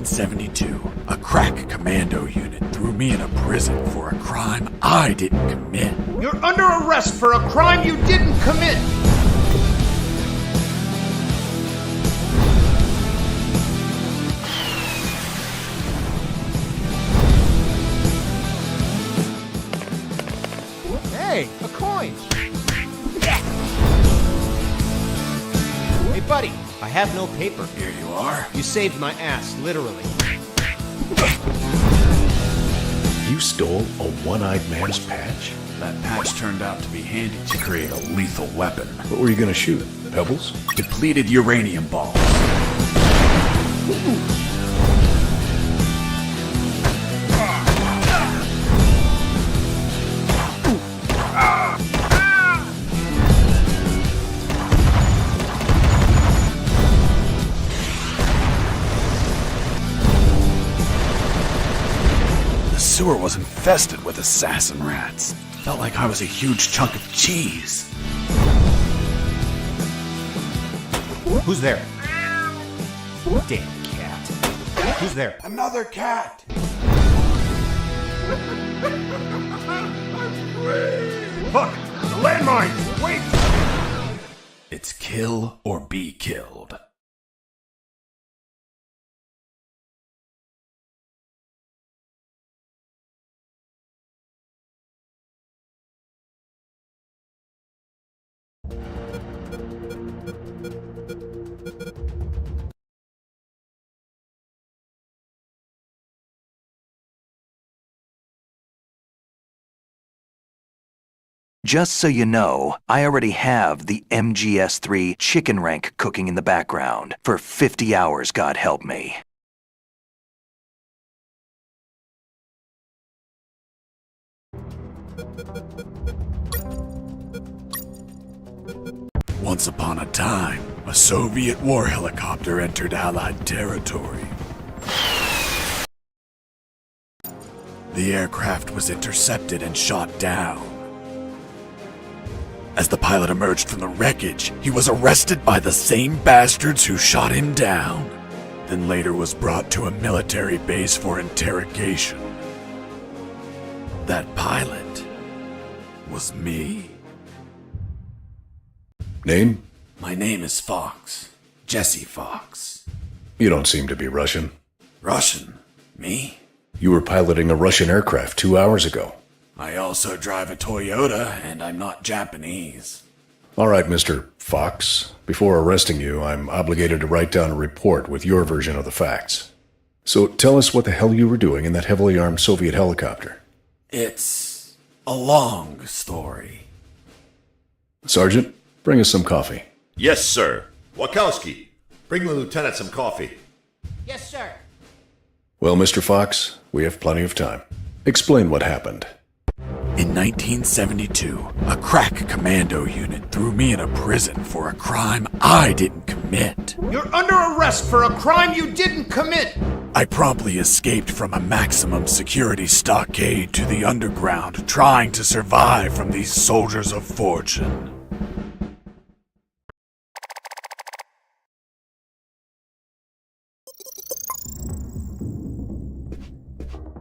1972, a crack commando unit threw me in a prison for a crime I didn't commit. You're under arrest for a crime you didn't commit! Hey, a coin! Hey, buddy, I have no paper. Here you are. You saved my ass, literally. You stole a one-eyed man's patch? That patch turned out to be handy to create a lethal weapon. What were you gonna shoot? Pebbles? Depleted uranium balls. The sewer was infested with assassin rats. Felt like I was a huge chunk of cheese. Who's there? Damn cat. Who's there? Another cat! Look! The landmine! Wait! It's kill or be killed. Just so you know, I already have the MGS3 chicken rank cooking in the background for 50 hours, God help me. Once upon a time, a Soviet war helicopter entered Allied territory. The aircraft was intercepted and shot down. As the pilot emerged from the wreckage, he was arrested by the same bastards who shot him down, then later was brought to a military base for interrogation. That pilot was me. Name? My name is Fox. Jesse Fox. You don't seem to be Russian. Russian? Me? You were piloting a Russian aircraft 2 hours ago. I also drive a Toyota, and I'm not Japanese. All right, Mr. Fox. Before arresting you, I'm obligated to write down a report with your version of the facts. So tell us what the hell you were doing in that heavily armed Soviet helicopter. It's a long story. Sergeant, bring us some coffee. Yes, sir. Wachowski, bring the lieutenant some coffee. Yes, sir. Well, Mr. Fox, we have plenty of time. Explain what happened. In 1972, a crack commando unit threw me in a prison for a crime I didn't commit. You're under arrest for a crime you didn't commit! I promptly escaped from a maximum security stockade to the underground, trying to survive from these soldiers of fortune.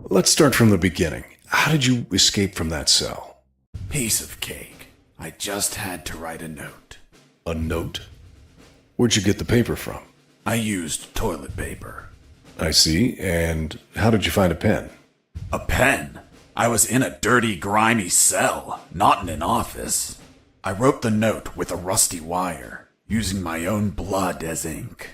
Let's start from the beginning. How did you escape from that cell? Piece of cake. I just had to write a note. A note? Where'd you get the paper from? I used toilet paper. I see. And how did you find a pen? A pen? I was in a dirty, grimy cell, not in an office. I wrote the note with a rusty wire, using my own blood as ink.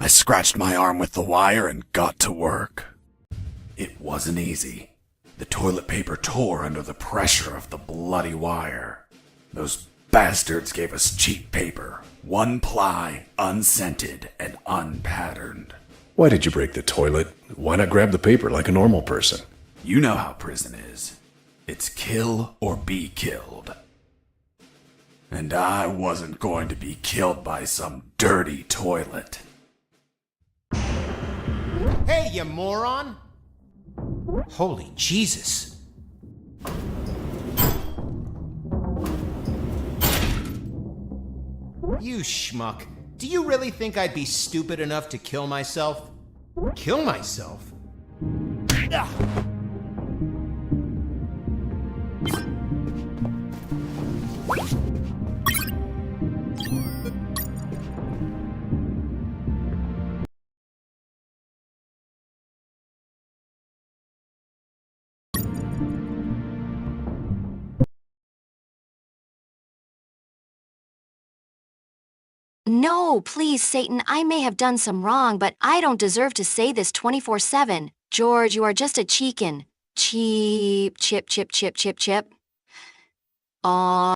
I scratched my arm with the wire and got to work. It wasn't easy. The toilet paper tore under the pressure of the bloody wire. Those bastards gave us cheap paper, one ply, unscented, and unpatterned. Why did you break the toilet? Why not grab the paper like a normal person? You know how prison is. It's kill or be killed. And I wasn't going to be killed by some dirty toilet. Hey, you moron! Holy Jesus. You schmuck. Do you really think I'd be stupid enough to kill myself? Kill myself? Ugh. No, please, Satan, I may have done some wrong, but I don't deserve to say this 24/7. George, you are just a cheekin'. Cheap, chip, chip, chip, chip, chip. Aw.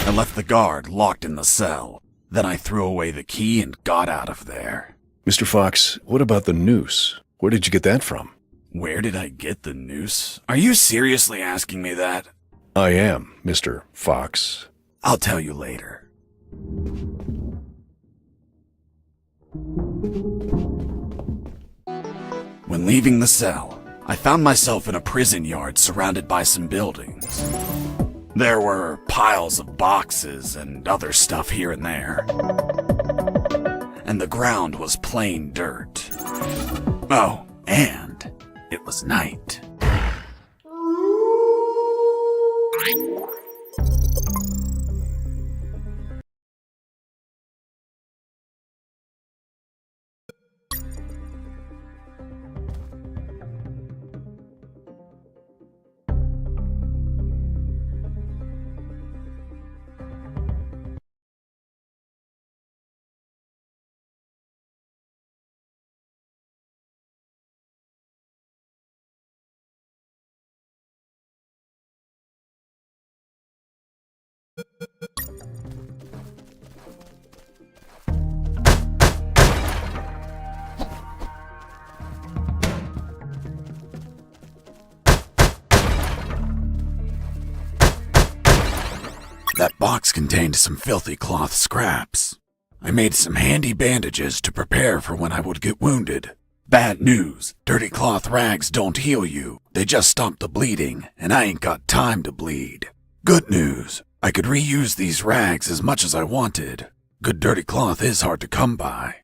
I left the guard locked in the cell. Then I threw away the key and got out of there. Mr. Fox, what about the noose? Where did you get that from? Where did I get the noose? Are you seriously asking me that? I am, Mr. Fox. I'll tell you later. When leaving the cell, I found myself in a prison yard surrounded by some buildings. There were piles of boxes and other stuff here and there. And the ground was plain dirt. Oh, and it was night. That box contained some filthy cloth scraps. I made some handy bandages to prepare for when I would get wounded. Bad news, dirty cloth rags don't heal you. They just stop the bleeding, and I ain't got time to bleed. Good news, I could reuse these rags as much as I wanted. Good dirty cloth is hard to come by.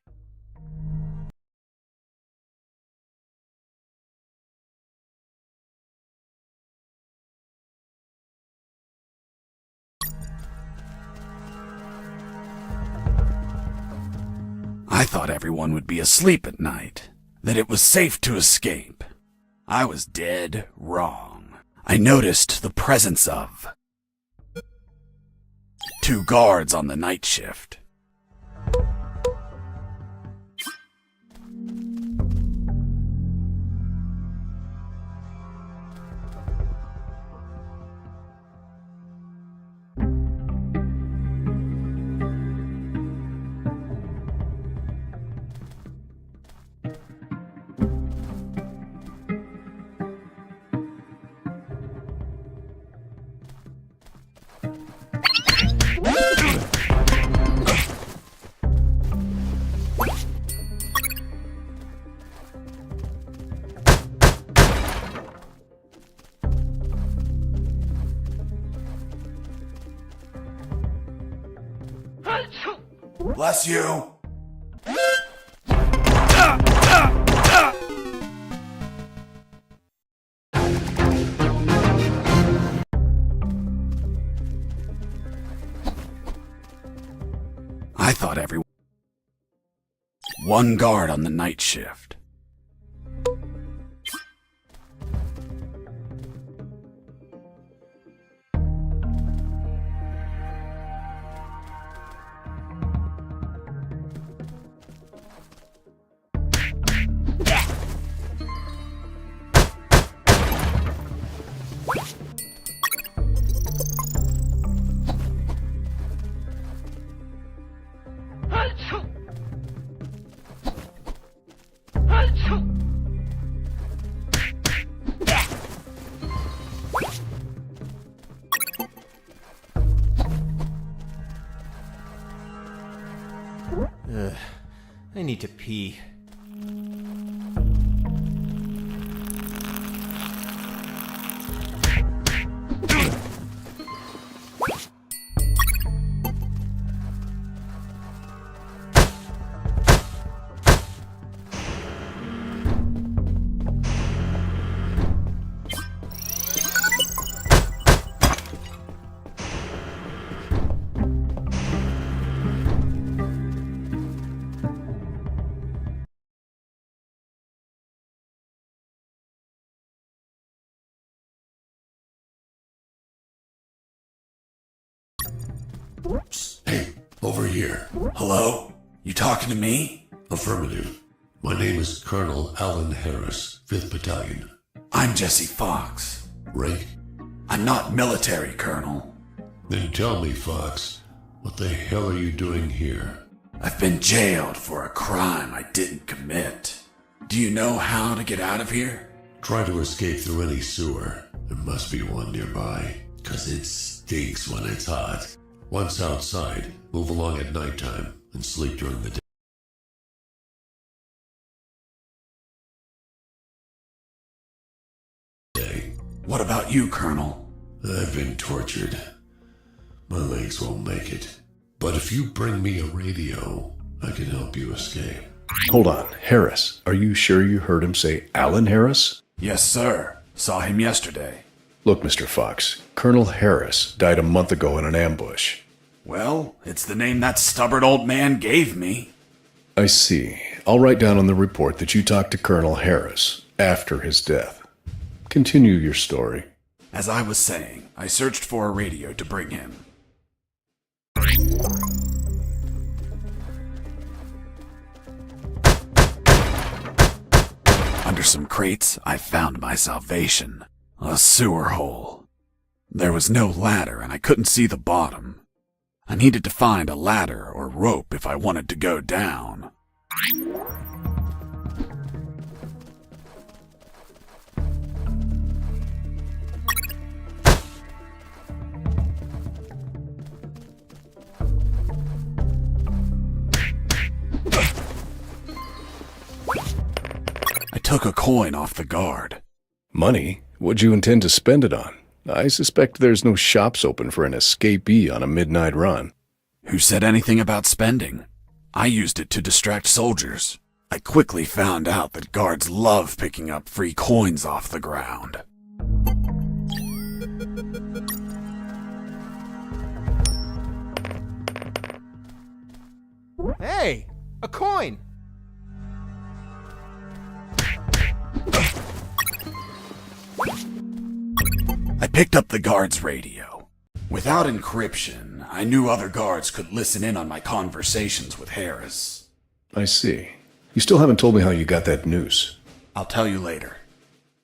I thought everyone would be asleep at night, that it was safe to escape. I was dead wrong. I noticed the presence of 2 guards on the night shift. Bless you. I thought everyone. 1 guard on the night shift. I need to pee. Hey, over here. Hello? You talking to me? Affirmative. My name is Colonel Alan Harris, 5th Battalion. I'm Jesse Fox. Rank? I'm not military, Colonel. Then tell me, Fox, what the hell are you doing here? I've been jailed for a crime I didn't commit. Do you know how to get out of here? Try to escape through any sewer. There must be one nearby, 'cause it stinks when it's hot. Once outside, move along at nighttime and sleep during the day. What about you, Colonel? I've been tortured. My legs won't make it. But if you bring me a radio, I can help you escape. Hold on. Harris, are you sure you heard him say Alan Harris? Yes, sir. Saw him yesterday. Look, Mr. Fox, Colonel Harris died a month ago in an ambush. Well, it's the name that stubborn old man gave me. I see. I'll write down on the report that you talked to Colonel Harris after his death. Continue your story. As I was saying, I searched for a radio to bring him. Under some crates, I found my salvation. A sewer hole. There was no ladder and I couldn't see the bottom. I needed to find a ladder or rope if I wanted to go down. I took a coin off the guard. Money? What'd you intend to spend it on? I suspect there's no shops open for an escapee on a midnight run. Who said anything about spending? I used it to distract soldiers. I quickly found out that guards love picking up free coins off the ground. Hey, a coin! I picked up the guard's radio. Without encryption, I knew other guards could listen in on my conversations with Harris. I see. You still haven't told me how you got that noose. I'll tell you later.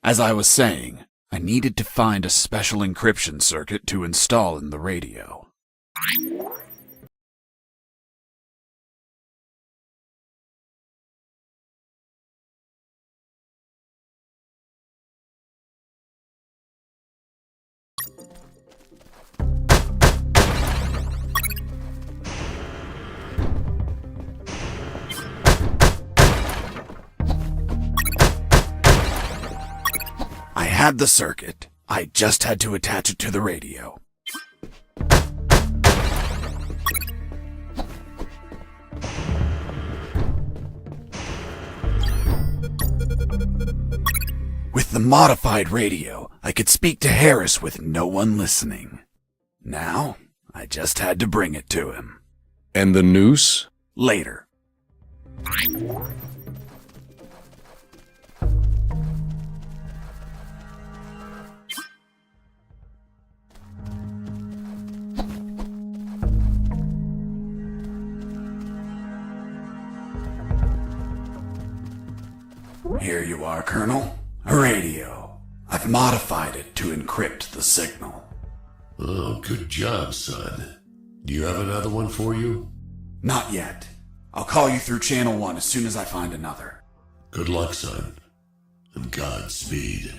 As I was saying, I needed to find a special encryption circuit to install in the radio. I had the circuit. I just had to attach it to the radio. With the modified radio, I could speak to Harris with no one listening. Now, I just had to bring it to him. And the noose? Later. Here you are, Colonel. A radio. I've modified it to encrypt the signal. Oh, good job, son. Do you have another one for you? Not yet. I'll call you through Channel 1 as soon as I find another. Good luck, son. And Godspeed.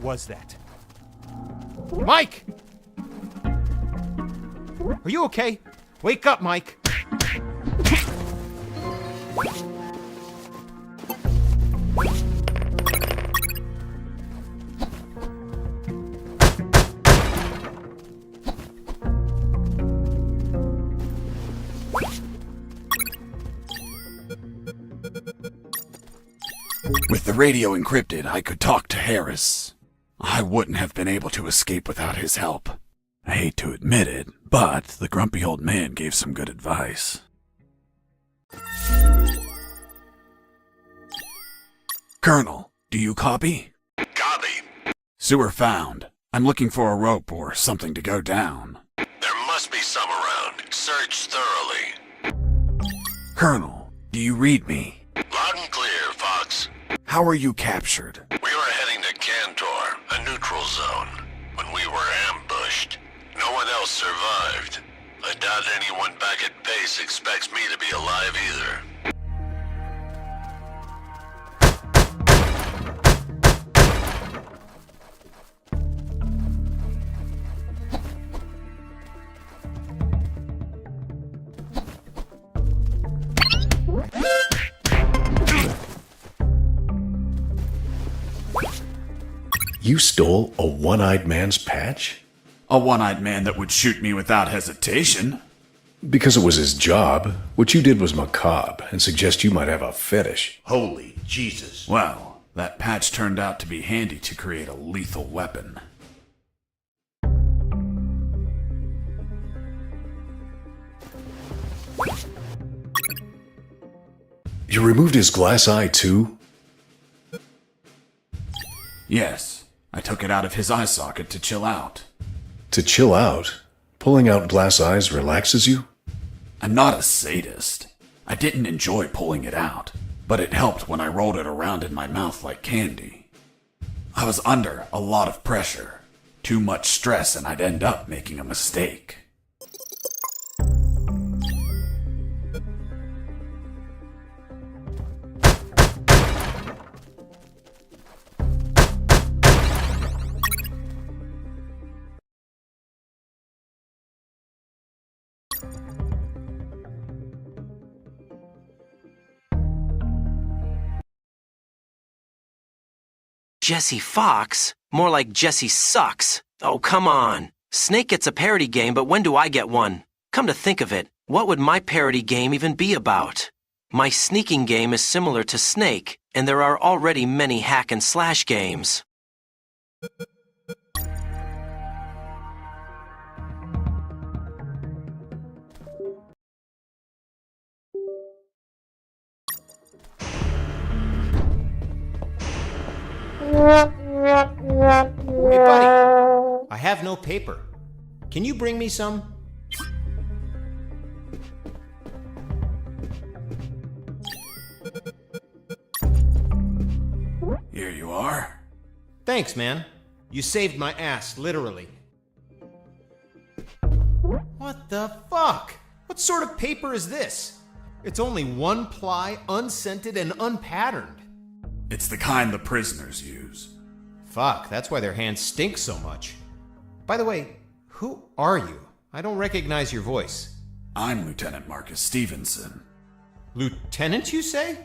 was that? Mike! Are you okay? Wake up, Mike! With the radio encrypted, I could talk to Harris. I wouldn't have been able to escape without his help. I hate to admit it, but the grumpy old man gave some good advice. Colonel, do you copy? Copy. Sewer found. I'm looking for a rope or something to go down. There must be some around. Search thoroughly. Colonel, do you read me? Loud and clear, Fox. How are you captured? We were heading to Cantor, a neutral zone, when we were ambushed. No one else survived. I doubt anyone back at base expects me to be alive either. You stole a one-eyed man's patch? A one-eyed man that would shoot me without hesitation. Because it was his job. What you did was macabre and suggest you might have a fetish. Holy Jesus. Well, that patch turned out to be handy to create a lethal weapon. You removed his glass eye too? Yes, I took it out of his eye socket to chill out. To chill out? Pulling out glass eyes relaxes you? I'm not a sadist. I didn't enjoy pulling it out, but it helped when I rolled it around in my mouth like candy. I was under a lot of pressure, too much stress, and I'd end up making a mistake. Jesse Fox? More like Jesse sucks. Oh, come on. Snake gets a parody game, but when do I get one? Come to think of it, what would my parody game even be about? My sneaking game is similar to Snake, and there are already many hack and slash games. Hey, buddy. I have no paper. Can you bring me some? Here you are. Thanks, man. You saved my ass, literally. What the fuck? What sort of paper is this? It's only one ply, unscented, and unpatterned. It's the kind the prisoners use. Fuck, that's why their hands stink so much. By the way, who are you? I don't recognize your voice. I'm Lieutenant Marcus Stevenson. Lieutenant, you say?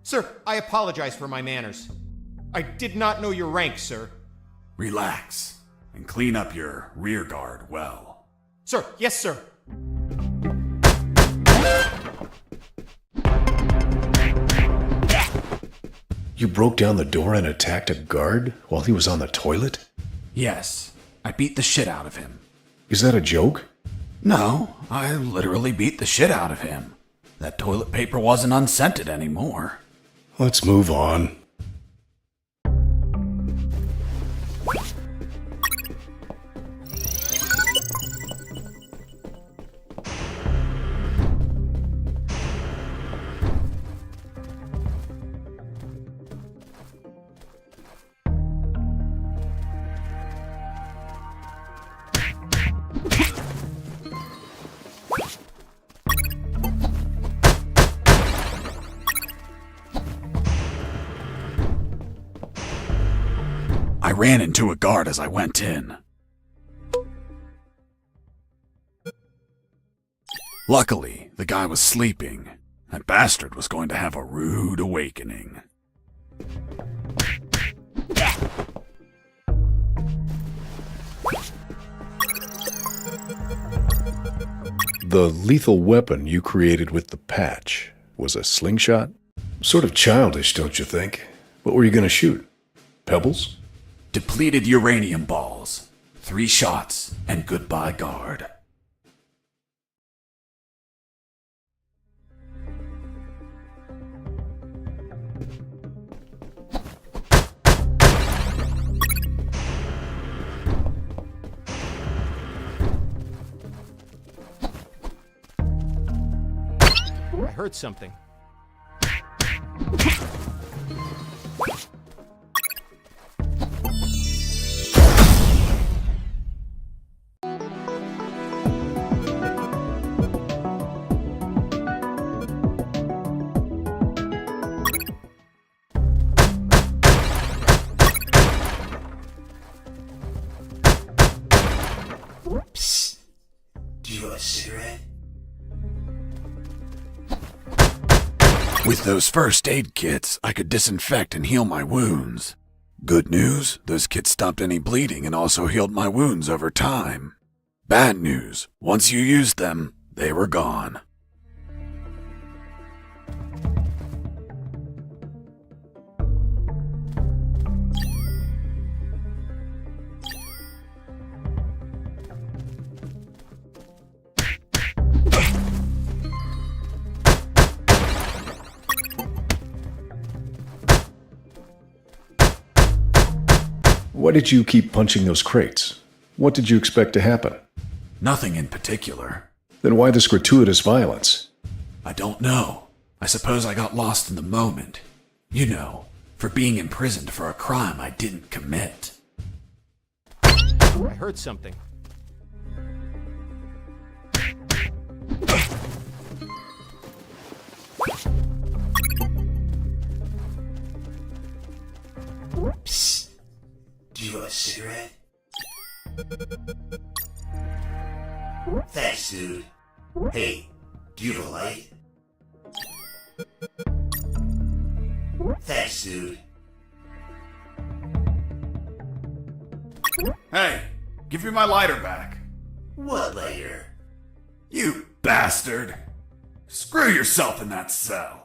Sir, I apologize for my manners. I did not know your rank, sir. Relax and clean up your rear guard well. Sir, yes, sir. You broke down the door and attacked a guard while he was on the toilet? Yes, I beat the shit out of him. Is that a joke? No, I literally beat the shit out of him. That toilet paper wasn't unscented anymore. Let's move on. ran into a guard as I went in. Luckily, the guy was sleeping. That bastard was going to have a rude awakening. The lethal weapon you created with the patch was a slingshot? Sort of childish, don't you think? What were you going to shoot? Pebbles? Depleted uranium balls. 3 shots, and goodbye, guard. I heard something. Psst. Do you want a cigarette? With those first aid kits, I could disinfect and heal my wounds. Good news, those kits stopped any bleeding and also healed my wounds over time. Bad news, once you used them, they were gone. Why did you keep punching those crates? What did you expect to happen? Nothing in particular. Then why this gratuitous violence? I don't know. I suppose I got lost in the moment. You know, for being imprisoned for a crime I didn't commit. I heard something. Psst. Do you want a cigarette? Thanks, dude. Hey, do you have a light? Thanks, dude. Hey, give me my lighter back. What lighter? You bastard! Screw yourself in that cell.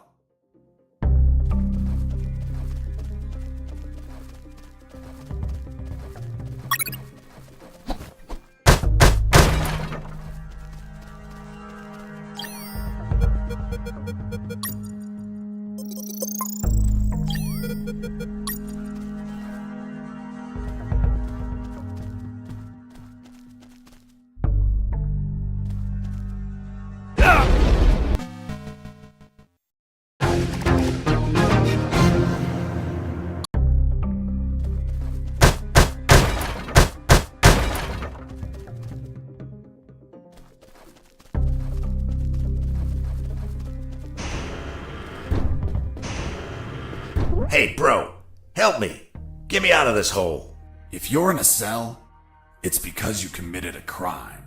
Hey, bro, help me. Get me out of this hole. If you're in a cell, it's because you committed a crime.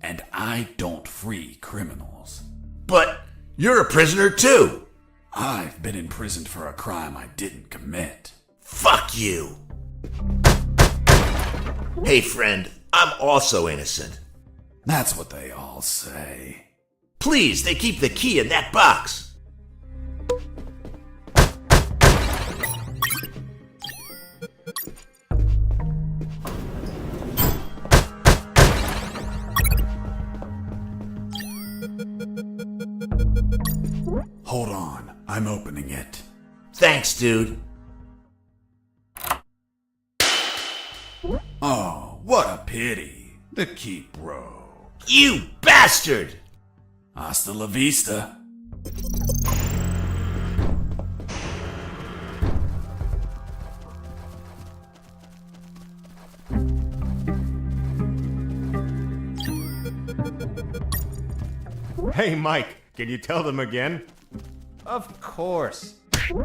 And I don't free criminals. But you're a prisoner too. I've been imprisoned for a crime I didn't commit. Fuck you. Hey, friend, I'm also innocent. That's what they all say. Please, they keep the key in that box. Hold on, I'm opening it. Thanks, dude. Oh, what a pity. The key broke. You bastard! Hasta la vista. Hey, Mike, can you tell them again? Of course.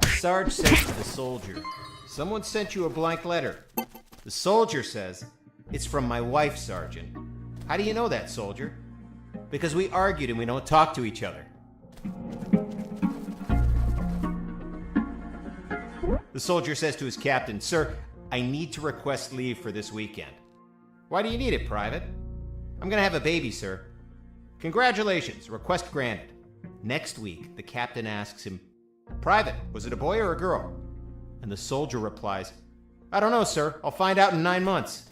Sarge sent you the soldier. Someone sent you a blank letter. The soldier says it's from my wife, Sergeant. How do you know that, soldier? Because we argued and we don't talk to each other. The soldier says to his captain, "Sir, I need to request leave for this weekend." "Why do you need it, Private?" "I'm gonna have a baby, sir." "Congratulations, request granted." Next week, the captain asks him, "Private, was it a boy or a girl?" And the soldier replies, "I don't know, sir. I'll find out in 9 months."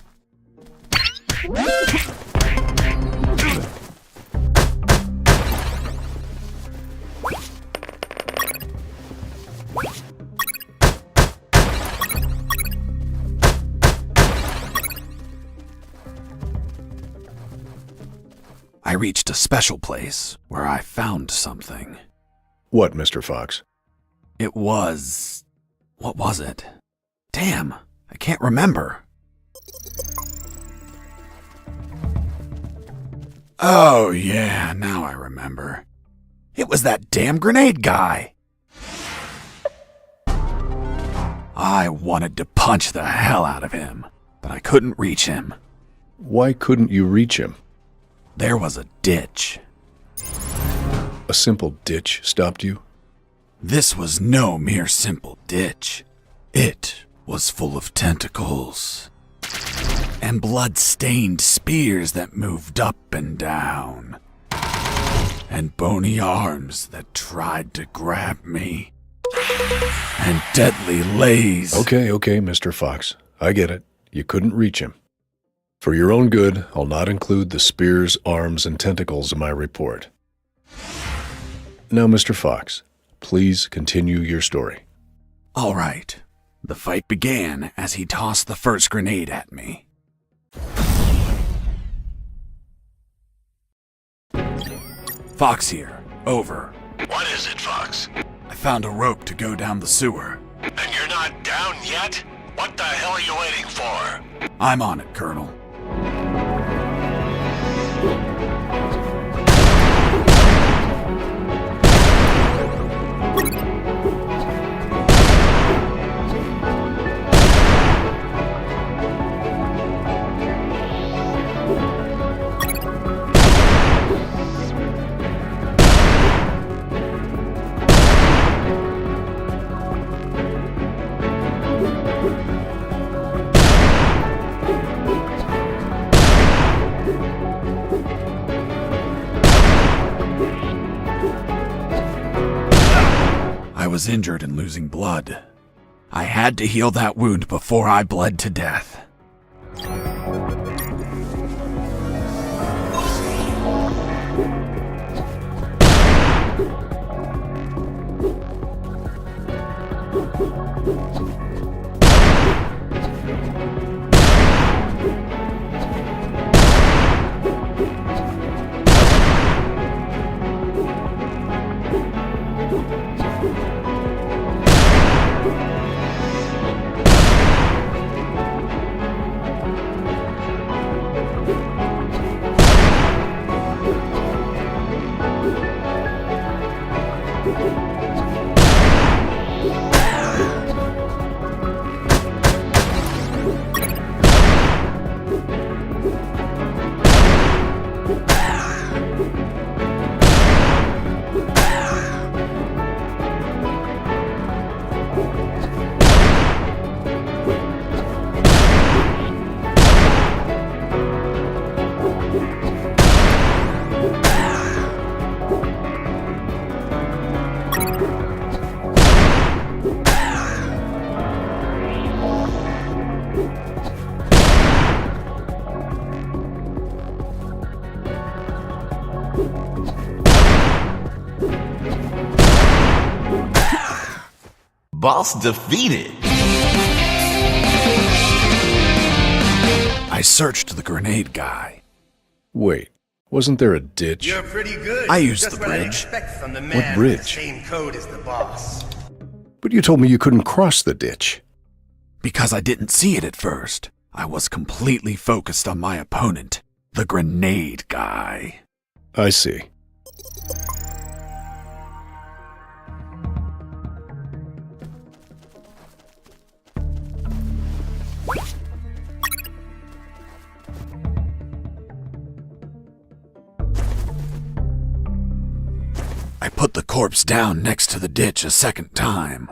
I reached a special place where I found something. What, Mr. Fox? It was... what was it? Damn, I can't remember. Oh, yeah, now I remember. It was that damn grenade guy. I wanted to punch the hell out of him, but I couldn't reach him. Why couldn't you reach him? There was a ditch. A simple ditch stopped you? This was no mere simple ditch. It was full of tentacles and blood-stained spears that moved up and down, and bony arms that tried to grab me, and deadly lays. Okay, Mr. Fox. I get it. You couldn't reach him. For your own good, I'll not include the spears, arms, and tentacles in my report. Now, Mr. Fox, please continue your story. All right. The fight began as he tossed the first grenade at me. Fox here. Over. What is it, Fox? I found a rope to go down the sewer. And you're not down yet? What the hell are you waiting for? I'm on it, Colonel. I was injured and losing blood. I had to heal that wound before I bled to death. Boss defeated. I searched the grenade guy. Wait, wasn't there a ditch? You're pretty good. I used Just the what I'd bridge. expect from the man What with bridge? the same code as the boss. But you told me you couldn't cross the ditch. Because I didn't see it at first. I was completely focused on my opponent, the grenade guy. I see. put the corpse down next to the ditch a second time.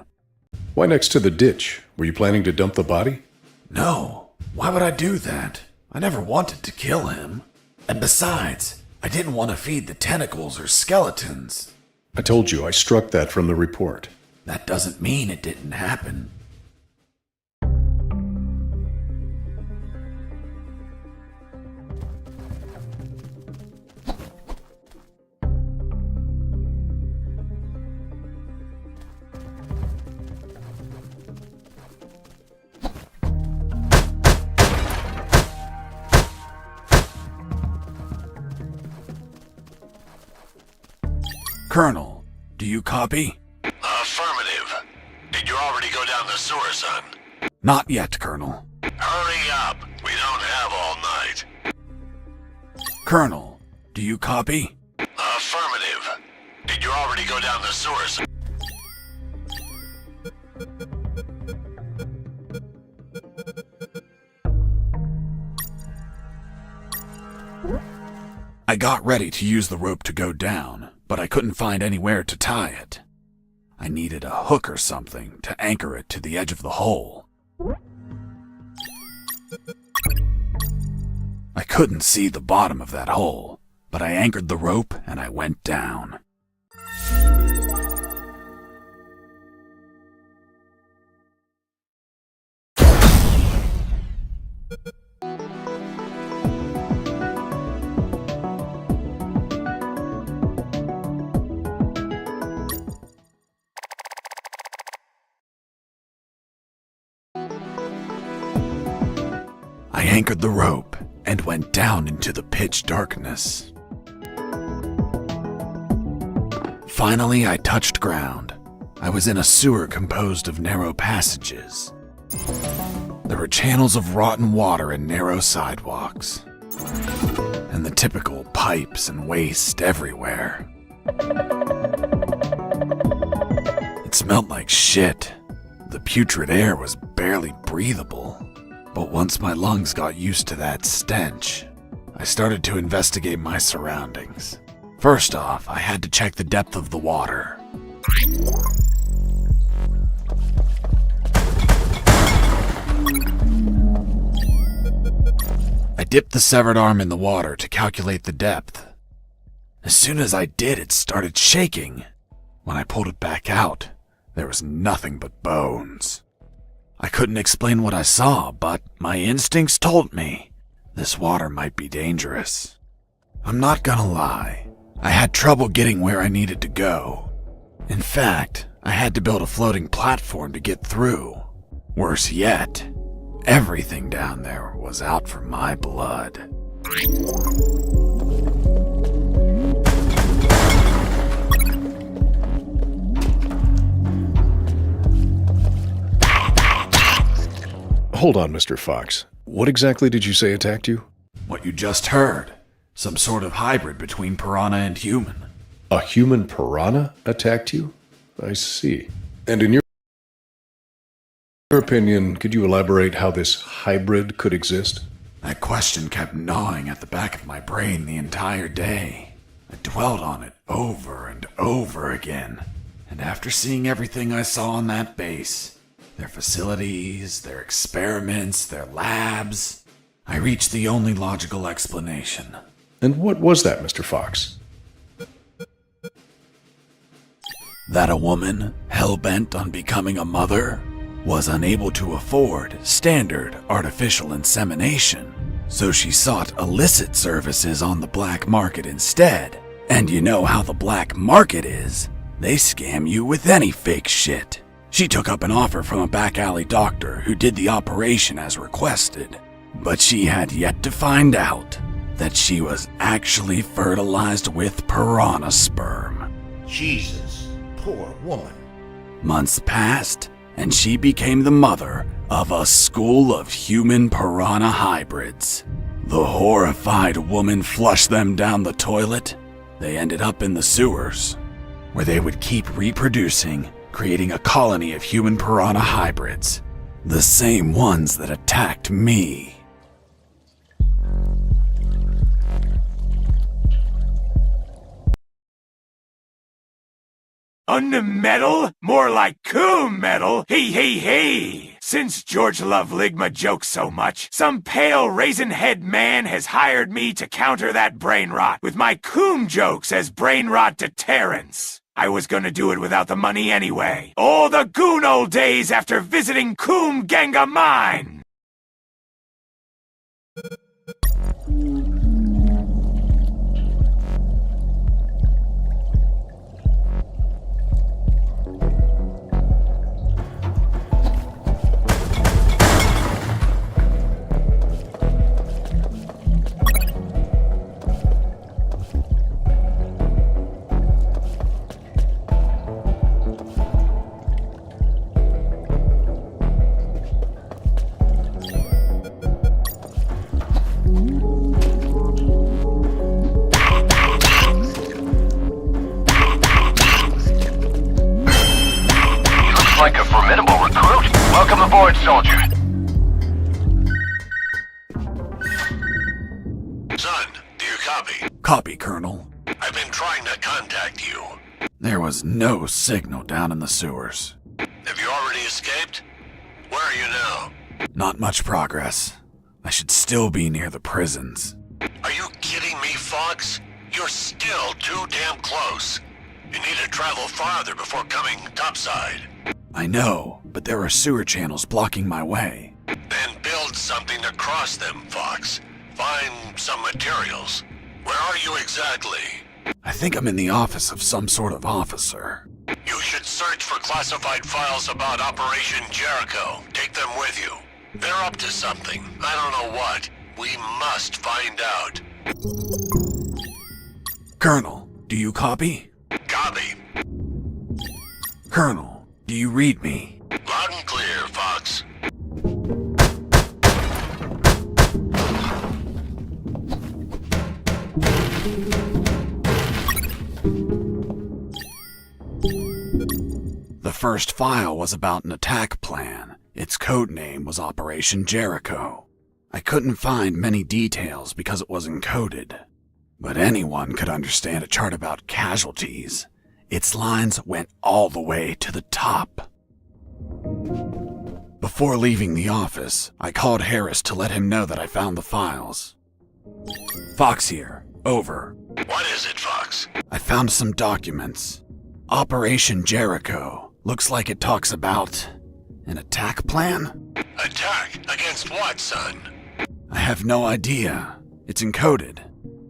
Why next to the ditch? Were you planning to dump the body? No, why would I do that? I never wanted to kill him. And besides, I didn't want to feed the tentacles or skeletons. I told you I struck that from the report. That doesn't mean it didn't happen. Colonel, do you copy? Affirmative. Did you already go down the sewer, son? Not yet, Colonel. Hurry up. We don't have all night. Colonel, do you copy? Affirmative. Did you already go down the sewer, son? I got ready to use the rope to go down, but I couldn't find anywhere to tie it. I needed a hook or something to anchor it to the edge of the hole. I couldn't see the bottom of that hole, but I anchored the rope and I went down. I anchored the rope and went down into the pitch darkness. Finally, I touched ground. I was in a sewer composed of narrow passages. There were channels of rotten water and narrow sidewalks, and the typical pipes and waste everywhere. It smelled like shit. The putrid air was barely breathable. But once my lungs got used to that stench, I started to investigate my surroundings. First off, I had to check the depth of the water. I dipped the severed arm in the water to calculate the depth. As soon as I did, it started shaking. When I pulled it back out, there was nothing but bones. I couldn't explain what I saw, but my instincts told me this water might be dangerous. I'm not gonna lie, I had trouble getting where I needed to go. In fact, I had to build a floating platform to get through. Worse yet, everything down there was out for my blood. Hold on, Mr. Fox. What exactly did you say attacked you? What you just heard. Some sort of hybrid between piranha and human. A human piranha attacked you? I see. And in your opinion, could you elaborate how this hybrid could exist? That question kept gnawing at the back of my brain the entire day. I dwelled on it over and over again. And after seeing everything I saw on that base, their facilities, their experiments, their labs, I reached the only logical explanation. And what was that, Mr. Fox? That a woman, hell-bent on becoming a mother, was unable to afford standard artificial insemination, so she sought illicit services on the black market instead. And you know how the black market is. They scam you with any fake shit. She took up an offer from a back alley doctor who did the operation as requested, but she had yet to find out that she was actually fertilized with piranha sperm. Jesus, poor woman. Months passed, and she became the mother of a school of human piranha hybrids. The horrified woman flushed them down the toilet. They ended up in the sewers, where they would keep reproducing, creating a colony of human piranha hybrids, the same ones that attacked me. UnMetal? More like metal. He. Since George loved Ligma jokes so much, some pale raisin-head man has hired me to counter that brain rot with my coom jokes as brain rot deterrence. I was gonna do it without the money anyway. Oh, the goon old days after visiting Coom Ganga Mine! Like a formidable recruit. Welcome aboard, soldier. Son, do you copy? Copy, Colonel. I've been trying to contact you. There was no signal down in the sewers. Have you already escaped? Where are you now? Not much progress. I should still be near the prisons. Are you kidding me, Fox? You're still too damn close. You need to travel farther before coming topside. I know, but there are sewer channels blocking my way. Then build something to cross them, Fox. Find some materials. Where are you exactly? I think I'm in the office of some sort of officer. You should search for classified files about Operation Jericho. Take them with you. They're up to something. I don't know what. We must find out. Colonel, do you copy? Copy. Colonel, do you read me? Loud and clear, Fox. The first file was about an attack plan. Its code name was Operation Jericho. I couldn't find many details because it was encoded. But anyone could understand a chart about casualties. Its lines went all the way to the top. Before leaving the office, I called Harris to let him know that I found the files. Fox here. Over. What is it, Fox? I found some documents. Operation Jericho. Looks like it talks about an attack plan? Attack? Against what, son? I have no idea. It's encoded.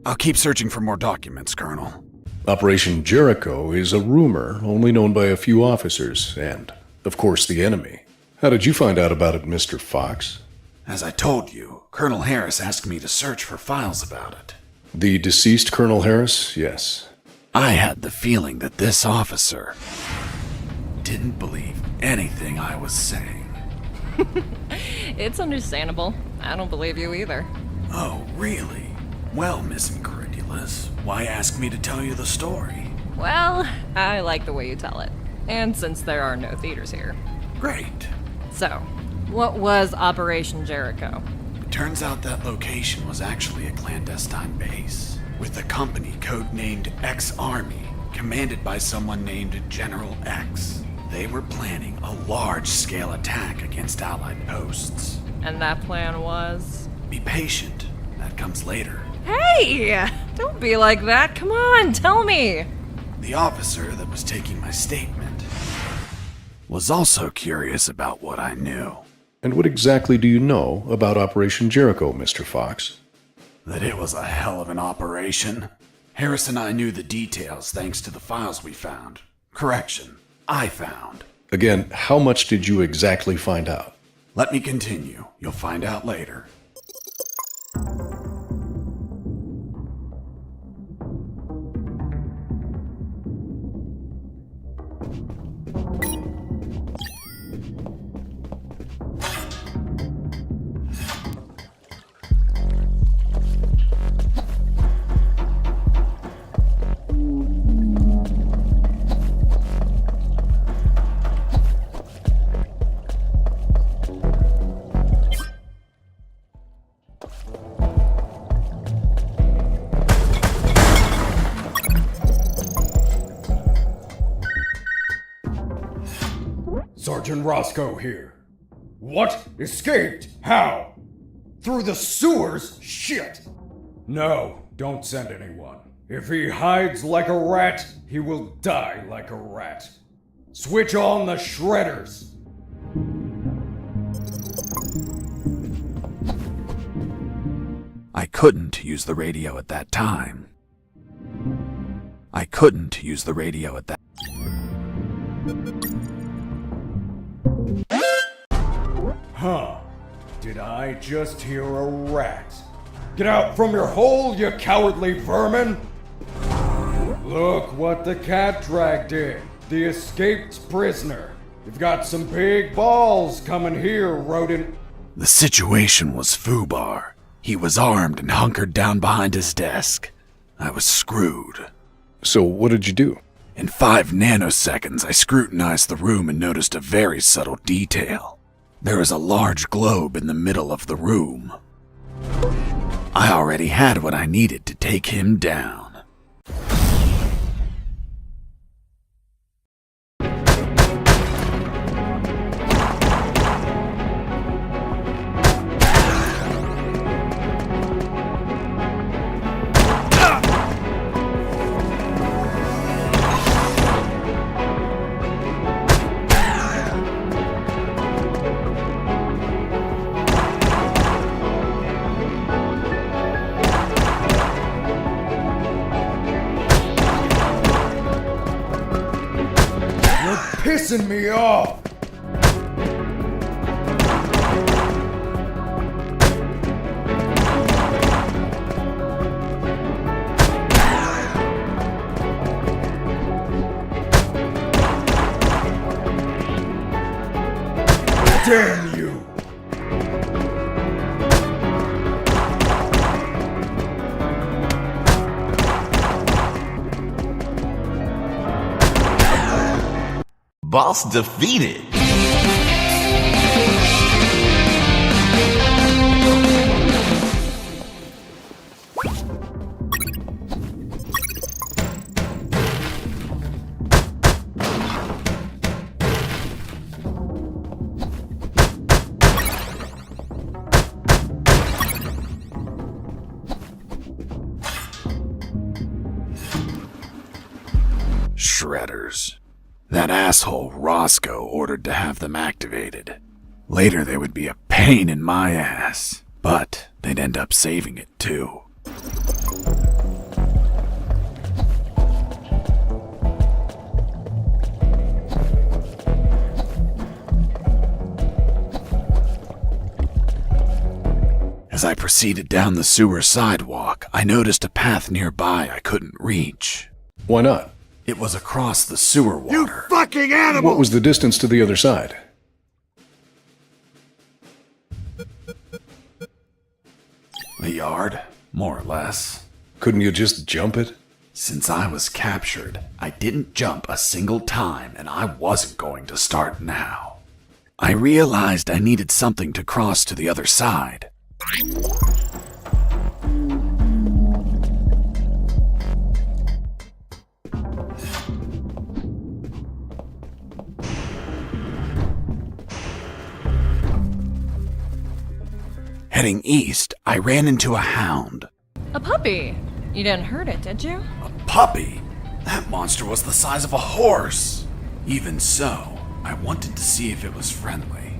I'll keep searching for more documents, Colonel. Operation Jericho is a rumor only known by a few officers and, of course, the enemy. How did you find out about it, Mr. Fox? As I told you, Colonel Harris asked me to search for files about it. The deceased Colonel Harris? Yes. I had the feeling that this officer didn't believe anything I was saying. It's understandable. I don't believe you either. Oh, really? Well, Miss Incredulous, why ask me to tell you the story? Well, I like the way you tell it. And since there are no theaters here. Great. So, what was Operation Jericho? It turns out that location was actually a clandestine base, with a company codenamed X-Army, commanded by someone named General X. They were planning a large-scale attack against Allied posts. And that plan was? Be patient. That comes later. Hey! Don't be like that. Come on, tell me! The officer that was taking my statement was also curious about what I knew. And what exactly do you know about Operation Jericho, Mr. Fox? That it was a hell of an operation. Harris and I knew the details thanks to the files we found. Correction, I found. Again, how much did you exactly find out? Let me continue. You'll find out later. Captain Rosco here. What? Escaped? How? Through the sewers? Shit! No, don't send anyone. If he hides like a rat, he will die like a rat. Switch on the shredders! I couldn't use the radio at that time. I couldn't use the radio at that. Huh. Did I just hear a rat? Get out from your hole, you cowardly vermin! Look what the cat dragged in. The escaped prisoner. You've got some big balls coming here, rodent. The situation was foobar. He was armed and hunkered down behind his desk. I was screwed. So what did you do? In 5 nanoseconds, I scrutinized the room and noticed a very subtle detail. There was a large globe in the middle of the room. I already had what I needed to take him down. Pissing me off! Damn you! Boss defeated. Shredders. That asshole Rosco ordered to have them activated. Later they would be a pain in my ass, but they'd end up saving it too. As I proceeded down the sewer sidewalk, I noticed a path nearby I couldn't reach. Why not? It was across the sewer water. You fucking animal! What was the distance to the other side? A yard, more or less. Couldn't you just jump it? Since I was captured, I didn't jump a single time, and I wasn't going to start now. I realized I needed something to cross to the other side. Heading east, I ran into a hound. A puppy? You didn't hurt it, did you? A puppy? That monster was the size of a horse. Even so, I wanted to see if it was friendly.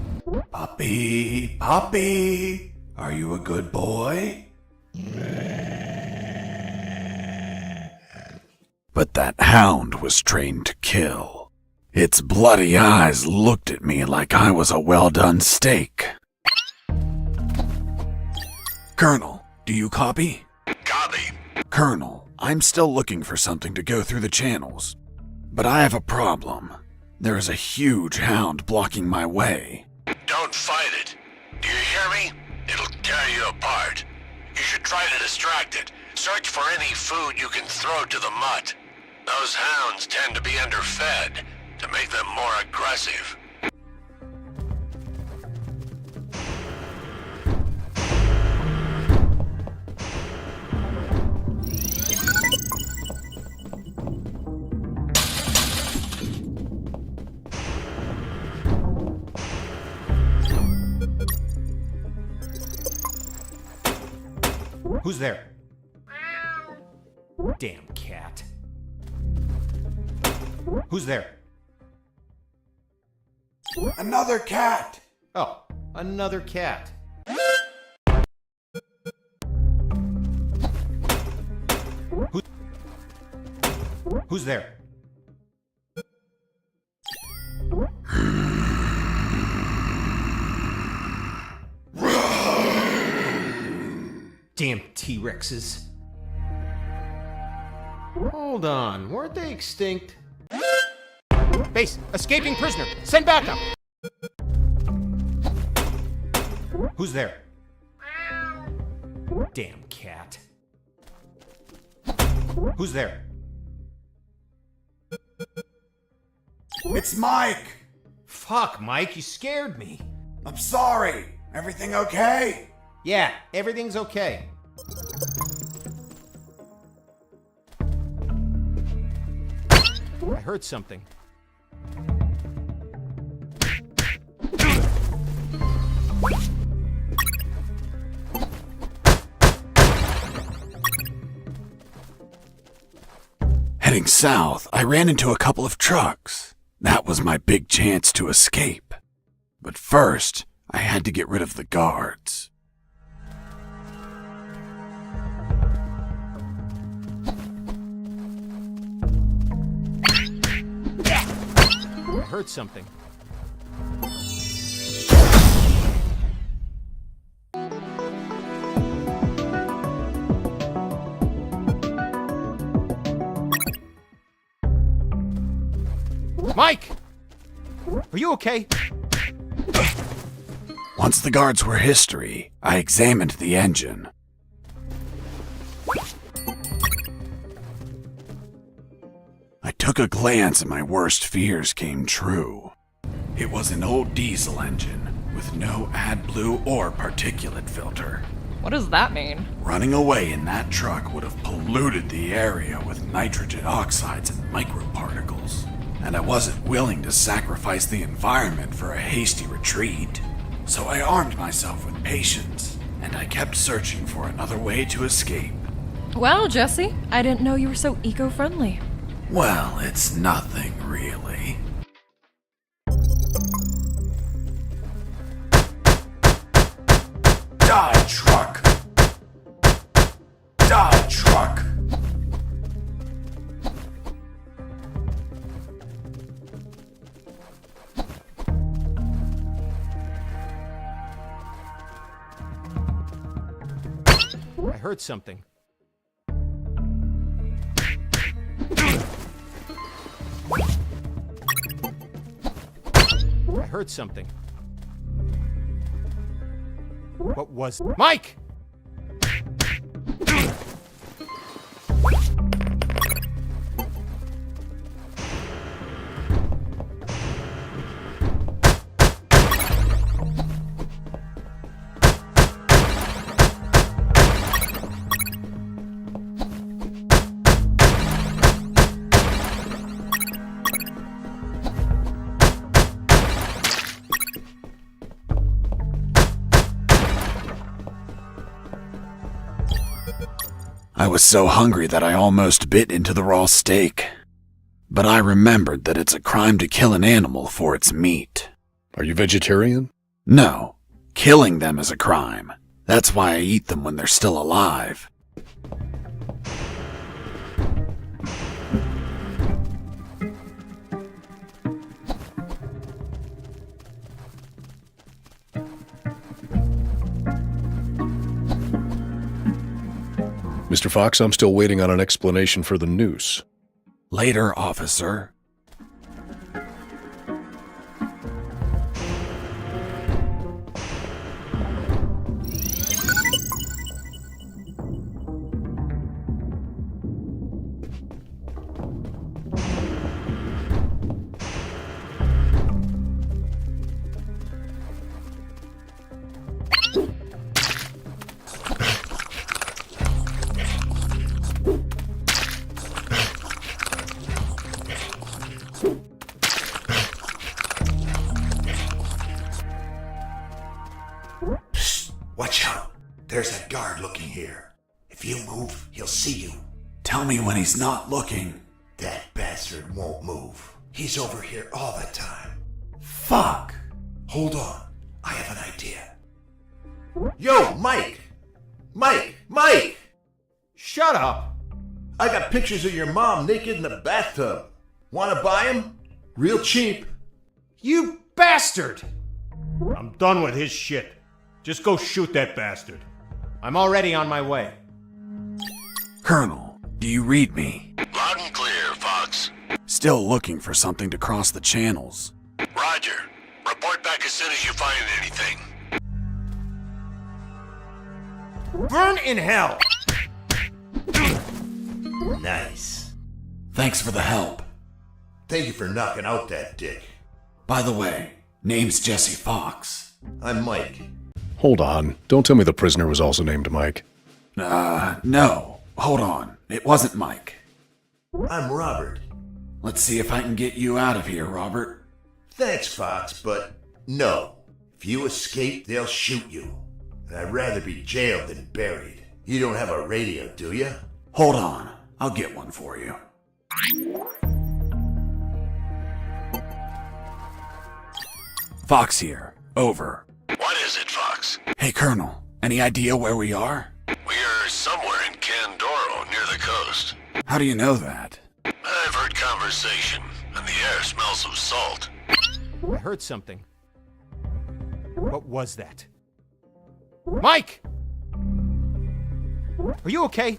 Puppy, puppy, are you a good boy? But that hound was trained to kill. Its bloody eyes looked at me like I was a well-done steak. Colonel, do you copy? Copy. Colonel, I'm still looking for something to go through the channels. But I have a problem. There is a huge hound blocking my way. Don't fight it. Do you hear me? It'll tear you apart. You should try to distract it. Search for any food you can throw to the mutt. Those hounds tend to be underfed to make them more aggressive. Who's there? Damn cat. Who's there? Another cat! Oh, another cat. Who's there? Damn T-Rexes. Hold on, weren't they extinct? Base, escaping prisoner, send backup! Who's there? Damn cat. Who's there? It's Mike! Fuck, Mike, you scared me. I'm sorry. Everything okay? Yeah, everything's okay. I heard something. Heading south, I ran into a couple of trucks. That was my big chance to escape. But first, I had to get rid of the guards. I heard something. Mike! Are you okay? Once the guards were history, I examined the engine. I took a glance and my worst fears came true. It was an old diesel engine with no AdBlue or particulate filter. What does that mean? Running away in that truck would have polluted the area with nitrogen oxides and microparticles. And I wasn't willing to sacrifice the environment for a hasty retreat. So I armed myself with patience, and I kept searching for another way to escape. Well, Jesse, I didn't know you were so eco-friendly. Well, it's nothing really. Die, truck! Die, truck! I heard something. I heard something. What was... Mike! I was so hungry that I almost bit into the raw steak. But I remembered that it's a crime to kill an animal for its meat. Are you vegetarian? No, killing them is a crime. That's why I eat them when they're still alive. Mr. Fox, I'm still waiting on an explanation for the noose. Later, officer. Watch out. There's that guard looking here. If you move, he'll see you. Tell me when he's not looking. That bastard won't move. He's over here all the time. Fuck. Hold on. I have an idea. Yo, Mike! Mike! Shut up! I got pictures of your mom naked in the bathtub. Wanna buy 'em? Real cheap. You bastard! I'm done with his shit. Just go shoot that bastard. I'm already on my way. Colonel, do you read me? Loud and clear, Fox. Still looking for something to cross the channels. Roger. Report back as soon as you find anything. Burn in hell! Nice. Thanks for the help. Thank you for knocking out that dick. By the way, name's Jesse Fox. I'm Mike. Hold on. Don't tell me the prisoner was also named Mike. No. Hold on. It wasn't Mike. I'm Robert. Let's see if I can get you out of here, Robert. Thanks, Fox, but no. If you escape, they'll shoot you. And I'd rather be jailed than buried. You don't have a radio, do you? Hold on. I'll get one for you. Fox here. Over. What is it, Fox? Hey, Colonel. Any idea where we are? We are somewhere in Candoro, near the coast. How do you know that? I've heard conversation, and the air smells of salt. I heard something. What was that? Mike! Are you okay?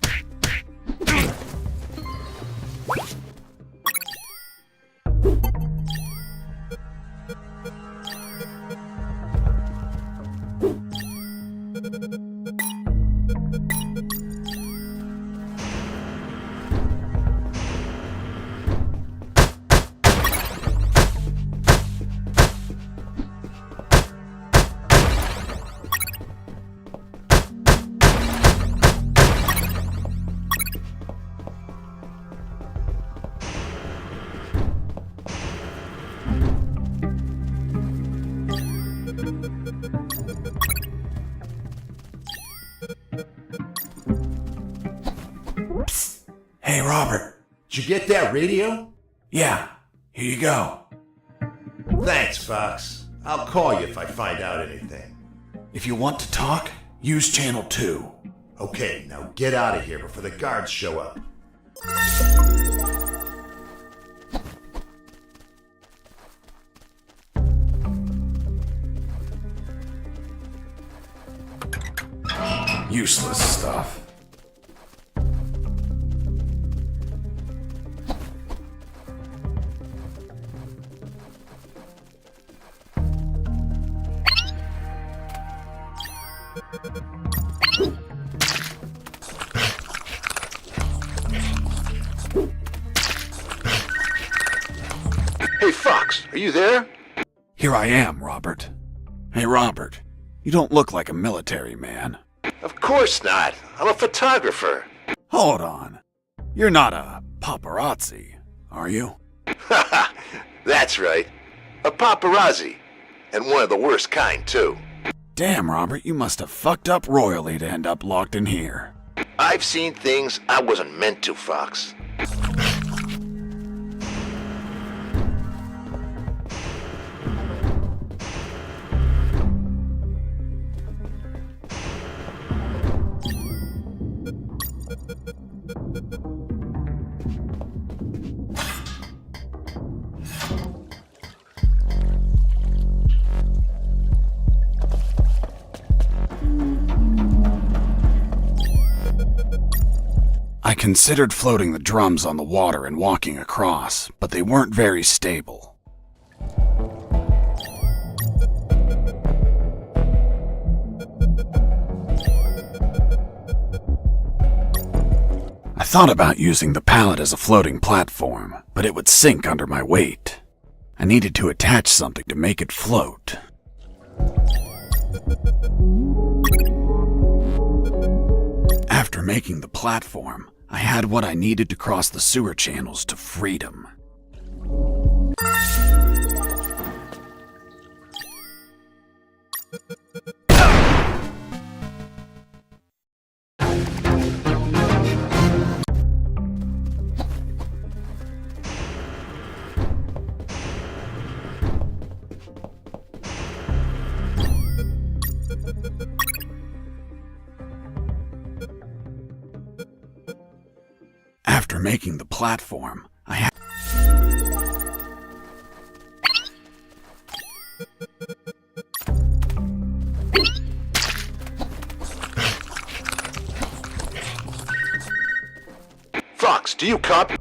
Hey, Robert. Did you get that radio? Yeah. Here you go. Thanks, Fox. I'll call you if I find out anything. If you want to talk, use channel 2. Okay, now get out of here before the guards show up. Useless stuff. Hey, Fox, are you there? Here I am, Robert. Hey, Robert. You don't look like a military man. Of course not. I'm a photographer. Hold on. You're not a paparazzi, are you? Haha, that's right. A paparazzi. And one of the worst kind, too. Damn, Robert, you must have fucked up royally to end up locked in here. I've seen things I wasn't meant to, Fox. I considered floating the drums on the water and walking across, but they weren't very stable. I thought about using the pallet as a floating platform, but it would sink under my weight. I needed to attach something to make it float. After making the platform, I had what I needed to cross the sewer channels to freedom. After making the platform, I had... Fox, do you copy?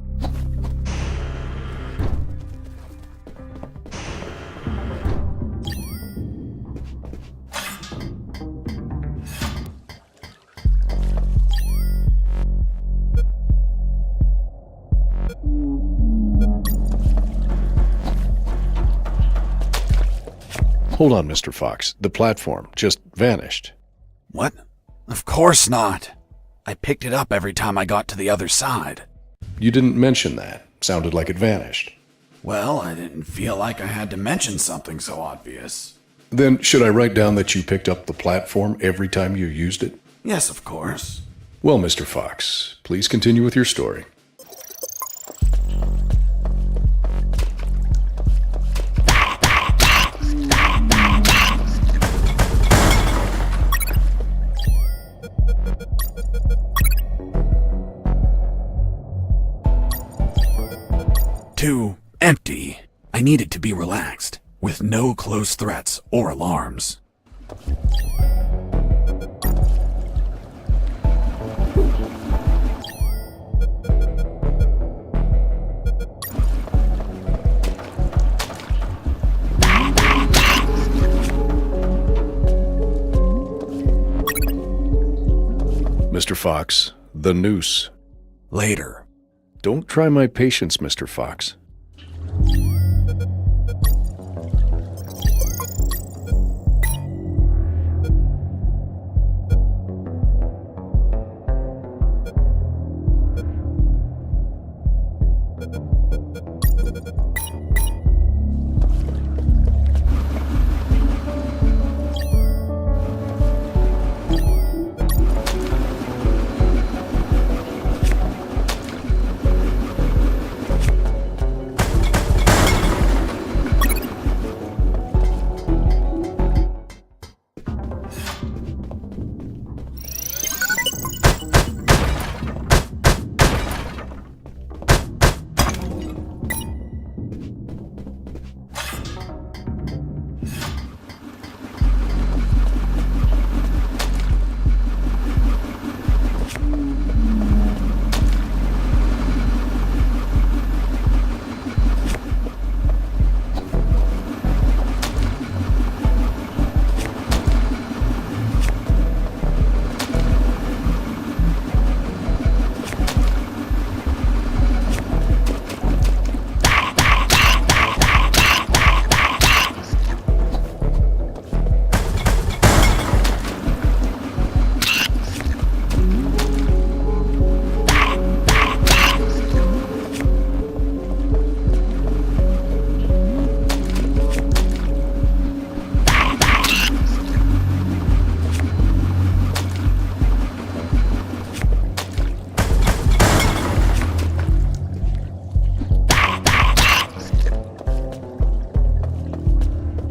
Hold on, Mr. Fox. The platform just vanished. What? Of course not. I picked it up every time I got to the other side. You didn't mention that. Sounded like it vanished. Well, I didn't feel like I had to mention something so obvious. Then should I write down that you picked up the platform every time you used it? Yes, of course. Well, Mr. Fox, please continue with your story. Too empty. I needed to be relaxed, with no close threats or alarms. Mr. Fox, the noose. Later. Don't try my patience, Mr. Fox.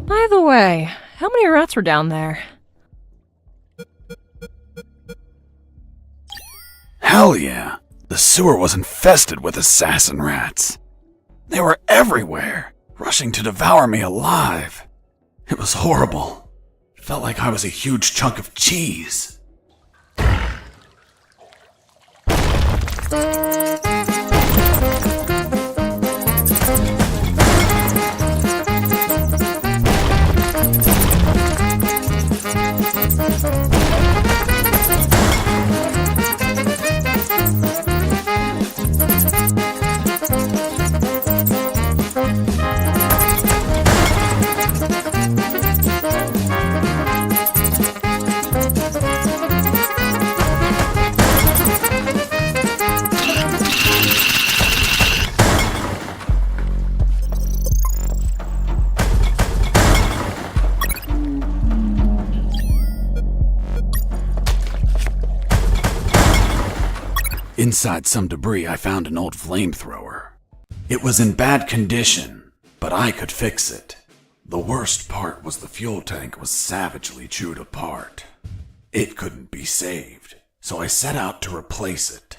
By the way, how many rats were down there? Hell yeah! The sewer was infested with assassin rats. They were everywhere, rushing to devour me alive. It was horrible. It felt like I was a huge chunk of cheese. Inside some debris, I found an old flamethrower. It was in bad condition, but I could fix it. The worst part was the fuel tank was savagely chewed apart. It couldn't be saved, so I set out to replace it.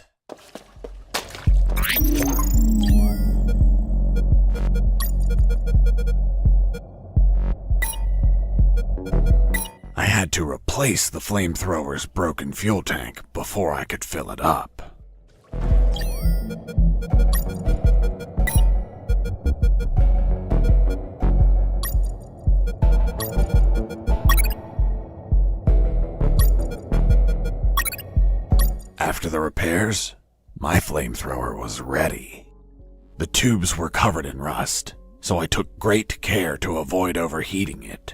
I had to replace the flamethrower's broken fuel tank before I could fill it up. After the repairs, my flamethrower was ready. The tubes were covered in rust, so I took great care to avoid overheating it.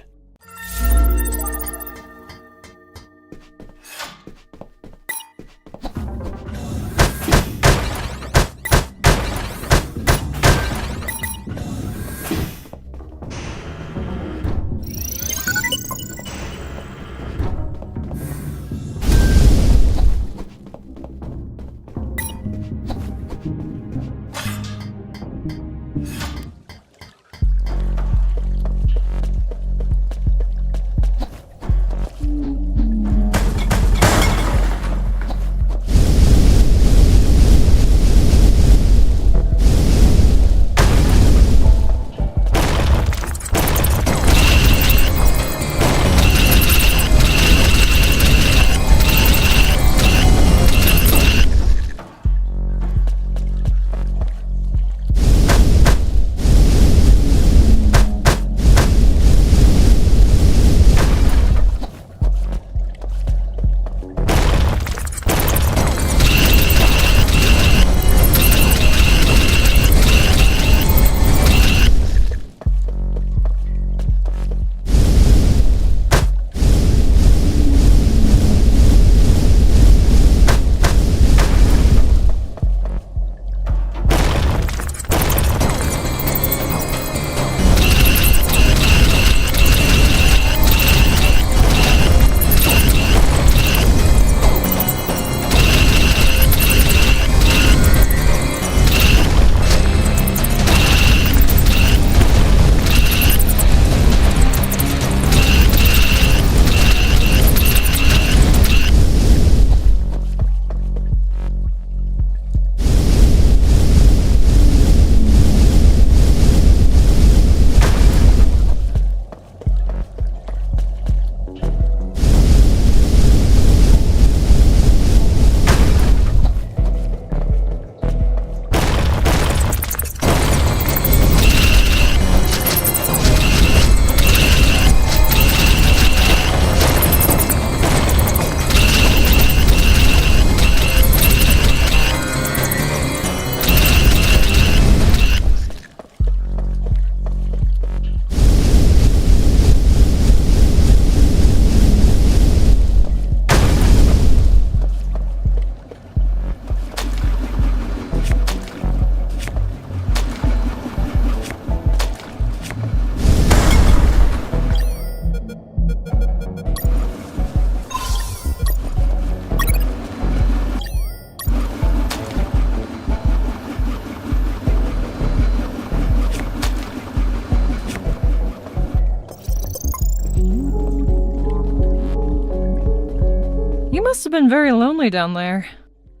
must have been very lonely down there.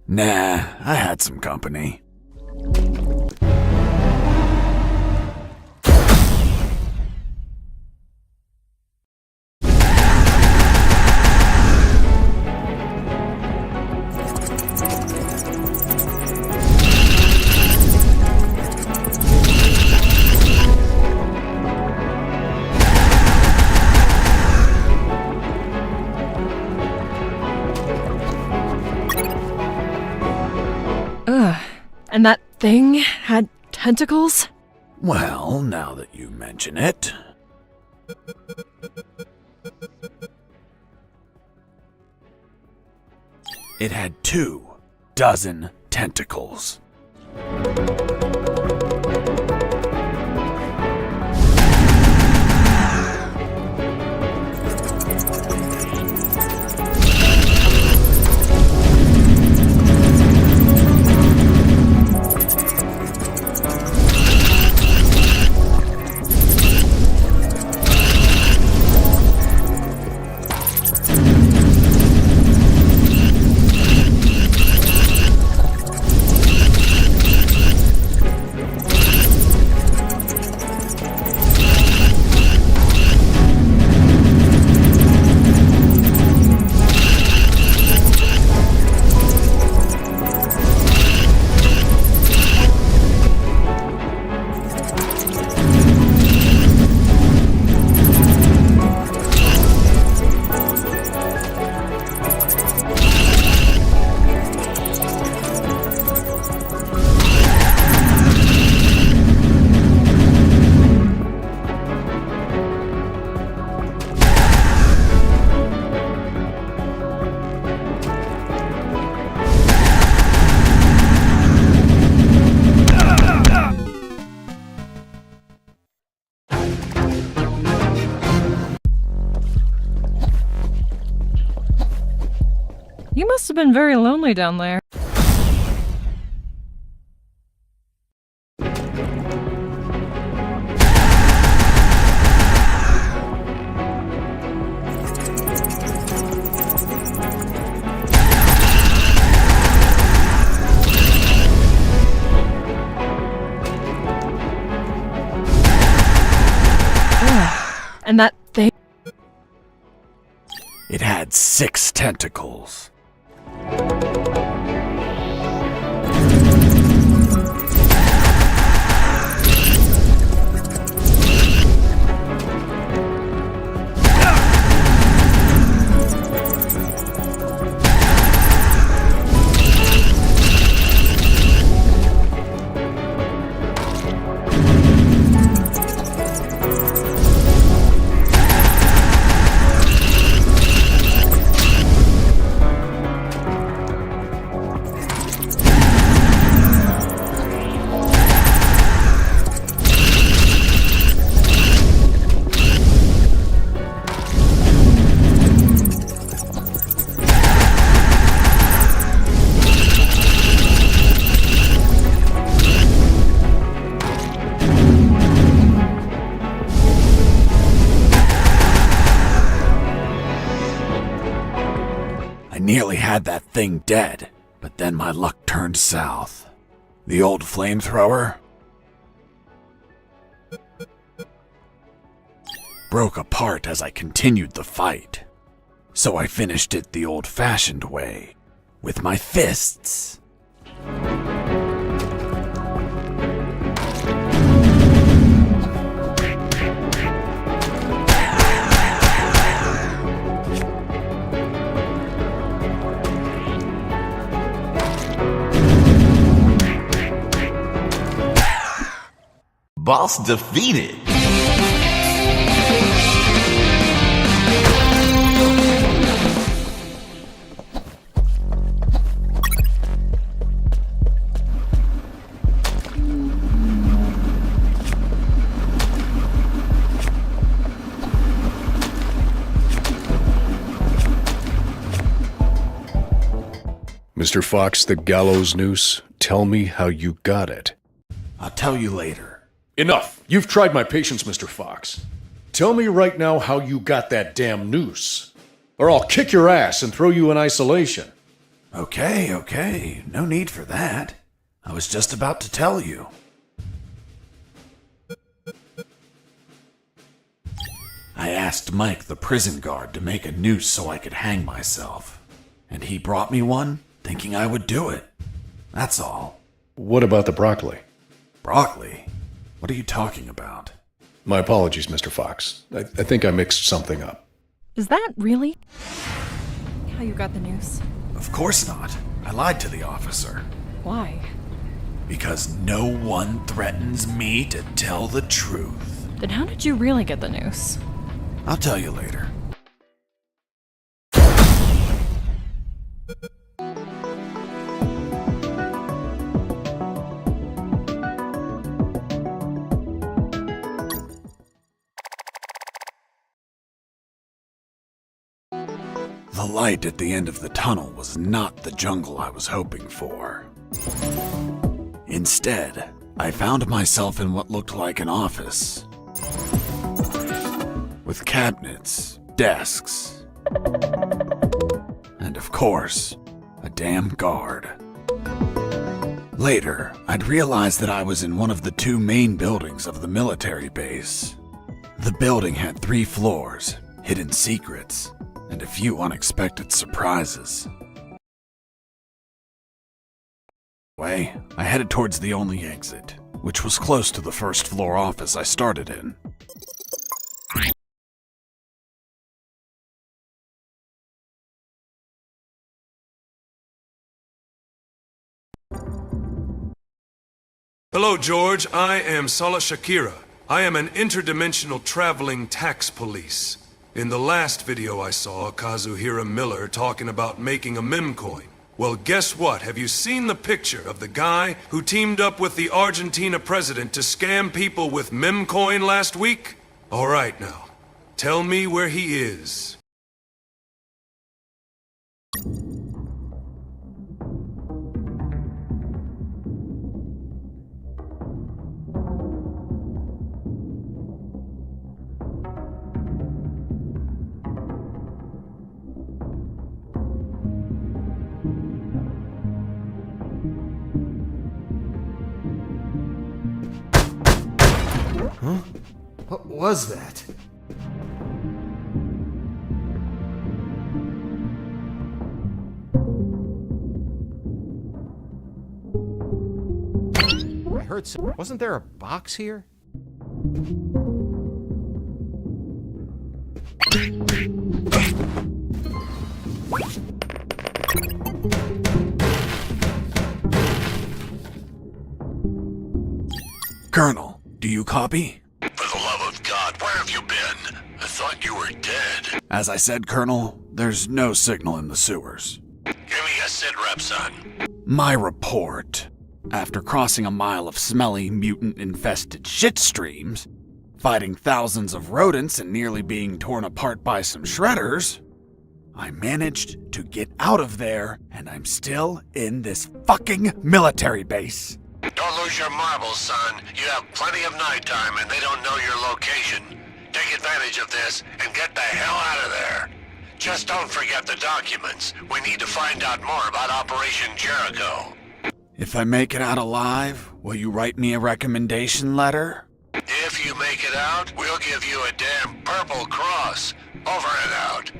Nah, I had some company. And that thing had tentacles? Well, now that you mention it. It had 24 tentacles. You must have been very lonely down there. And that thing... It had 6 tentacles. Nearly had that thing dead, but then my luck turned south. The old flamethrower broke apart as I continued the fight. So I finished it the old-fashioned way, with my fists. Boss defeated. Mr. Fox, the gallows noose, tell me how you got it. I'll tell you later. Enough! You've tried my patience, Mr. Fox. Tell me right now how you got that damn noose, or I'll kick your ass and throw you in isolation. Okay. No need for that. I was just about to tell you. I asked Mike, the prison guard, to make a noose so I could hang myself. And he brought me one, thinking I would do it. That's all. What about the broccoli? Broccoli? What are you talking about? My apologies, Mr. Fox. I think I mixed something up. Is that really how you got the news? Of course not. I lied to the officer. Why? Because no one threatens me to tell the truth. Then how did you really get the news? I'll tell you later. The light at the end of the tunnel was not the jungle I was hoping for. Instead, I found myself in what looked like an office. With cabinets, desks, and of course, a damn guard. Later, I'd realized that I was in one of the 2 main buildings of the military base. The building had 3 floors, hidden secrets, and a few unexpected surprises. Anyway, I headed towards the only exit, which was close to the first floor office I started in. Hello, George. I am Salah Shakira. I am an interdimensional traveling tax police. In the last video I saw Kazuhira Miller talking about making a mem coin. Well, guess what? Have you seen the picture of the guy who teamed up with the Argentina president to scam people with mem coin last week? All right now, tell me where he is. Huh? What was that? I heard some... Wasn't there a box here? Colonel, do you copy? For the love of God, where have you been? I thought you were dead. As I said, Colonel, there's no signal in the sewers. Give me a sit rep, son. My report. After crossing a mile of smelly, mutant-infested shit streams, fighting thousands of rodents and nearly being torn apart by some shredders, I managed to get out of there, and I'm still in this fucking military base. Don't lose your marbles, son. You have plenty of nighttime and they don't know your location. Take advantage of this and get the hell out of there. Just don't forget the documents. We need to find out more about Operation Jericho. If I make it out alive, will you write me a recommendation letter? If you make it out, we'll give you a damn purple cross. Over and out.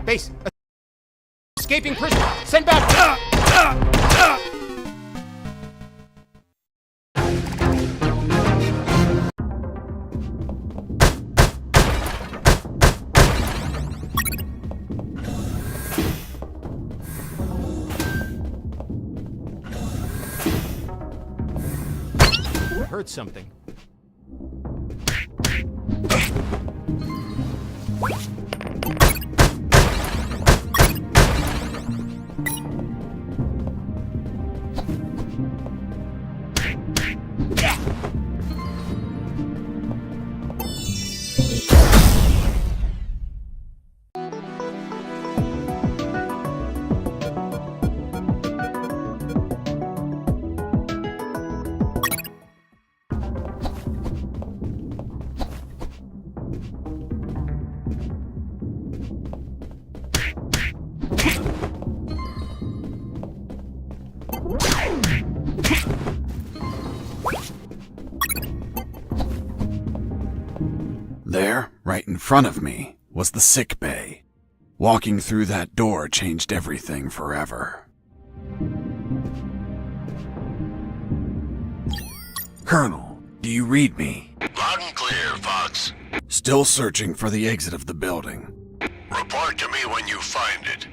Base! Escaping prisoner! Send back! I heard something. There, right in front of me, was the sick bay. Walking through that door changed everything forever. Colonel, do you read me? Loud and clear, Fox. Still searching for the exit of the building. Report to me when you find it.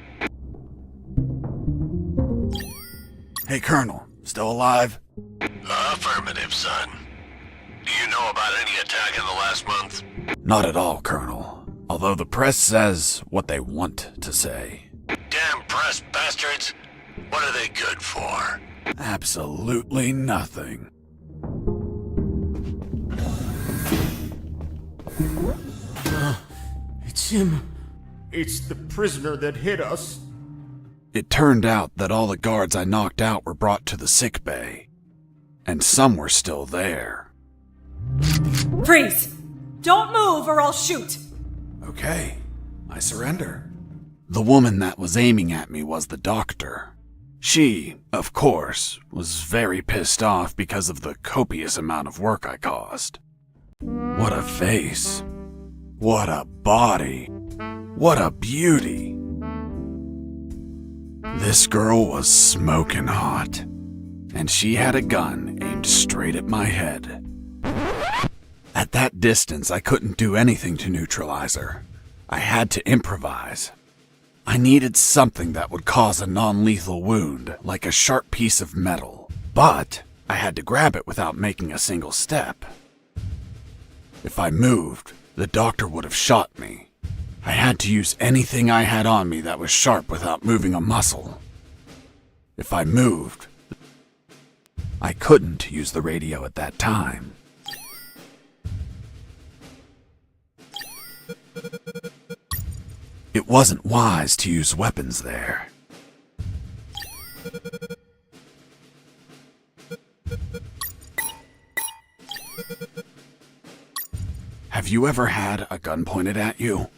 Hey, Colonel, still alive? Affirmative, son. Do you know about any attack in the last month? Not at all, Colonel. Although the press says what they want to say. Damn press bastards! What are they good for? Absolutely nothing. It's him. It's the prisoner that hit us. It turned out that all the guards I knocked out were brought to the sick bay. And some were still there. Freeze! Don't move or I'll shoot! Okay, I surrender. The woman that was aiming at me was the doctor. She, of course, was very pissed off because of the copious amount of work I caused. What a face. What a body. What a beauty. This girl was smoking hot, and she had a gun aimed straight at my head. At that distance, I couldn't do anything to neutralize her. I had to improvise. I needed something that would cause a non-lethal wound, like a sharp piece of metal. But I had to grab it without making a single step. If I moved, the doctor would have shot me. I had to use anything I had on me that was sharp without moving a muscle. If I moved, I couldn't use the radio at that time. It wasn't wise to use weapons there. Have you ever had a gun pointed at you?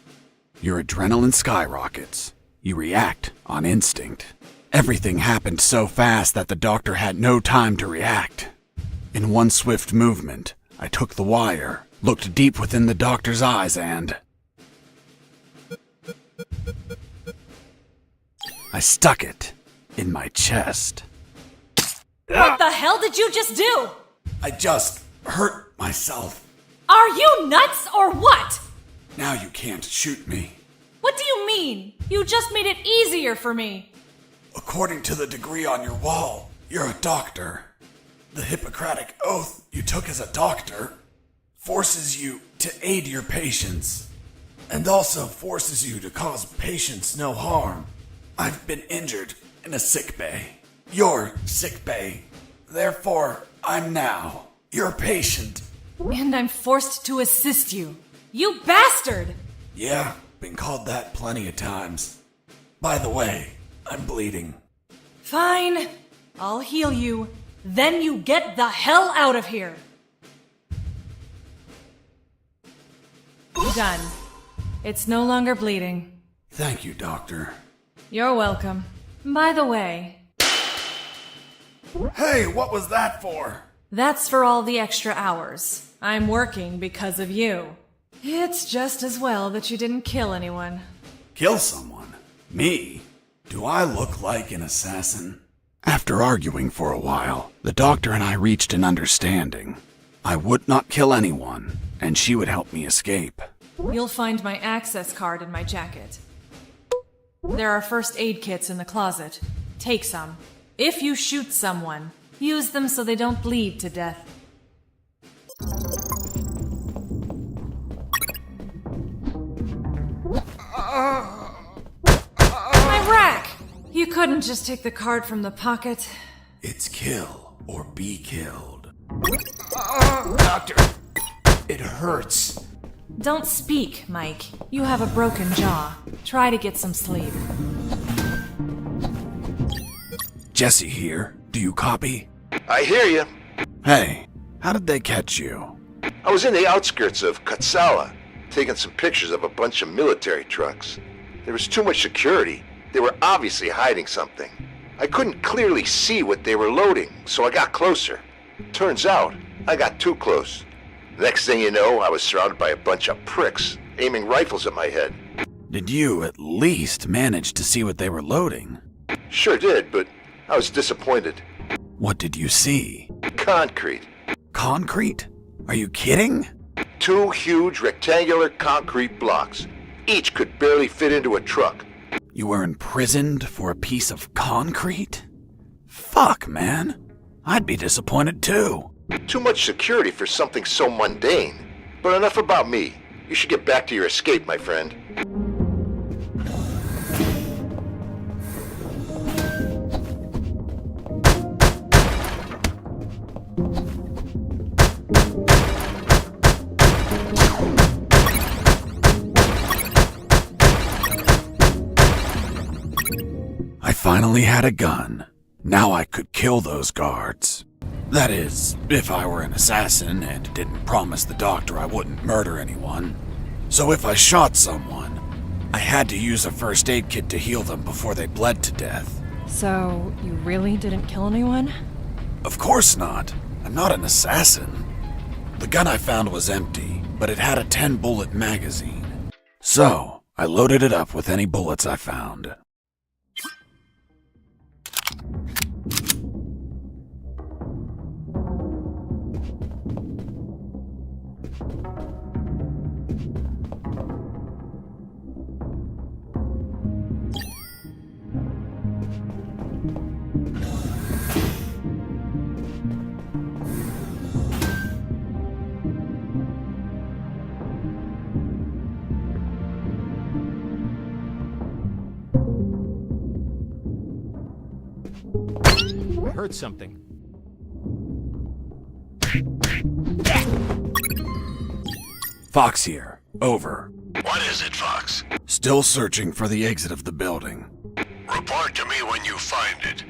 Your adrenaline skyrockets. You react on instinct. Everything happened so fast that the doctor had no time to react. In one swift movement, I took the wire, looked deep within the doctor's eyes, and I stuck it in my chest. What the hell did you just do? I just hurt myself. Are you nuts or what? Now you can't shoot me. What do you mean? You just made it easier for me. According to the degree on your wall, you're a doctor. The Hippocratic oath you took as a doctor forces you to aid your patients, and also forces you to cause patients no harm. I've been injured in a sick bay. Your sick bay. Therefore, I'm now your patient. And I'm forced to assist you. You bastard! Yeah, been called that plenty of times. By the way, I'm bleeding. Fine. I'll heal you. Then you get the hell out of here. Done. It's no longer bleeding. Thank you, Doctor. You're welcome. By the way... Hey, what was that for? That's for all the extra hours. I'm working because of you. It's just as well that you didn't kill anyone. Kill someone? Me? Do I look like an assassin? After arguing for a while, the doctor and I reached an understanding. I would not kill anyone, and she would help me escape. You'll find my access card in my jacket. There are first aid kits in the closet. Take some. If you shoot someone, use them so they don't bleed to death. My rack! You couldn't just take the card from the pocket. It's kill or be killed. Doctor, it hurts. Don't speak, Mike. You have a broken jaw. Try to get some sleep. Jesse here. Do you copy? I hear you. Hey, how did they catch you? I was in the outskirts of Katsala, taking some pictures of a bunch of military trucks. There was too much security. They were obviously hiding something. I couldn't clearly see what they were loading, so I got closer. Turns out, I got too close. Next thing you know, I was surrounded by a bunch of pricks, aiming rifles at my head. Did you at least manage to see what they were loading? Sure did, but I was disappointed. What did you see? Concrete. Concrete? Are you kidding? 2 huge rectangular concrete blocks. Each could barely fit into a truck. You were imprisoned for a piece of concrete? Fuck, man. I'd be disappointed too. Too much security for something so mundane. But enough about me. You should get back to your escape, my friend. I finally had a gun. Now I could kill those guards. That is, if I were an assassin and didn't promise the doctor I wouldn't murder anyone. So if I shot someone, I had to use a first aid kit to heal them before they bled to death. So, you really didn't kill anyone? Of course not. I'm not an assassin. The gun I found was empty, but it had a 10-bullet magazine. So, I loaded it up with any bullets I found. I heard something. Fox here. Over. What is it, Fox? Still searching for the exit of the building. Report to me when you find it.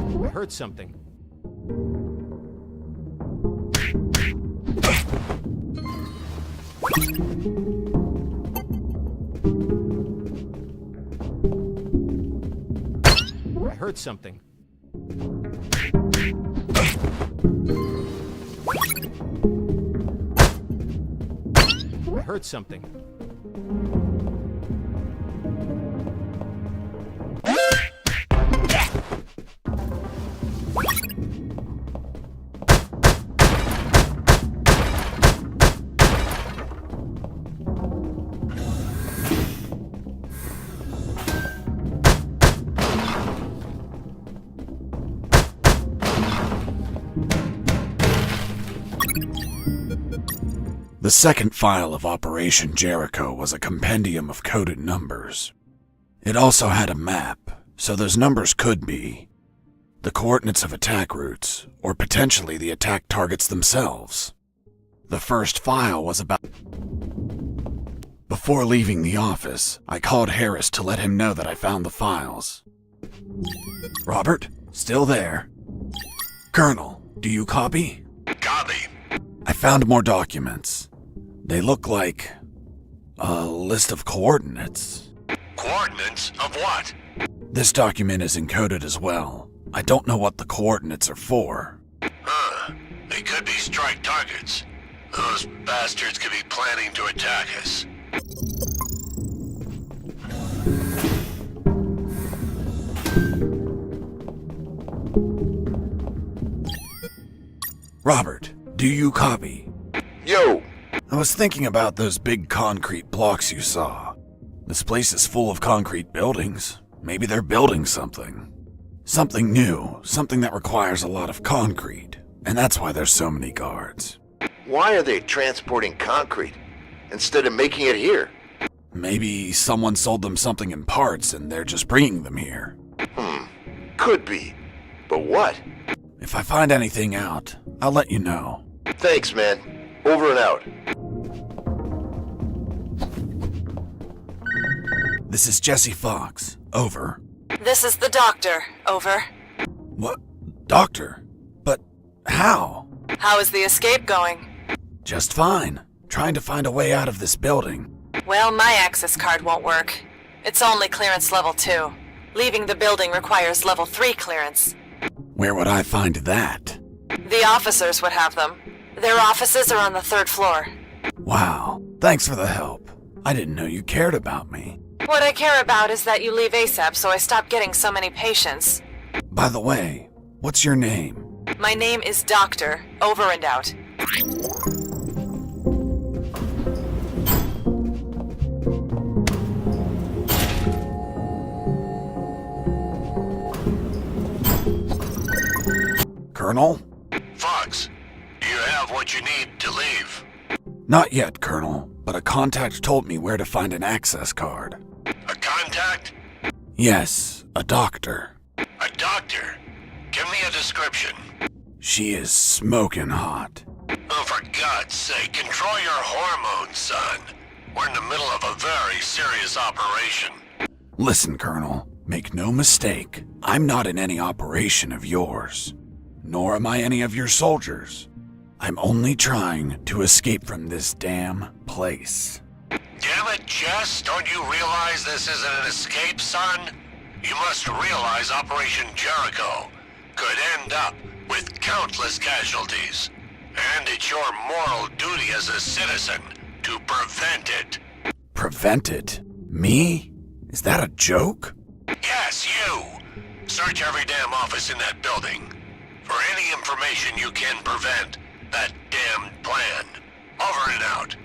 I heard something. I heard something. I heard something. The second file of Operation Jericho was a compendium of coded numbers. It also had a map, so those numbers could be the coordinates of attack routes, or potentially the attack targets themselves. The first file was about... Before leaving the office, I called Harris to let him know that I found the files. Robert, still there? Colonel, do you copy? Copy. I found more documents. They look like a list of coordinates. Coordinates of what? This document is encoded as well. I don't know what the coordinates are for. Huh. They could be strike targets. Those bastards could be planning to attack us. Robert, do you copy? Yo! I was thinking about those big concrete blocks you saw. This place is full of concrete buildings. Maybe they're building something. Something new, something that requires a lot of concrete. And that's why there's so many guards. Why are they transporting concrete instead of making it here? Maybe someone sold them something in parts and they're just bringing them here. Could be. But what? If I find anything out, I'll let you know. Thanks, man. Over and out. This is Jesse Fox. Over. This is the doctor. Over. What? Doctor? But how? How is the escape going? Just fine. Trying to find a way out of this building. Well, my access card won't work. It's only clearance level 2. Leaving the building requires level 3 clearance. Where would I find that? The officers would have them. Their offices are on the 3rd floor. Wow. Thanks for the help. I didn't know you cared about me. What I care about is that you leave ASAP so I stop getting so many patients. By the way, what's your name? My name is Doctor. Over and out. Colonel? Fox, do you have what you need to leave? Not yet, Colonel, but a contact told me where to find an access card. A contact? Yes, a doctor. A doctor? Give me a description. She is smoking hot. Oh, for God's sake, control your hormones, son. We're in the middle of a very serious operation. Listen, Colonel, make no mistake. I'm not in any operation of yours. Nor am I any of your soldiers. I'm only trying to escape from this damn place. Damn it, Jess, don't you realize this isn't an escape, son? You must realize Operation Jericho could end up with countless casualties. And it's your moral duty as a citizen to prevent it. Prevent it? Me? Is that a joke? Yes, you. Search every damn office in that building for any information you can prevent that damned plan. Over and out.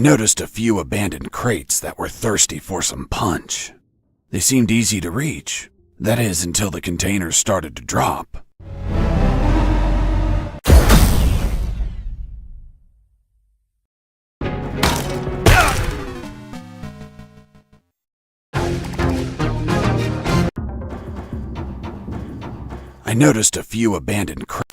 noticed a few abandoned crates that were thirsty for some punch. They seemed easy to reach. That is, until the containers started to drop. I noticed a few abandoned crates.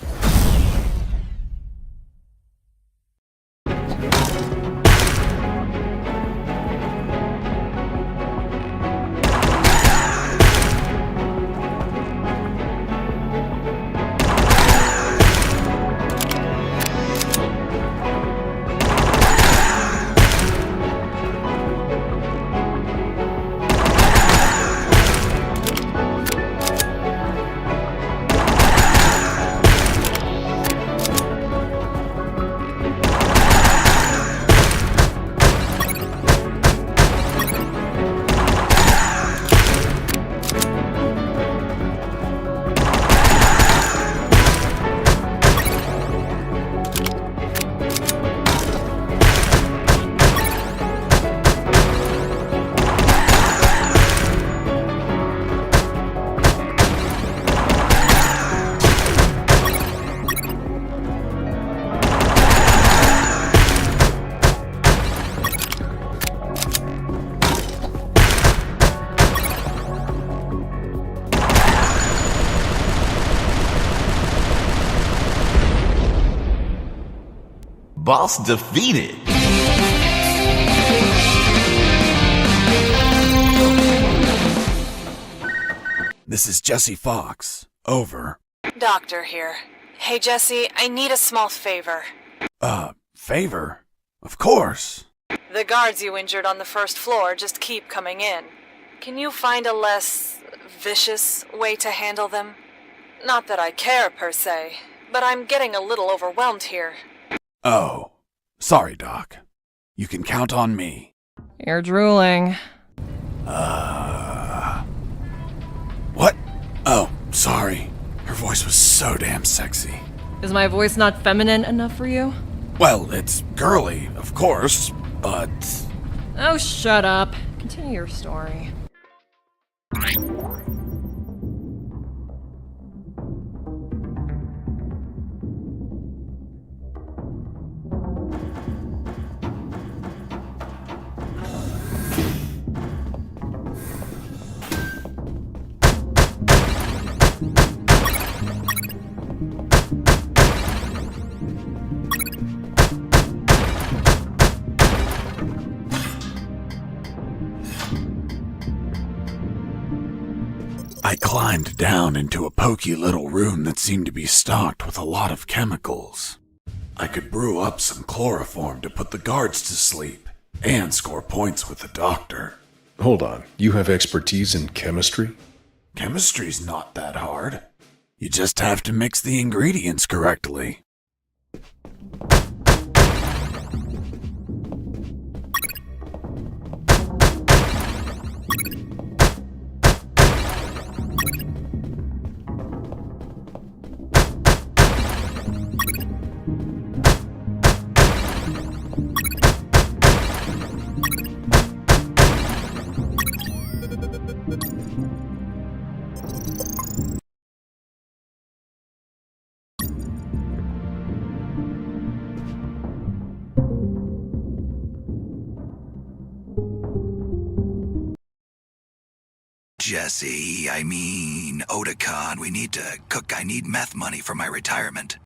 Boss defeated. This is Jesse Fox. Over. Doctor here. Hey, Jesse, I need a small favor. Favor? Of course. The guards you injured on the first floor just keep coming in. Can you find a less vicious way to handle them? Not that I care, per se, but I'm getting a little overwhelmed here. Oh, sorry, Doc. You can count on me. You're drooling. What? Oh, sorry. Her voice was so damn sexy. Is my voice not feminine enough for you? Well, it's girly, of course, but... Oh, shut up. Continue your story. I climbed down into a poky little room that seemed to be stocked with a lot of chemicals. I could brew up some chloroform to put the guards to sleep and score points with the doctor. Hold on, you have expertise in chemistry? Chemistry's not that hard. You just have to mix the ingredients correctly. Jesse, Otakon, we need to cook. I need meth money for my retirement.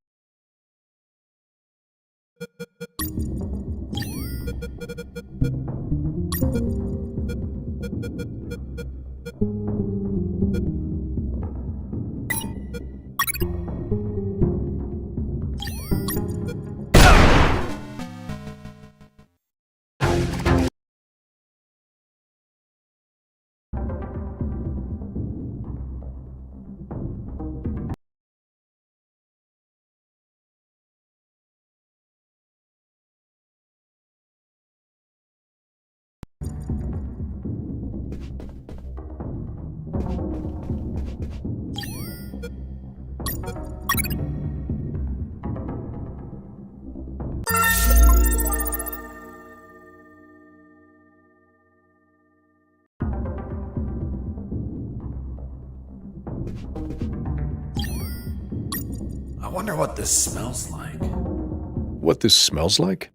I wonder what this smells like. What this smells like?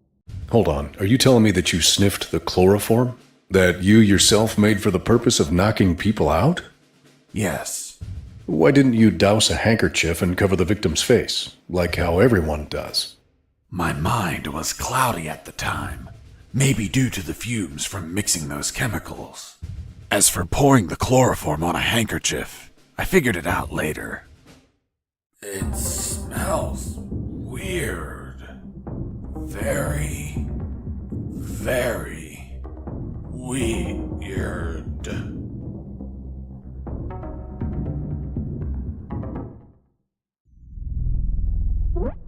Hold on, are you telling me that you sniffed the chloroform? That you yourself made for the purpose of knocking people out? Yes. Why didn't you douse a handkerchief and cover the victim's face, like how everyone does? My mind was cloudy at the time, maybe due to the fumes from mixing those chemicals. As for pouring the chloroform on a handkerchief, I figured it out later. It smells weird. Very, very weird.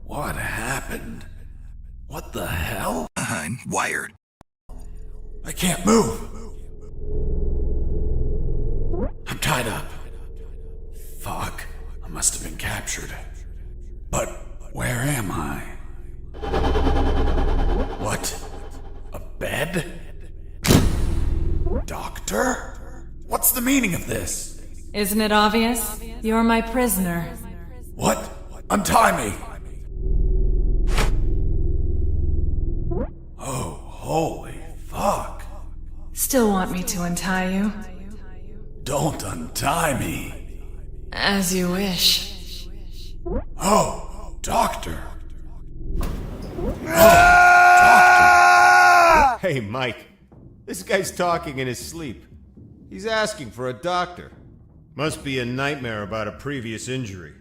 What happened? What the hell? I'm wired. I can't move. I'm tied up. Fuck, I must have been captured. But where am I? What? A bed? Doctor? What's the meaning of this? Isn't it obvious? You're my prisoner. What? Untie me! Oh, holy fuck. Still want me to untie you? Don't untie me. As you wish. Oh, Doctor. Hey, Mike. This guy's talking in his sleep. He's asking for a doctor. Must be a nightmare about a previous injury.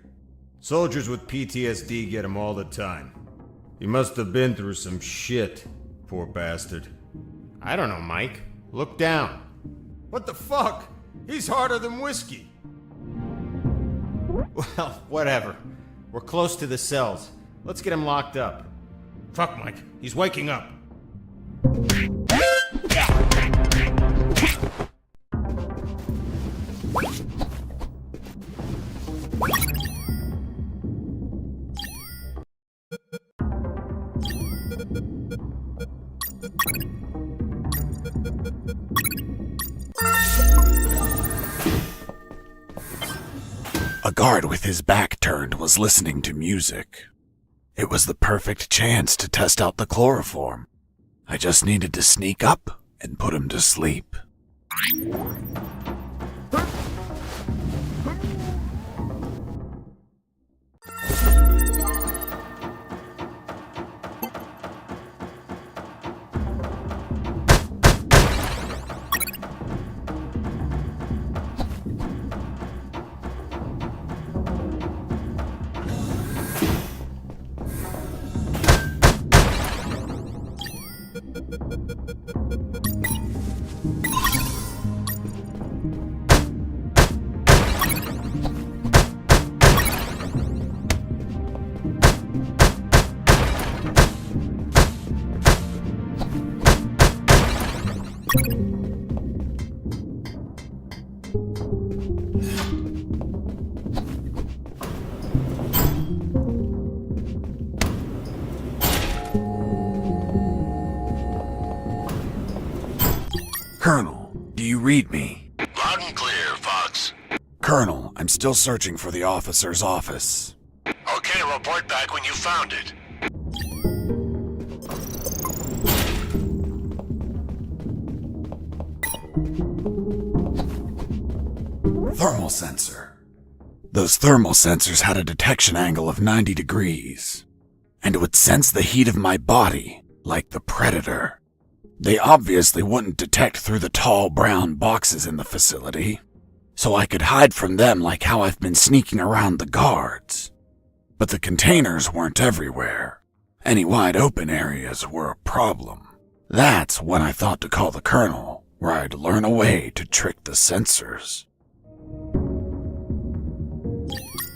Soldiers with PTSD get him all the time. He must have been through some shit, poor bastard. I don't know, Mike. Look down. What the fuck? He's harder than whiskey. Well, whatever. We're close to the cells. Let's get him locked up. Fuck, Mike. He's waking up. A guard with his back turned was listening to music. It was the perfect chance to test out the chloroform. I just needed to sneak up and put him to sleep. Colonel, do you read me? Loud and clear, Fox. Colonel, I'm still searching for the officer's office. Okay, report back when you found it. Thermal sensor. Those thermal sensors had a detection angle of 90 degrees, and it would sense the heat of my body, like the Predator. They obviously wouldn't detect through the tall brown boxes in the facility, so I could hide from them like how I've been sneaking around the guards. But the containers weren't everywhere. Any wide open areas were a problem. That's when I thought to call the Colonel, where I'd learn a way to trick the sensors.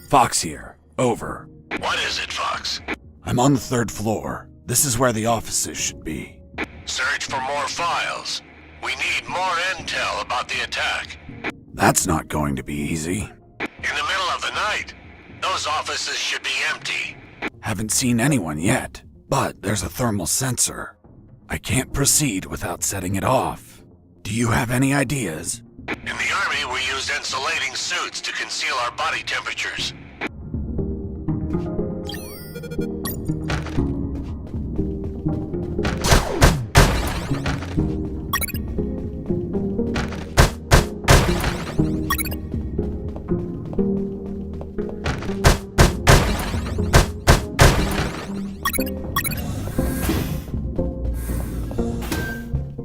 Fox here. Over. What is it, Fox? I'm on the 3rd floor. This is where the offices should be. Search for more files. We need more intel about the attack. That's not going to be easy. In the middle of the night, those offices should be empty. Haven't seen anyone yet, but there's a thermal sensor. I can't proceed without setting it off. Do you have any ideas? In the Army, we used insulating suits to conceal our body temperatures.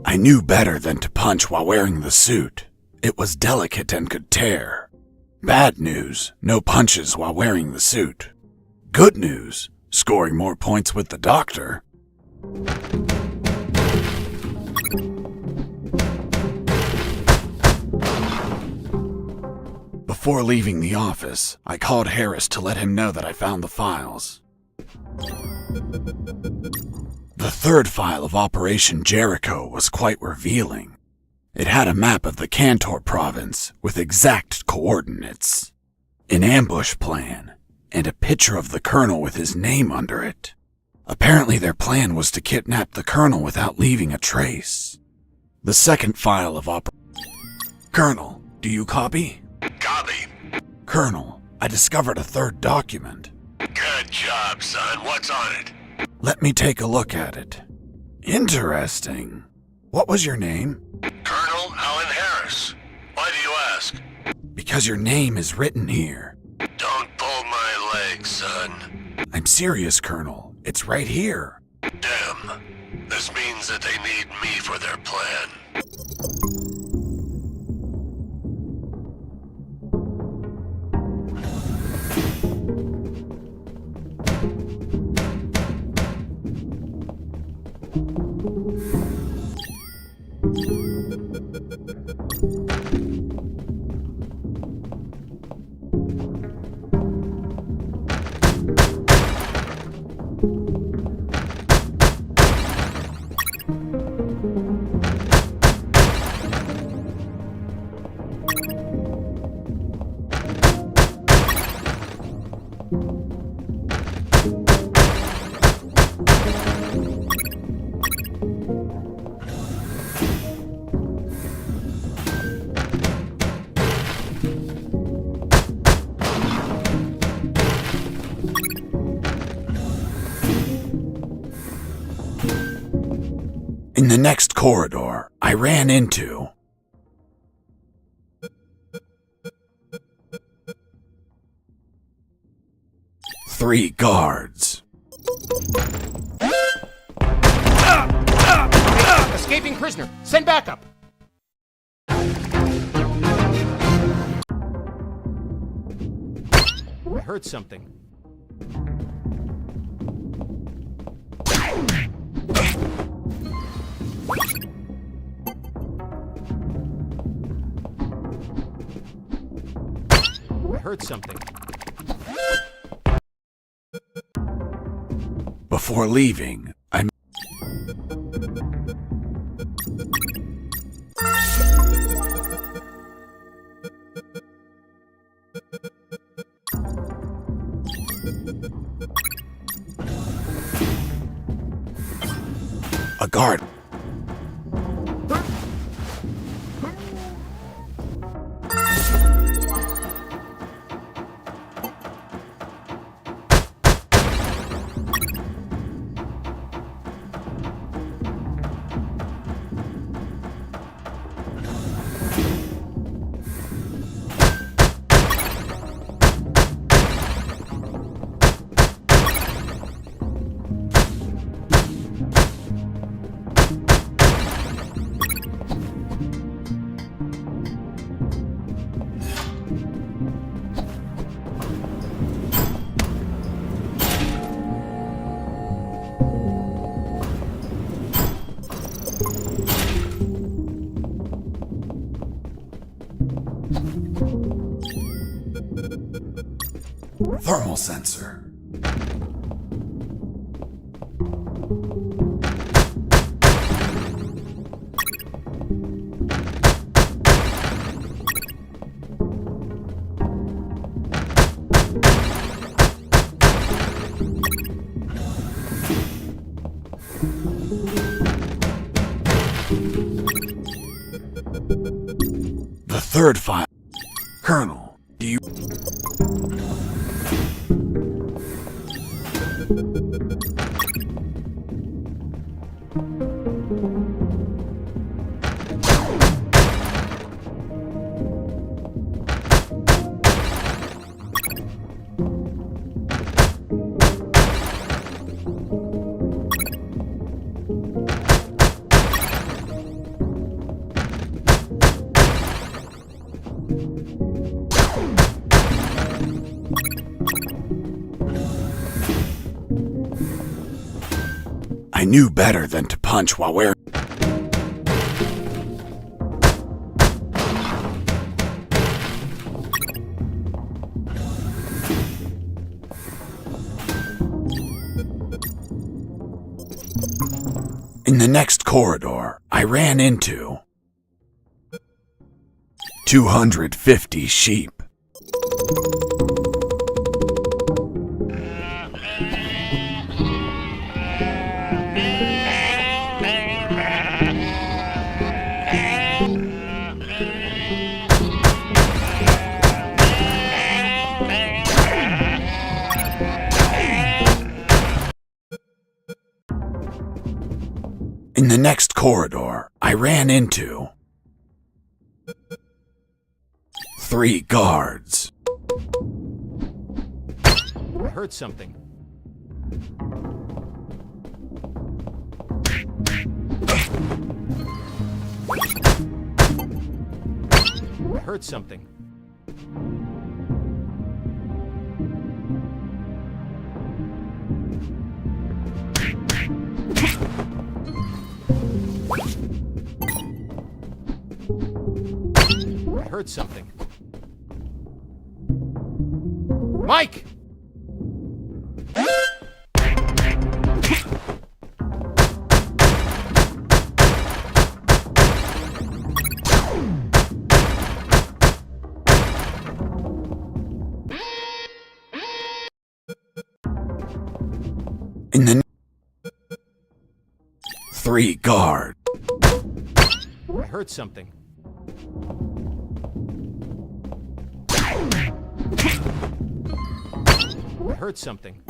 I knew better than to punch while wearing the suit. It was delicate and could tear. Bad news, no punches while wearing the suit. Good news, scoring more points with the doctor. Before leaving the office, I called Harris to let him know that I found the files. The third file of Operation Jericho was quite revealing. It had a map of the Cantor province with exact coordinates, an ambush plan, and a picture of the colonel with his name under it. Apparently their plan was to kidnap the colonel without leaving a trace. The second file of Colonel, do you copy? Copy. Colonel, I discovered a third document. Good job, son. What's on it? Let me take a look at it. Interesting. What was your name? Colonel Alan Harris. Why do you ask? Because your name is written here. Don't pull my leg, son. I'm serious, Colonel. It's right here. Damn. This means that they need me for their plan. In the next corridor, I ran into... three guards. Escaping prisoner. Send backup. I heard something. I heard something. Before leaving, I... a guard. Thermal sensor. third file. Colonel, do you... I knew better than to punch while wearing... In the next corridor, I ran into 250 sheep. In the next corridor, I ran into 3 guards. I heard something. I heard something. I heard something. Mike! In the 3 guards. I heard something. I heard something.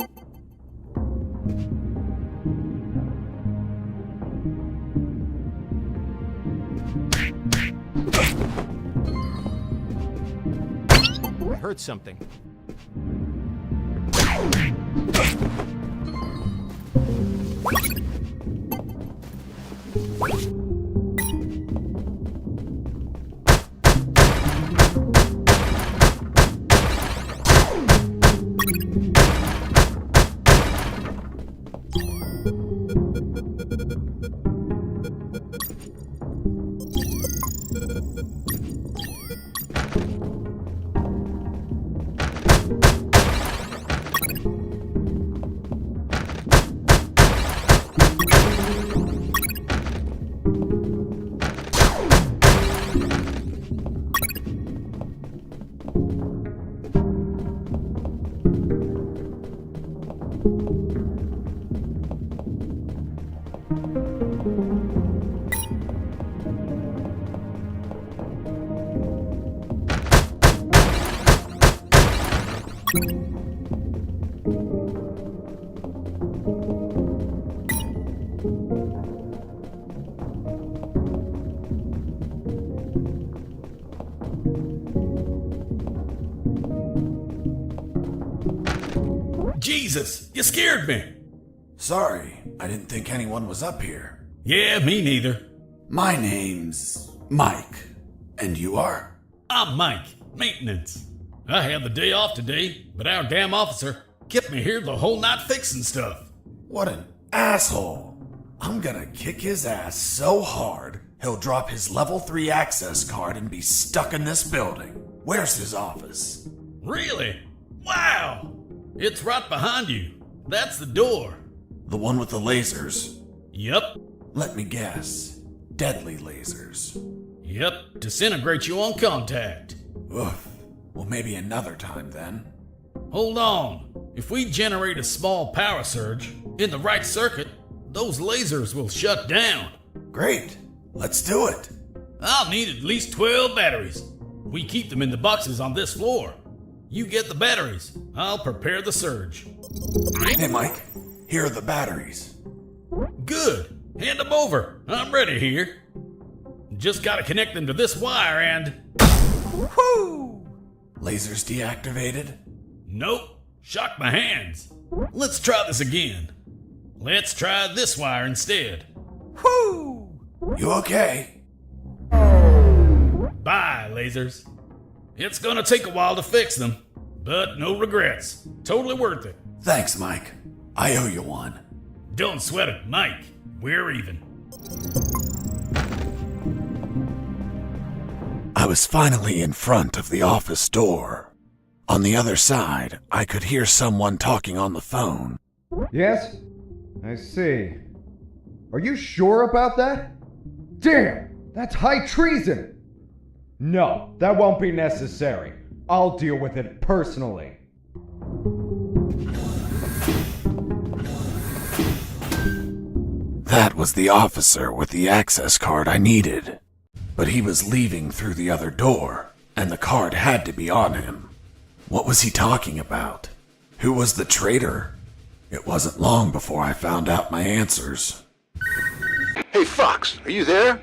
I heard something. Jesus, you scared me. Sorry, I didn't think anyone was up here. Yeah, me neither. My name's Mike. And you are? I'm Mike, maintenance. I had the day off today, but our damn officer kept me here the whole night fixing stuff. What an asshole. I'm gonna kick his ass so hard, he'll drop his level 3 access card and be stuck in this building. Where's his office? Really? Wow! It's right behind you. That's the door. The one with the lasers? Yep. Let me guess. Deadly lasers. Yep, disintegrate you on contact. Oof. Well, maybe another time then. Hold on. If we generate a small power surge in the right circuit, those lasers will shut down. Great. Let's do it. I'll need at least 12 batteries. We keep them in the boxes on this floor. You get the batteries. I'll prepare the surge. Hey, Mike. Here are the batteries. Good. Hand them over. I'm ready here. Just gotta connect them to this wire and... Woo! Lasers deactivated? Nope. Shocked my hands. Let's try this again. Let's try this wire instead. Woo! You okay? Bye, lasers. It's gonna take a while to fix them, but no regrets. Totally worth it. Thanks, Mike. I owe you one. Don't sweat it, Mike. We're even. I was finally in front of the office door. On the other side, I could hear someone talking on the phone. Yes? I see. Are you sure about that? Damn! That's high treason! No, that won't be necessary. I'll deal with it personally. That was the officer with the access card I needed. But he was leaving through the other door, and the card had to be on him. What was he talking about? Who was the traitor? It wasn't long before I found out my answers. Hey, Fox, are you there?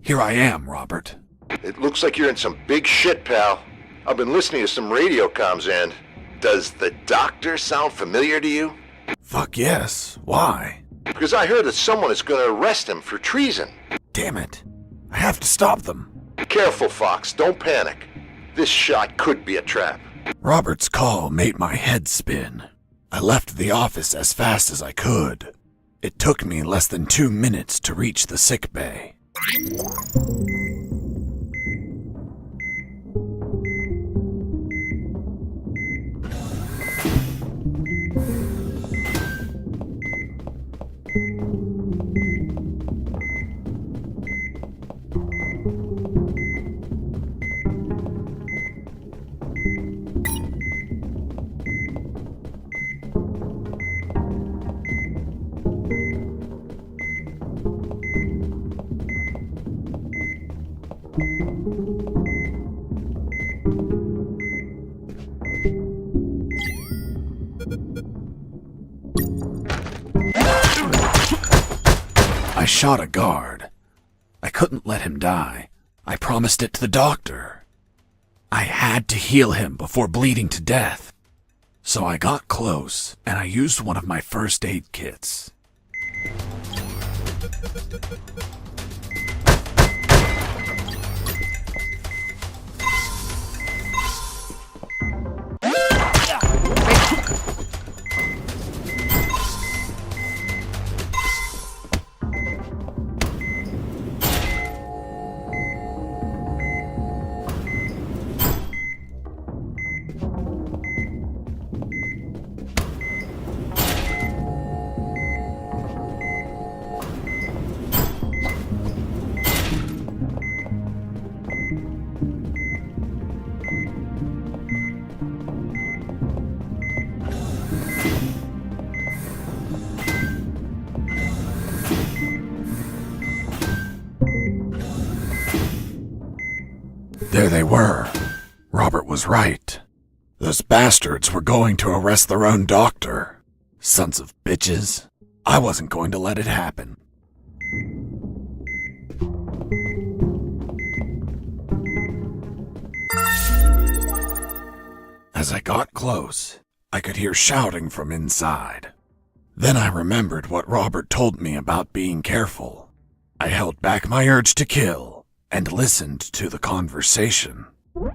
Here I am, Robert. It looks like you're in some big shit, pal. I've been listening to some radio comms and... Does the Doctor sound familiar to you? Fuck yes. Why? Because I heard that someone is going to arrest him for treason. Damn it. I have to stop them. Careful, Fox. Don't panic. This shot could be a trap. Robert's call made my head spin. I left the office as fast as I could. It took me less than 2 minutes to reach the sick bay. I shot a guard. I couldn't let him die. I promised it to the doctor. I had to heal him before bleeding to death. So I got close, and I used one of my first aid kits. There they were. Robert was right. Those bastards were going to arrest their own doctor. Sons of bitches. I wasn't going to let it happen. As I got close, I could hear shouting from inside. Then I remembered what Robert told me about being careful. I held back my urge to kill and listened to the conversation.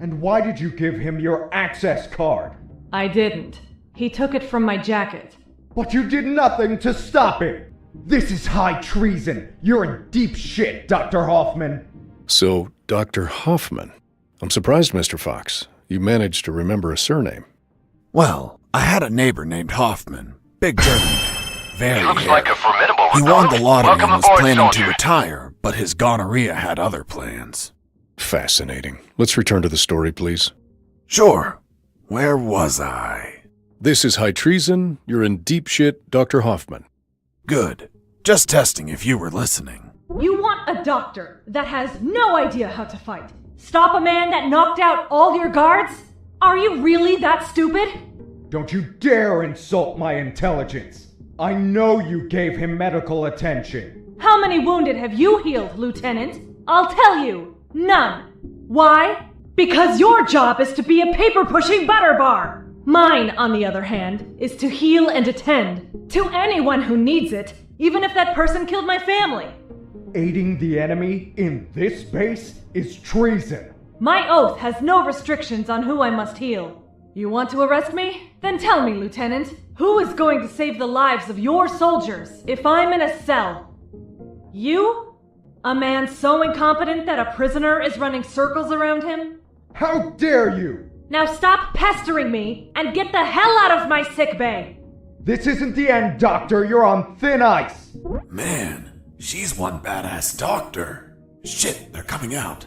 And why did you give him your access card? I didn't. He took it from my jacket. But you did nothing to stop him! This is high treason! You're in deep shit, Dr. Hoffman! So, Dr. Hoffman. I'm surprised, Mr. Fox. You managed to remember a surname. Well, I had a neighbor named Hoffman. Big German man. Very Looks hairy. like a formidable He recruit. won the lottery Welcome and was aboard, planning soldier. to retire, but his gonorrhea had other plans. Fascinating. Let's return to the story, please. Sure. Where was I? This is high treason. You're in deep shit, Dr. Hoffman. Good. Just testing if you were listening. You want a doctor that has no idea how to fight. Stop a man that knocked out all your guards? Are you really that stupid? Don't you dare insult my intelligence. I know you gave him medical attention. How many wounded have you healed, Lieutenant? I'll tell you, none. Why? Because your job is to be a paper-pushing butterbar. Mine, on the other hand, is to heal and attend to anyone who needs it, even if that person killed my family. Aiding the enemy in this base is treason. My oath has no restrictions on who I must heal. You want to arrest me? Then tell me, Lieutenant, who is going to save the lives of your soldiers if I'm in a cell? You? A man so incompetent that a prisoner is running circles around him? How dare you! Now stop pestering me and get the hell out of my sickbay! This isn't the end, Doctor. You're on thin ice. Man, she's one badass doctor. Shit, they're coming out.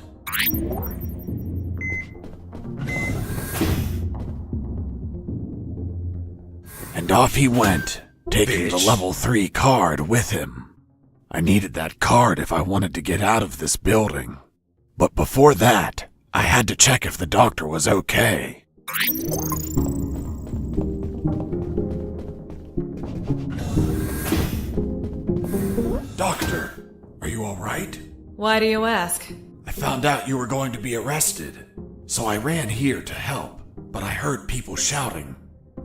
And off he went, taking the level 3 card with him. I needed that card if I wanted to get out of this building. But before that, I had to check if the doctor was okay. Doctor, are you alright? Why do you ask? I found out you were going to be arrested, so I ran here to help, but I heard people shouting,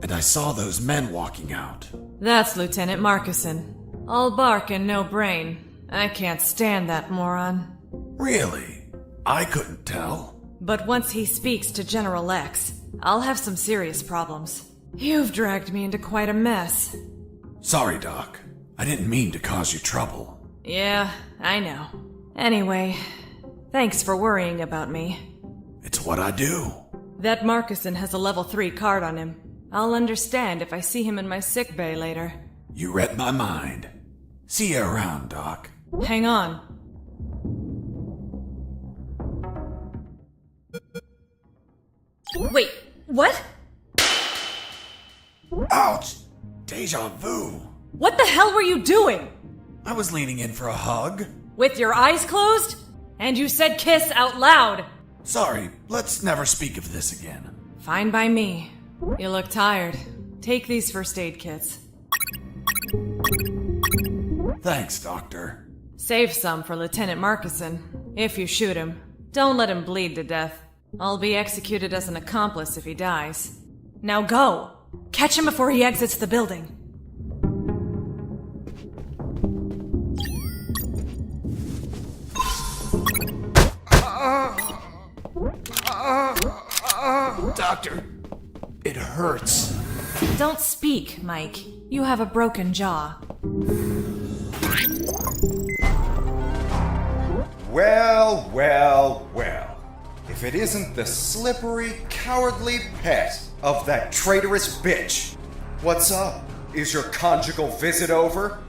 and I saw those men walking out. That's Lieutenant Marcuson. All bark and no brain. I can't stand that moron. Really? I couldn't tell. But once he speaks to General X, I'll have some serious problems. You've dragged me into quite a mess. Sorry, Doc. I didn't mean to cause you trouble. Yeah, I know. Anyway, thanks for worrying about me. It's what I do. That Marcuson has a level 3 card on him. I'll understand if I see him in my sickbay later. You read my mind. See you around, Doc. Hang on. Wait, what? Ouch! Deja vu. What the hell were you doing? I was leaning in for a hug. With your eyes closed? And you said kiss out loud. Sorry, let's never speak of this again. Fine by me. You look tired. Take these first aid kits. Thanks, Doctor. Save some for Lieutenant Marcuson. If you shoot him, don't let him bleed to death. I'll be executed as an accomplice if he dies. Now go! Catch him before he exits the building. Doctor, it hurts. Don't speak, Mike. You have a broken jaw. Well, well, well. If it isn't the slippery, cowardly pet of that traitorous bitch. What's up? Is your conjugal visit over?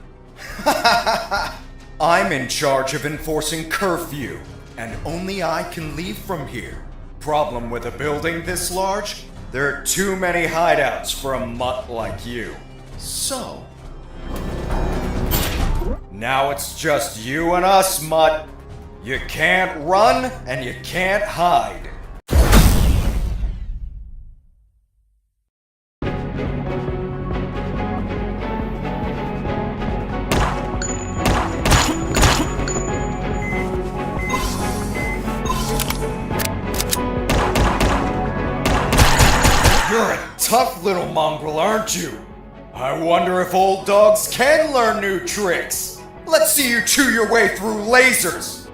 I'm in charge of enforcing curfew, and only I can leave from here. Problem with a building this large? There are too many hideouts for a mutt like you. So, now it's just you and us, mutt. You can't run and you can't hide. You're a tough little mongrel, aren't you? I wonder if old dogs can learn new tricks. Let's see you chew your way through lasers.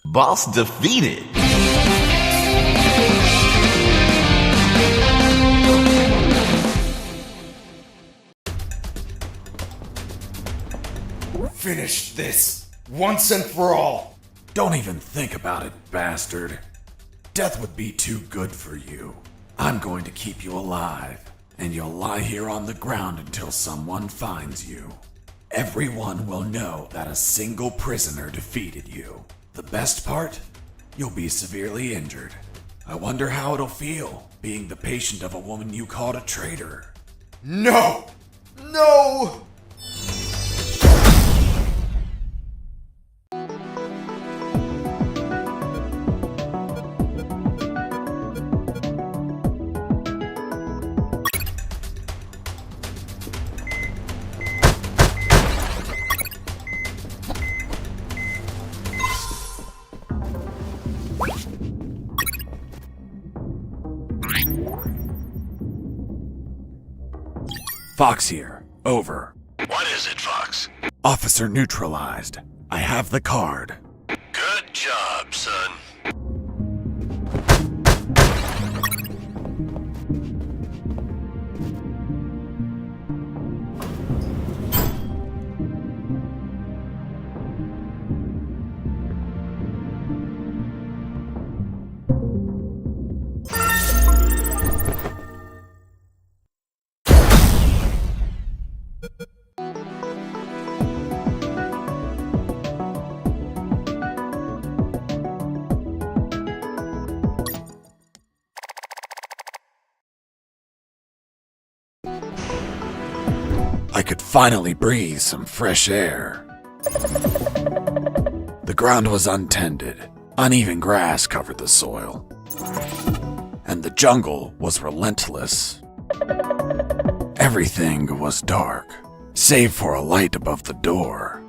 Boss defeated. Finish this, once and for all. Don't even think about it, bastard. Death would be too good for you. I'm going to keep you alive, and you'll lie here on the ground until someone finds you. Everyone will know that a single prisoner defeated you. The best part? You'll be severely injured. I wonder how it'll feel, being the patient of a woman you called a traitor. No! No! Fox here. Over. What is it, Fox? Officer neutralized. I have the card. Good job, son. I could finally breathe some fresh air. The ground was untended. Uneven grass covered the soil. And the jungle was relentless. Everything was dark, save for a light above the door.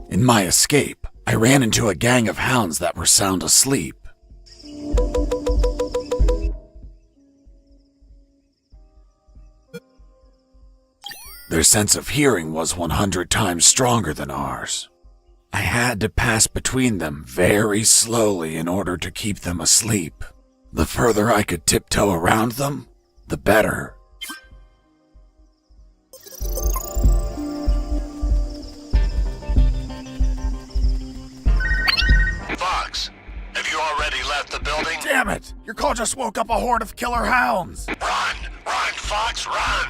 In my escape, I ran into a gang of hounds that were sound asleep. Their sense of hearing was 100 times stronger than ours. I had to pass between them very slowly in order to keep them asleep. The further I could tiptoe around them, the better. Fox, have you already left the building? Damn it! Your call just woke up a horde of killer hounds! Run! Run, Fox, run!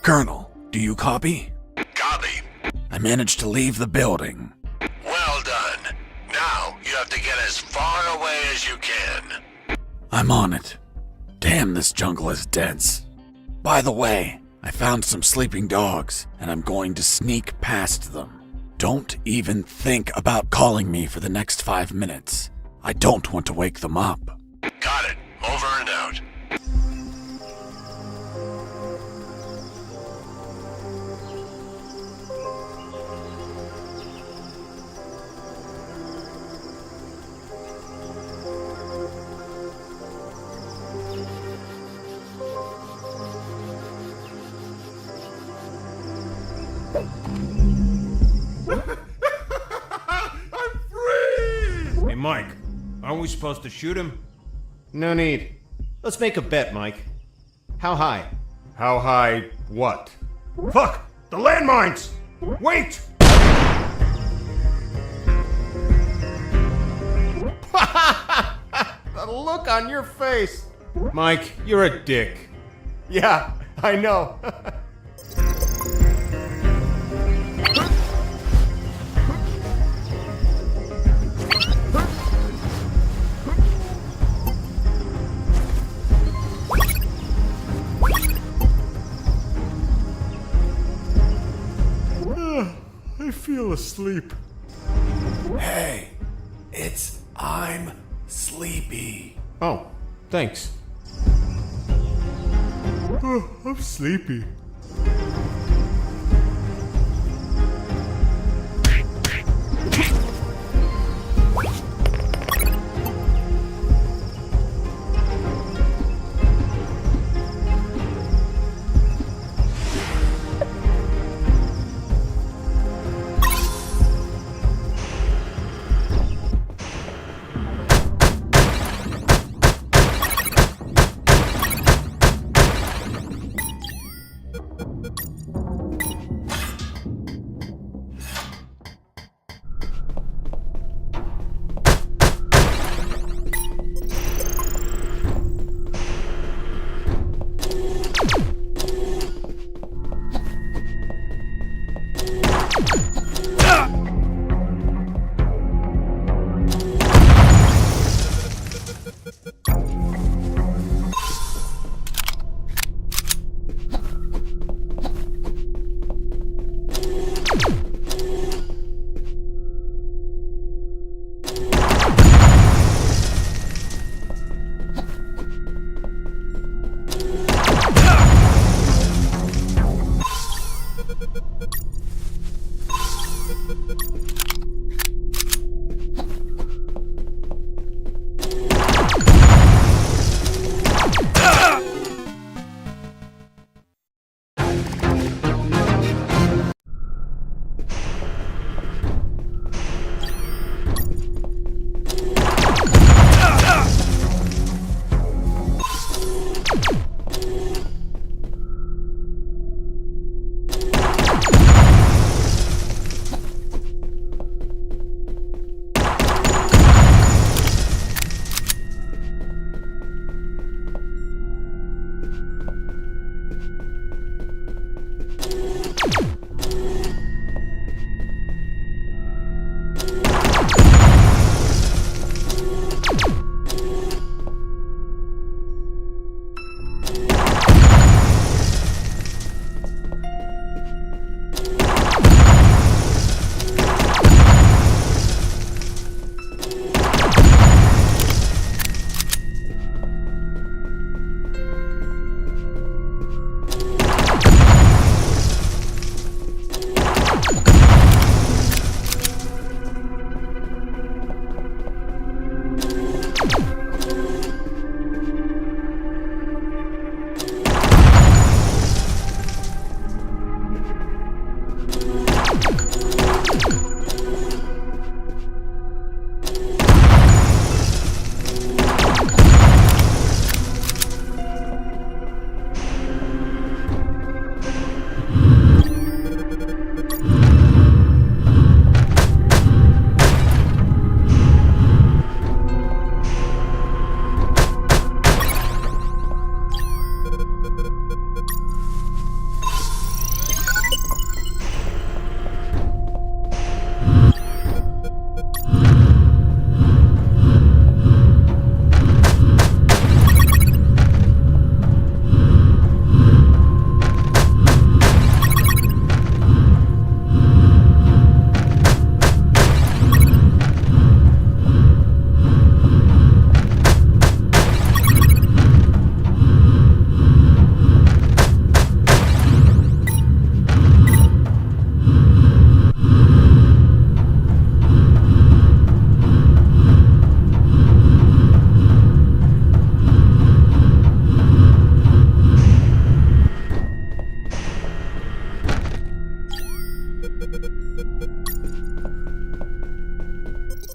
Colonel, do you copy? Copy. I managed to leave the building. Well done. Now you have to get as far away as you can. I'm on it. Damn, this jungle is dense. By the way, I found some sleeping dogs, and I'm going to sneak past them. Don't even think about calling me for the next 5 minutes. I don't want to wake them up. Got it. Over and out. Hey, Mike, aren't we supposed to shoot him? No need. Let's make a bet, Mike. How high? How high what? Fuck! The landmines! Wait! The look on your face! Mike, you're a dick. Yeah, I know. I feel asleep. Hey, I'm sleepy. Oh, thanks. I'm sleepy.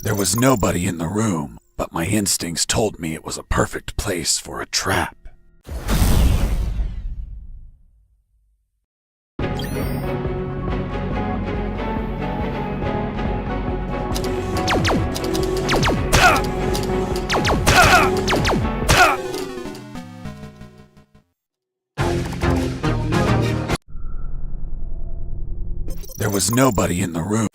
There was nobody in the room, but my instincts told me it was a perfect place for a trap. There was nobody in the room.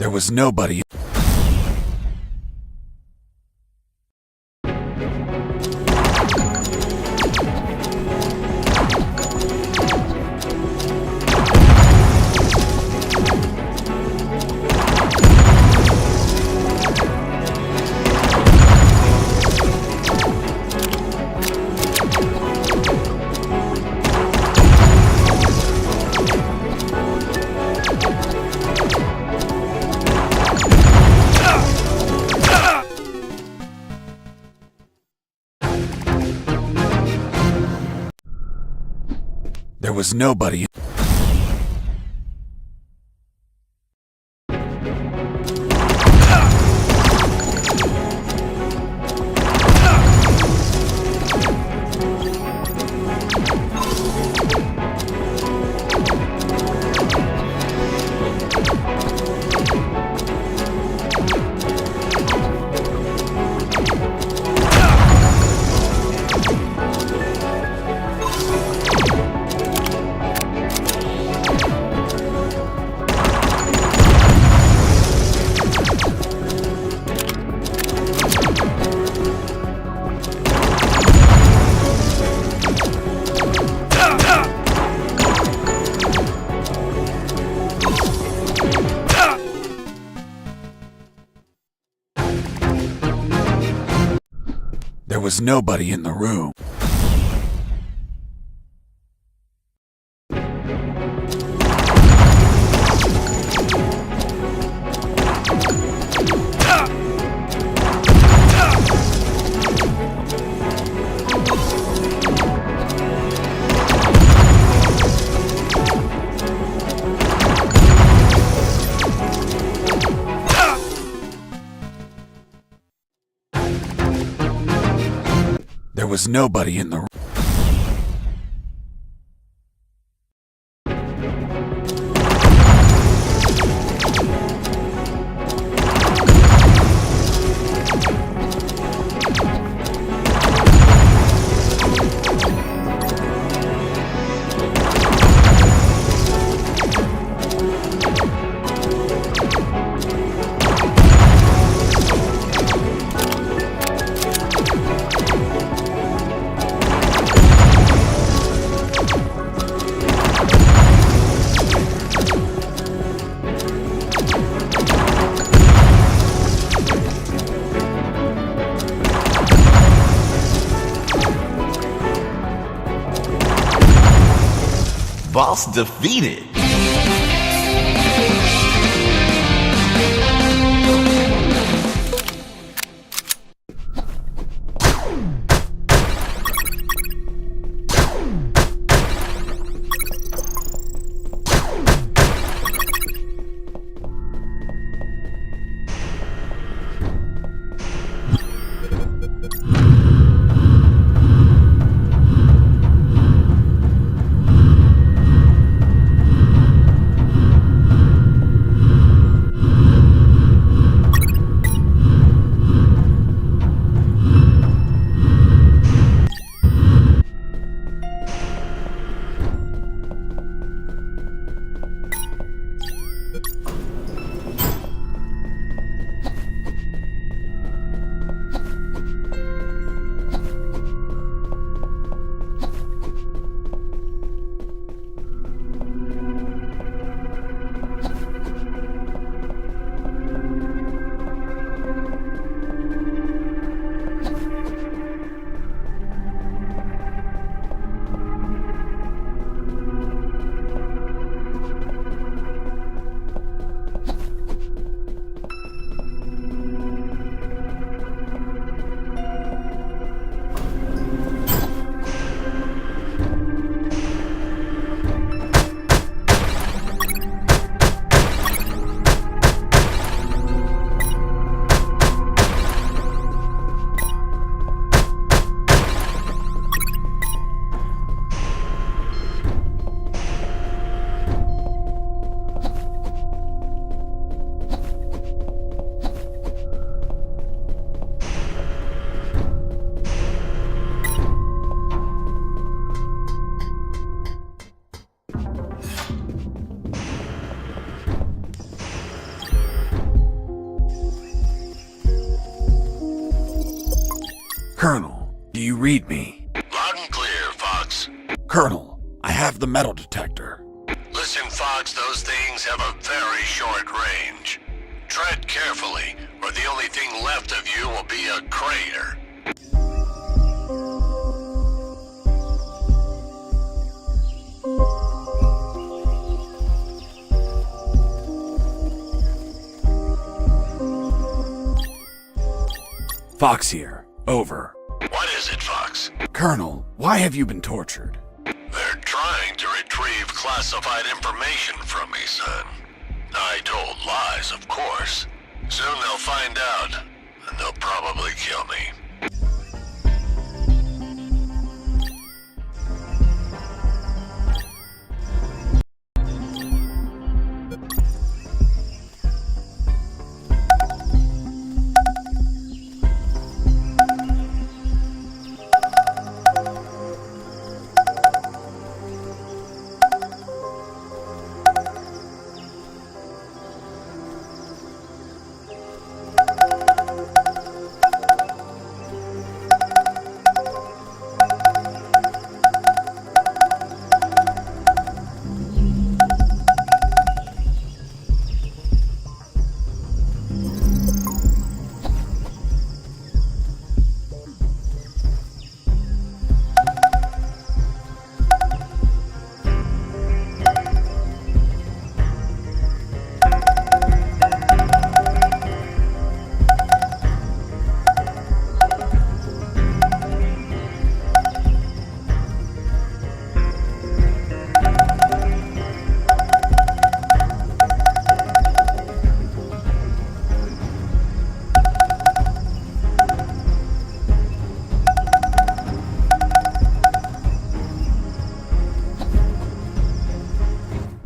There was nobody. There was nobody. There was nobody in the room. There was nobody in the room. Boss defeated. Colonel, do you read me? Loud and clear, Fox. Colonel, I have the metal detector. Listen, Fox, those things have a very short range. Tread carefully, or the only thing left of you will be a crater. Fox here. Over. What is it, Fox? Colonel, why have you been tortured? They're trying to retrieve classified information from me, son. I told lies, of course. Soon they'll find out, and they'll probably kill me.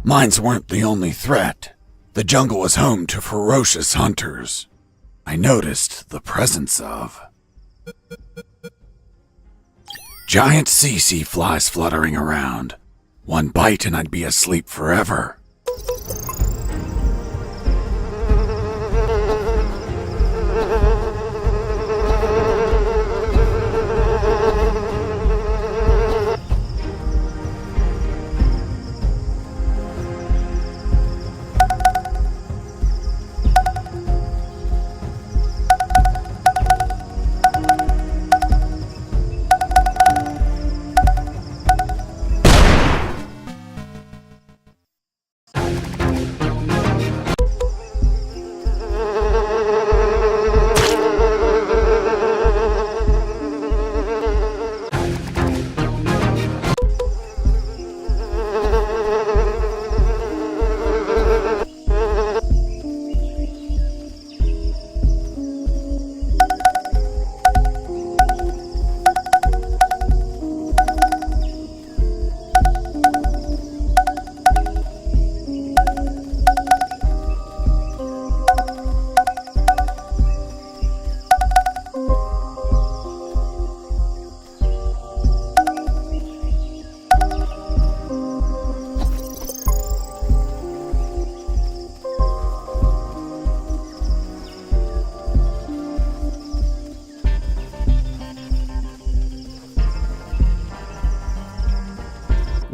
Mines weren't the only threat. The jungle was home to ferocious hunters. I noticed the presence of giant CC flies fluttering around. One bite and I'd be asleep forever.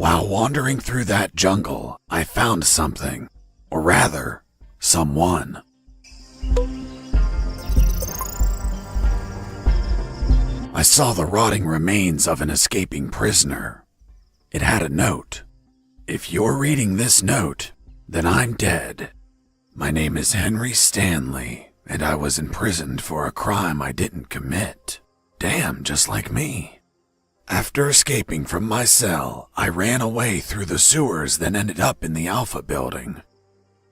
While wandering through that jungle, I found something, or rather, someone. I saw the rotting remains of an escaping prisoner. It had a note. If you're reading this note, then I'm dead. My name is Henry Stanley, and I was imprisoned for a crime I didn't commit. Damn, just like me. After escaping from my cell, I ran away through the sewers, then ended up in the Alpha building.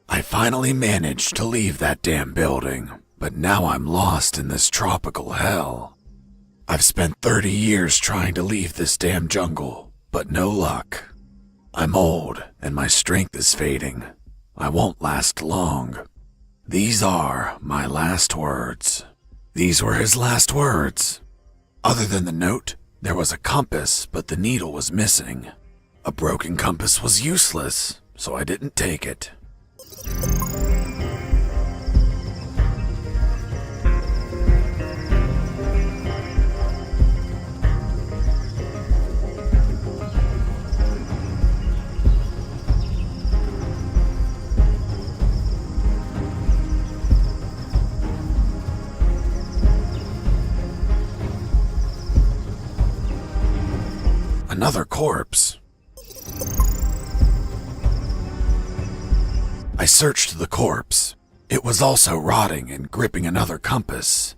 I finally managed to leave that damn building, but now I'm lost in this tropical hell. I've spent 30 years trying to leave this damn jungle, but no luck. I'm old, and my strength is fading. I won't last long. These are my last words. These were his last words. Other than the note, there was a compass, but the needle was missing. A broken compass was useless, so I didn't take it. another corpse. I searched the corpse. It was also rotting and gripping another compass.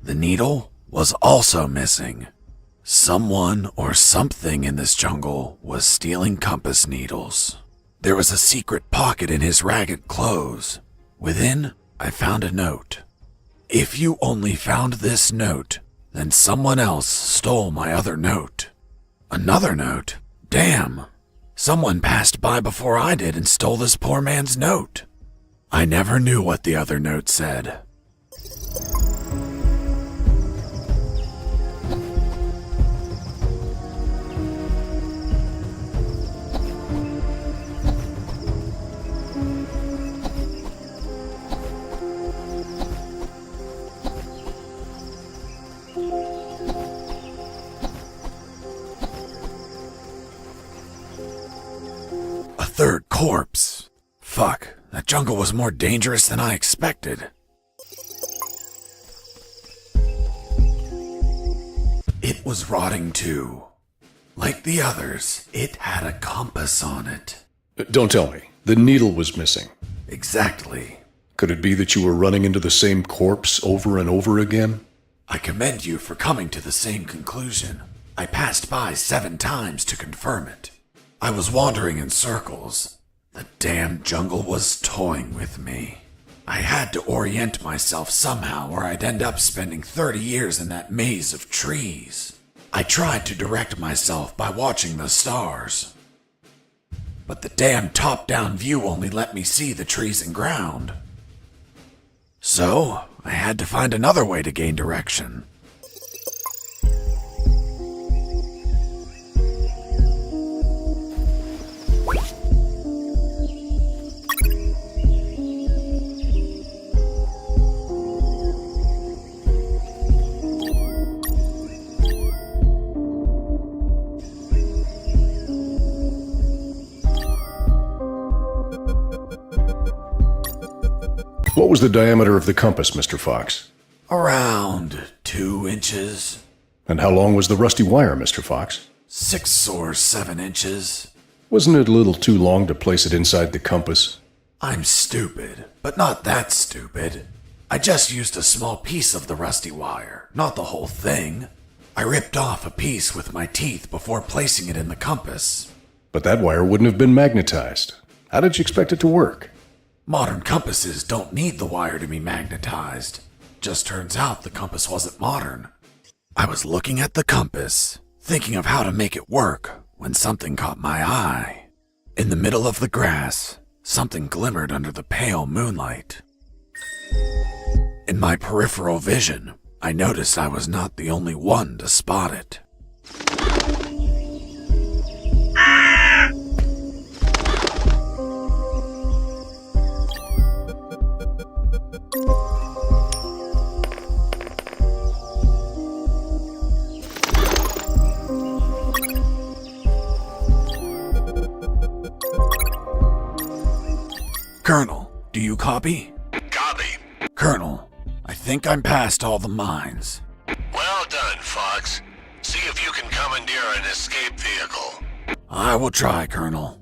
The needle was also missing. Someone or something in this jungle was stealing compass needles. There was a secret pocket in his ragged clothes. Within, I found a note. If you only found this note, then someone else stole my other note. Another note? Damn! Someone passed by before I did and stole this poor man's note. I never knew what the other note said. A third corpse. Fuck, that jungle was more dangerous than I expected. It was rotting too. Like the others, it had a compass on it. Don't tell me. The needle was missing. Exactly. Could it be that you were running into the same corpse over and over again? I commend you for coming to the same conclusion. I passed by 7 times to confirm it. I was wandering in circles. The damn jungle was toying with me. I had to orient myself somehow or I'd end up spending 30 years in that maze of trees. I tried to direct myself by watching the stars. But the damn top-down view only let me see the trees and ground. So, I had to find another way to gain direction. What was the diameter of the compass, Mr. Fox? Around 2 inches. And how long was the rusty wire, Mr. Fox? 6 or 7 inches. Wasn't it a little too long to place it inside the compass? I'm stupid, but not that stupid. I just used a small piece of the rusty wire, not the whole thing. I ripped off a piece with my teeth before placing it in the compass. But that wire wouldn't have been magnetized. How did you expect it to work? Modern compasses don't need the wire to be magnetized. Just turns out the compass wasn't modern. I was looking at the compass, thinking of how to make it work, when something caught my eye. In the middle of the grass, something glimmered under the pale moonlight. In my peripheral vision, I noticed I was not the only one to spot it. Colonel, do you copy? Copy. Colonel, I think I'm past all the mines. Well done, Fox. See if you can commandeer an escape vehicle. I will try, Colonel.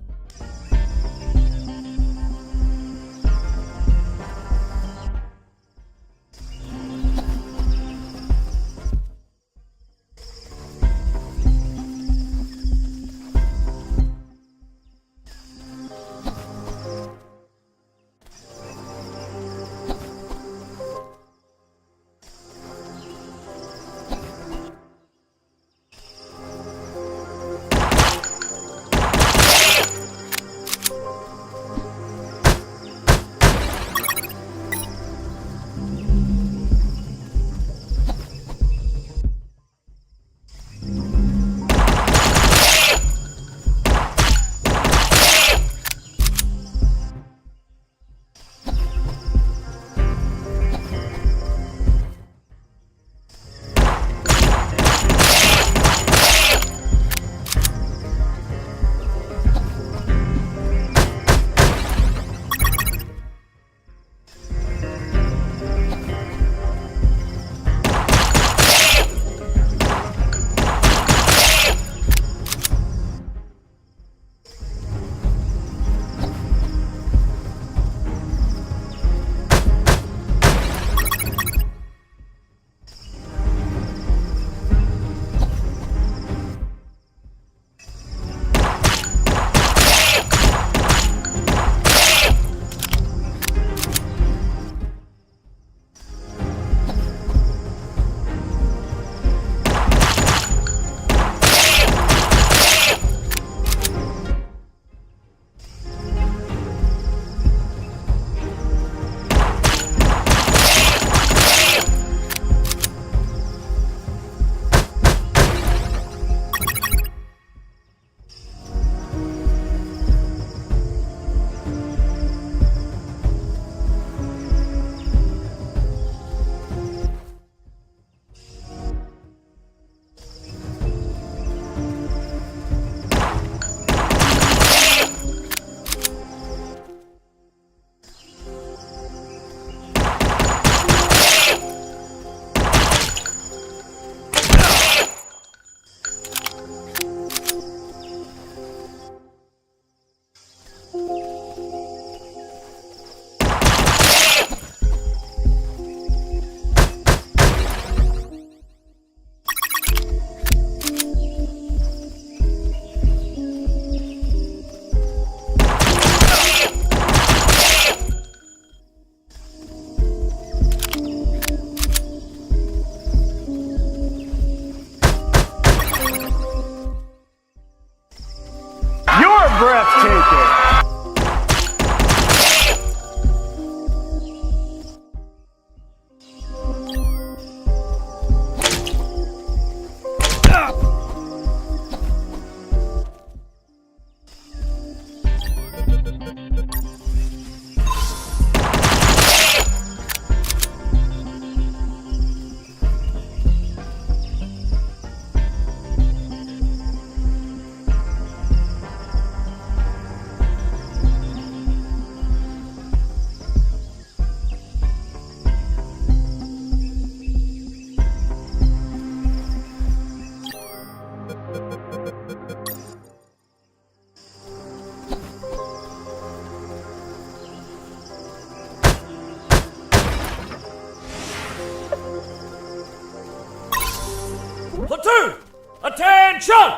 Platoon! Attention!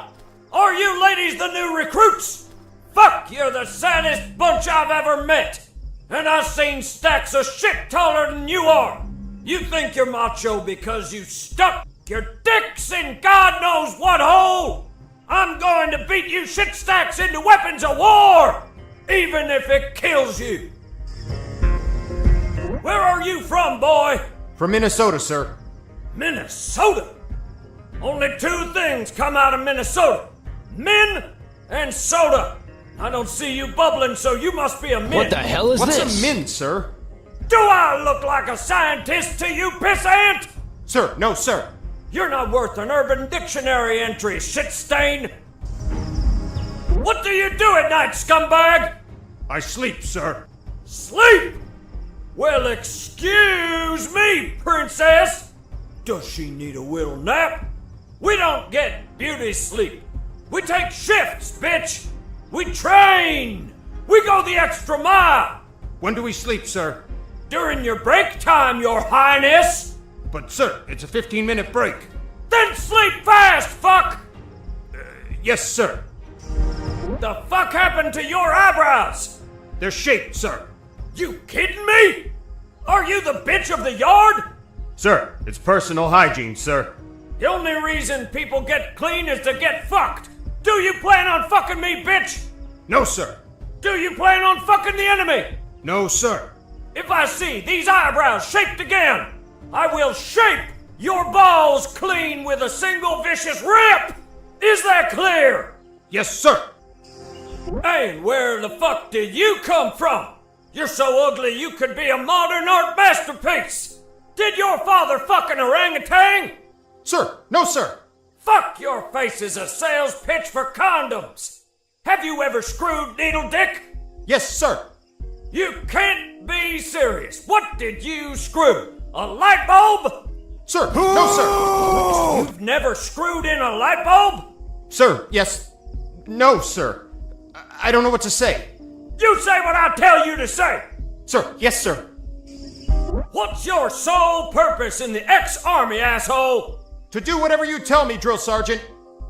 Are you ladies the new recruits? Fuck, you're the saddest bunch I've ever met. And I've seen stacks of shit taller than you are. You think you're macho because you stuck your dicks in God knows what hole? I'm going to beat you shit stacks into weapons of war, even if it kills you. Where are you from, boy? From Minnesota, sir. Minnesota? Only two things come out of Minnesota. Men and soda. I don't see you bubbling, so you must be a min. What the hell is What's this? a min, sir? Do I look like a scientist to you, pissant? Sir, no, sir. You're not worth an Urban Dictionary entry, shit stain. What do you do at night, scumbag? I sleep, sir. Sleep? Well, excuse me, princess. Does she need a little nap? We don't get beauty sleep. We take shifts, bitch. We train. We go the extra mile. When do we sleep, sir? During your break time, your highness. But, sir, it's a 15-minute break. Then sleep fast, fuck. Yes, sir. The fuck happened to your eyebrows? They're shaped, sir. You kidding me? Are you the bitch of the yard? Sir, it's personal hygiene, sir. The only reason people get clean is to get fucked. Do you plan on fucking me, bitch? No, sir. Do you plan on fucking the enemy? No, sir. If I see these eyebrows shaped again, I will shape your balls clean with a single vicious rip! Is that clear? Yes, sir. Hey, where the fuck did you come from? You're so ugly you could be a modern art masterpiece! Did your father fuck an orangutan? Sir, no, sir. Fuck, your face is a sales pitch for condoms! Have you ever screwed needle dick? Yes, sir. You can't be serious. What did you screw? A light bulb? Sir, no, sir. You've never screwed in a light bulb? Sir, yes. No, sir. I don't know what to say. You say what I tell you to say! Sir, yes, sir. What's your sole purpose in the ex-army, asshole? To do whatever you tell me, drill sergeant.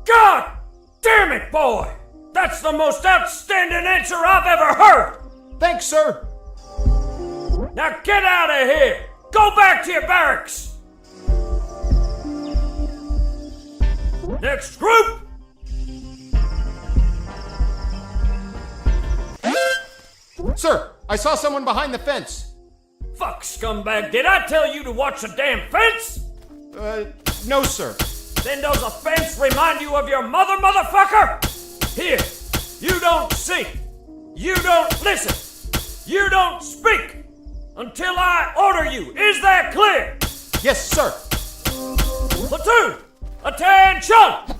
God damn it, boy! That's the most outstanding answer I've ever heard! Thanks, sir. Now get out of here! Go back to your barracks! Next group! Sir, I saw someone behind the fence. Fuck, scumbag, did I tell you to watch the damn fence? No, sir. Then does a fence remind you of your mother, motherfucker? Here, you don't see, you don't listen, you don't speak until I order you. Is that clear? Yes, sir. Platoon, attention!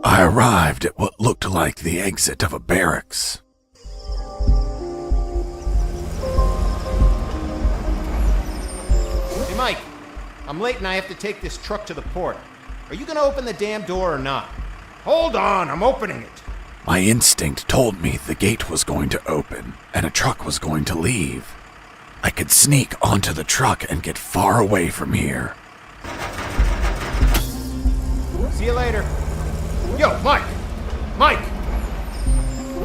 I arrived at what looked like the exit of a barracks. Hey, Mike. I'm late and I have to take this truck to the port. Are you gonna open the damn door or not? Hold on, I'm opening it. My instinct told me the gate was going to open and a truck was going to leave. I could sneak onto the truck and get far away from here. See you later. Yo, Mike! Mike!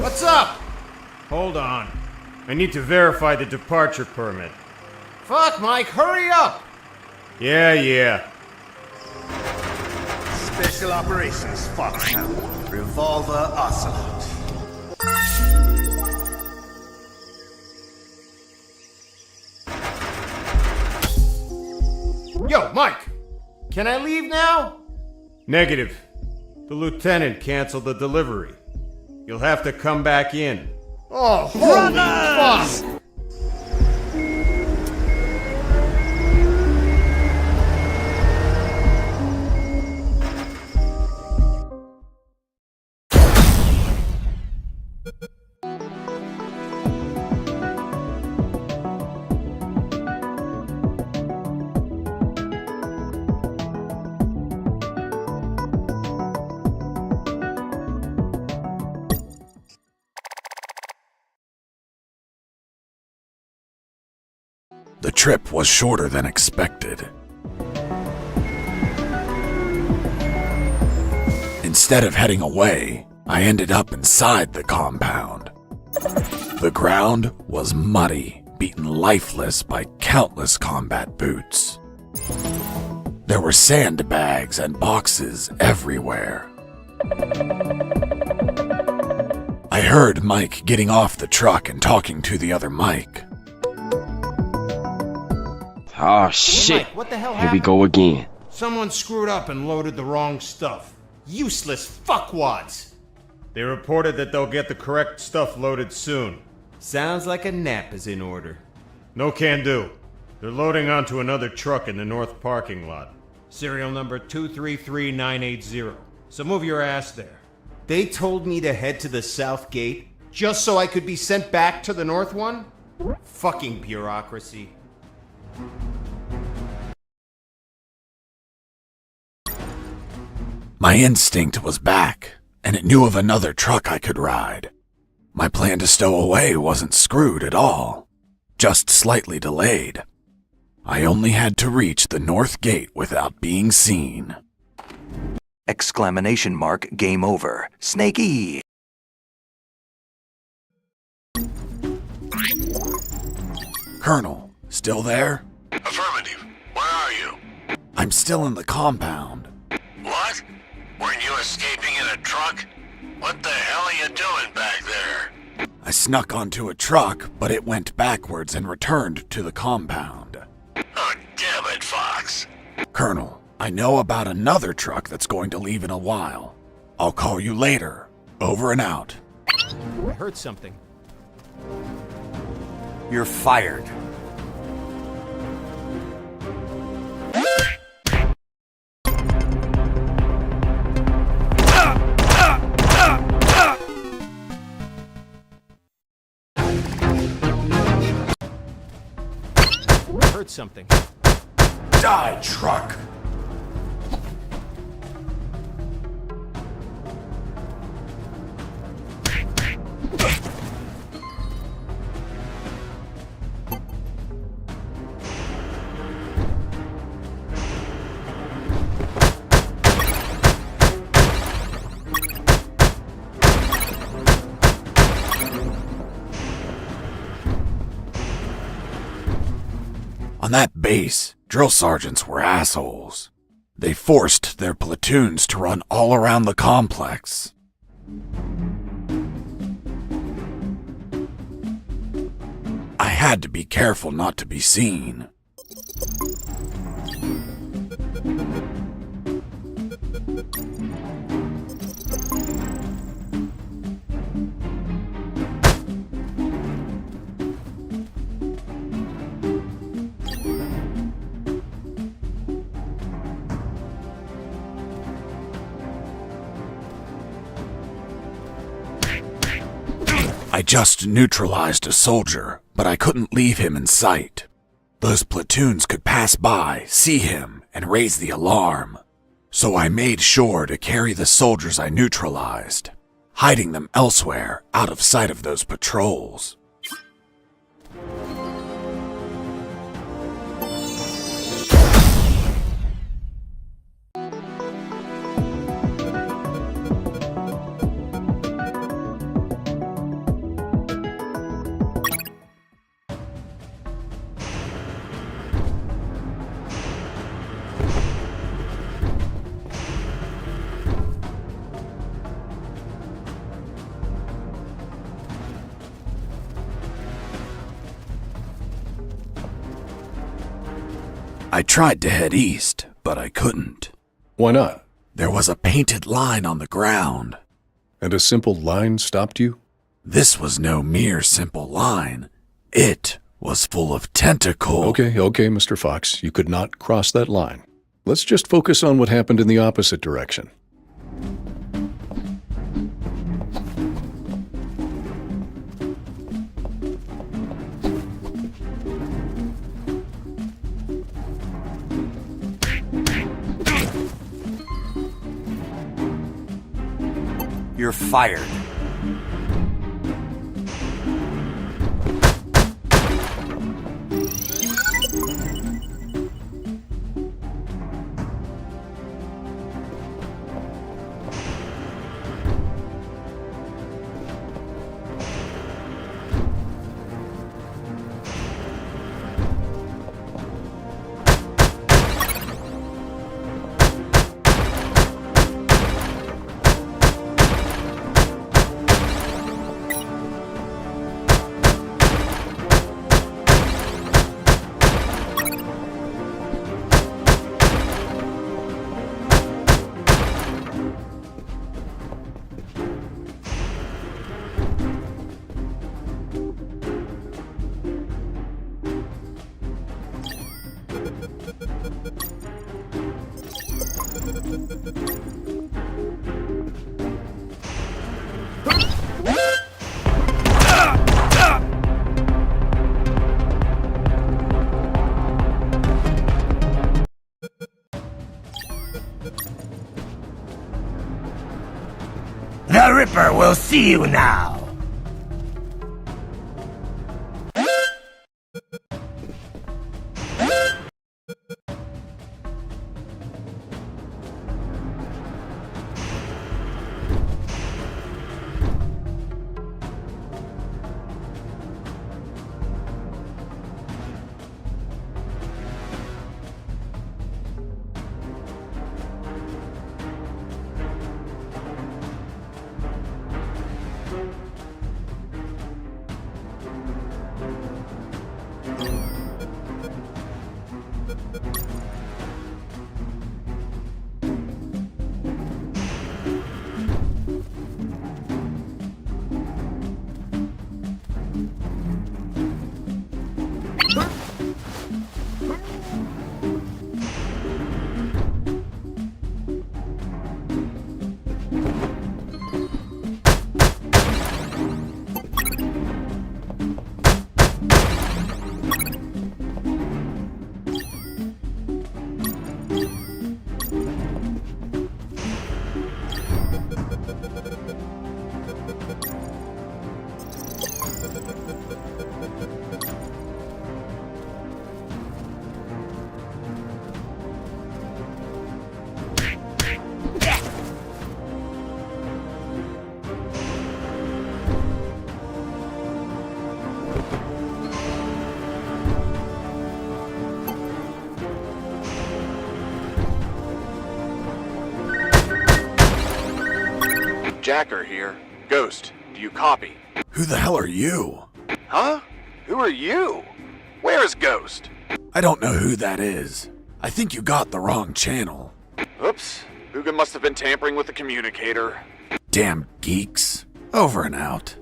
What's up? Hold on. I need to verify the departure permit. Fuck, Mike, hurry up! Yeah. Special Operations Foxhound. Revolver Ocelot. Yo, Mike! Can I leave now? Negative. The lieutenant canceled the delivery. You'll have to come back in. Oh, holy fuck! The trip was shorter than expected. Instead of heading away, I ended up inside the compound. The ground was muddy, beaten lifeless by countless combat boots. There were sandbags and boxes everywhere. I heard Mike getting off the truck and talking to the other Mike. Oh shit, Mike, what the hell here we happened? go again. Someone screwed up and loaded the wrong stuff. Useless fuckwads! They reported that they'll get the correct stuff loaded soon. Sounds like a nap is in order. No can do. They're loading onto another truck in the north parking lot. Serial number 233980. So move your ass there. They told me to head to the south gate just so I could be sent back to the north one? Fucking bureaucracy. My instinct was back, and it knew of another truck I could ride. My plan to stow away wasn't screwed at all, just slightly delayed. I only had to reach the north gate without being seen. Exclamation mark, game over. Snakey! Colonel, still there? Affirmative. Where are you? I'm still in the compound. What? Weren't you escaping in a truck? What the hell are you doing back there? I snuck onto a truck, but it went backwards and returned to the compound. Oh, damn it, Fox. Colonel, I know about another truck that's going to leave in a while. I'll call you later. Over and out. I heard something. You're fired. I heard something. Die, truck! On that base, drill sergeants were assholes. They forced their platoons to run all around the complex. I had to be careful not to be seen. I just neutralized a soldier, but I couldn't leave him in sight. Those platoons could pass by, see him, and raise the alarm. So I made sure to carry the soldiers I neutralized, hiding them elsewhere out of sight of those patrols. I tried to head east, but I couldn't. Why not? There was a painted line on the ground. And a simple line stopped you? This was no mere simple line. It was full of tentacles. Okay, Mr. Fox. You could not cross that line. Let's just focus on what happened in the opposite direction. You're fired. The Ripper will see you now. Jacker here. Ghost, do you copy? Who the hell are you? Huh? Who are you? Where's Ghost? I don't know who that is. I think you got the wrong channel. Oops. Hoogan must have been tampering with the communicator. Damn geeks. Over and out.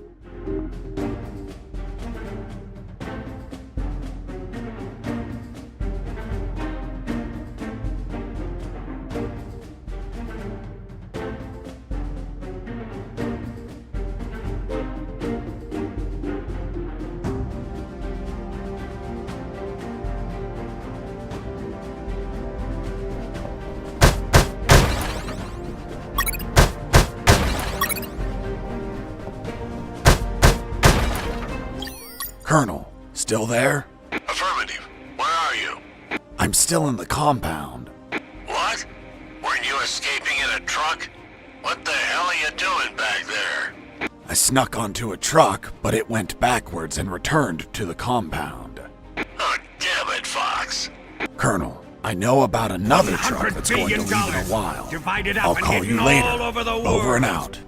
Colonel, still there? Affirmative. Where are you? I'm still in the compound. What? Weren't you escaping in a truck? What the hell are you doing back there? I snuck onto a truck, but it went backwards and returned to the compound. Oh, damn it, Fox. Colonel, I know about another truck that's going to leave in a while. I'll call you later. Over and out.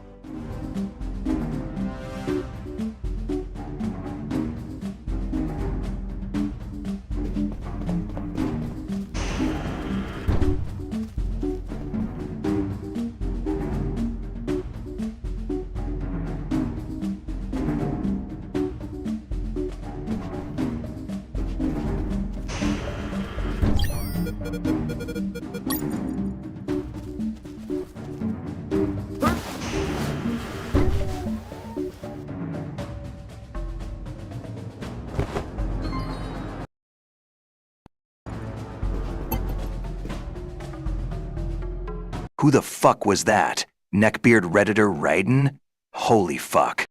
Who the fuck was that? Neckbeard Redditor Raiden? Holy fuck.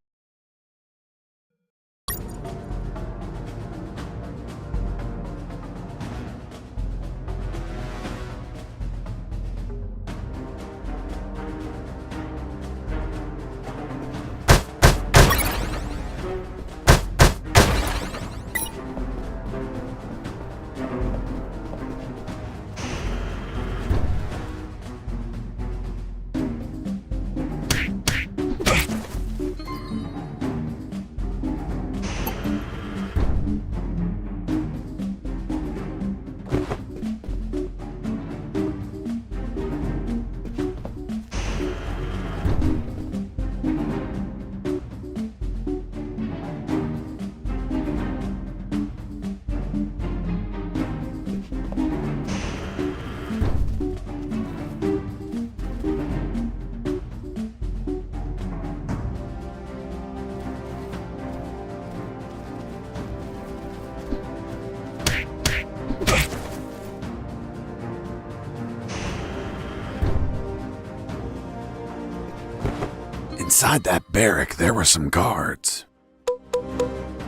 Inside that barrack, there were some guards.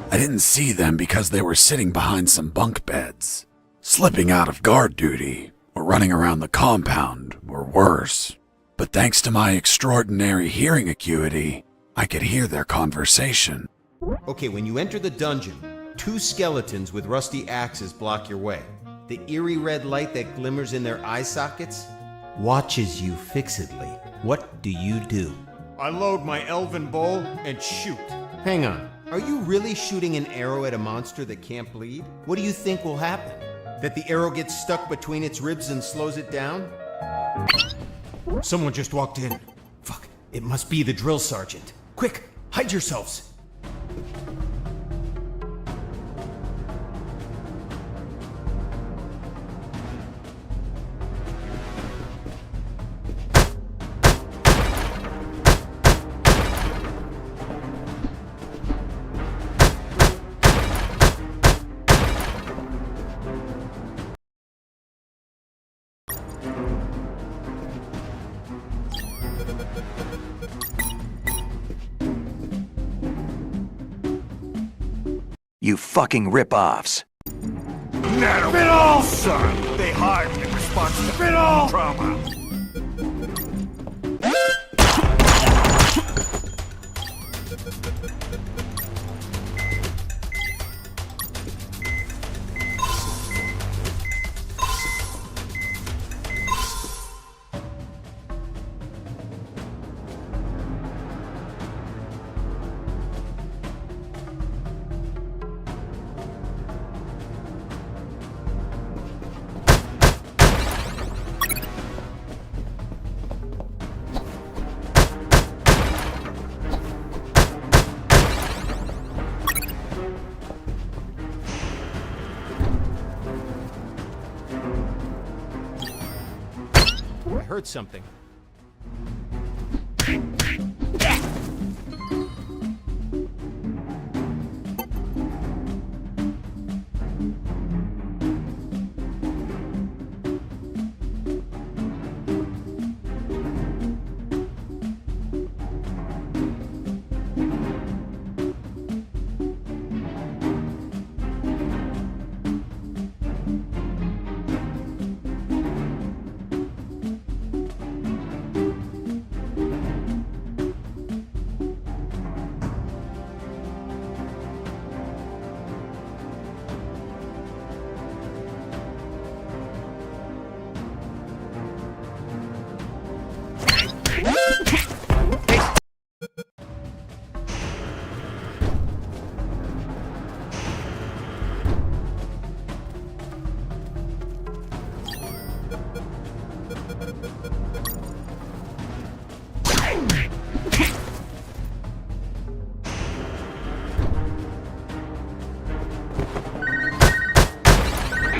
I didn't see them because they were sitting behind some bunk beds, slipping out of guard duty, or running around the compound, or worse. But thanks to my extraordinary hearing acuity, I could hear their conversation. Okay, when you enter the dungeon, 2 skeletons with rusty axes block your way. The eerie red light that glimmers in their eye sockets watches you fixedly. What do you do? I load my elven bow and shoot. Hang on. Are you really shooting an arrow at a monster that can't bleed? What do you think will happen? That the arrow gets stuck between its ribs and slows it down? Someone just walked in. Fuck, it must be the drill sergeant. Quick, hide yourselves. You fucking rip-offs. Spit-all, son! They hardened in response to spit-all trauma. I heard something.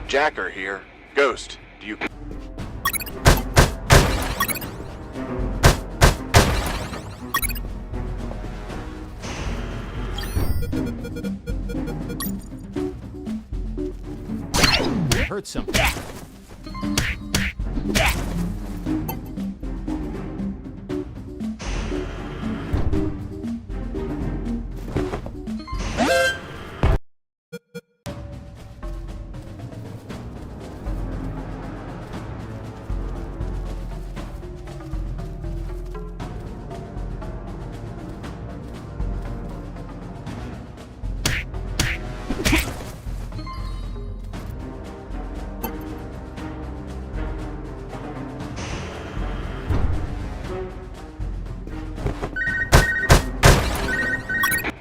Jacker here. Ghost, do you... I heard something.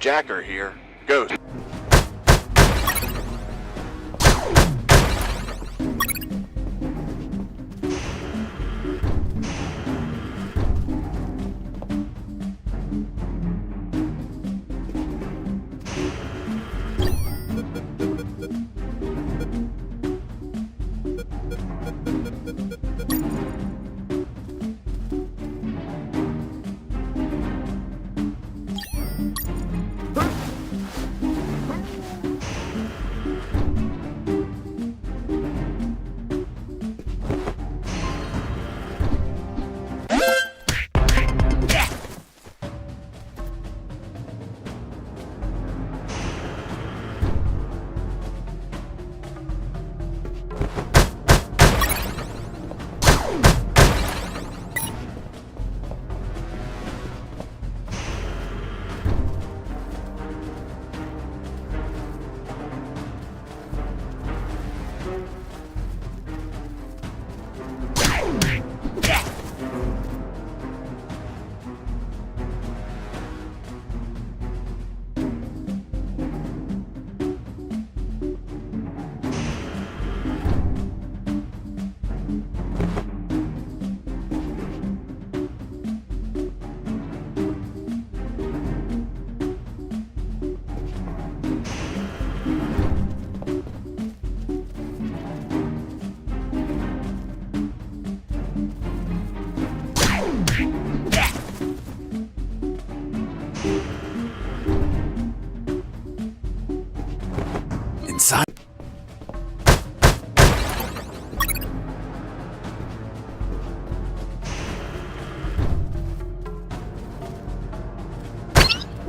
Jacker here. Ghost.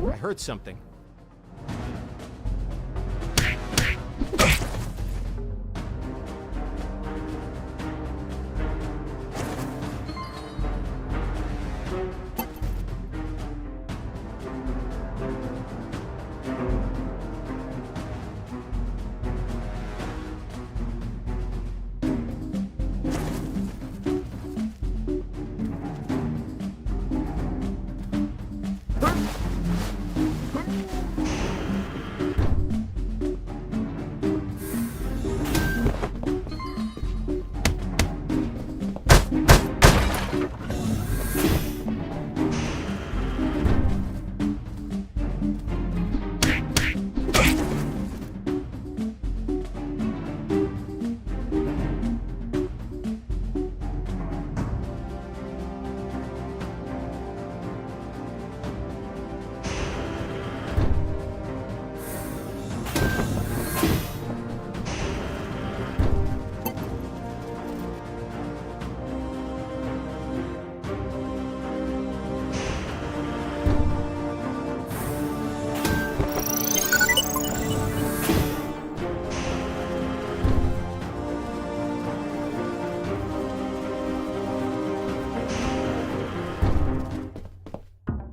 I heard something.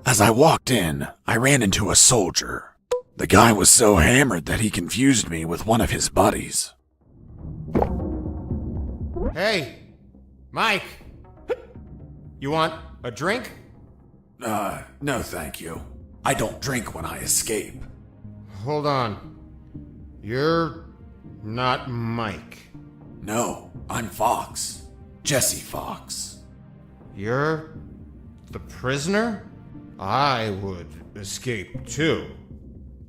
As I walked in, I ran into a soldier. The guy was so hammered that he confused me with one of his buddies. Hey, Mike. You want a drink? No thank you. I don't drink when I escape. Hold on. You're not Mike. No, I'm Fox. Jesse Fox. You're the prisoner? I would escape too,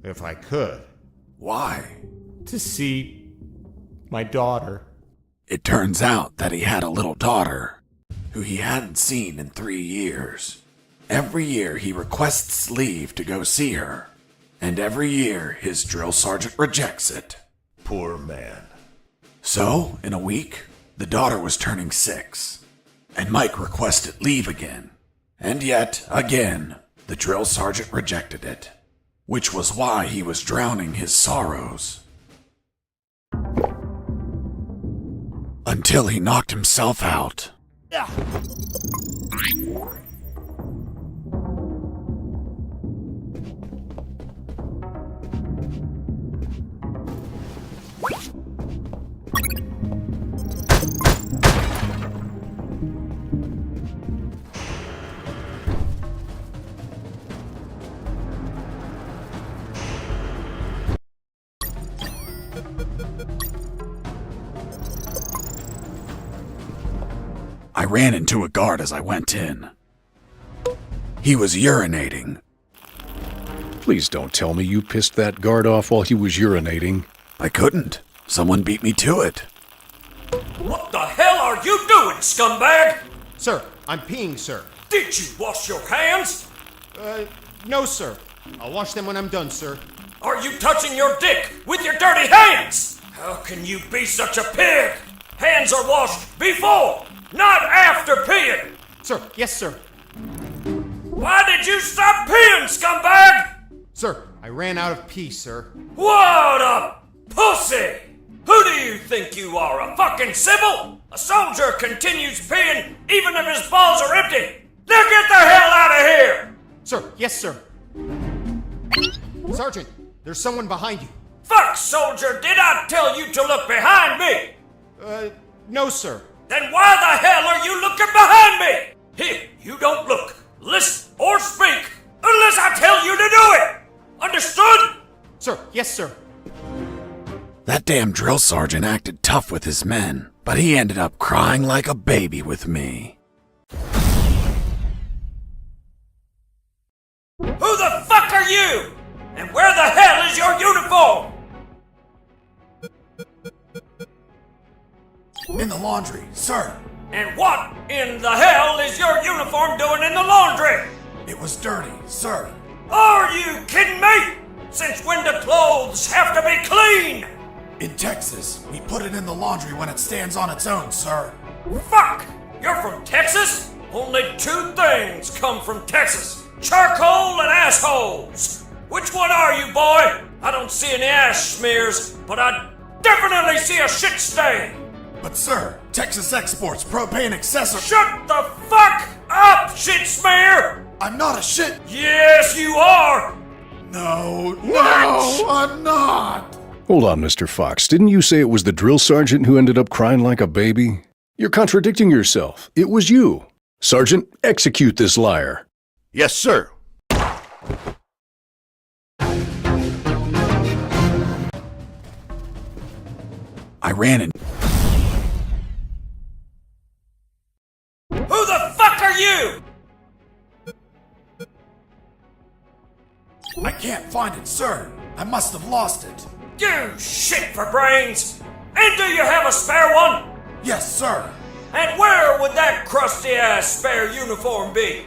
if I could. Why? To see my daughter. It turns out that he had a little daughter, who he hadn't seen in 3 years. Every year he requests leave to go see her, and every year his drill sergeant rejects it. Poor man. So, in a week, the daughter was turning 6, and Mike requested leave again. And yet, again, the drill sergeant rejected it, which was why he was drowning his sorrows. Until he knocked himself out. I ran into a guard as I went in. He was urinating. Please don't tell me you pissed that guard off while he was urinating. I couldn't. Someone beat me to it. What the hell are you doing, scumbag? Sir, I'm peeing, sir. Did you wash your hands? No, sir. I'll wash them when I'm done, sir. Are you touching your dick with your dirty hands? How can you be such a pig? Hands are washed before, not after peeing. Sir, yes, sir. Why did you stop peeing, scumbag? Sir, I ran out of pee, sir. What a pussy! Who do you think you are, a fucking Sybil? A soldier continues peeing even if his balls are empty. Now get the hell out of here! Sir, yes, sir. Sergeant, there's someone behind you. Fuck, soldier, did I tell you to look behind me? No, sir. Then why the hell are you looking behind me? Here, you don't look, listen, or speak unless I tell you to do it! Understood? Sir, yes, sir. That damn drill sergeant acted tough with his men, but he ended up crying like a baby with me. Who the fuck are you? And where the hell is your uniform? In the laundry, sir. And what in the hell is your uniform doing in the laundry? It was dirty, sir. Are you kidding me? Since when do clothes have to be clean? In Texas, we put it in the laundry when it stands on its own, sir. Fuck! You're from Texas? Only two things come from Texas. Charcoal and assholes! Which one are you, boy? I don't see any ash smears, but I definitely see a shit stain! But sir, Texas Exports propane accessory. Shut the fuck up, shit smear! I'm not a shit. Yes, you are! No, I'm not. Hold on, Mr. Fox. Didn't you say it was the drill sergeant who ended up crying like a baby? You're contradicting yourself. It was you. Sergeant, execute this liar. Yes, sir. I ran in. Who the fuck are you? I can't find it, sir. I must have lost it. You shit for brains! And do you have a spare one? Yes, sir. And where would that crusty-ass spare uniform be?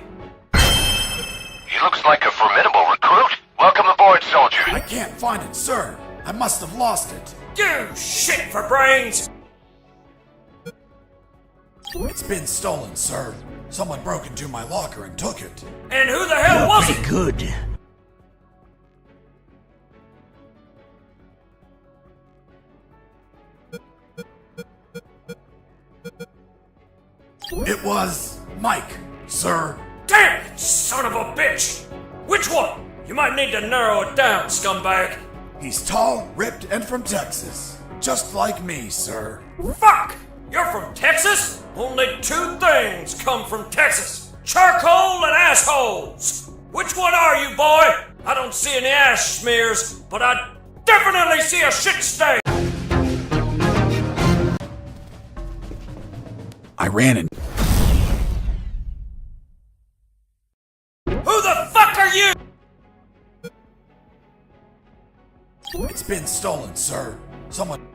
He looks like a formidable recruit. Welcome aboard, soldier. I can't find it, sir. I must have lost it. You shit for brains! It's been stolen, sir. Someone broke into my locker and took it. And who the hell was it? Good. It was Mike, sir. Damn it, son of a bitch! Which one? You might need to narrow it down, scumbag. He's tall, ripped, and from Texas. Just like me, sir. Fuck! You're from Texas? Only two things come from Texas. Charcoal and assholes! Which one are you, boy? I don't see any ash smears, but I definitely see a shit stain! I ran in. Who the fuck are you? It's been stolen, sir. Someone...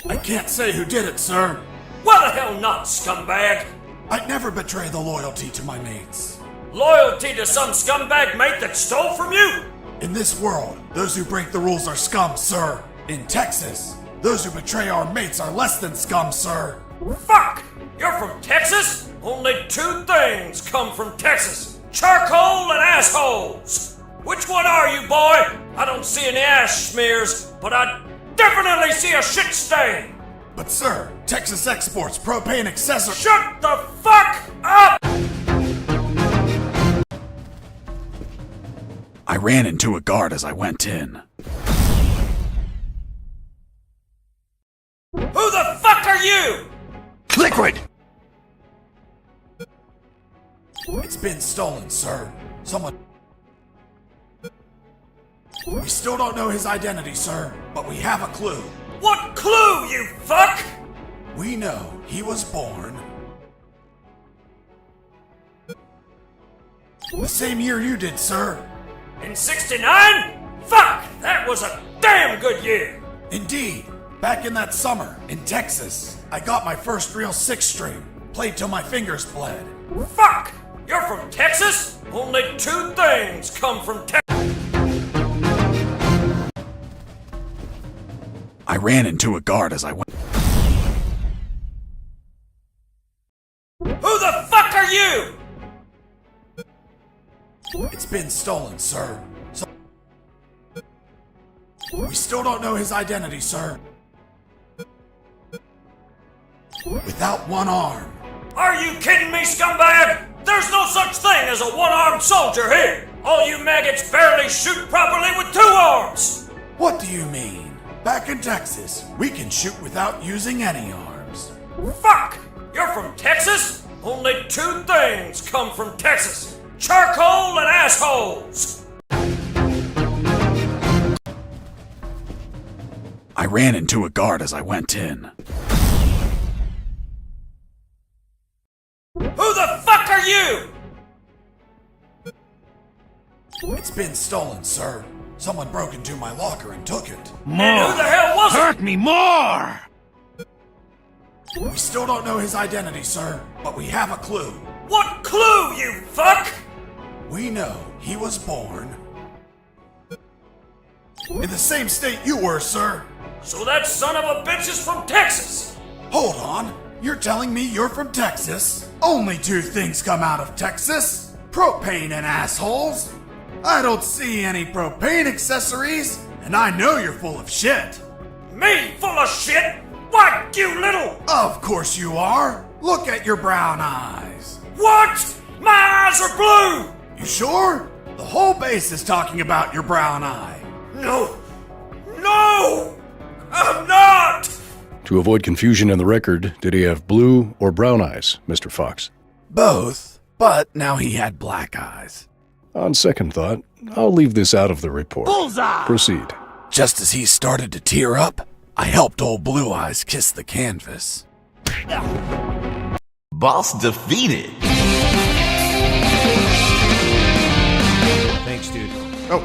I can't say who did it, sir. Why the hell not, scumbag? I'd never betray the loyalty to my mates. Loyalty to some scumbag mate that stole from you? In this world, those who break the rules are scum, sir. In Texas, those who betray our mates are less than scum, sir. Fuck! You're from Texas? Only two things come from Texas. Charcoal and assholes! Which one are you, boy? I don't see any ash smears, but I definitely see a shit stain! But sir, Texas Exports propane accessory... Shut the fuck up! I ran into a guard as I went in. Who the fuck are you? Liquid! It's been stolen, sir. Someone... We still don't know his identity, sir, but we have a clue. What clue, you fuck? We know he was born... the same year you did, sir. In '69? Fuck! That was a damn good year! Indeed. Back in that summer, in Texas, I got my first real six-string. Played till my fingers bled. Fuck! You're from Texas? Only two things come from Texas. I ran into a guard as I went... Who the fuck are you? It's been stolen, sir. We still don't know his identity, sir. Without one arm. Are you kidding me, scumbag? There's no such thing as a one-armed soldier here! All you maggots barely shoot properly with two arms! What do you mean? Back in Texas, we can shoot without using any arms. Fuck! You're from Texas? Only two things come from Texas. Charcoal and assholes! I ran into a guard as I went in. Who the fuck are you? It's been stolen, sir. Someone broke into my locker and took it. More. And who the hell was it? Hurt me more! We still don't know his identity, sir, but we have a clue. What clue, you fuck? We know he was born in the same state you were, sir. So that son of a bitch is from Texas. Hold on. You're telling me you're from Texas? Only two things come out of Texas: propane and assholes. I don't see any propane accessories, and I know you're full of shit. Me full of shit? Why, you little... Of course you are. Look at your brown eyes. What? My eyes are blue! You sure? The whole base is talking about your brown eye. No! No! I'm not! To avoid confusion in the record, did he have blue or brown eyes, Mr. Fox? Both, but now he had black eyes. On second thought, I'll leave this out of the report. Bullseye! Proceed. Just as he started to tear up, I helped old Blue Eyes kiss the canvas. Boss defeated. Thanks, dude. Oh,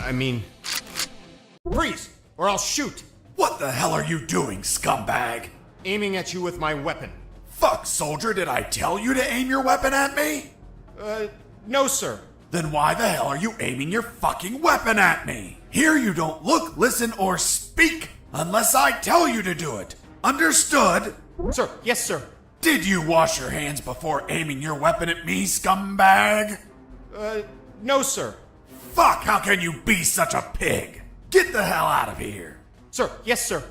I mean... Freeze, or I'll shoot! What the hell are you doing, scumbag? Aiming at you with my weapon. Fuck, soldier, did I tell you to aim your weapon at me? No, sir. Then why the hell are you aiming your fucking weapon at me? Here you don't look, listen, or speak unless I tell you to do it. Understood? Sir, yes, sir. Did you wash your hands before aiming your weapon at me, scumbag? No, sir. Fuck, how can you be such a pig? Get the hell out of here. Sir, yes, sir.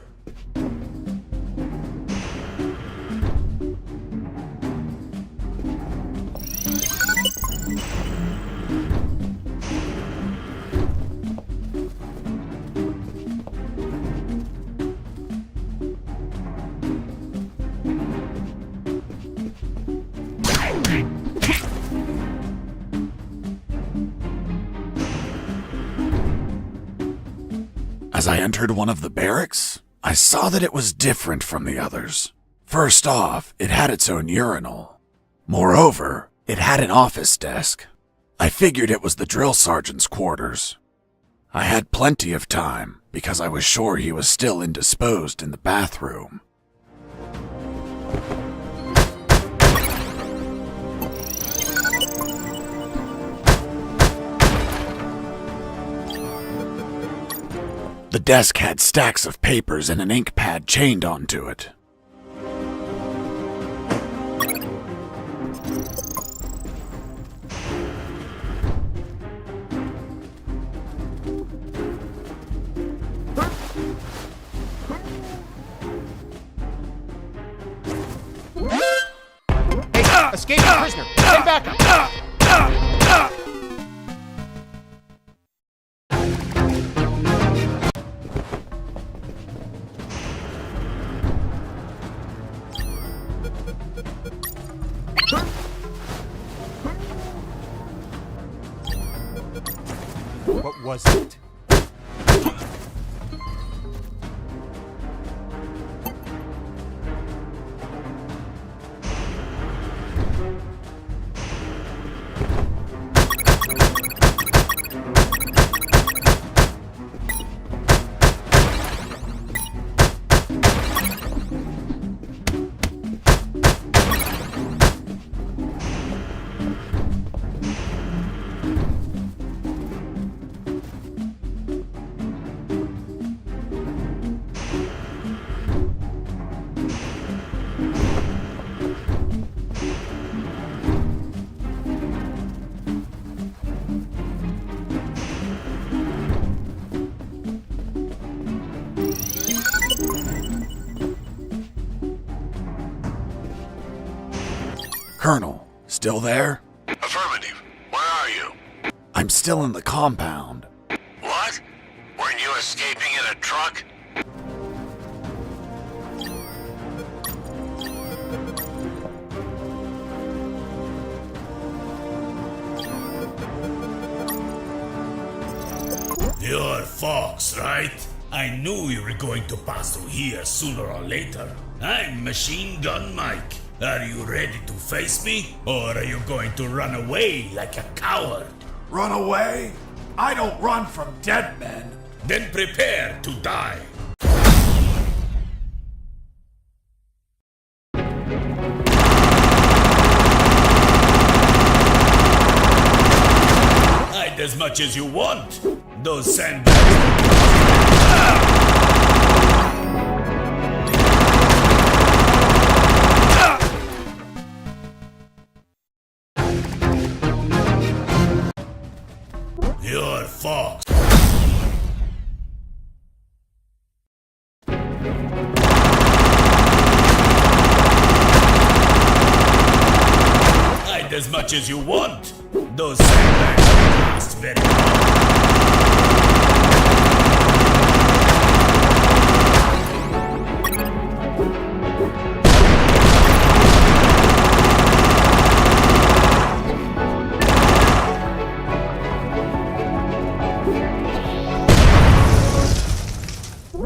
As I entered one of the barracks, I saw that it was different from the others. First off, it had its own urinal. Moreover, it had an office desk. I figured it was the drill sergeant's quarters. I had plenty of time because I was sure he was still indisposed in the bathroom. The desk had stacks of papers and an ink pad chained onto it. Hey, escape prisoner! Stay back up! What was it? Colonel, still there? Affirmative. Where are you? I'm still in the compound. What? Weren't you escaping in a truck? You're Fox, right? I knew you were going to pass through here sooner or later. I'm Machine Gun Mike. Are you ready to face me? Or are you going to run away like a coward? Run away? I don't run from dead men. Then prepare to die. Hide as much as you want. Those sandbags. You're Fox. Hide as much as you want. Those sandbags won't last very long.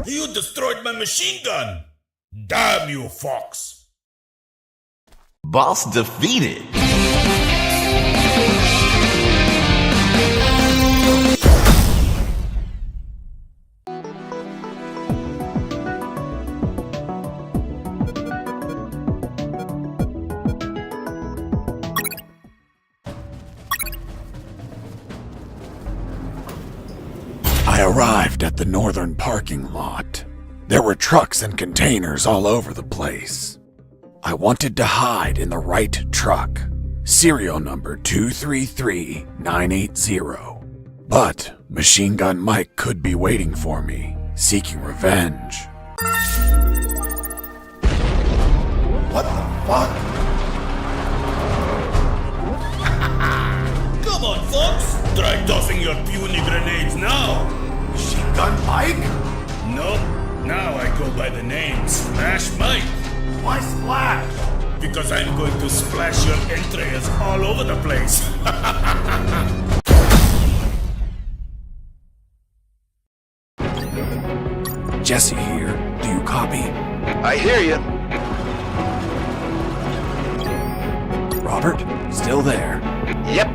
You destroyed my machine gun! Damn you, Fox! Boss defeated. I arrived at the northern parking lot. There were trucks and containers all over the place. I wanted to hide in the right truck, serial number 233980. But Machine Gun Mike could be waiting for me, seeking revenge. What the fuck? Come on, Fox! Try tossing your puny grenades now! Machine Gun Mike? Nope. Now I go by the name Splash Mike. Why Splash? Because I'm going to splash your entrails all over the place. Jesse here. Do you copy? I hear you. Robert? Still there? Yep.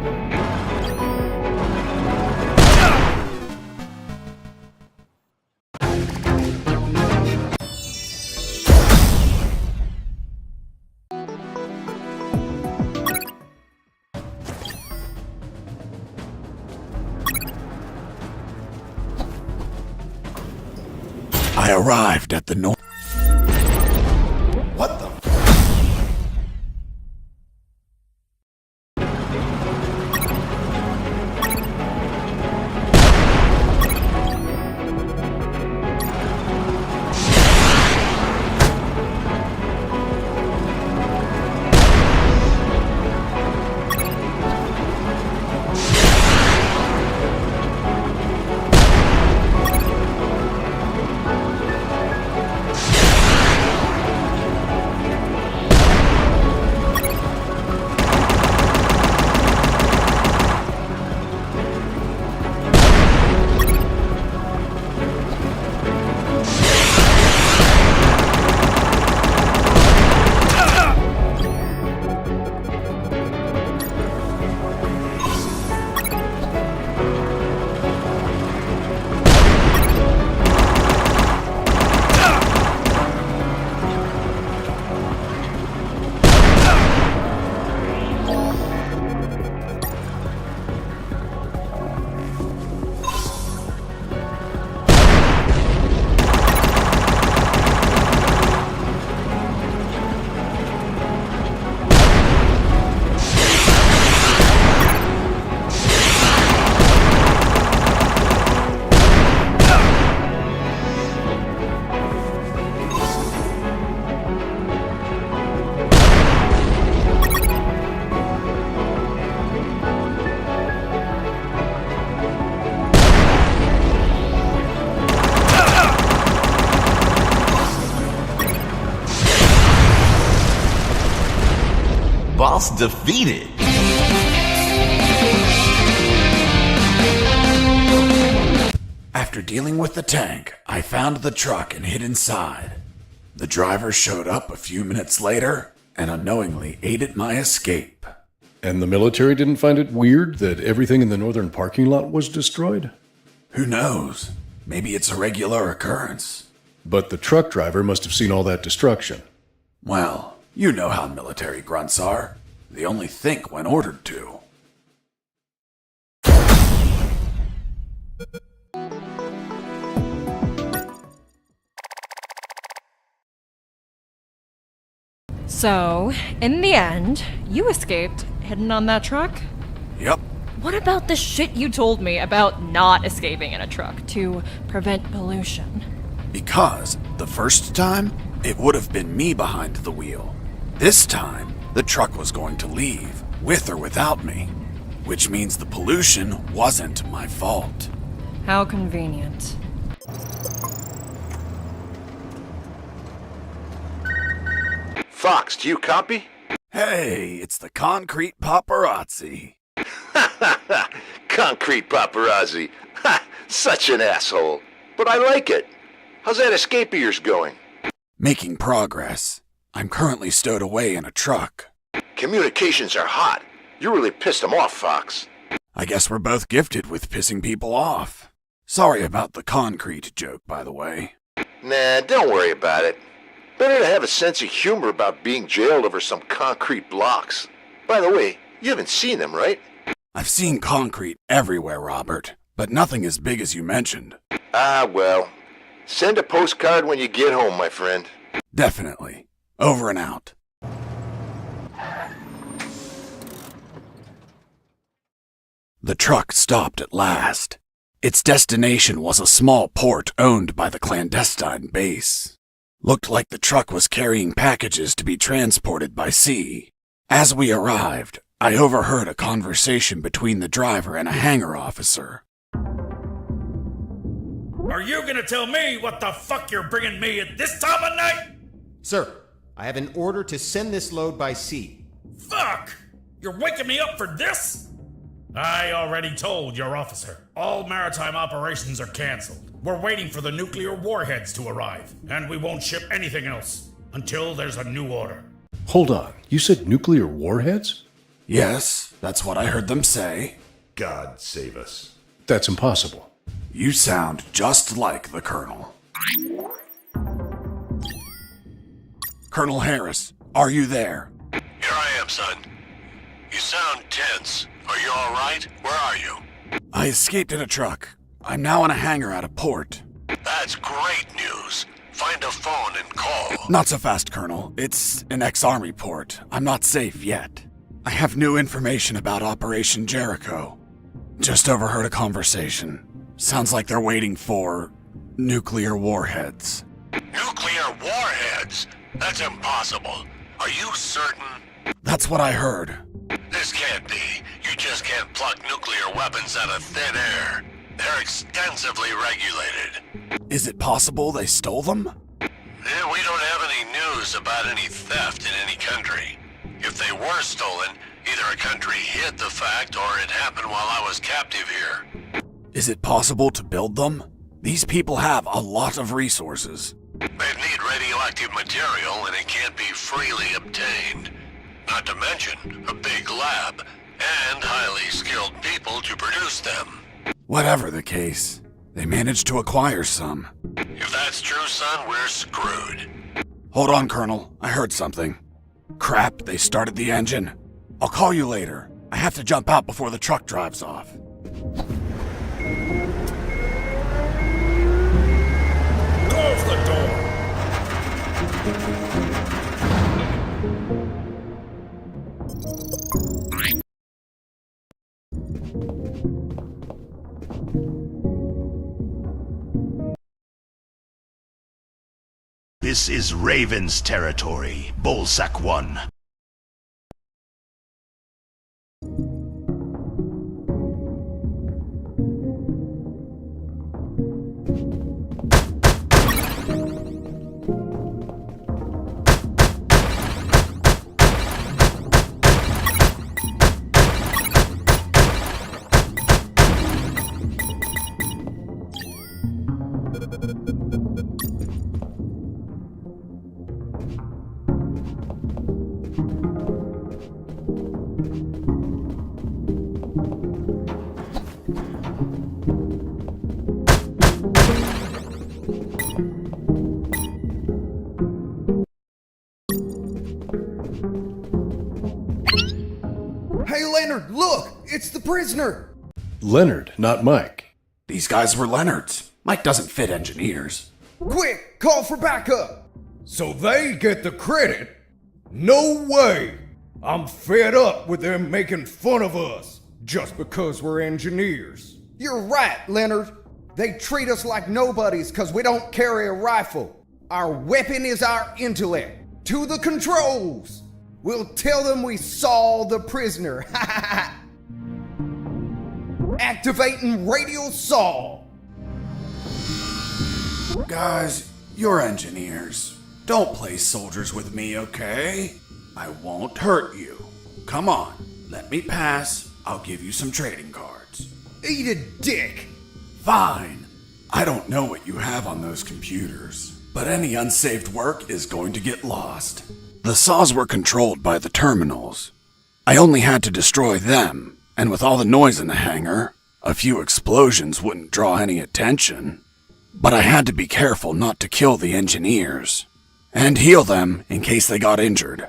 I arrived at the north. What the? Boss defeated. After dealing with the tank, I found the truck and hid inside. The driver showed up a few minutes later and unknowingly aided my escape. And the military didn't find it weird that everything in the northern parking lot was destroyed? Who knows? Maybe it's a regular occurrence. But the truck driver must have seen all that destruction. Well, you know how military grunts are. They only think when ordered to. So, in the end, you escaped hidden on that truck? Yep. What about the shit you told me about not escaping in a truck to prevent pollution? Because the first time, it would have been me behind the wheel. This time, the truck was going to leave, with or without me. Which means the pollution wasn't my fault. How convenient. Fox, do you copy? Hey, it's the concrete paparazzi. Concrete paparazzi. Ha! Such an asshole. But I like it. How's that escape of yours going? Making progress. I'm currently stowed away in a truck. Communications are hot. You really pissed him off, Fox. I guess we're both gifted with pissing people off. Sorry about the concrete joke, by the way. Nah, don't worry about it. Better to have a sense of humor about being jailed over some concrete blocks. By the way, you haven't seen them, right? I've seen concrete everywhere, Robert, but nothing as big as you mentioned. Ah, well. Send a postcard when you get home, my friend. Definitely. Over and out. The truck stopped at last. Its destination was a small port owned by the clandestine base. Looked like the truck was carrying packages to be transported by sea. As we arrived, I overheard a conversation between the driver and a hangar officer. Are you gonna tell me what the fuck you're bringing me at this time of night? Sir, I have an order to send this load by sea. Fuck! You're waking me up for this? I already told your officer. All maritime operations are canceled. We're waiting for the nuclear warheads to arrive, and we won't ship anything else until there's a new order. Hold on, you said nuclear warheads? Yes, that's what I heard them say. God save us. That's impossible. You sound just like the Colonel. Colonel Harris, are you there? Here I am, son. You sound tense. Are you all right? Where are you? I escaped in a truck. I'm now in a hangar at a port. That's great news. Find a phone and call. Not so fast, Colonel. It's an ex-army port. I'm not safe yet. I have new information about Operation Jericho. Just overheard a conversation. Sounds like they're waiting for nuclear warheads. Nuclear warheads? That's impossible. Are you certain? That's what I heard. This can't be. You just can't pluck nuclear weapons out of thin air. They're extensively regulated. Is it possible they stole them? Yeah, we don't have any news about any theft in any country. If they were stolen, either a country hid the fact or it happened while I was captive here. Is it possible to build them? These people have a lot of resources. They'd need radioactive material and it can't be freely obtained. Not to mention a big lab and highly skilled people to produce them. Whatever the case, they managed to acquire some. If that's true, son, we're screwed. Hold on, Colonel. I heard something. Crap, they started the engine. I'll call you later. I have to jump out before the truck drives off. Close the door! This is Raven's territory, Bolsack 1. Hey, Leonard, look! It's the prisoner! Leonard, not Mike. These guys were Leonard's. Mike doesn't fit engineers. Quick, call for backup! So they get the credit? No way! I'm fed up with them making fun of us. just because we're engineers. You're right, Leonard. They treat us like nobodies because we don't carry a rifle. Our weapon is our intellect. To the controls! We'll tell them we saw the prisoner. Activating radial saw. Guys, you're engineers. Don't play soldiers with me, okay? I won't hurt you. Come on, let me pass. I'll give you some trading cards. Eat a dick. Fine. I don't know what you have on those computers, but any unsaved work is going to get lost. The saws were controlled by the terminals. I only had to destroy them, and with all the noise in the hangar, a few explosions wouldn't draw any attention. But I had to be careful not to kill the engineers, and heal them in case they got injured.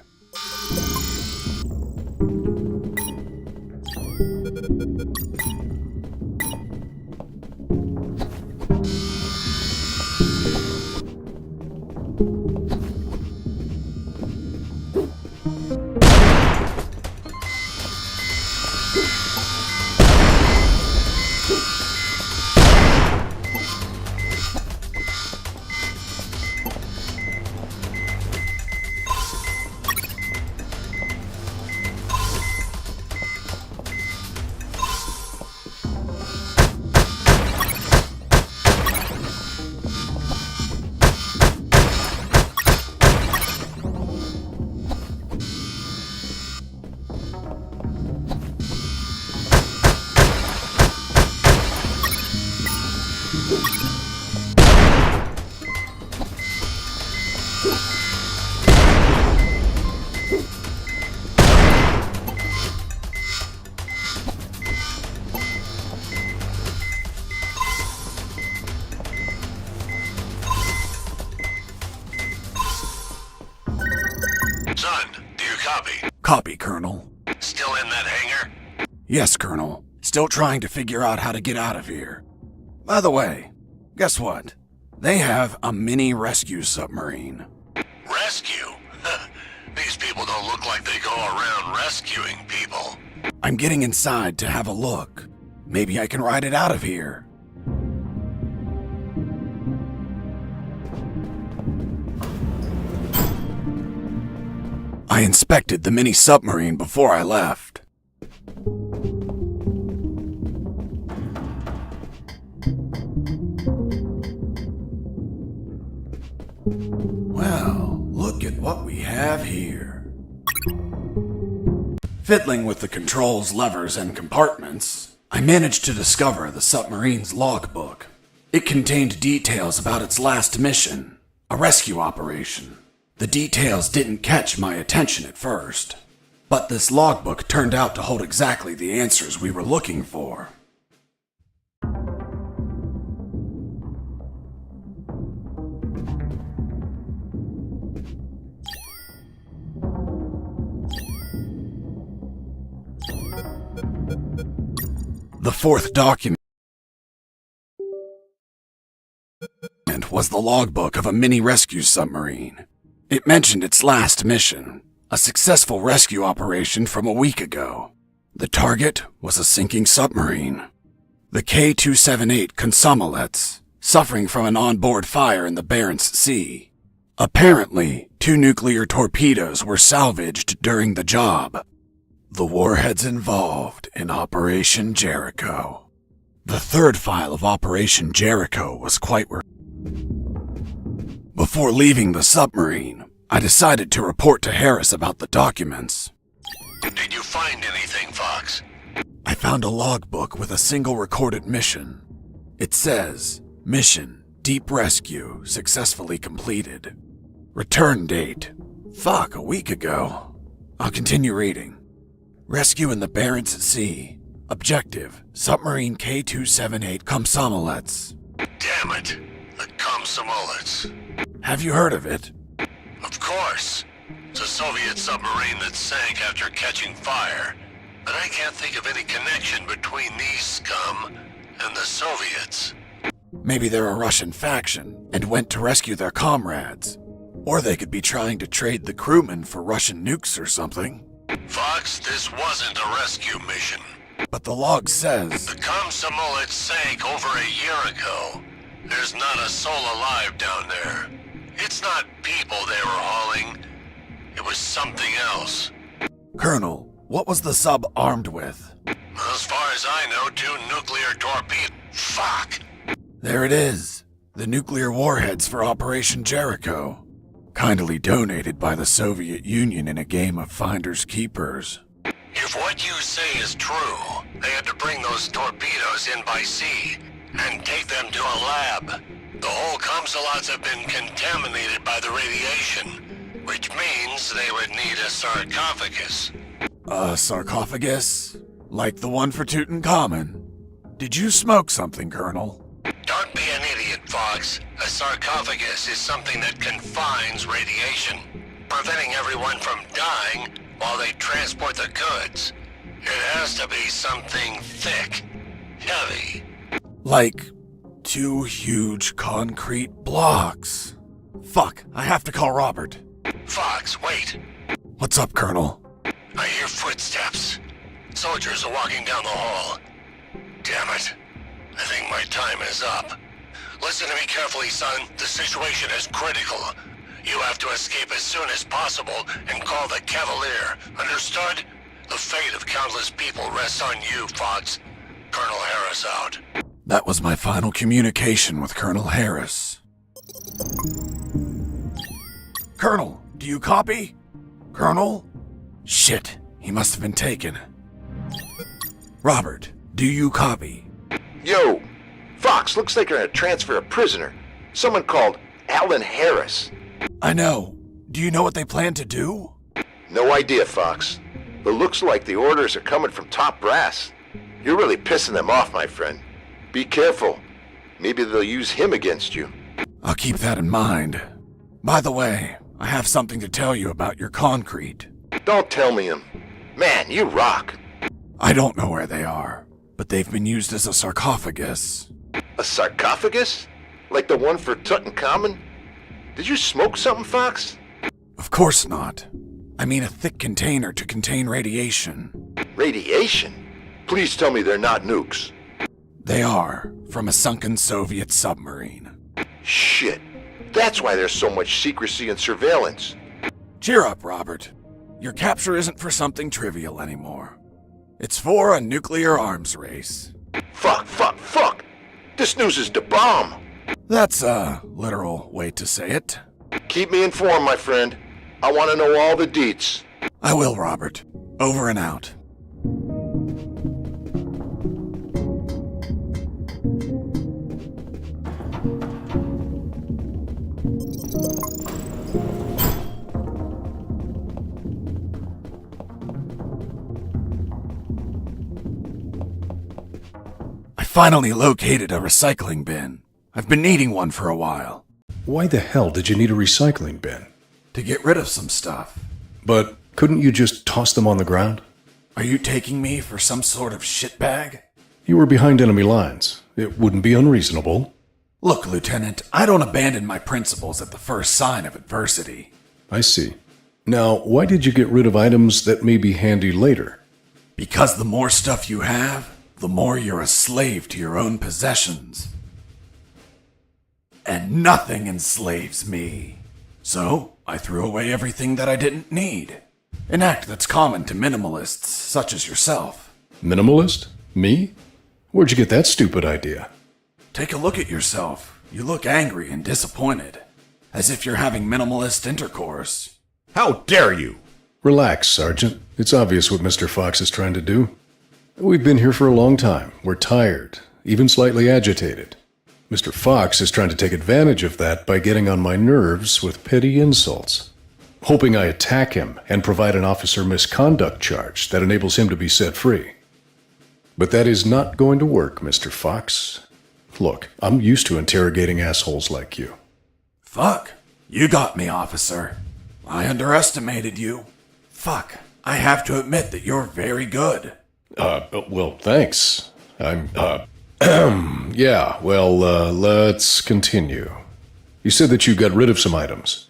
Copy, Colonel. Still in that hangar? Yes, Colonel. Still trying to figure out how to get out of here. By the way, guess what? They have a mini rescue submarine. Rescue? These people don't look like they go around rescuing people. I'm getting inside to have a look. Maybe I can ride it out of here. I inspected the mini submarine before I left. Well, look at what we have here. Fiddling with the controls, levers, and compartments, I managed to discover the submarine's logbook. It contained details about its last mission, a rescue operation. The details didn't catch my attention at first, but this logbook turned out to hold exactly the answers we were looking for. The fourth document was the logbook of a mini rescue submarine. It mentioned its last mission, a successful rescue operation from a week ago. The target was a sinking submarine. The K-278 Consomolets, suffering from an onboard fire in the Barents Sea. Apparently, 2 nuclear torpedoes were salvaged during the job. The warheads involved in Operation Jericho. The third file of Operation Jericho was quite Before leaving the submarine, I decided to report to Harris about the documents. Did you find anything, Fox? I found a logbook with a single recorded mission. It says, Mission, Deep Rescue, successfully completed. Return date, a week ago. I'll continue reading. Rescue in the Barents Sea. Objective, submarine K-278 Komsomolets. Damn it, the Komsomolets. Have you heard of it? Of course. It's a Soviet submarine that sank after catching fire. But I can't think of any connection between these scum and the Soviets. Maybe they're a Russian faction and went to rescue their comrades. Or they could be trying to trade the crewmen for Russian nukes or something. Fox, this wasn't a rescue mission. But the log says... The Komsomolets sank over a year ago. There's not a soul alive down there. It's not people they were hauling. It was something else. Colonel, what was the sub armed with? As far as I know, 2 nuclear torpedoes. Fuck! There it is. The nuclear warheads for Operation Jericho. Kindly donated by the Soviet Union in a game of finders keepers. If what you say is true, they had to bring those torpedoes in by sea and take them to a lab. The whole Komsolots have been contaminated by the radiation, which means they would need a sarcophagus. A sarcophagus? Like the one for Tutankhamun? Did you smoke something, Colonel? Don't be an idiot, Fox. A sarcophagus is something that confines radiation, preventing everyone from dying while they transport the goods. It has to be something thick, heavy. Like 2 huge concrete blocks. Fuck, I have to call Robert. Fox, wait. What's up, Colonel? I hear footsteps. Soldiers are walking down the hall. Damn it. I think my time is up. Listen to me carefully, son. The situation is critical. You have to escape as soon as possible and call the Cavalier. Understood? The fate of countless people rests on you, Fox. Colonel Harris out. That was my final communication with Colonel Harris. Colonel, do you copy? Colonel? Shit, he must have been taken. Robert, do you copy? Yo, Fox, looks like you're gonna transfer a prisoner. Someone called Alan Harris. I know. Do you know what they plan to do? No idea, Fox. But looks like the orders are coming from top brass. You're really pissing them off, my friend. Be careful. Maybe they'll use him against you. I'll keep that in mind. By the way, I have something to tell you about your concrete. Don't tell me him. Man, you rock. I don't know where they are, but they've been used as a sarcophagus. A sarcophagus? Like the one for Tutankhamun? Did you smoke something, Fox? Of course not. I mean a thick container to contain radiation. Radiation? Please tell me they're not nukes. They are, from a sunken Soviet submarine. Shit. That's why there's so much secrecy and surveillance. Cheer up, Robert. Your capture isn't for something trivial anymore. It's for a nuclear arms race. Fuck. This news is the bomb. That's a literal way to say it. Keep me informed, my friend. I want to know all the deets. I will, Robert. Over and out. I finally located a recycling bin. I've been needing one for a while. Why the hell did you need a recycling bin? To get rid of some stuff. But couldn't you just toss them on the ground? Are you taking me for some sort of shitbag? You were behind enemy lines. It wouldn't be unreasonable. Look, Lieutenant, I don't abandon my principles at the first sign of adversity. I see. Now, why did you get rid of items that may be handy later? Because the more stuff you have, the more you're a slave to your own possessions. And nothing enslaves me. So, I threw away everything that I didn't need. An act that's common to minimalists such as yourself. Minimalist? Me? Where'd you get that stupid idea? Take a look at yourself. You look angry and disappointed. As if you're having minimalist intercourse. How dare you! Relax, Sergeant. It's obvious what Mr. Fox is trying to do. We've been here for a long time. We're tired, even slightly agitated. Mr. Fox is trying to take advantage of that by getting on my nerves with petty insults, hoping I attack him and provide an officer misconduct charge that enables him to be set free. But that is not going to work, Mr. Fox. Look, I'm used to interrogating assholes like you. Fuck. You got me, officer. I underestimated you. Fuck. I have to admit that you're very good. Well, thanks. Yeah, well, let's continue. You said that you got rid of some items.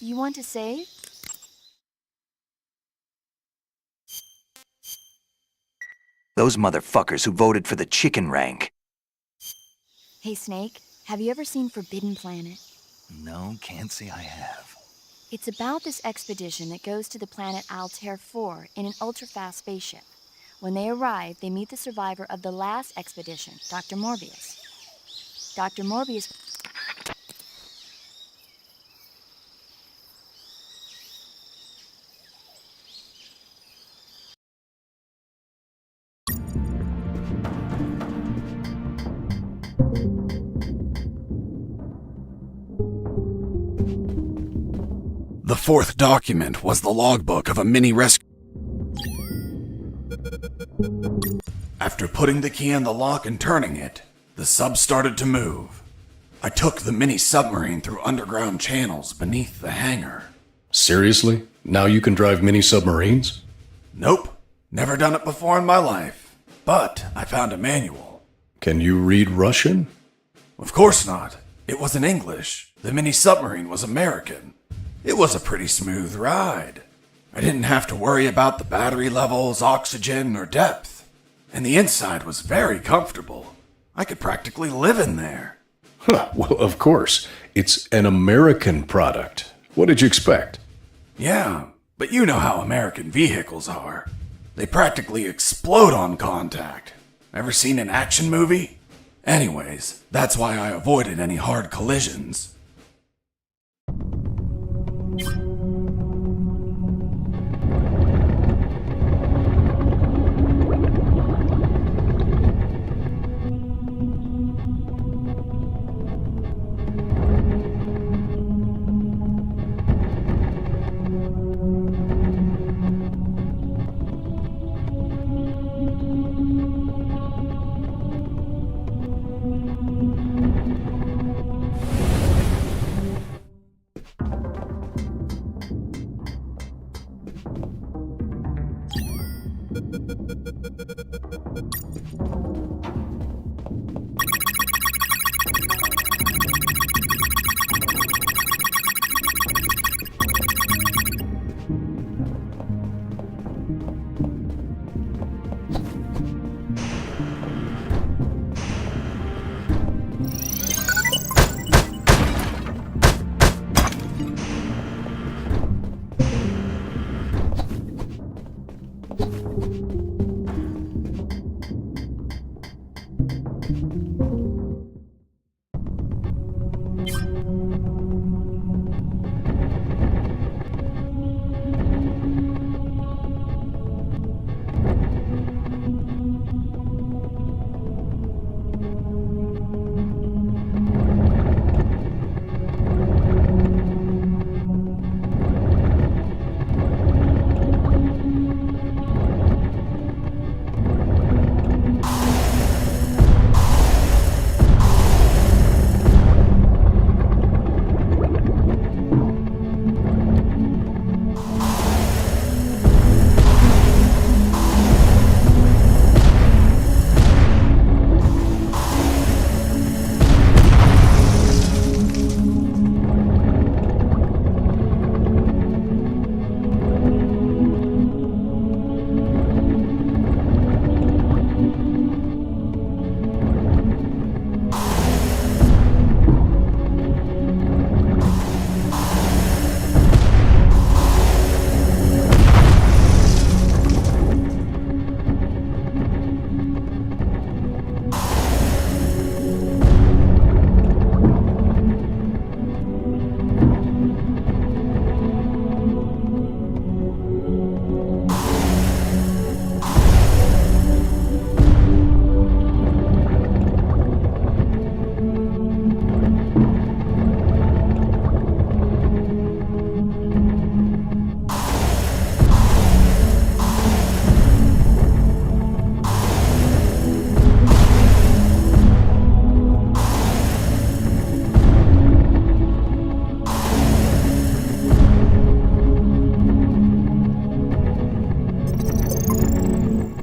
You want to save? Those motherfuckers who voted for the chicken rank. Hey, Snake, have you ever seen Forbidden Planet? No, can't say I have. It's about this expedition that goes to the planet Altair 4 in an ultra-fast spaceship. When they arrive, they meet the survivor of the last expedition, Dr. Morbius. Dr. Morbius... The fourth document was the logbook of a mini rescue. After putting the key in the lock and turning it, the sub started to move. I took the mini submarine through underground channels beneath the hangar. Seriously? Now you can drive mini submarines? Nope. Never done it before in my life. But I found a manual. Can you read Russian? Of course not. It was in English. The mini submarine was American. It was a pretty smooth ride. I didn't have to worry about the battery levels, oxygen, or depth. And the inside was very comfortable. I could practically live in there. Huh, well, of course. It's an American product. What did you expect? Yeah, but you know how American vehicles are. They practically explode on contact. Ever seen an action movie? Anyways, that's why I avoided any hard collisions.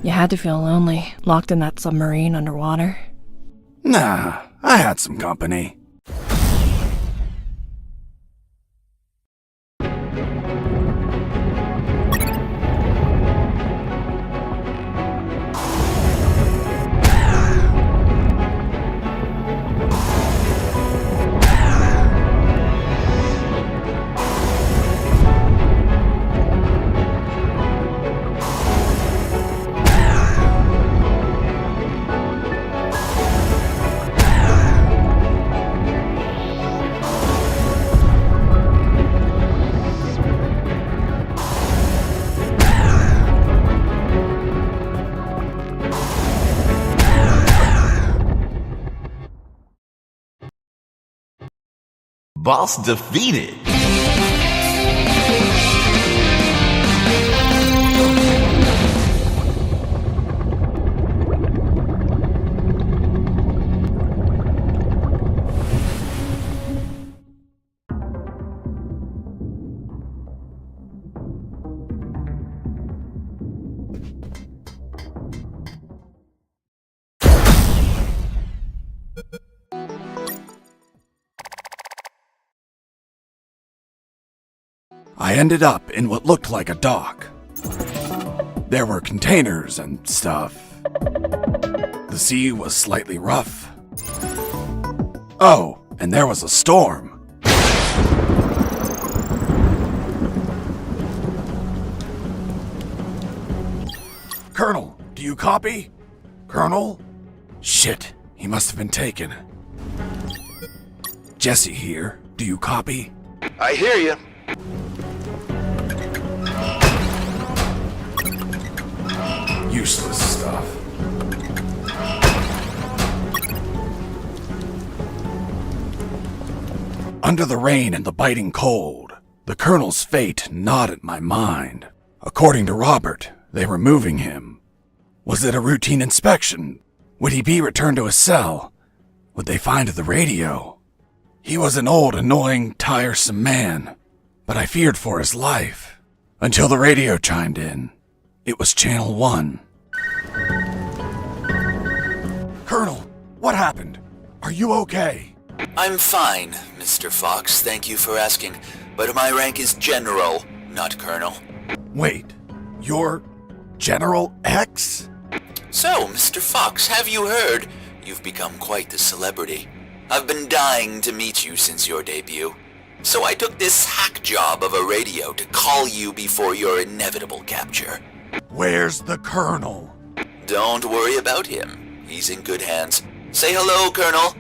You had to feel lonely, locked in that submarine underwater. Nah, I had some company. Boss defeated. I ended up in what looked like a dock. There were containers and stuff. The sea was slightly rough. Oh, and there was a storm. Colonel, do you copy? Colonel? Shit, he must have been taken. Jesse here, do you copy? I hear you. Useless stuff. Under the rain and the biting cold, the Colonel's fate gnawed at my mind. According to Robert, they were moving him. Was it a routine inspection? Would he be returned to his cell? Would they find the radio? He was an old, annoying, tiresome man, but I feared for his life. Until the radio chimed in. It was Channel 1. Colonel, what happened? Are you okay? I'm fine, Mr. Fox, thank you for asking, but my rank is General, not Colonel. Wait, you're General X? So, Mr. Fox, have you heard? You've become quite the celebrity. I've been dying to meet you since your debut. So I took this hack job of a radio to call you before your inevitable capture. Where's the Colonel? Don't worry about him. He's in good hands. Say hello, Colonel.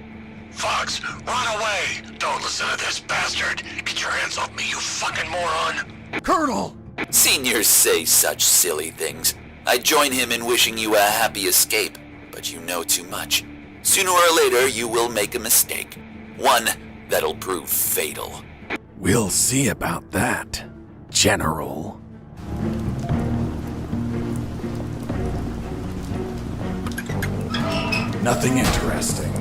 Fox, run away! Don't listen to this bastard! Get your hands off me, you fucking moron! Colonel! Seniors say such silly things. I join him in wishing you a happy escape, but you know too much. Sooner or later, you will make a mistake. One that'll prove fatal. We'll see about that, General. Nothing interesting.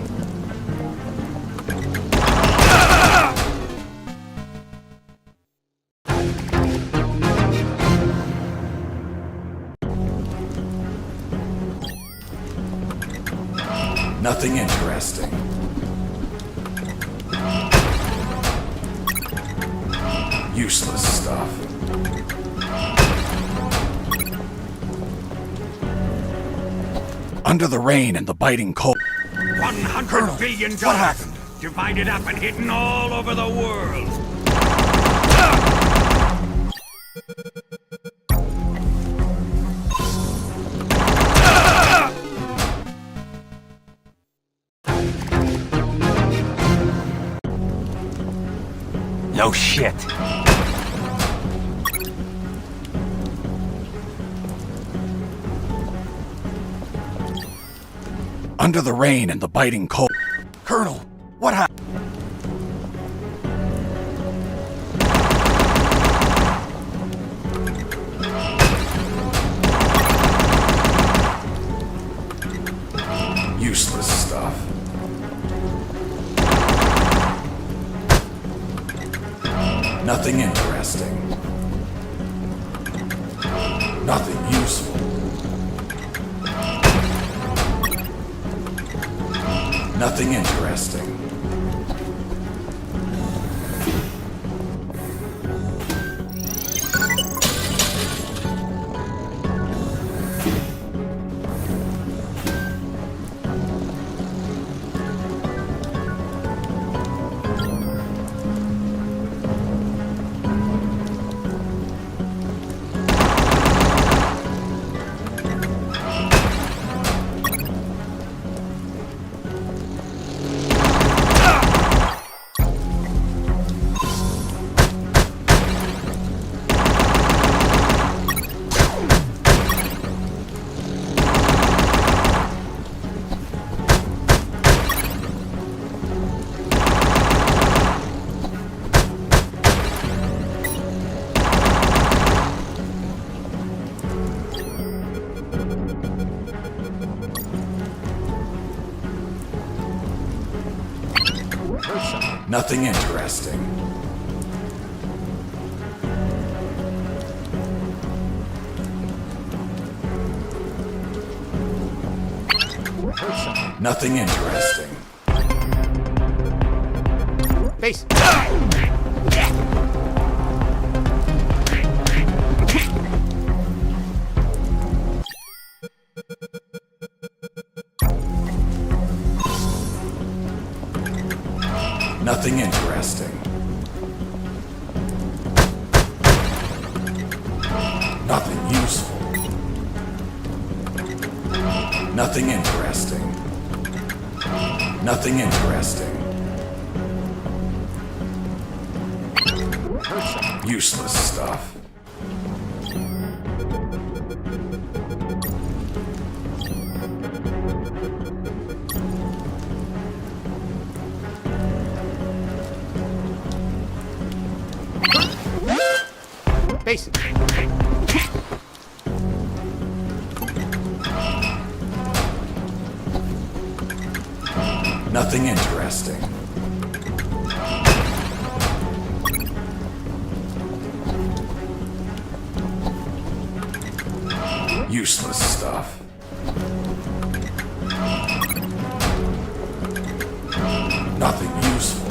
Nothing interesting. Useless stuff. Under the rain and the biting cold. 100 billion dollars. What happened? Divided up and hidden all over the world. No shit. Under the rain and the biting cold. Colonel, what happened? Useless stuff. Nothing interesting. Nothing useful. Nothing interesting. Nothing interesting. Nothing interesting. Base. Nothing interesting. Nothing useful. Nothing interesting. Nothing interesting. Useless stuff. Basic. Nothing interesting. Useless stuff. Nothing useful.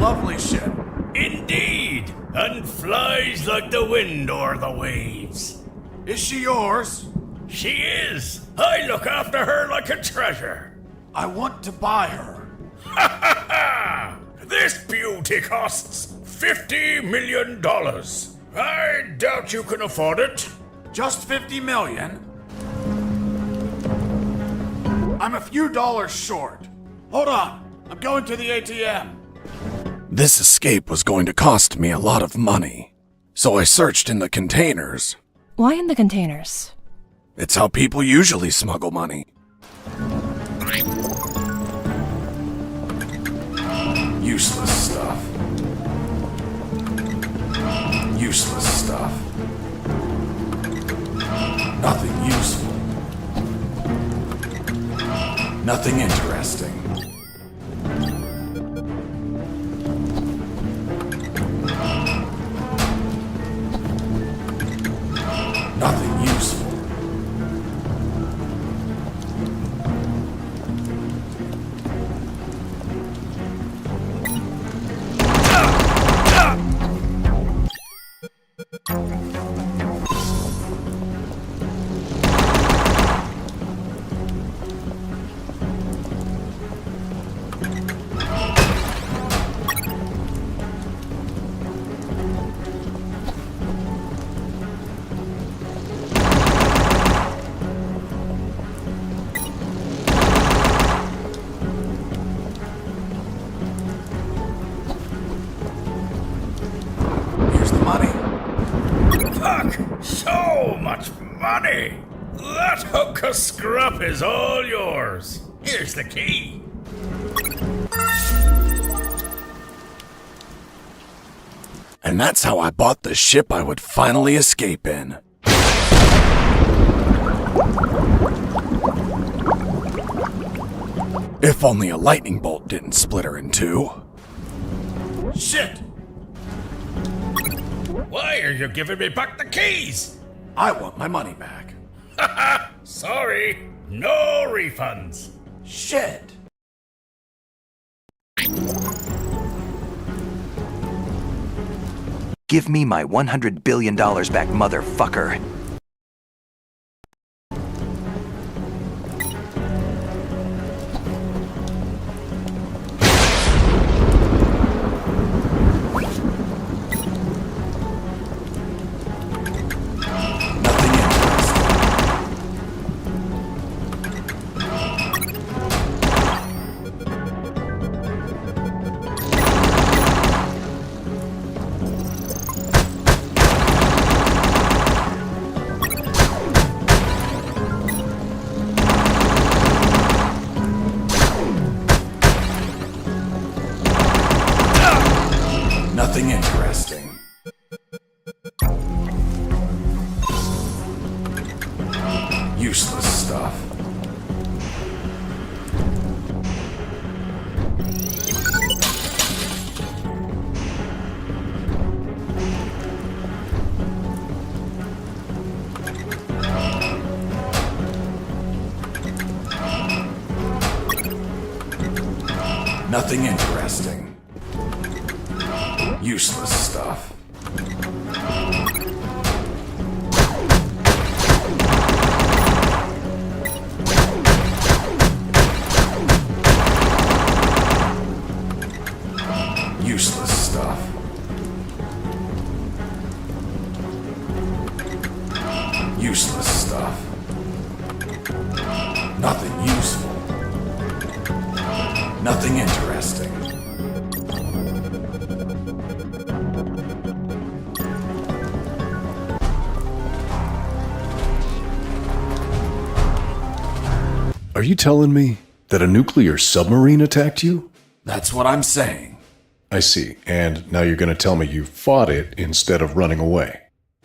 Lovely ship. Indeed, and flies like the wind o'er the waves. Is she yours? She is. I look after her like a treasure. I want to buy her. Ha ha ha! This beauty costs $50 million. I doubt you can afford it. Just 50 million? I'm a few dollars short. Hold on. I'm going to the ATM. This escape was going to cost me a lot of money, so I searched in the containers. Why in the containers? It's how people usually smuggle money. Useless stuff. Useless stuff. Nothing useful. Nothing interesting. Nothing useful. So much money! That hunk of scrap is all yours. Here's the key. And that's how I bought the ship I would finally escape in. If only a lightning bolt didn't split her in two. Shit! Why are you giving me back the keys? I want my money back. Haha! Sorry, no refunds. Shit! Give me my $100 billion back, motherfucker. Nothing interesting. Useless stuff. Useless stuff. Useless stuff. Nothing useful. Nothing interesting. Are you telling me that a nuclear submarine attacked you? That's what I'm saying. I see. And now you're going to tell me you fought it instead of running away.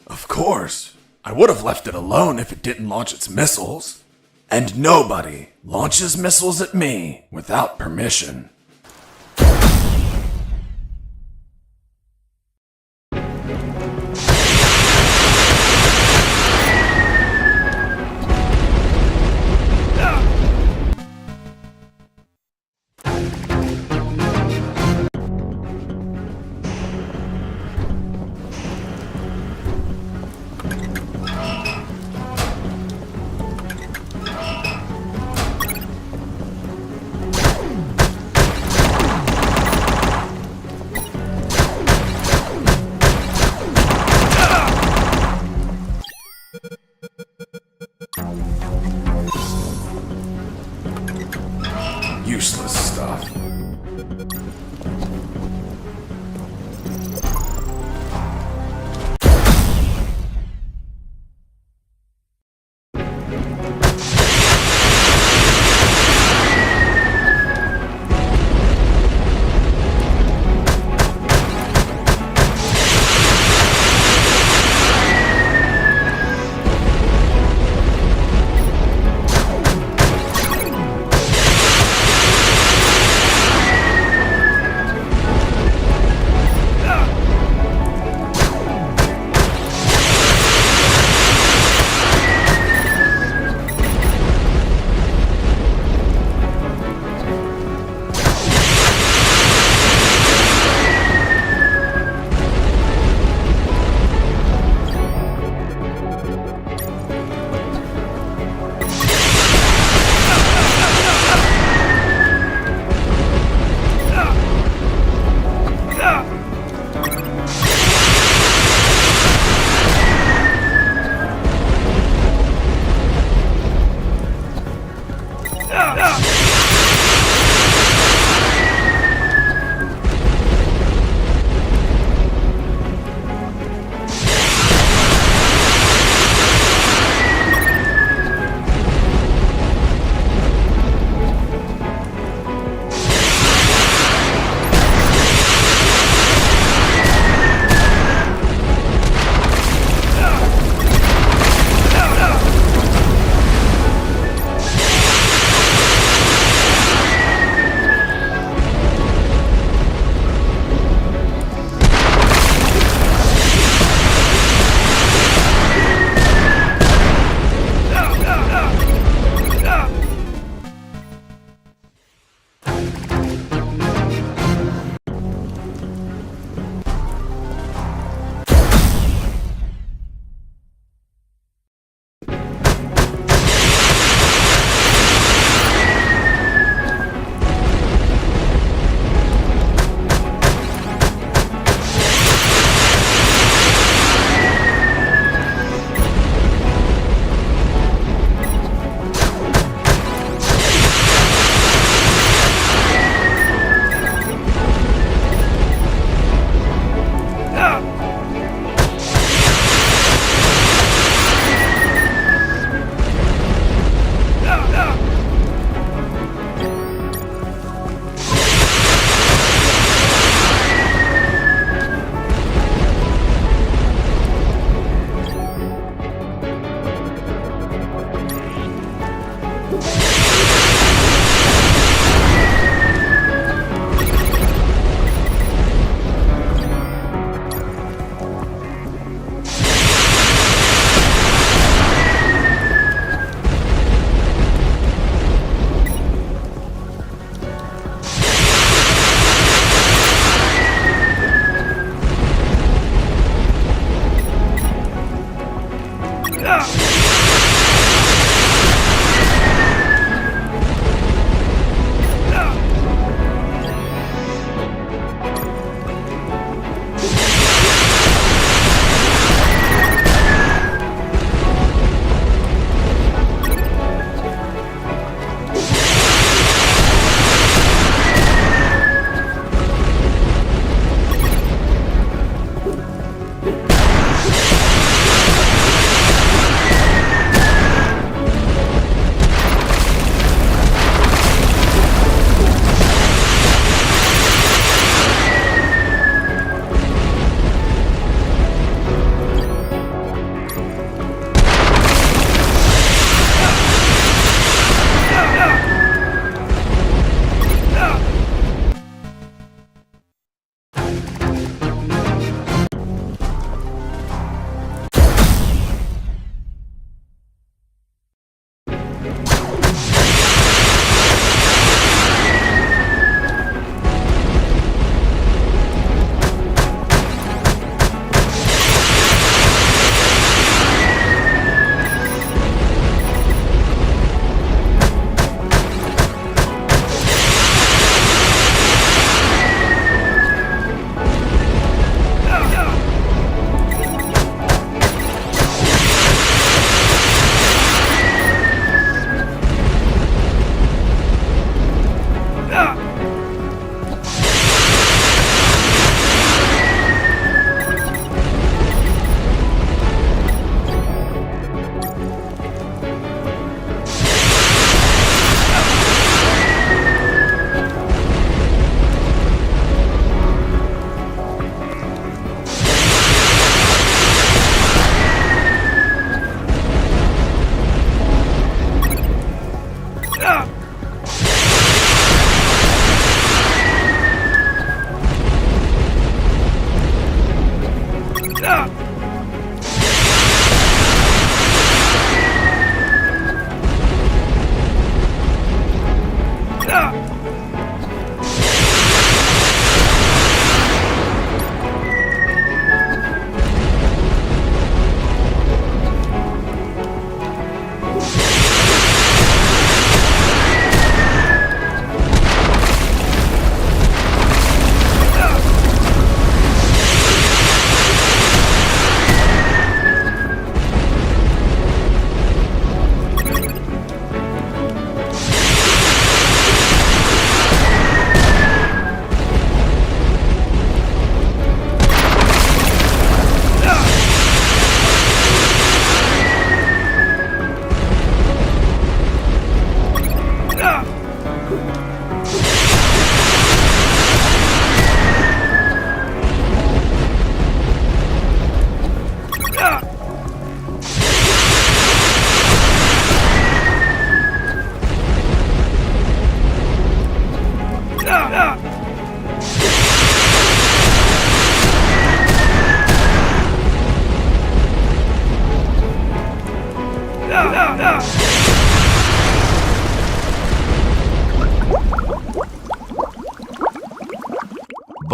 Of course. I would have left it alone if it didn't launch its missiles. And nobody launches missiles at me without permission.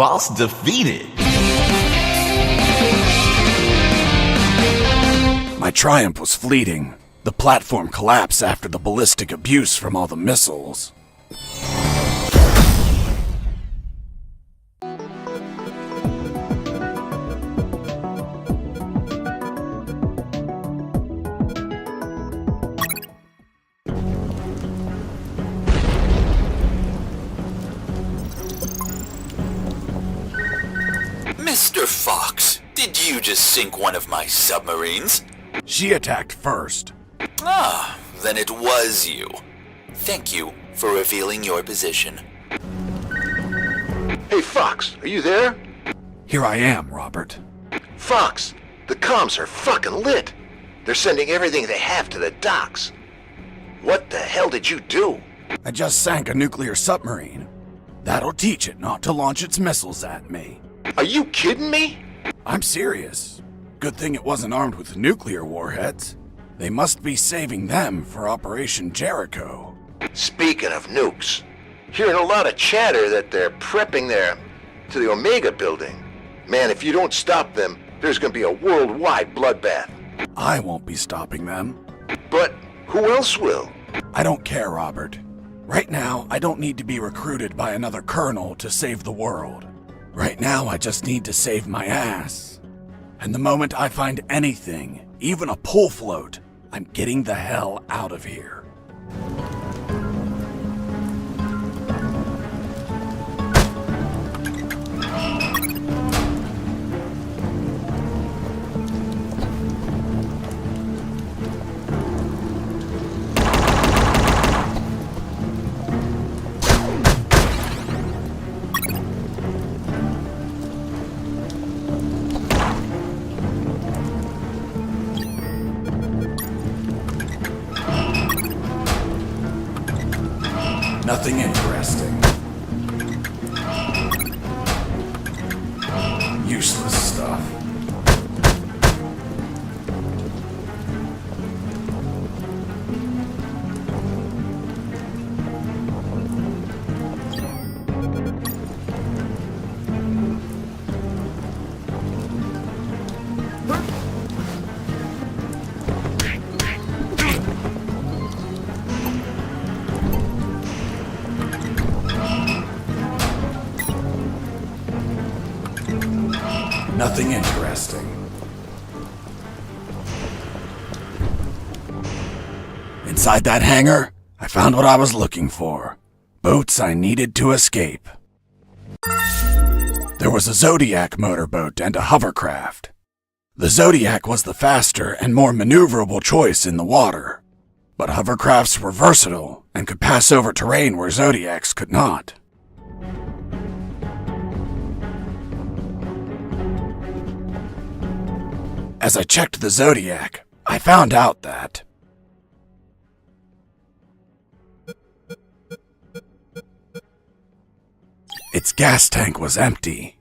Boss defeated. My triumph was fleeting. The platform collapsed after the ballistic abuse from all the missiles. Mr. Fox, did you just sink one of my submarines? She attacked first. Ah, then it was you. Thank you for revealing your position. Hey, Fox, are you there? Here I am, Robert. Fox, the comms are fucking lit. They're sending everything they have to the docks. What the hell did you do? I just sank a nuclear submarine. That'll teach it not to launch its missiles at me. Are you kidding me? I'm serious. Good thing it wasn't armed with nuclear warheads. They must be saving them for Operation Jericho. Speaking of nukes, hearing a lot of chatter that they're prepping to the Omega building. Man, if you don't stop them, there's gonna be a worldwide bloodbath. I won't be stopping them. But who else will? I don't care, Robert. Right now, I don't need to be recruited by another colonel to save the world. Right now, I just need to save my ass. And the moment I find anything, even a pull float, I'm getting the hell out of here. Nothing interesting. Useless stuff. Nothing interesting. Inside that hangar, I found what I was looking for. Boats I needed to escape. There was a Zodiac motorboat and a hovercraft. The Zodiac was the faster and more maneuverable choice in the water, but hovercrafts were versatile and could pass over terrain where Zodiacs could not. As I checked the Zodiac, I found out that its gas tank was empty.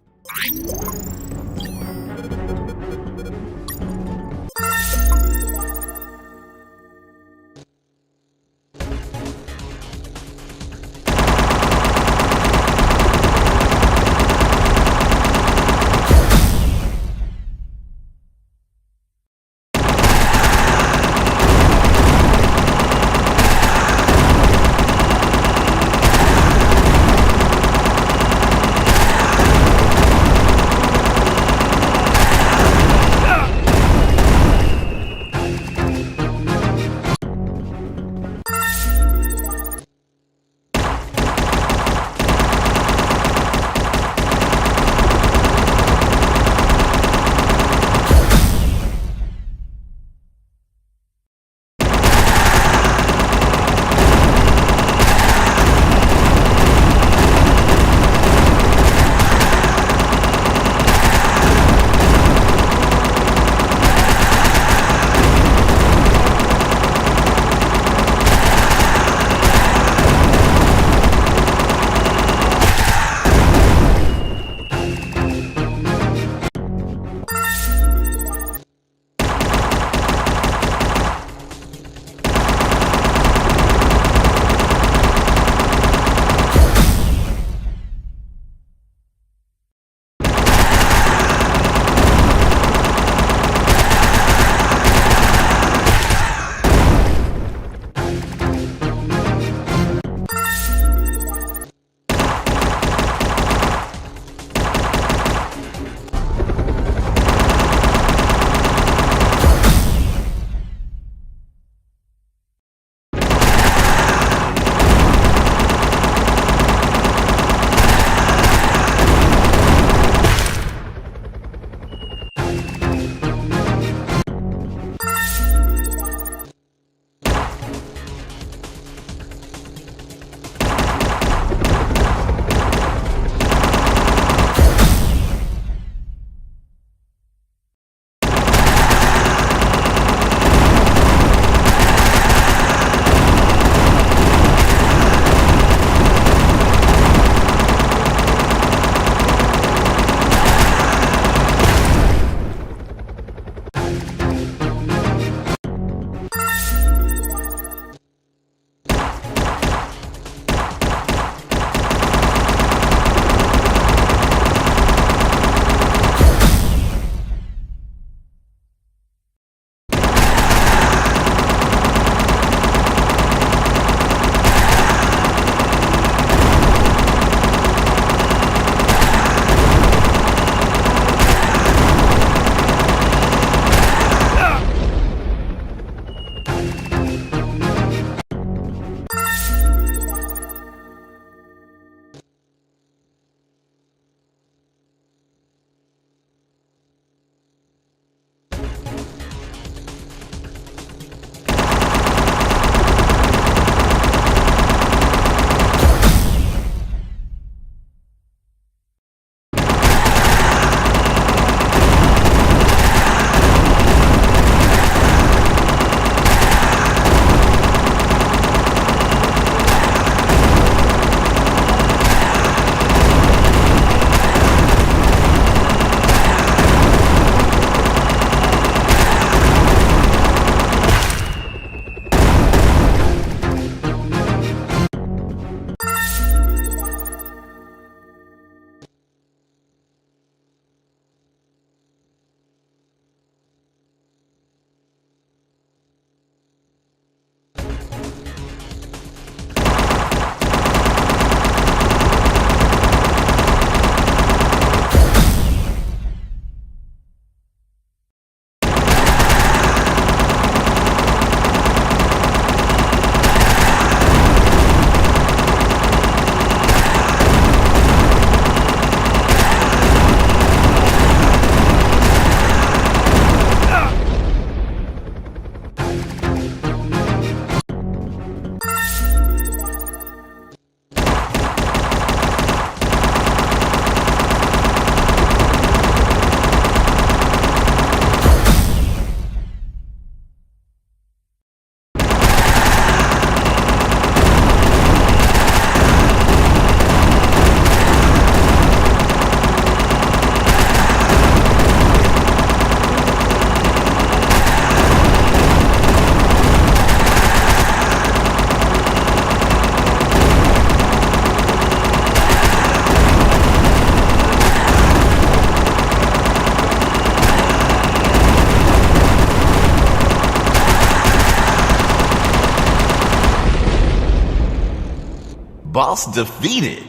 Boss defeated.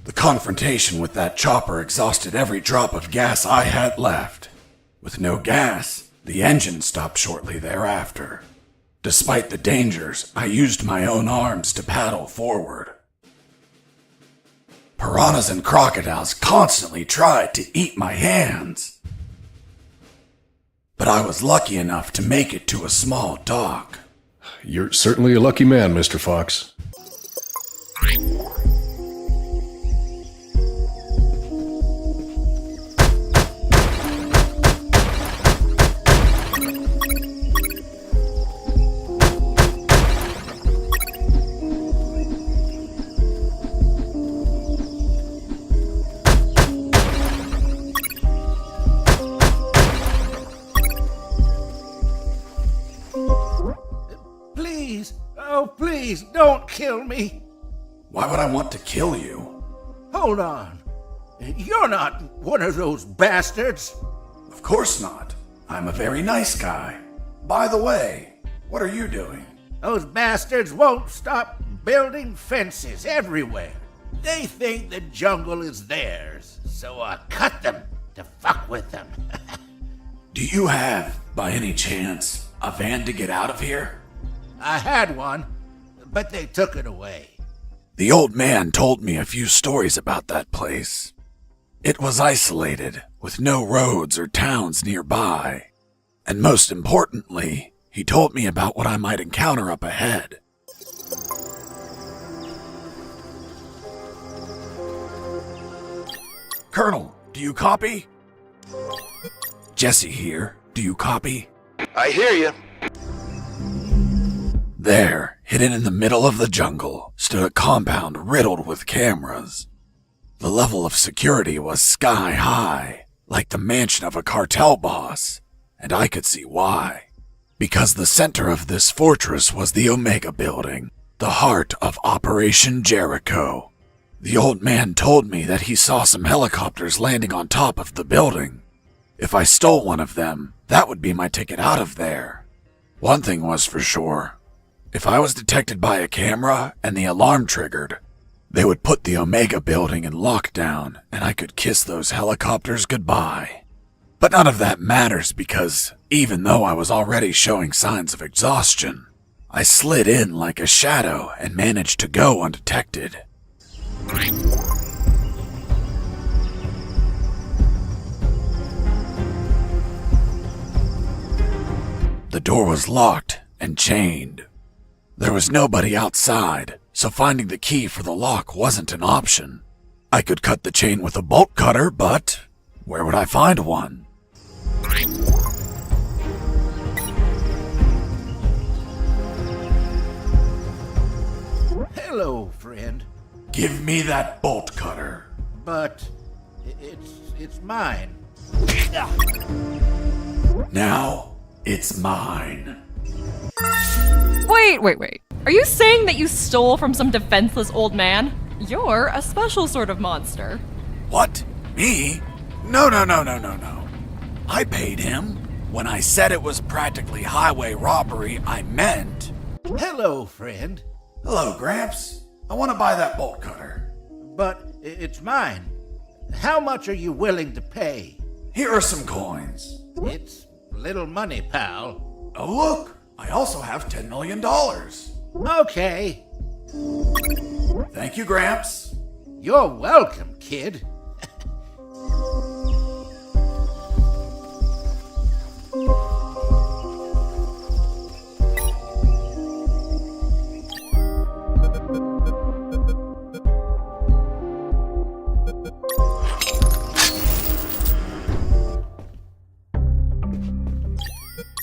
The confrontation with that chopper exhausted every drop of gas I had left. With no gas, the engine stopped shortly thereafter. Despite the dangers, I used my own arms to paddle forward. Piranhas and crocodiles constantly tried to eat my hands. But I was lucky enough to make it to a small dock. You're certainly a lucky man, Mr. Fox. Please, don't kill me. Why would I want to kill you? Hold on. You're not one of those bastards. Of course not. I'm a very nice guy. By the way, what are you doing? Those bastards won't stop building fences everywhere. They think the jungle is theirs, so I cut them to fuck with them. Do you have, by any chance, a van to get out of here? I had one, but they took it away. The old man told me a few stories about that place. It was isolated, with no roads or towns nearby. And most importantly, he told me about what I might encounter up ahead. Colonel, do you copy? Jesse here. Do you copy? I hear you. There, hidden in the middle of the jungle, stood a compound riddled with cameras. The level of security was sky high, like the mansion of a cartel boss, and I could see why. Because the center of this fortress was the Omega Building, the heart of Operation Jericho. The old man told me that he saw some helicopters landing on top of the building. If I stole one of them, that would be my ticket out of there. One thing was for sure. If I was detected by a camera and the alarm triggered, they would put the Omega Building in lockdown and I could kiss those helicopters goodbye. But none of that matters because even though I was already showing signs of exhaustion, I slid in like a shadow and managed to go undetected. The door was locked and chained. There was nobody outside, so finding the key for the lock wasn't an option. I could cut the chain with a bolt cutter, but where would I find one? Hello, friend. Give me that bolt cutter. But it's mine. Now it's mine. Wait. Are you saying that you stole from some defenseless old man? You're a special sort of monster. What? Me? No. I paid him. When I said it was practically highway robbery, I meant... Hello, friend. Hello, Gramps. I want to buy that bolt cutter. But it's mine. How much are you willing to pay? Here are some coins. It's little money, pal. Oh, look. I also have $10 million. Okay. Thank you, Gramps. You're welcome, kid.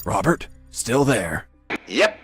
Robert, still there? Yep.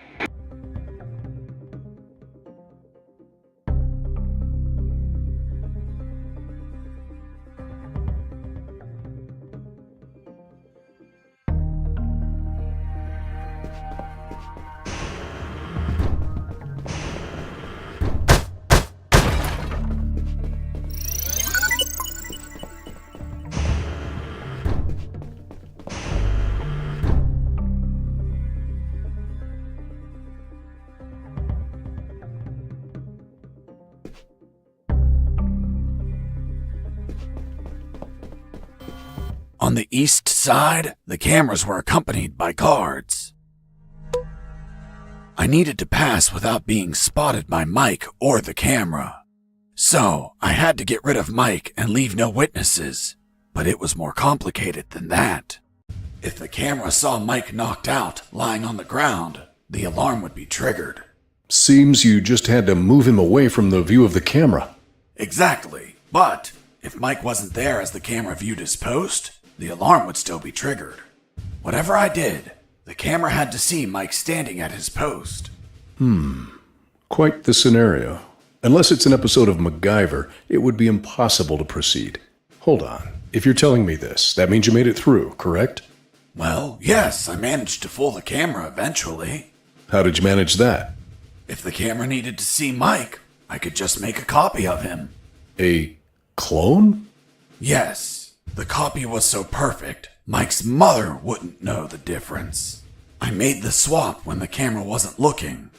the east side, the cameras were accompanied by guards. I needed to pass without being spotted by Mike or the camera. So, I had to get rid of Mike and leave no witnesses. But it was more complicated than that. If the camera saw Mike knocked out, lying on the ground, the alarm would be triggered. Seems you just had to move him away from the view of the camera. Exactly. But if Mike wasn't there as the camera viewed his post, the alarm would still be triggered. Whatever I did, the camera had to see Mike standing at his post. Quite the scenario. Unless it's an episode of MacGyver, it would be impossible to proceed. Hold on. If you're telling me this, that means you made it through, correct? Well, yes, I managed to fool the camera eventually. How did you manage that? If the camera needed to see Mike, I could just make a copy of him. A clone? Yes. The copy was so perfect, Mike's mother wouldn't know the difference. I made the swap when the camera wasn't looking.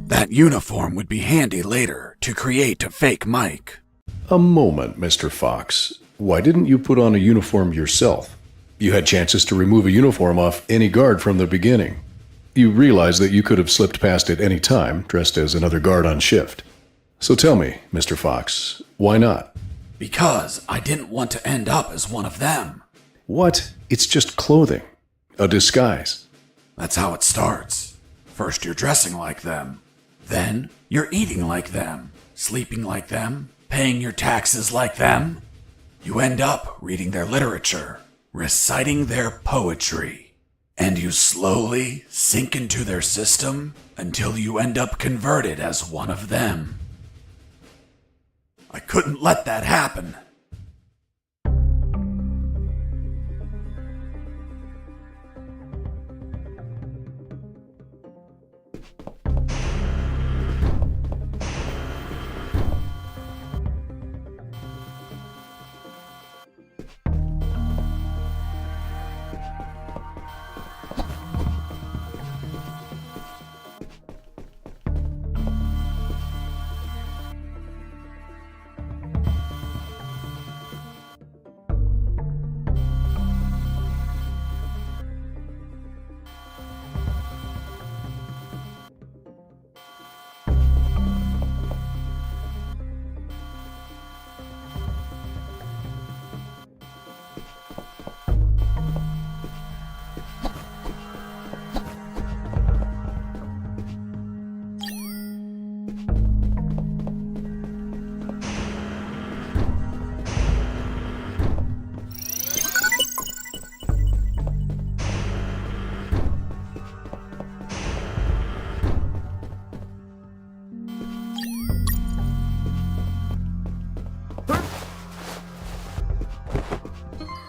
That uniform would be handy later to create a fake Mike. A moment, Mr. Fox. Why didn't you put on a uniform yourself? You had chances to remove a uniform off any guard from the beginning. You realize that you could have slipped past at any time, dressed as another guard on shift. So tell me, Mr. Fox, why not? Because I didn't want to end up as one of them. What? It's just clothing. A disguise. That's how it starts. First you're dressing like them. Then you're eating like them, sleeping like them, paying your taxes like them. You end up reading their literature, reciting their poetry. And you slowly sink into their system until you end up converted as one of them. I couldn't let that happen.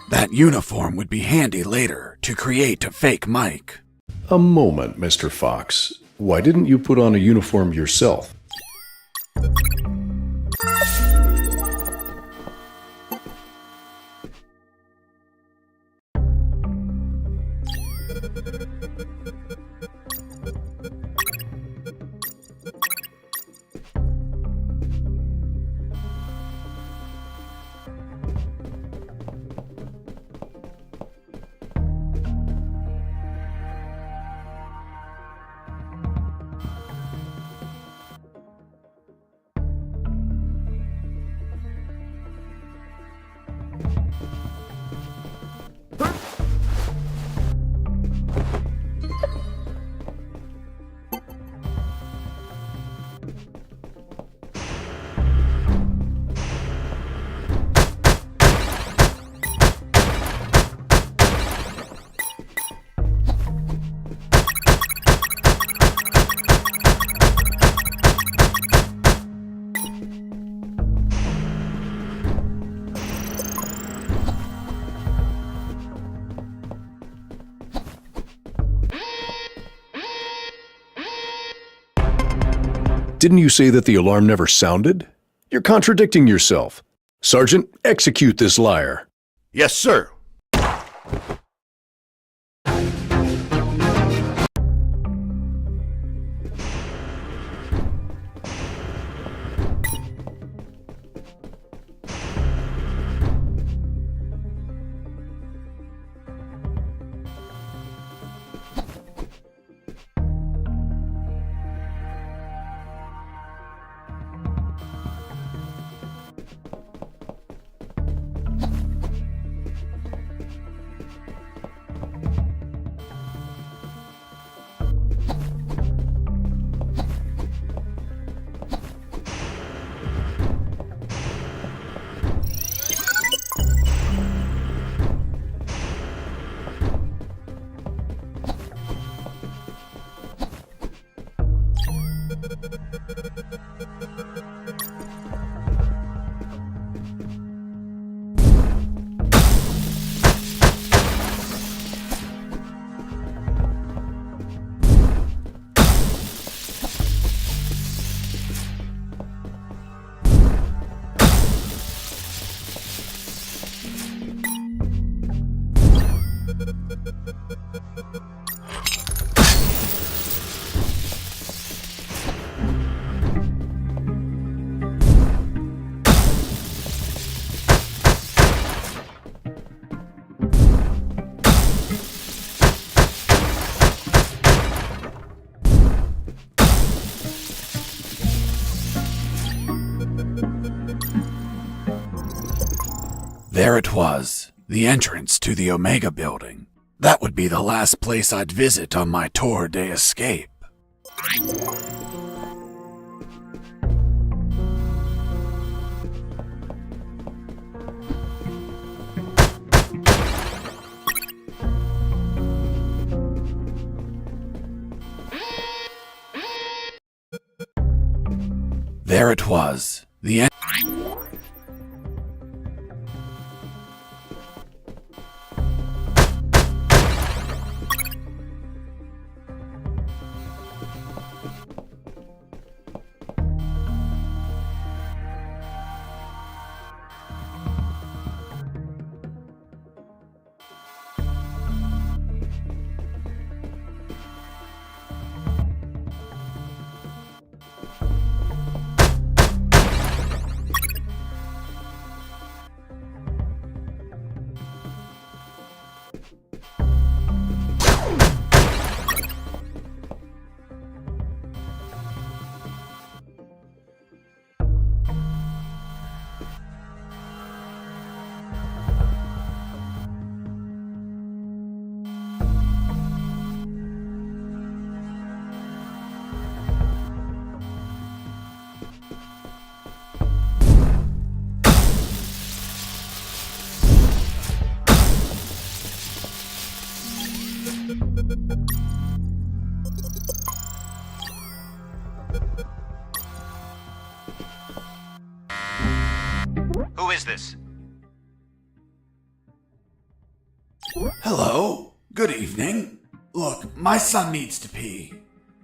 That uniform would be handy later to create a fake Mike. A moment, Mr. Fox. Why didn't you put on a uniform yourself? Didn't you say that the alarm never sounded? You're contradicting yourself. Sergeant, execute this liar. Yes, sir. There it was, the entrance to the Omega building. That would be the last place I'd visit on my tour de escape. There it was, the Who is this? Hello, good evening. Look, my son needs to pee,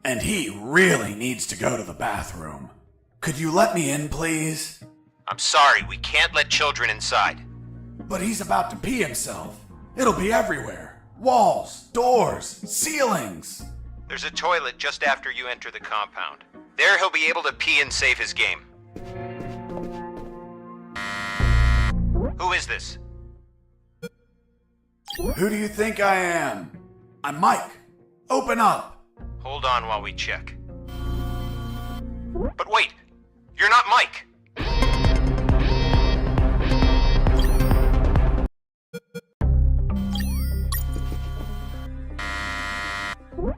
and he really needs to go to the bathroom. Could you let me in, please? I'm sorry, we can't let children inside. But he's about to pee himself. It'll be everywhere. Walls, doors, ceilings. There's a toilet just after you enter the compound. There he'll be able to pee and save his game. Who is this? Who do you think I am? I'm Mike. Open up. Hold on while we check. But wait, you're not Mike.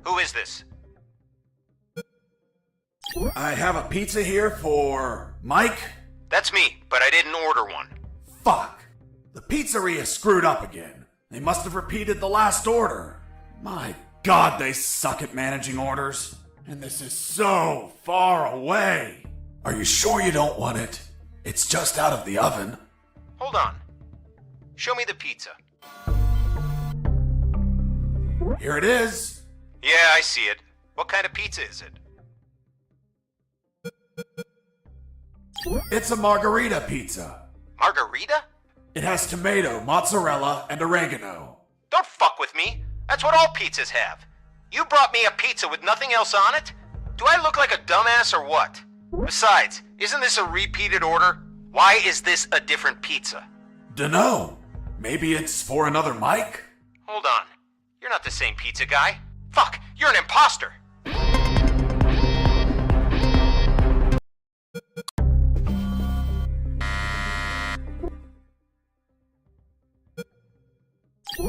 Who is this? I have a pizza here for Mike. That's me, but I didn't order one. Fuck. The pizzeria screwed up again. They must have repeated the last order. My God, they suck at managing orders. And this is so far away. Are you sure you don't want it? It's just out of the oven. Hold on. Show me the pizza. Here it is. Yeah, I see it. What kind of pizza is it? It's a margarita pizza. Margarita? It has tomato, mozzarella, and oregano. Don't fuck with me. That's what all pizzas have. You brought me a pizza with nothing else on it? Do I look like a dumbass or what? Besides, isn't this a repeated order? Why is this a different pizza? Dunno. Maybe it's for another Mike? Hold on. You're not the same pizza guy. Fuck, you're an imposter.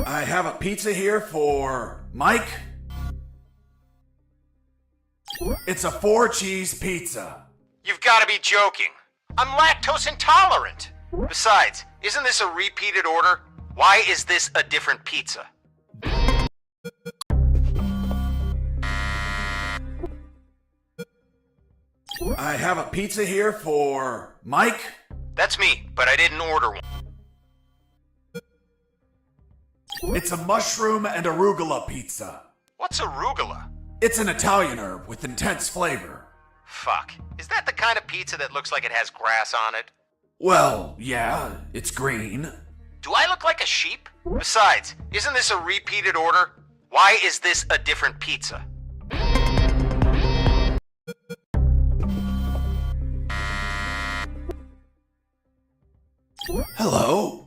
I have a pizza here for Mike. It's a 4-cheese pizza. You've got to be joking. I'm lactose intolerant. Besides, isn't this a repeated order? Why is this a different pizza? I have a pizza here for Mike. That's me, but I didn't order one. It's a mushroom and arugula pizza. What's arugula? It's an Italian herb with intense flavor. Fuck. Is that the kind of pizza that looks like it has grass on it? Well, yeah, it's green. Do I look like a sheep? Besides, isn't this a repeated order? Why is this a different pizza? Hello?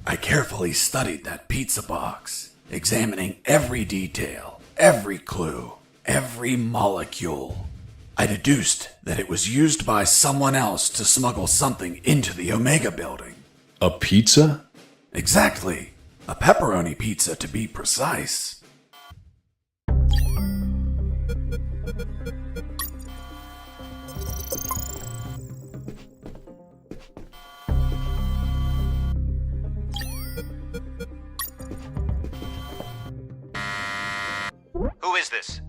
I carefully studied that pizza box, examining every detail, every clue, every molecule. I deduced that it was used by someone else to smuggle something into the Omega building. A pizza? Exactly. A pepperoni pizza, to be precise. Who is this?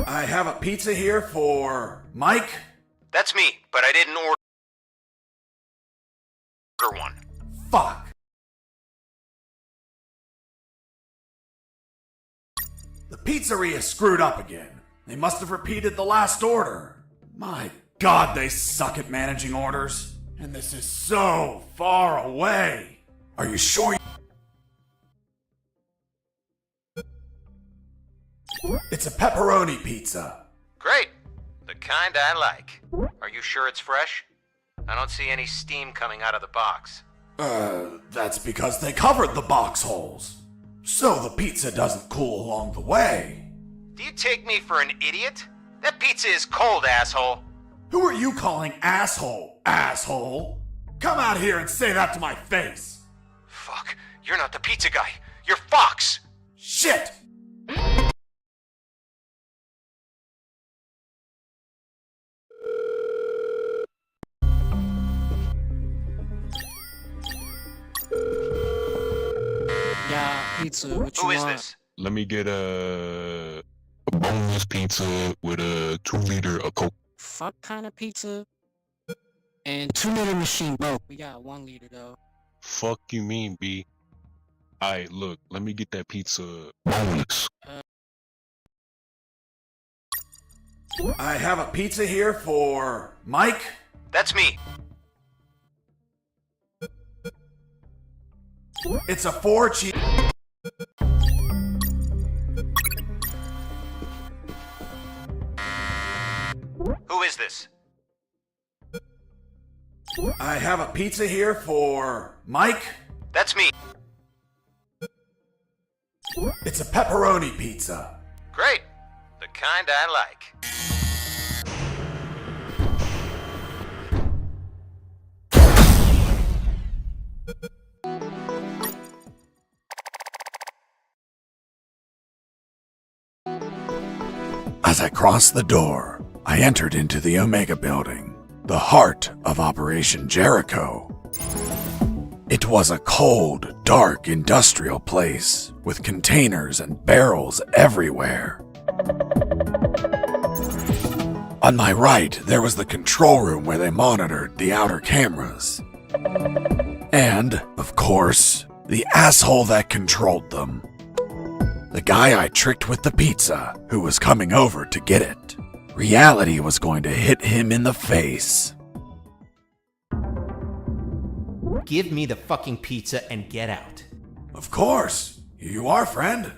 I have a pizza here for Mike. That's me, but I didn't order one. Fuck. The pizzeria screwed up again. They must have repeated the last order. My God, they suck at managing orders. And this is so far away. Are you sure? It's a pepperoni pizza. Great. The kind I like. Are you sure it's fresh? I don't see any steam coming out of the box. That's because they covered the box holes. So the pizza doesn't cool along the way. Do you take me for an idiot? That pizza is cold, asshole. Who are you calling asshole, asshole? Come out here and say that to my face. Fuck, you're not the pizza guy. You're Fox. Shit! Yeah, pizza. What you Who want? is this? Let me get a boneless pizza with a 2-liter of Coke. Fuck kind of pizza? And 2-liter machine broke. We got 1 liter though. Fuck you mean, B? Alright, look, let me get that pizza boneless. I have a pizza here for Mike. That's me. It's a 4-cheese. Who is this? I have a pizza here for Mike. That's me. It's a pepperoni pizza. Great. The kind I like. As I crossed the door, I entered into the Omega Building, the heart of Operation Jericho. It was a cold, dark industrial place with containers and barrels everywhere. On my right, there was the control room where they monitored the outer cameras. And, of course, the asshole that controlled them. The guy I tricked with the pizza, who was coming over to get it. Reality was going to hit him in the face. Give me the fucking pizza and get out. Of course. Here you are, friend.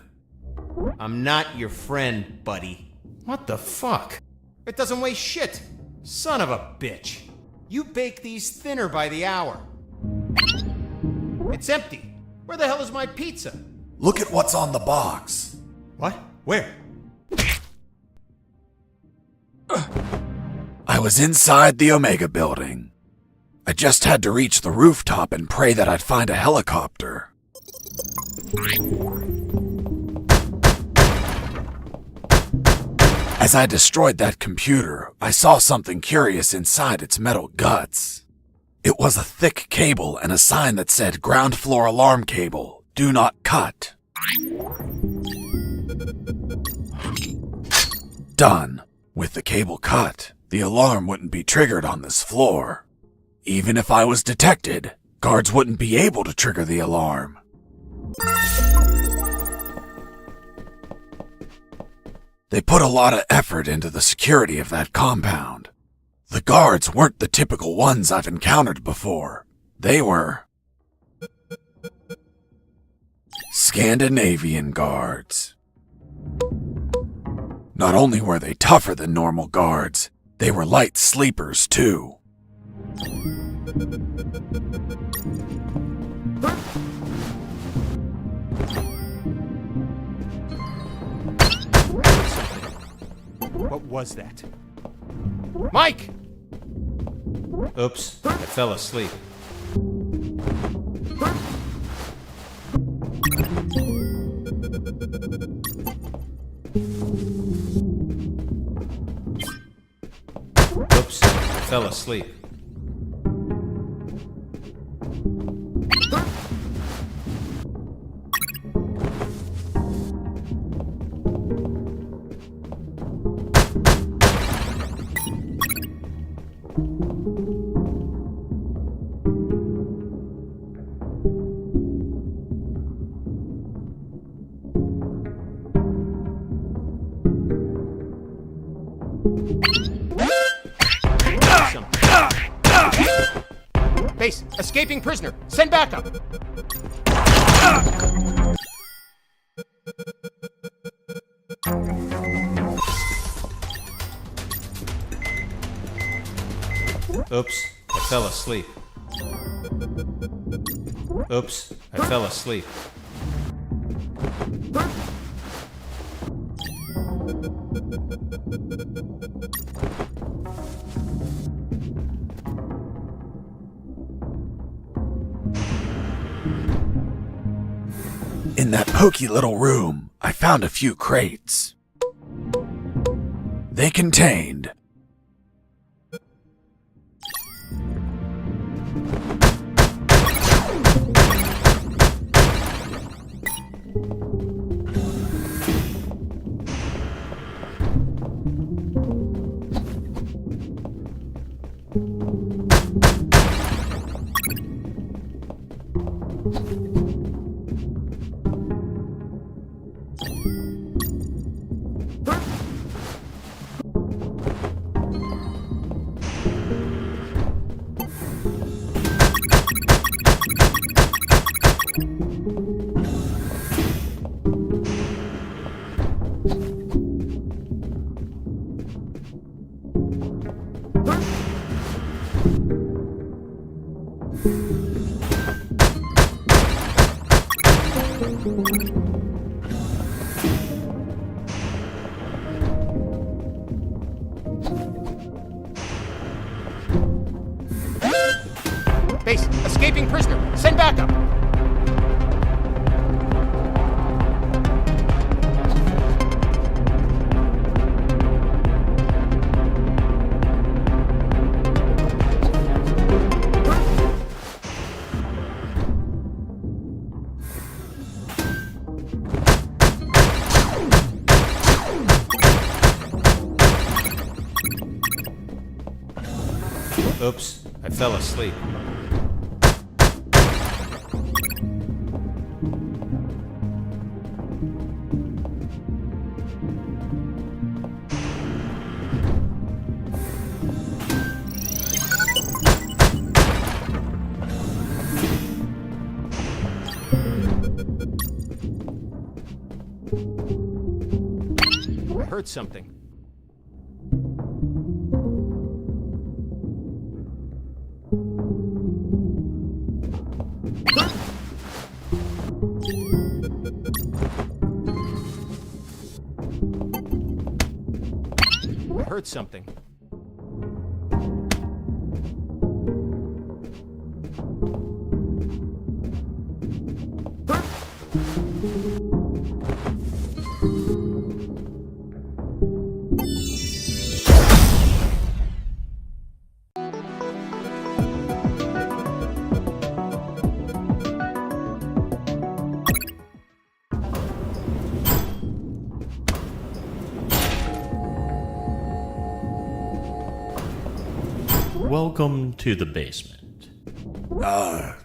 I'm not your friend, buddy. What the fuck? It doesn't weigh shit. Son of a bitch. You bake these thinner by the hour. It's empty. Where the hell is my pizza? Look at what's on the box. What? Where? I was inside the Omega Building. I just had to reach the rooftop and pray that I'd find a helicopter. As I destroyed that computer, I saw something curious inside its metal guts. It was a thick cable and a sign that said ground floor alarm cable, do not cut. Done. With the cable cut, the alarm wouldn't be triggered on this floor. Even if I was detected, guards wouldn't be able to trigger the alarm. They put a lot of effort into the security of that compound. The guards weren't the typical ones I've encountered before. They were Scandinavian guards. Not only were they tougher than normal guards, they were light sleepers too. What was that? Mike! Oops, I fell asleep. Oops, I fell asleep. Base, escaping prisoner. Send backup. Oops, I fell asleep. Oops, I fell asleep. In that pokey little room, I found a few crates. They contained Base, escaping prisoner. Send backup. Oops, I fell asleep. I heard something. I heard something. Welcome to the basement.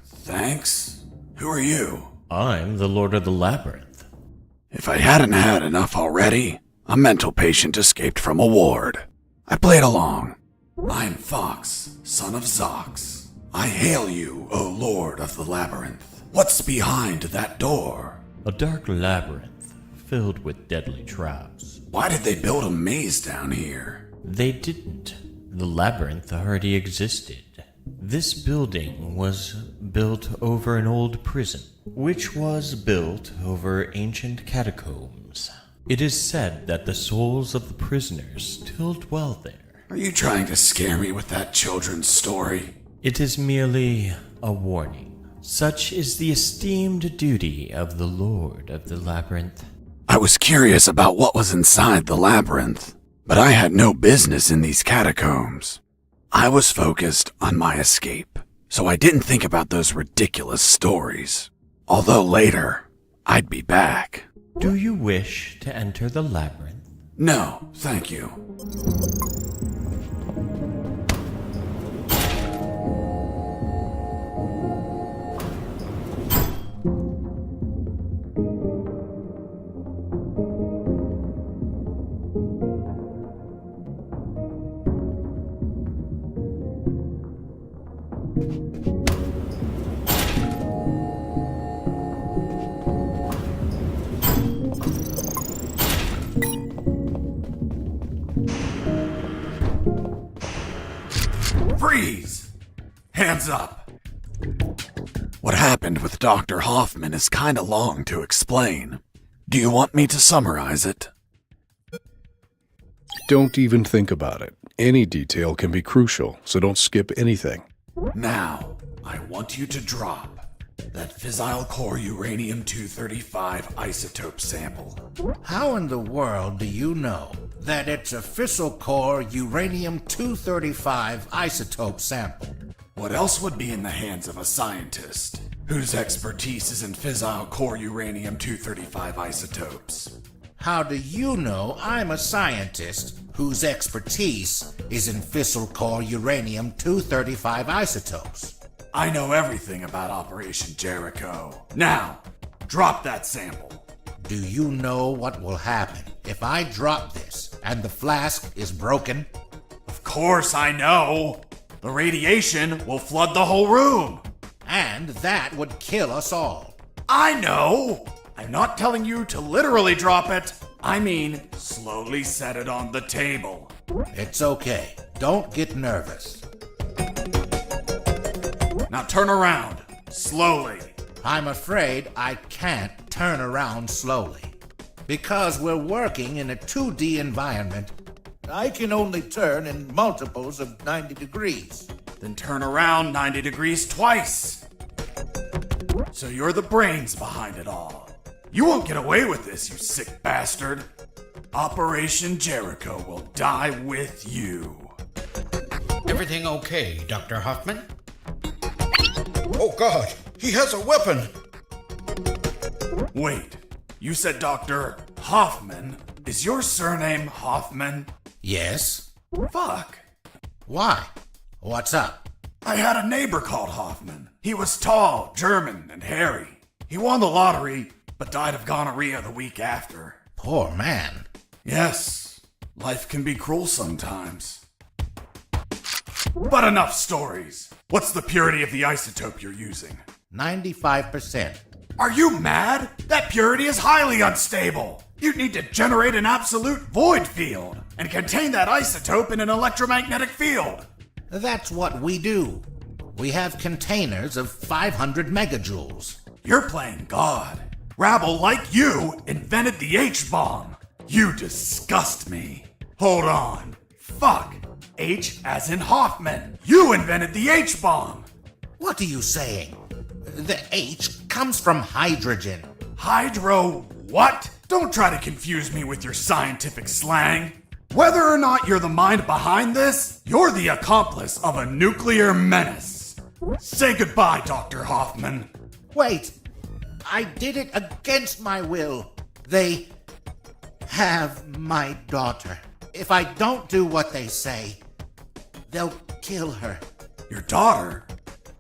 Thanks? Who are you? I'm the Lord of the Labyrinth. If I hadn't had enough already, a mental patient escaped from a ward. I played along. I'm Fox, son of Zox. I hail you, O Lord of the Labyrinth. What's behind that door? A dark labyrinth filled with deadly traps. Why did they build a maze down here? They didn't. The labyrinth already existed. This building was built over an old prison, which was built over ancient catacombs. It is said that the souls of the prisoners still dwell there. Are you trying to scare me with that children's story? It is merely a warning. Such is the esteemed duty of the Lord of the Labyrinth. I was curious about what was inside the labyrinth, but I had no business in these catacombs. I was focused on my escape, so I didn't think about those ridiculous stories. Although later, I'd be back. Do you wish to enter the labyrinth? No, thank you. Freeze! Hands up! What happened with Dr. Hoffman is kinda long to explain. Do you want me to summarize it? Don't even think about it. Any detail can be crucial, so don't skip anything. Now, I want you to drop that fissile core uranium-235 isotope sample. How in the world do you know that it's a fissile core uranium-235 isotope sample? What else would be in the hands of a scientist whose expertise is in fissile core uranium-235 isotopes? How do you know I'm a scientist whose expertise is in fissile core uranium-235 isotopes? I know everything about Operation Jericho. Now, drop that sample. Do you know what will happen if I drop this and the flask is broken? Of course I know. The radiation will flood the whole room. And that would kill us all. I know. I'm not telling you to literally drop it. I mean, slowly set it on the table. It's okay. Don't get nervous. Now turn around. Slowly. I'm afraid I can't turn around slowly. Because we're working in a 2D environment, I can only turn in multiples of 90 degrees. Then turn around 90 degrees twice. So you're the brains behind it all. You won't get away with this, you sick bastard. Operation Jericho will die with you. Everything okay, Dr. Hoffman? Oh God, he has a weapon! Wait, you said Dr. Hoffman? Is your surname Hoffman? Yes. Fuck. Why? What's up? I had a neighbor called Hoffman. He was tall, German, and hairy. He won the lottery, but died of gonorrhea the week after. Poor man. Yes, life can be cruel sometimes. But enough stories. What's the purity of the isotope you're using? 95%. Are you mad? That purity is highly unstable. You'd need to generate an absolute void field and contain that isotope in an electromagnetic field. That's what we do. We have containers of 500 megajoules. You're playing God. Rabble like you invented the H-bomb. You disgust me. Hold on. Fuck. H as in Hoffman. You invented the H-bomb. What are you saying? The H comes from hydrogen. Hydro what? Don't try to confuse me with your scientific slang. Whether or not you're the mind behind this, you're the accomplice of a nuclear menace. Say goodbye, Dr. Hoffman. Wait, I did it against my will. They have my daughter. If I don't do what they say, they'll kill her. Your daughter?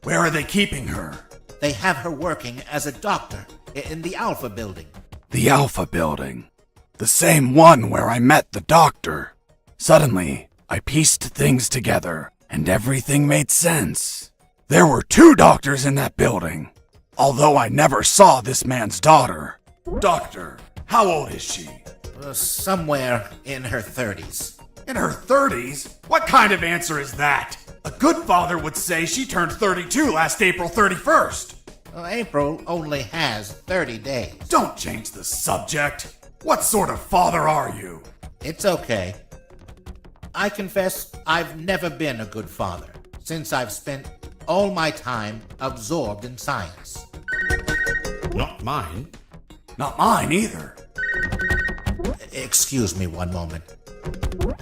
Where are they keeping her? They have her working as a doctor in the Alpha building. The Alpha building. The same one where I met the doctor. Suddenly, I pieced things together, and everything made sense. There were 2 doctors in that building, although I never saw this man's daughter. Doctor, how old is she? Somewhere in her 30s. In her 30s? What kind of answer is that? A good father would say she turned 32 last April 31st. April only has 30 days. Don't change the subject. What sort of father are you? It's okay. I confess I've never been a good father, since I've spent all my time absorbed in science. Not mine. Not mine either. Excuse me one moment.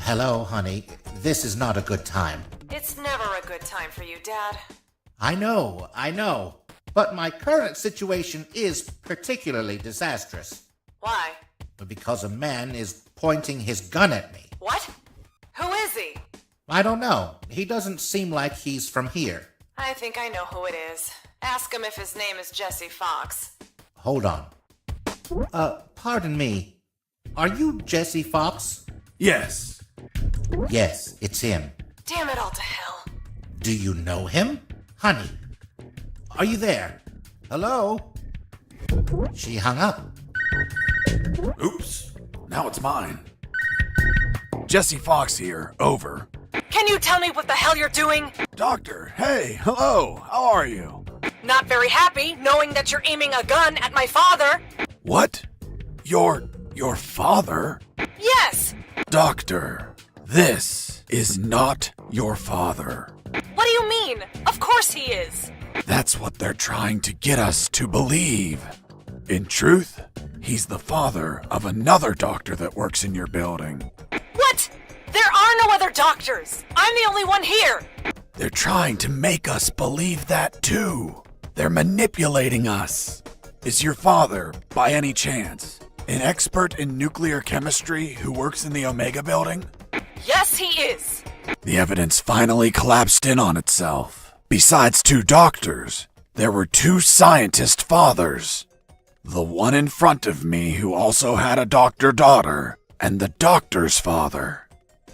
Hello, honey. This is not a good time. It's never a good time for you, Dad. I know. But my current situation is particularly disastrous. Why? Because a man is pointing his gun at me. What? Who is he? I don't know. He doesn't seem like he's from here. I think I know who it is. Ask him if his name is Jesse Fox. Hold on. Pardon me. Are you Jesse Fox? Yes. Yes, it's him. Damn it all to hell. Do you know him? Honey, are you there? Hello? She hung up. Oops. Now it's mine. Jesse Fox here. Over. Can you tell me what the hell you're doing? Doctor, hey, hello. How are you? Not very happy knowing that you're aiming a gun at my father. What? Your father? Yes. Doctor, this is not your father. What do you mean? Of course he is. That's what they're trying to get us to believe. In truth, he's the father of another doctor that works in your building. What? There are no other doctors. I'm the only one here. They're trying to make us believe that too. They're manipulating us. Is your father, by any chance, an expert in nuclear chemistry who works in the Omega building? Yes, he is. The evidence finally collapsed in on itself. Besides 2 doctors, there were 2 scientist fathers. The one in front of me who also had a doctor daughter, and the doctor's father.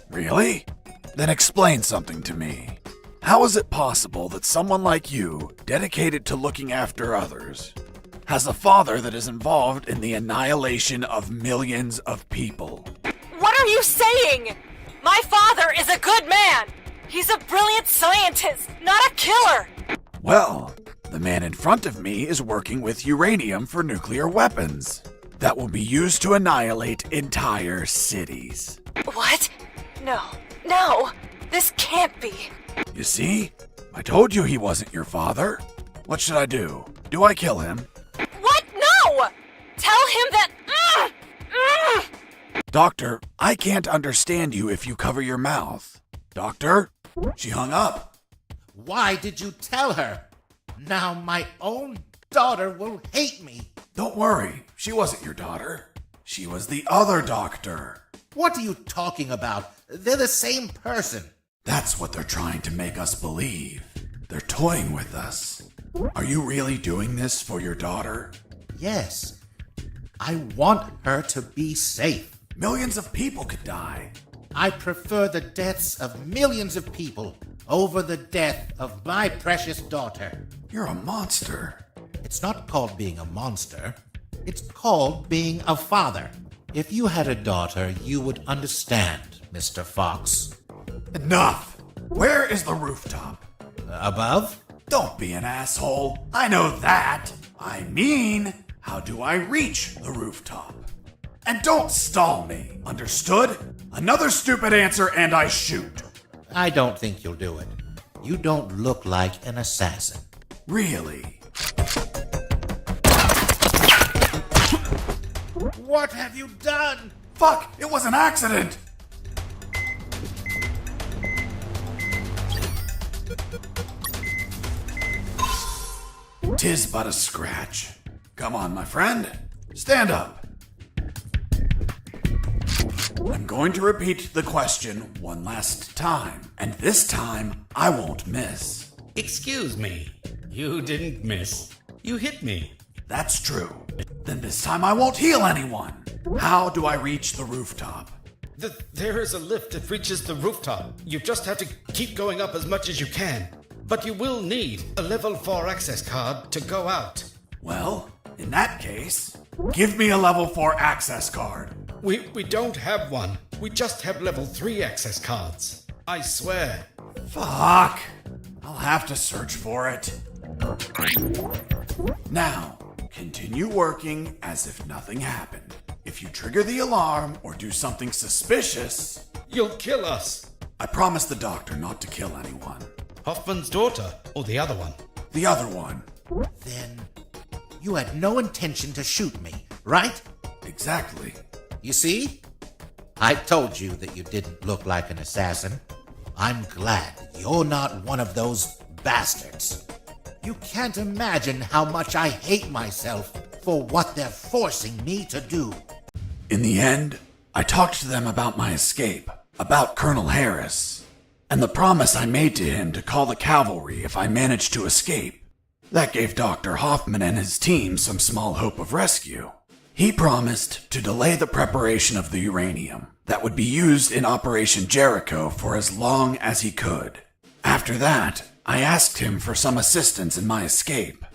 Really? Then explain something to me. How is it possible that someone like you, dedicated to looking after others, has a father that is involved in the annihilation of millions of people? What are you saying? My father is a good man. He's a brilliant scientist, not a killer. Well, the man in front of me is working with uranium for nuclear weapons that will be used to annihilate entire cities. What? No, this can't be. You see? I told you he wasn't your father. What should I do? Do I kill him? What? No! Tell him that... Doctor, I can't understand you if you cover your mouth. Doctor? She hung up. Why did you tell her? Now my own daughter will hate me. Don't worry, she wasn't your daughter. She was the other doctor. What are you talking about? They're the same person. That's what they're trying to make us believe. They're toying with us. Are you really doing this for your daughter? Yes. I want her to be safe. Millions of people could die. I prefer the deaths of millions of people over the death of my precious daughter. You're a monster. It's not called being a monster. It's called being a father. If you had a daughter, you would understand, Mr. Fox. Enough! Where is the rooftop? Above? Don't be an asshole. I know that. I mean, how do I reach the rooftop? And don't stall me, understood? Another stupid answer and I shoot. I don't think you'll do it. You don't look like an assassin. Really? What have you done? Fuck! It was an accident! Tis but a scratch. Come on, my friend. Stand up. I'm going to repeat the question one last time, and this time I won't miss. Excuse me. You didn't miss. You hit me. That's true. Then this time I won't heal anyone. How do I reach the rooftop? There is a lift that reaches the rooftop. You just have to keep going up as much as you can. But you will need a level 4 access card to go out. Well, in that case, give me a level 4 access card. We don't have one. We just have level 3 access cards. I swear. Fuck. I'll have to search for it. Now, continue working as if nothing happened. If you trigger the alarm or do something suspicious... You'll kill us. I promised the doctor not to kill anyone. Hoffman's daughter, or the other one? The other one. Then you had no intention to shoot me, right? Exactly. You see? I told you that you didn't look like an assassin. I'm glad you're not one of those bastards. You can't imagine how much I hate myself for what they're forcing me to do. In the end, I talked to them about my escape, about Colonel Harris, and the promise I made to him to call the cavalry if I managed to escape. That gave Dr. Hoffman and his team some small hope of rescue. He promised to delay the preparation of the uranium that would be used in Operation Jericho for as long as he could. After that, I asked him for some assistance in my escape.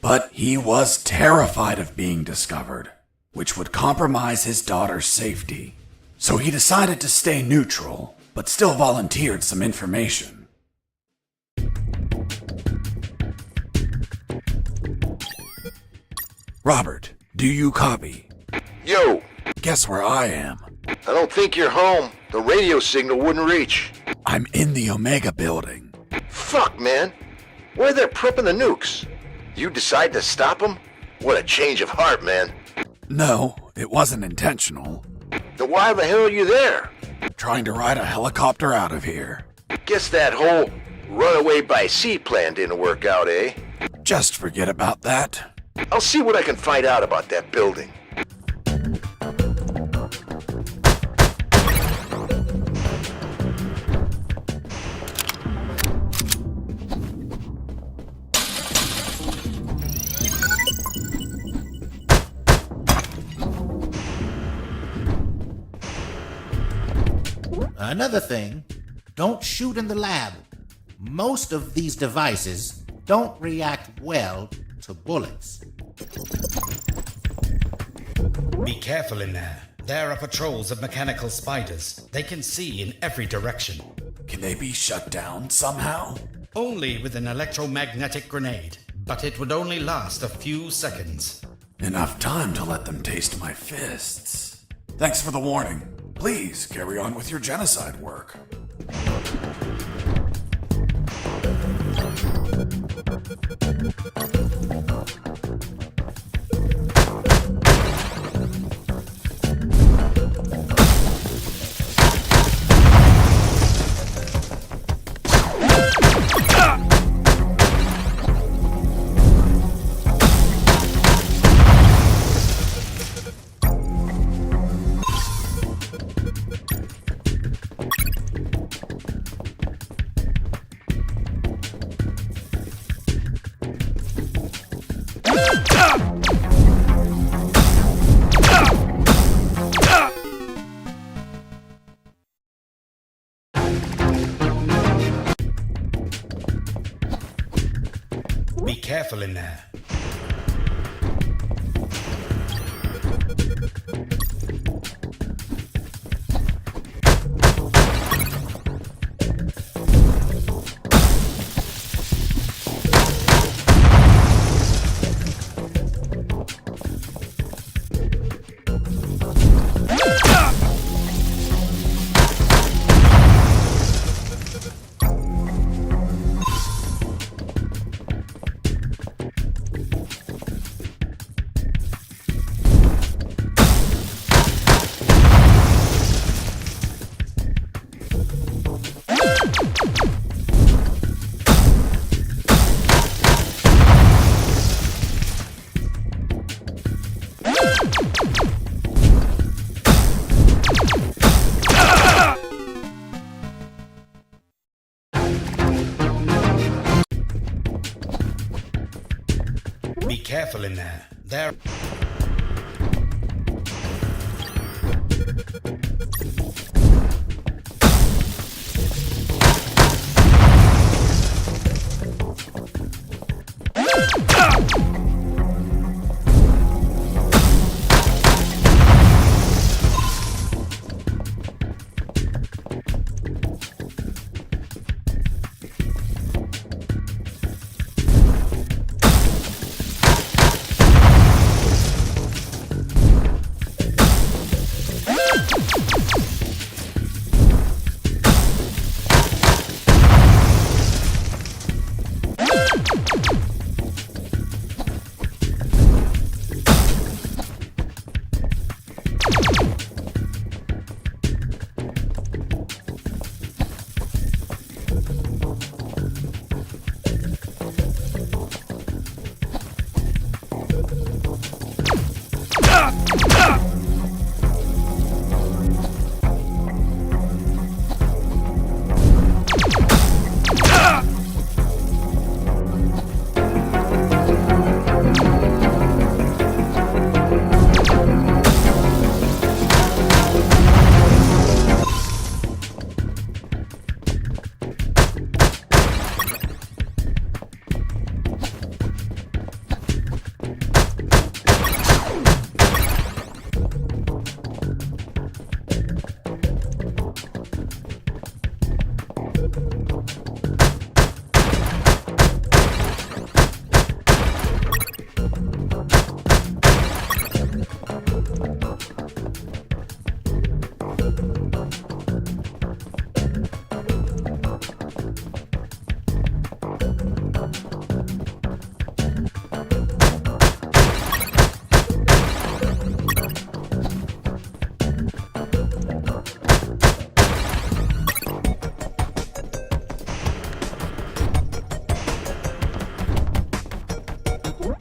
But he was terrified of being discovered, which would compromise his daughter's safety. So he decided to stay neutral, but still volunteered some information. Robert, do you copy? Yo! Guess where I am? I don't think you're home. The radio signal wouldn't reach. I'm in the Omega building. Fuck, man. Where they're prepping the nukes? You decide to stop them? What a change of heart, man. No, it wasn't intentional. Then why the hell are you there? Trying to ride a helicopter out of here. Guess that whole runaway by sea plan didn't work out, eh? Just forget about that. I'll see what I can find out about that building. Another thing, don't shoot in the lab. Most of these devices don't react well to bullets. Be careful in there. There are patrols of mechanical spiders. They can see in every direction. Can they be shut down somehow? Only with an electromagnetic grenade, but it would only last a few seconds. Enough time to let them taste my fists. Thanks for the warning. Please carry on with your genocide work. careful in there. Be careful in there. There.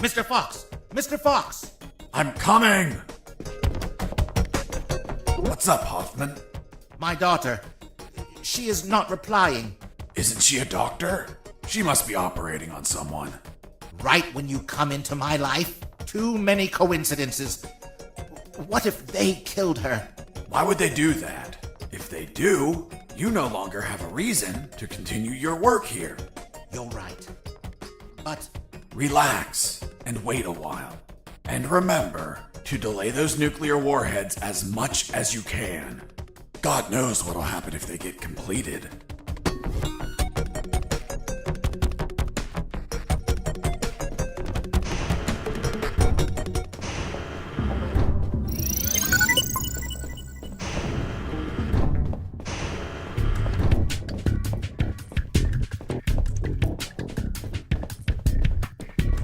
Mr. Fox! Mr. Fox! I'm coming! What's up, Hoffman? My daughter. She is not replying. Isn't she a doctor? She must be operating on someone. Right when you come into my life? Too many coincidences. What if they killed her? Why would they do that? If they do, you no longer have a reason to continue your work here. You're right. But... relax and wait a while. And remember to delay those nuclear warheads as much as you can. God knows what'll happen if they get completed.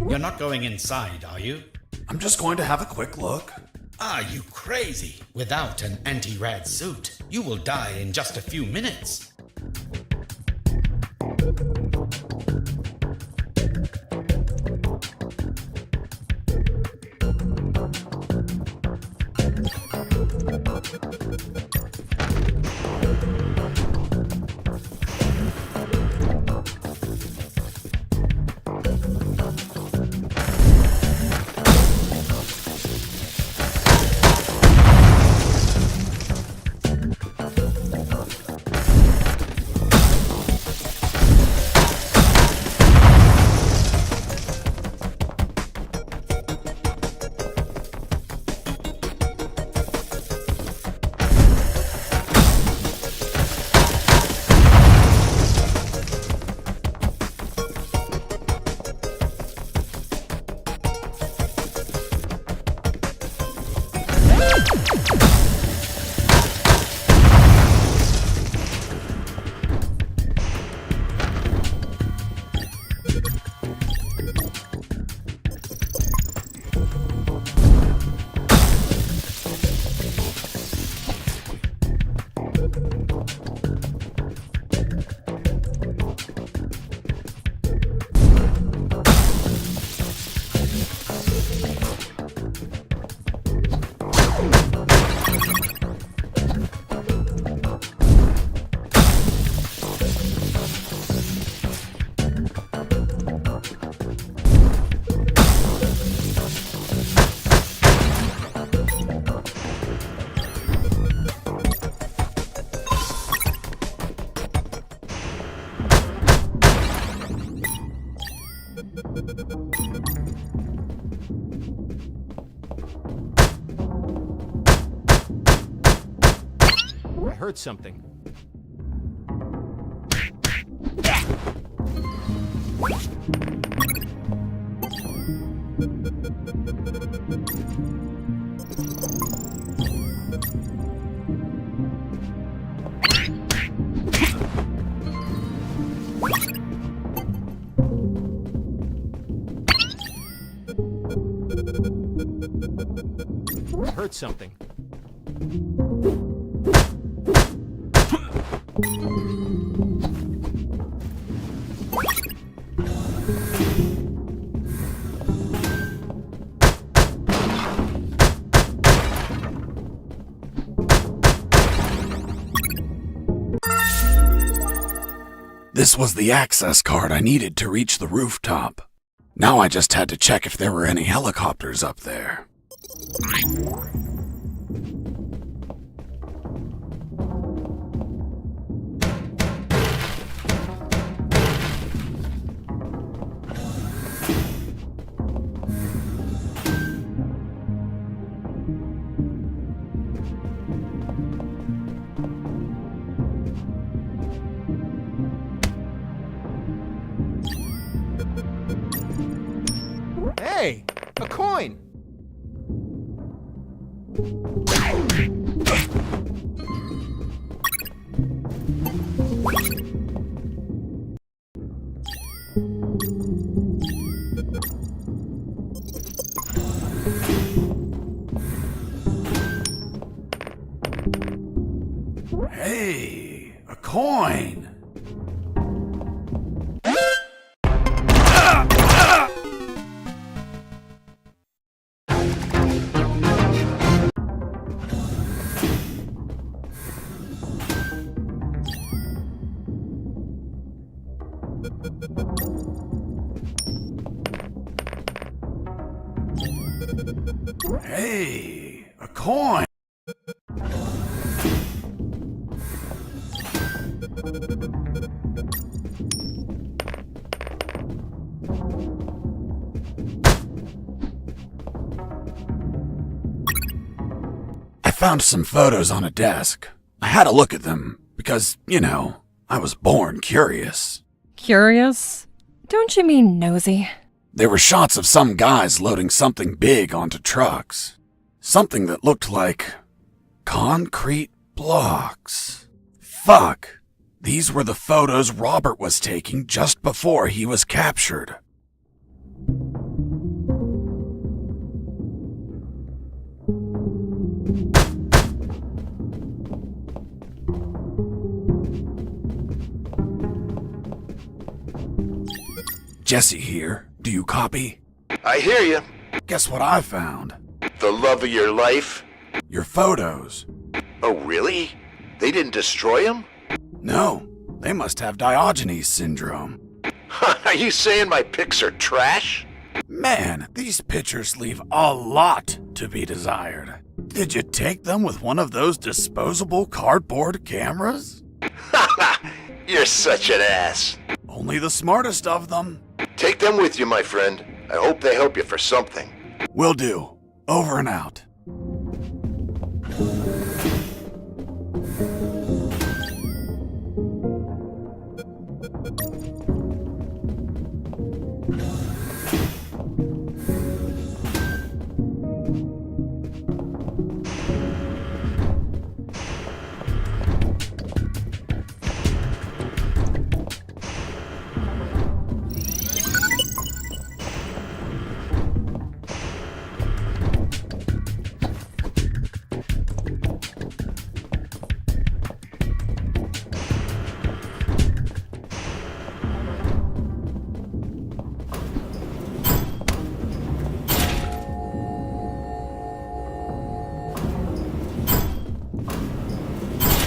You're not going inside, are you? I'm just going to have a quick look. Are you crazy? Without an anti-rad suit, you will die in just a few minutes. heard something. Heard something. This was the access card I needed to reach the rooftop. Now I just had to check if there were any helicopters up there. Hey, a coin! Hey, a coin! Hey, a coin! I found some photos on a desk. I had a look at them because, you know, I was born curious. Curious? Don't you mean nosy? There were shots of some guys loading something big onto trucks. Something that looked like concrete blocks. Fuck. These were the photos Robert was taking just before he was captured. Jesse here. Do you copy? I hear you. Guess what I found? The love of your life? Your photos. Oh, really? They didn't destroy them? No, they must have Diogenes syndrome. Are you saying my pics are trash? Man, these pictures leave a lot to be desired. Did you take them with one of those disposable cardboard cameras? You're such an ass. Only the smartest of them. Take them with you, my friend. I hope they help you for something. Will do. Over and out.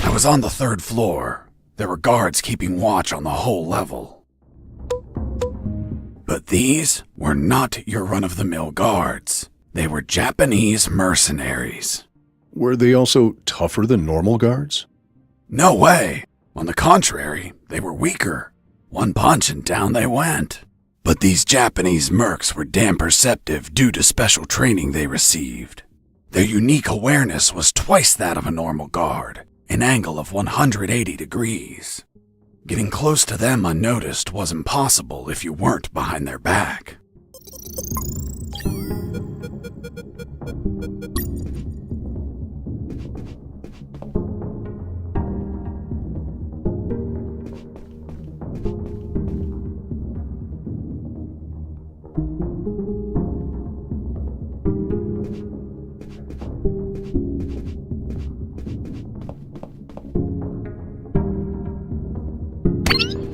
I was on the 3rd floor. There were guards keeping watch on the whole level. But these were not your run-of-the-mill guards. They were Japanese mercenaries. Were they also tougher than normal guards? No way. On the contrary, they were weaker. One punch and down they went. But these Japanese mercs were damn perceptive due to special training they received. Their unique awareness was twice that of a normal guard, an angle of 180 degrees. Getting close to them unnoticed was impossible if you weren't behind their back.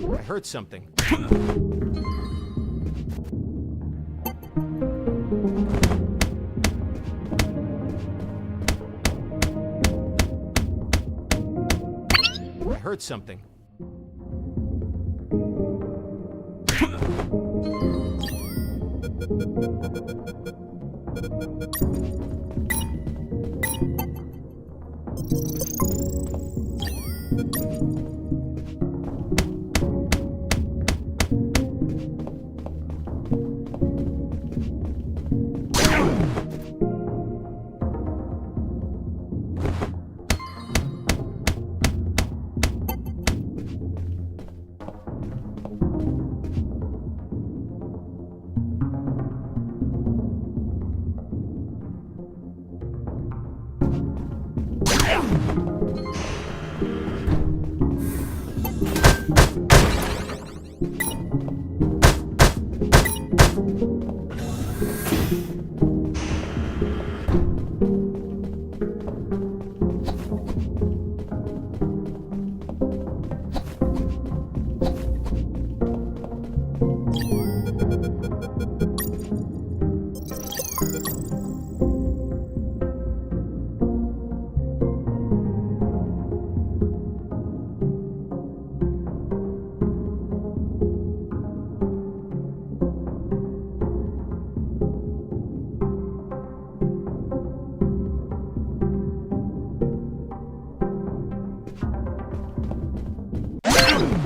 I heard something. I heard something.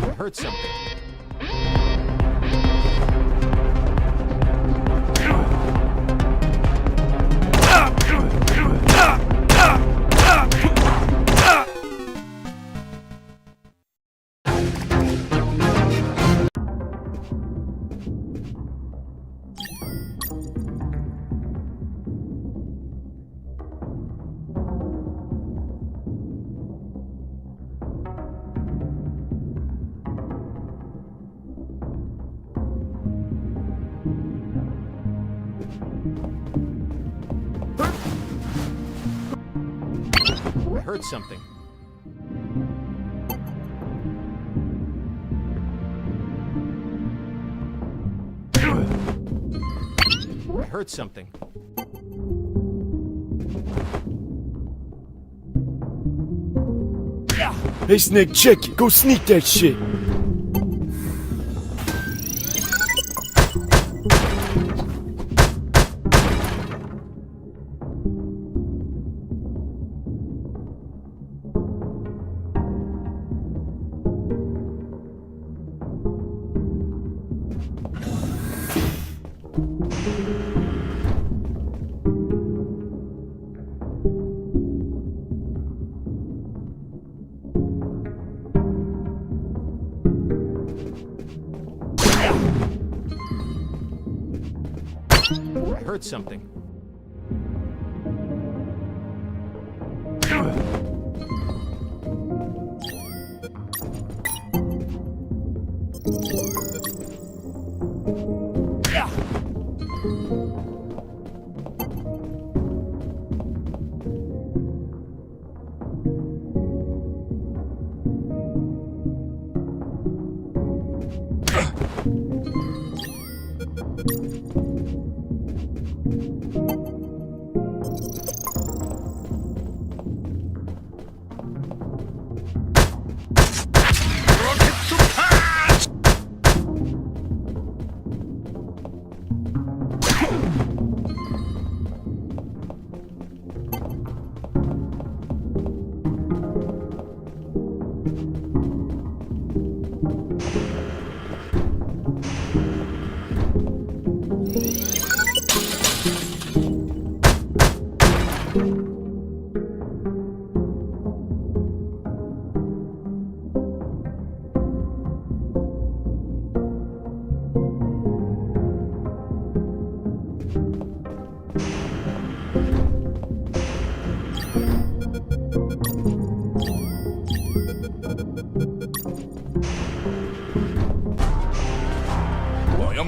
I heard something. I heard something. I heard something. Hey Snake, check it. Go sneak that shit. I heard something.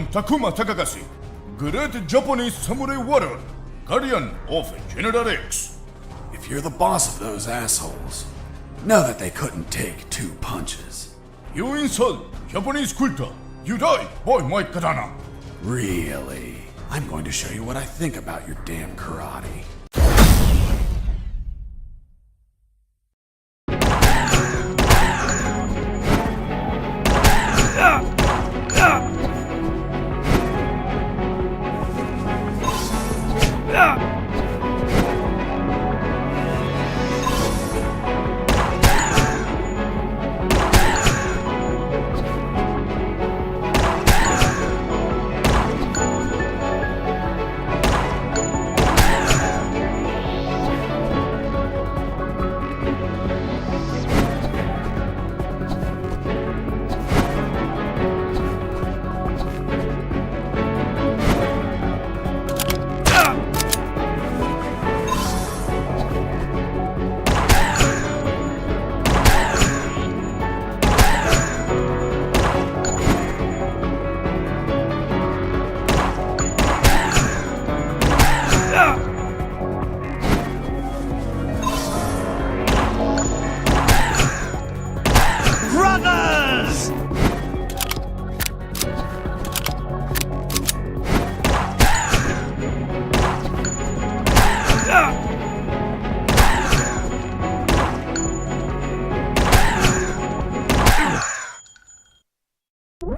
am Takuma Takagashi, great Japanese samurai warrior, guardian of General X. If you're the boss of those assholes, know that they couldn't take 2 punches. You insult Japanese culture. You die by my katana. Really? I'm going to show you what I think about your damn karate.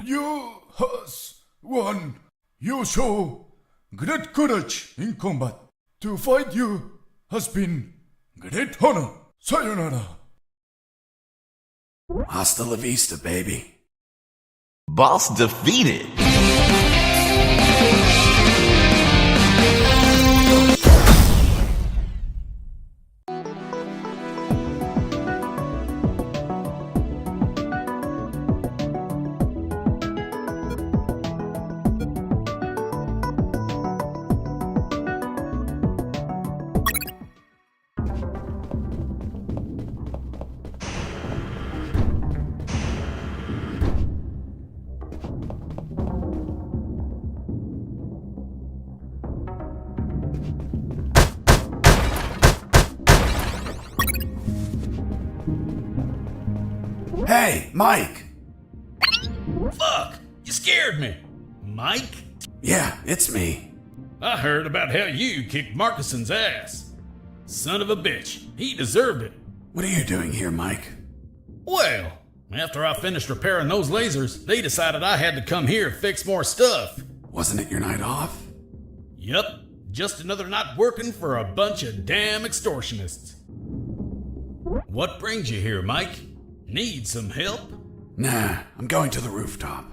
You has won. You show great courage in combat. To fight you has been great honor. Sayonara. Hasta la vista, baby. Boss defeated. Hey, Mike! Fuck! You scared me! Mike? Yeah, it's me. I heard about how you kicked Marcuson's ass. Son of a bitch. He deserved it. What are you doing here, Mike? Well, after I finished repairing those lasers, they decided I had to come here to fix more stuff. Wasn't it your night off? Yup. Just another night working for a bunch of damn extortionists. What brings you here, Mike? Need some help? Nah, I'm going to the rooftop.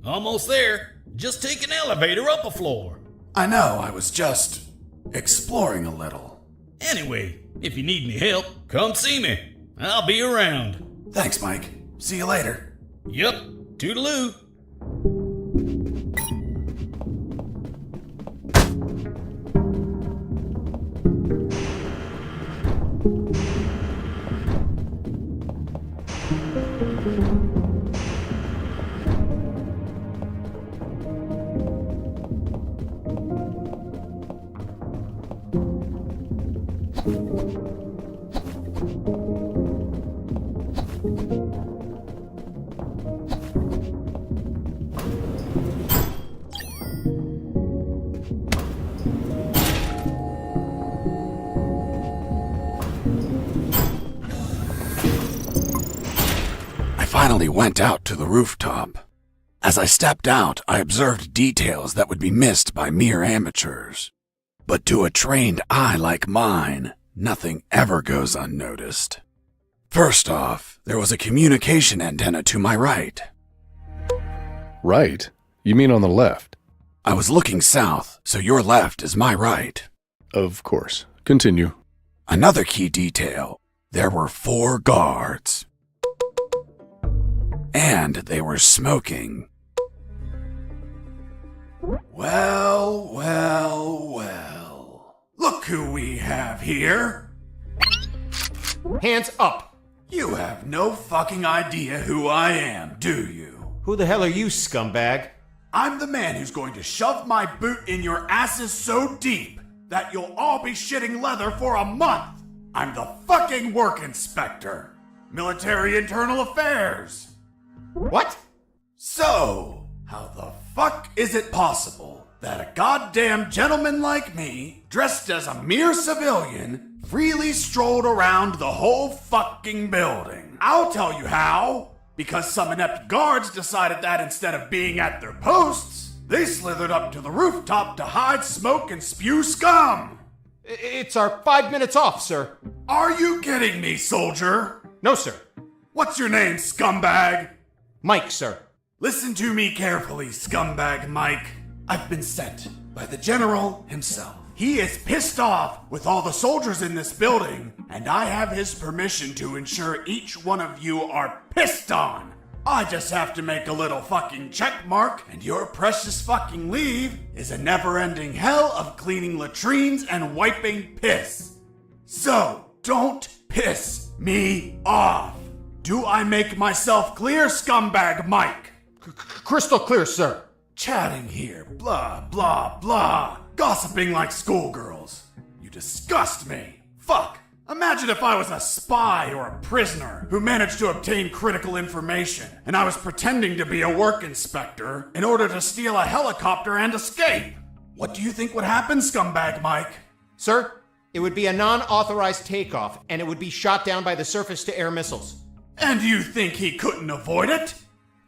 Almost there. Just take an elevator up a floor. I know, I was just exploring a little. Anyway, if you need any help, come see me. I'll be around. Thanks, Mike. See you later. Yup. Toodaloo. Finally went out to the rooftop. As I stepped out, I observed details that would be missed by mere amateurs. But to a trained eye like mine, nothing ever goes unnoticed. First off, there was a communication antenna to my right. Right? You mean on the left? I was looking south, so your left is my right. Of course. Continue. Another key detail. There were 4 guards. And they were smoking. Well, well, well. Look who we have here. Hands up! You have no fucking idea who I am, do you? Who the hell are you, scumbag? I'm the man who's going to shove my boot in your asses so deep that you'll all be shitting leather for a month. I'm the fucking work inspector. Military Internal Affairs. What? So, how the fuck is it possible that a goddamn gentleman like me, dressed as a mere civilian, freely strolled around the whole fucking building? I'll tell you how. Because some inept guards decided that instead of being at their posts, they slithered up to the rooftop to hide, smoke, and spew scum. It's our 5 minutes off, sir. Are you kidding me, soldier? No, sir. What's your name, scumbag? Mike, sir. Listen to me carefully, scumbag Mike. I've been sent by the general himself. He is pissed off with all the soldiers in this building, and I have his permission to ensure each one of you are pissed on. I just have to make a little fucking check mark, and your precious fucking leave is a never-ending hell of cleaning latrines and wiping piss. So, don't piss me off. Do I make myself clear, scumbag Mike? Crystal clear, sir. Chatting here, blah, blah, blah. Gossiping like schoolgirls. You disgust me. Fuck. Imagine if I was a spy or a prisoner who managed to obtain critical information, and I was pretending to be a work inspector in order to steal a helicopter and escape. What do you think would happen, scumbag Mike? Sir, it would be a non-authorized takeoff, and it would be shot down by the surface-to-air missiles. And you think he couldn't avoid it?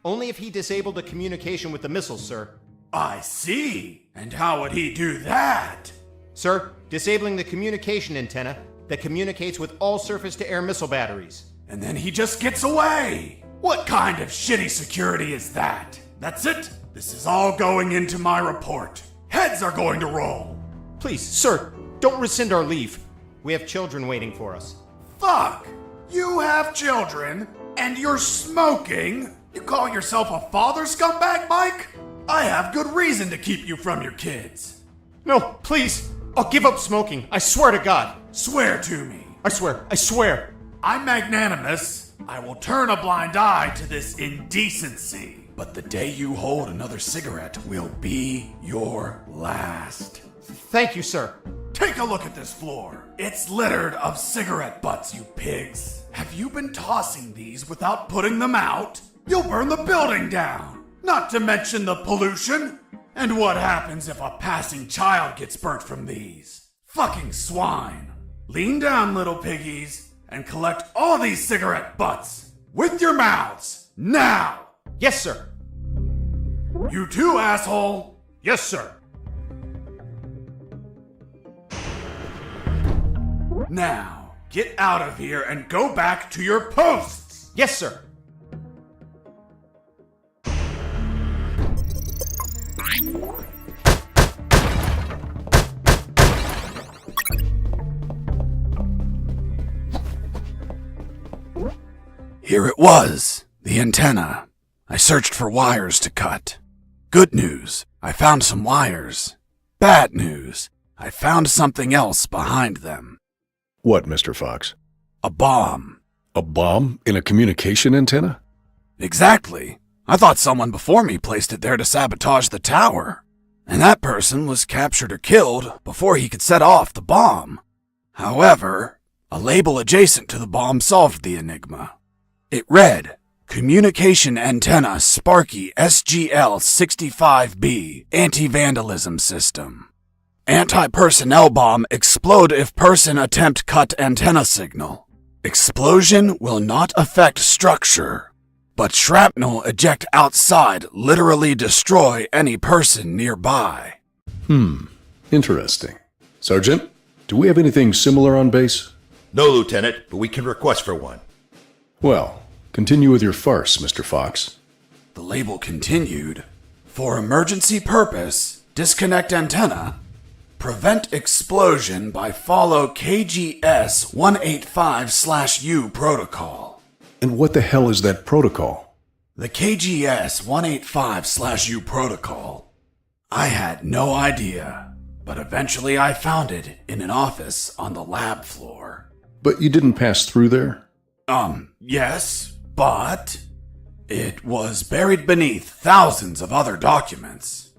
Only if he disabled the communication with the missiles, sir. I see. And how would he do that? Sir, disabling the communication antenna that communicates with all surface-to-air missile batteries. And then he just gets away. What kind of shitty security is that? That's it? This is all going into my report. Heads are going to roll. Please, sir, don't rescind our leave. We have children waiting for us. Fuck! You have children, and you're smoking? You call yourself a father, scumbag Mike? I have good reason to keep you from your kids. No, please. I'll give up smoking. I swear to God. Swear to me. I swear. I'm magnanimous. I will turn a blind eye to this indecency. But the day you hold another cigarette will be your last. Thank you, sir. Take a look at this floor. It's littered of cigarette butts, you pigs. Have you been tossing these without putting them out? You'll burn the building down. Not to mention the pollution. And what happens if a passing child gets burnt from these? Fucking swine. Lean down, little piggies, and collect all these cigarette butts. With your mouths. Now. Yes, sir. You too, asshole. Yes, sir. Now, get out of here and go back to your posts. Yes, sir. Here it was, the antenna. I searched for wires to cut. Good news, I found some wires. Bad news, I found something else behind them. What, Mr. Fox? A bomb. A bomb in a communication antenna? Exactly. I thought someone before me placed it there to sabotage the tower. And that person was captured or killed before he could set off the bomb. However, a label adjacent to the bomb solved the enigma. It read, Communication Antenna Sparky SGL-65B Anti-Vandalism System. Anti-personnel bomb explode if person attempt cut antenna signal. Explosion will not affect structure, but shrapnel eject outside literally destroy any person nearby. Interesting. Sergeant, do we have anything similar on base? No, Lieutenant, but we can request for one. Well, continue with your farce, Mr. Fox. The label continued, For emergency purpose, disconnect antenna. Prevent explosion by follow KGS 185/U protocol. And what the hell is that protocol? The KGS 185/U protocol. I had no idea, but eventually I found it in an office on the lab floor. But you didn't pass through there? Yes, but It was buried beneath thousands of other documents.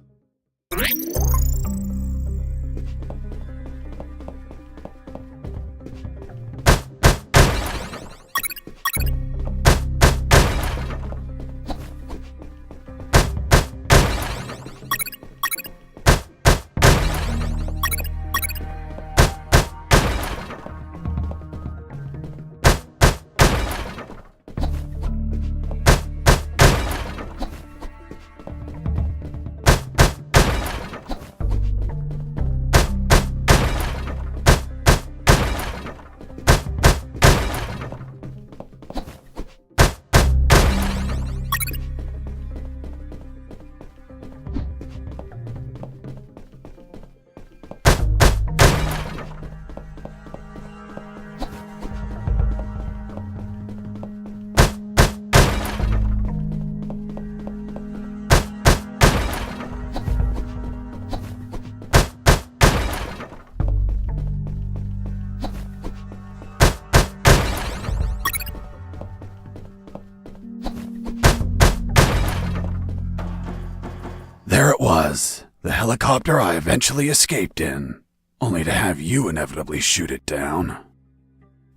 There it was, the helicopter I eventually escaped in, only to have you inevitably shoot it down.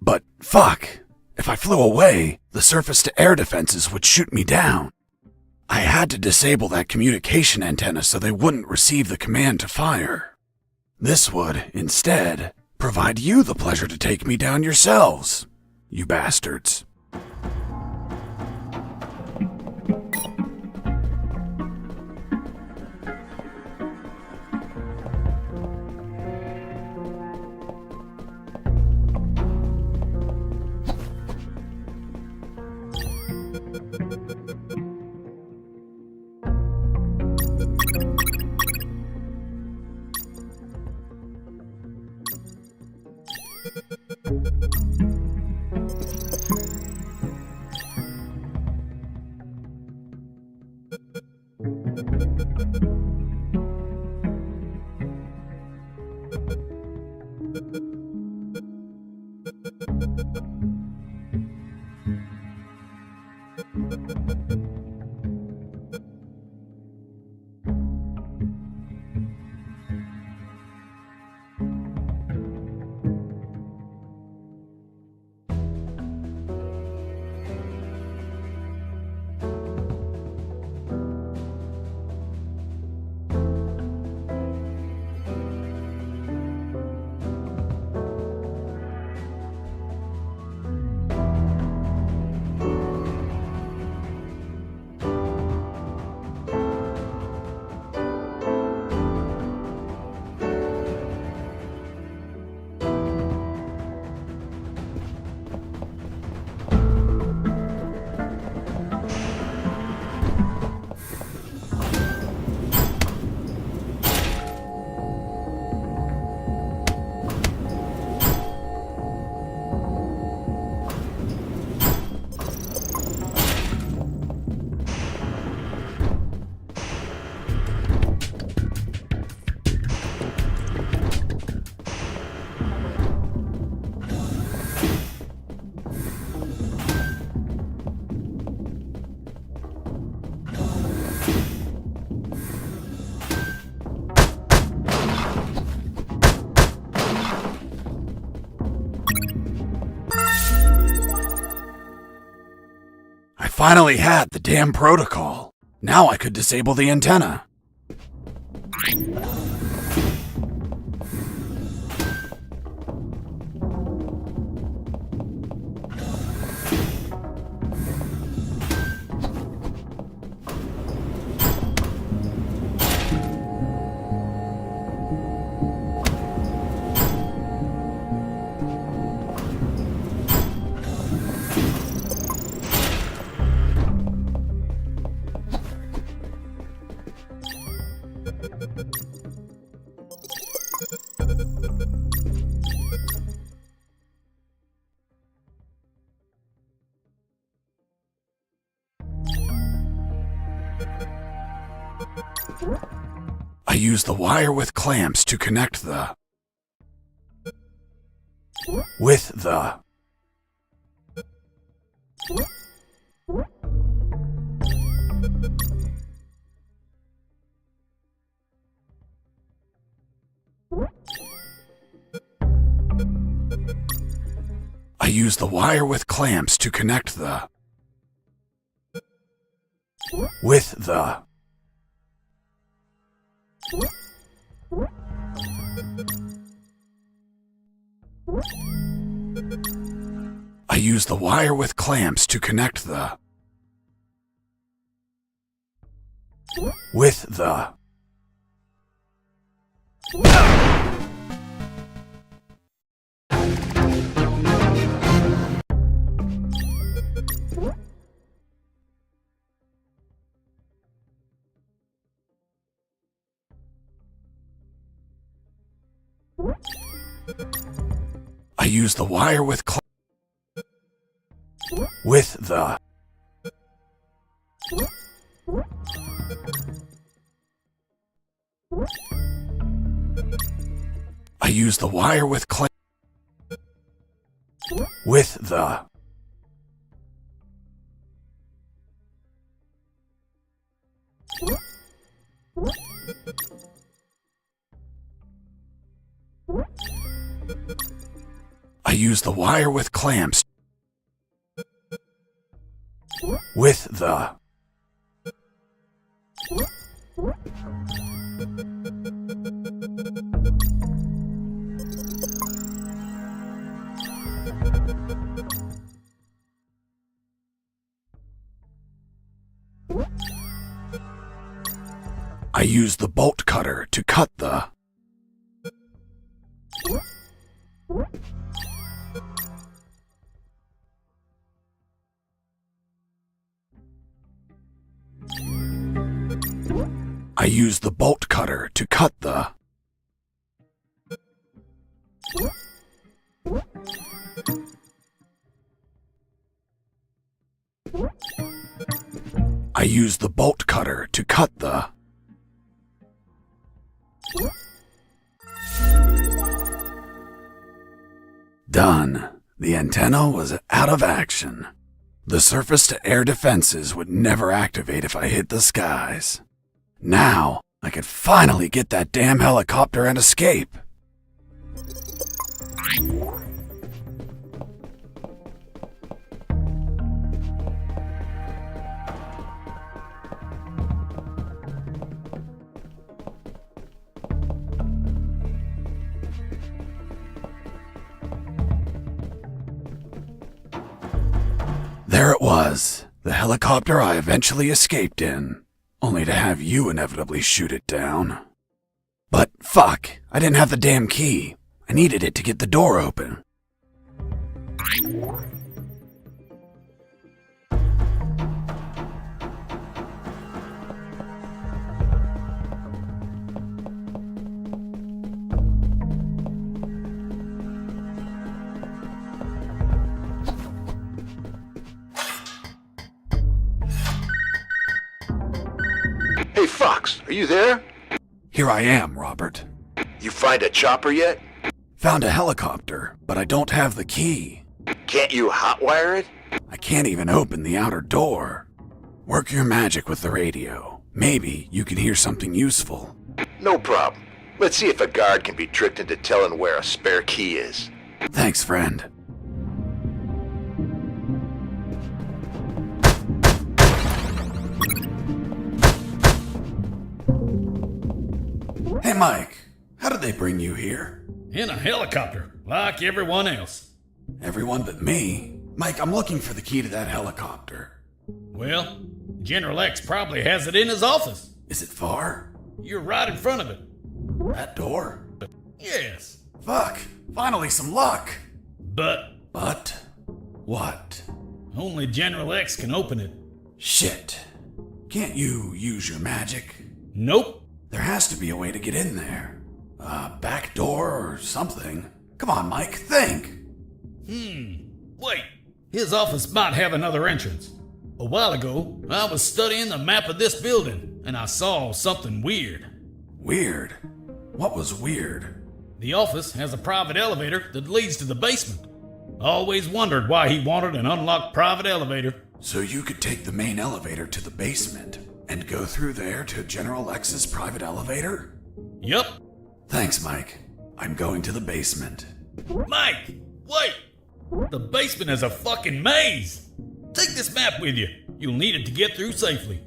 But fuck, if I flew away, the surface-to-air defenses would shoot me down. I had to disable that communication antenna so they wouldn't receive the command to fire. This would, instead, provide you the pleasure to take me down yourselves, you bastards. Finally had the damn protocol. Now I could disable the antenna. I use the wire with clamps to connect the... with the... I use the wire with clamps to connect the... with the... I use the wire with clamps to connect the... with the... I use the wire with with the... I use the wire with with the... I use the wire with clamps with the... I use the bolt cutter to cut the... I use the bolt cutter to cut the... I use the bolt cutter to cut the... Done. The antenna was out of action. The surface-to-air defenses would never activate if I hit the skies. Now, I could finally get that damn helicopter and escape. There it was, the helicopter I eventually escaped in, only to have you inevitably shoot it down. But fuck, I didn't have the damn key. I needed it to get the door open. Hey, Fox, are you there? Here I am, Robert. You find a chopper yet? Found a helicopter, but I don't have the key. Can't you hotwire it? I can't even open the outer door. Work your magic with the radio. Maybe you can hear something useful. No problem. Let's see if a guard can be tricked into telling where a spare key is. Thanks, friend. Hey, Mike. How did they bring you here? In a helicopter, like everyone else. Everyone but me? Mike, I'm looking for the key to that helicopter. Well, General X probably has it in his office. Is it far? You're right in front of it. That door? Yes. Fuck. Finally some luck. But? What? Only General X can open it. Shit. Can't you use your magic? Nope. There has to be a way to get in there. A back door or something. Come on, Mike, think. Wait. His office might have another entrance. A while ago, I was studying the map of this building, and I saw something weird. Weird? What was weird? The office has a private elevator that leads to the basement. I always wondered why he wanted an unlocked private elevator So you could take the main elevator to the basement and go through there to General X's private elevator? Yup. Thanks, Mike. I'm going to the basement. Mike, wait! The basement is a fucking maze! Take this map with you. You'll need it to get through safely.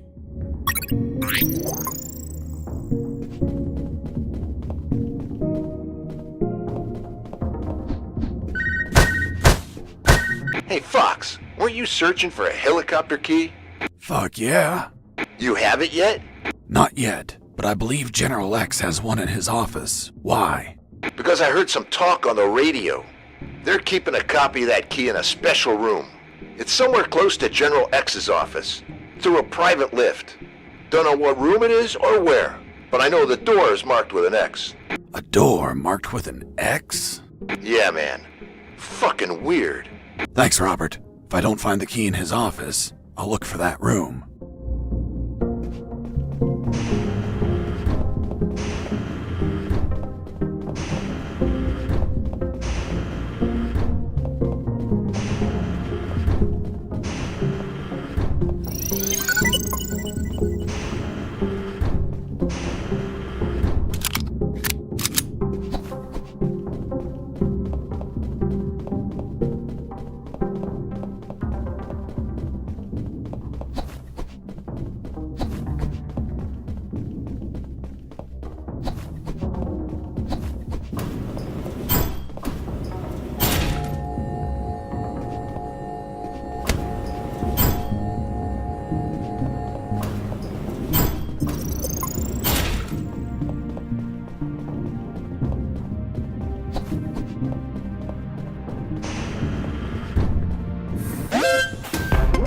Hey, Fox, weren't you searching for a helicopter key? Fuck yeah. You have it yet? Not yet, but I believe General X has one in his office. Why? Because I heard some talk on the radio. They're keeping a copy of that key in a special room. It's somewhere close to General X's office, through a private lift. Don't know what room it is or where, but I know the door is marked with an X. A door marked with an X? Yeah, man. Fucking weird. Thanks, Robert. If I don't find the key in his office, I'll look for that room.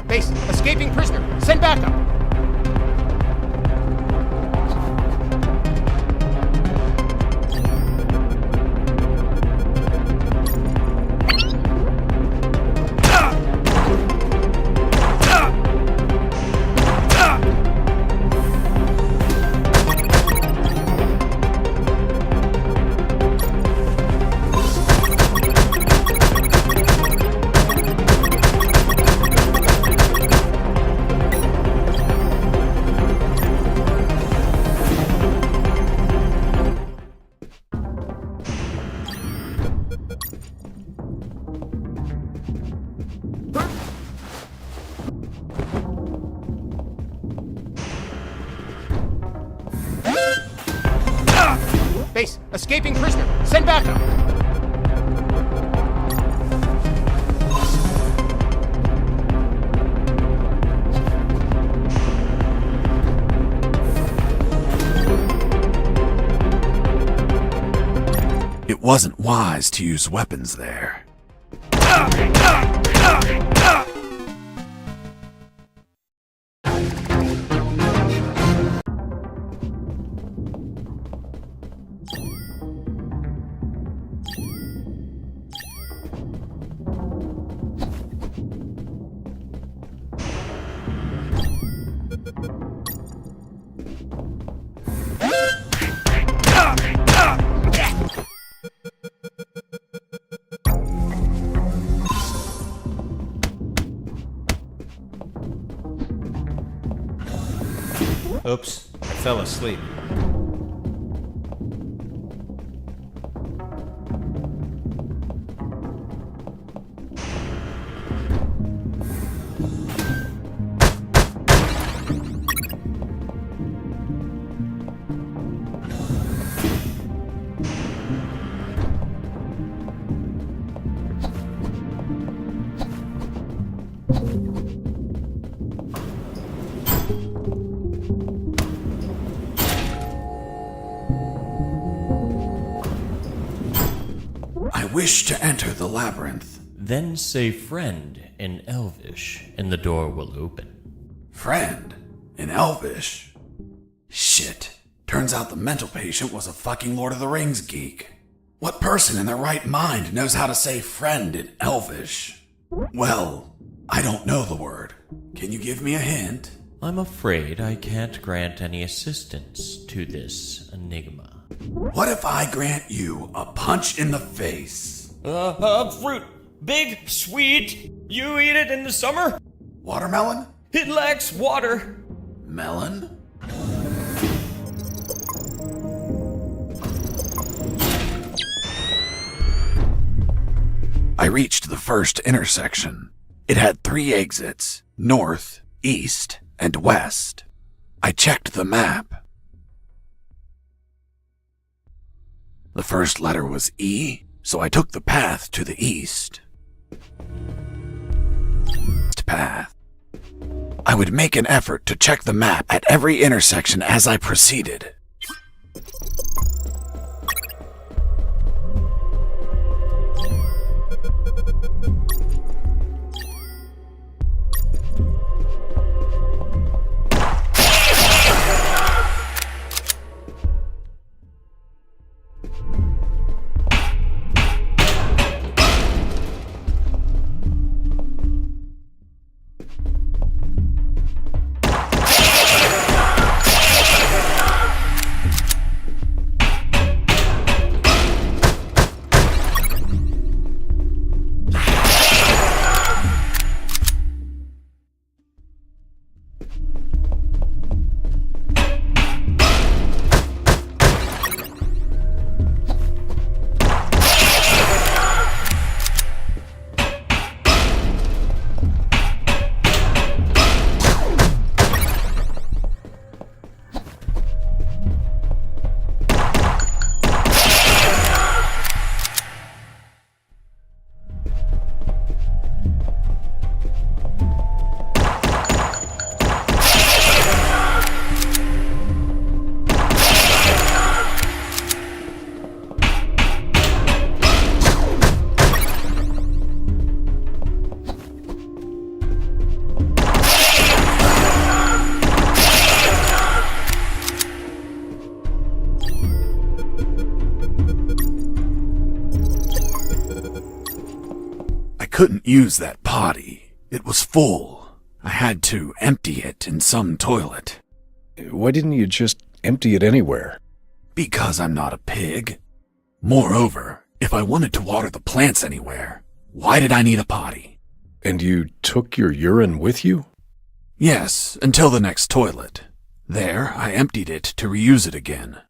Base, escaping prisoner. Send backup. Base, escaping prisoner. Send backup. It wasn't wise to use weapons there. Oops, I fell asleep. I wish to enter the labyrinth. Then say friend in Elvish, and the door will open. Friend? In Elvish? Shit. Turns out the mental patient was a fucking Lord of the Rings geek. What person in their right mind knows how to say friend in Elvish? Well, I don't know the word. Can you give me a hint? I'm afraid I can't grant any assistance to this enigma. What if I grant you a punch in the face? Fruit. Big, sweet. You eat it in the summer? Watermelon? It lacks water. Melon? I reached the first intersection. It had 3 exits, north, east, and west. I checked the map. The first letter was E, so I took the path to the east. Path. I would make an effort to check the map at every intersection as I proceeded. Couldn't use that potty. It was full. I had to empty it in some toilet. Why didn't you just empty it anywhere? Because I'm not a pig. Moreover, if I wanted to water the plants anywhere, why did I need a potty? And you took your urine with you? Yes, until the next toilet. There, I emptied it to reuse it again.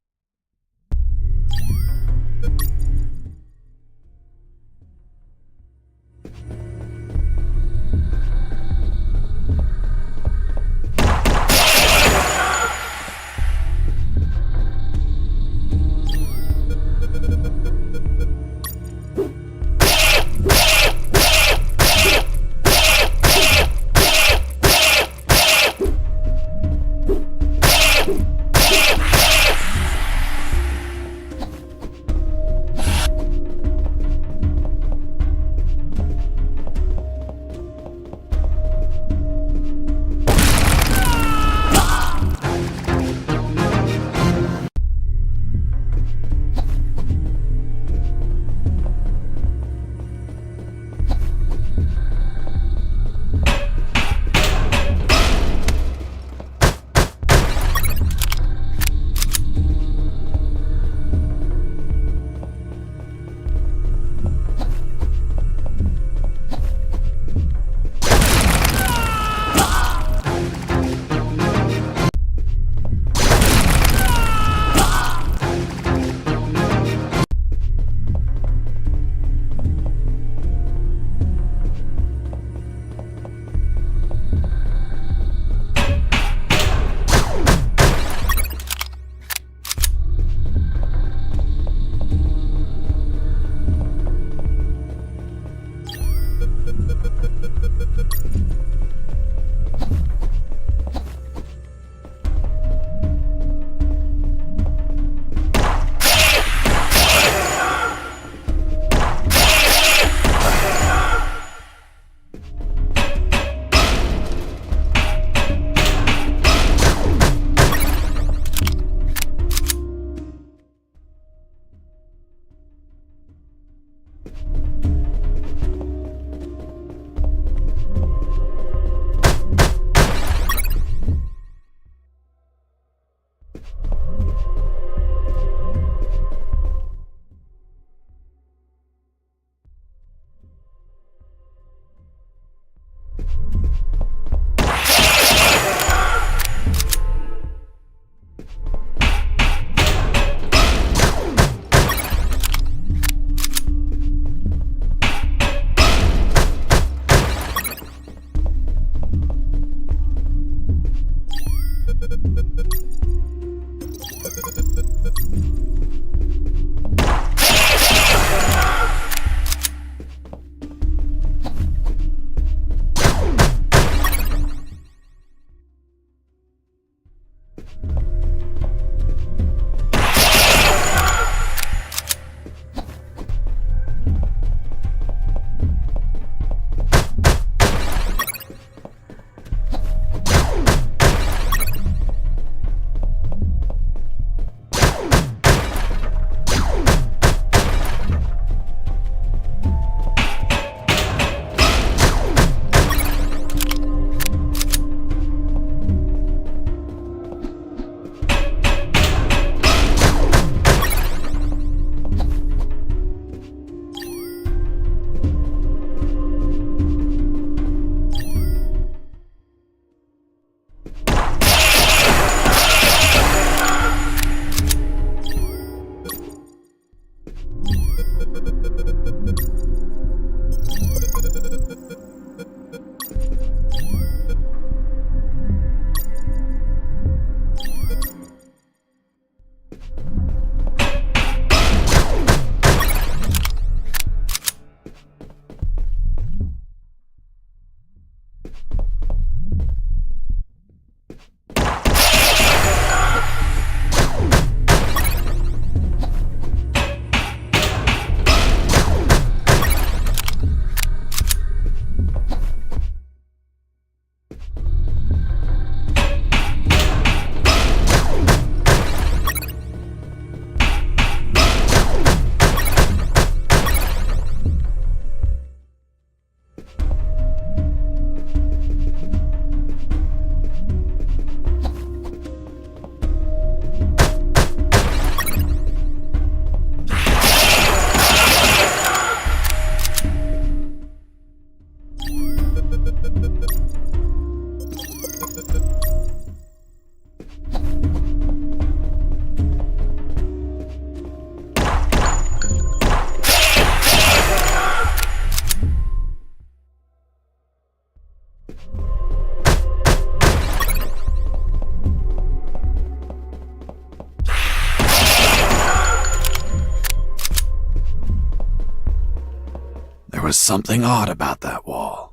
was something odd about that wall.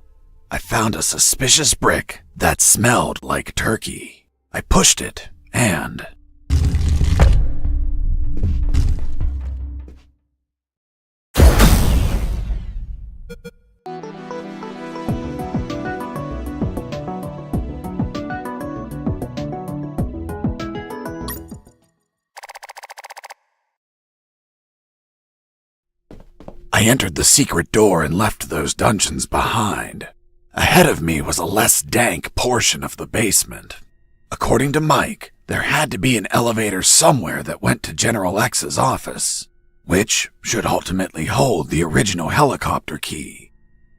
I found a suspicious brick that smelled like turkey. I pushed it, and... I entered the secret door and left those dungeons behind. Ahead of me was a less dank portion of the basement. According to Mike, there had to be an elevator somewhere that went to General X's office, which should ultimately hold the original helicopter key.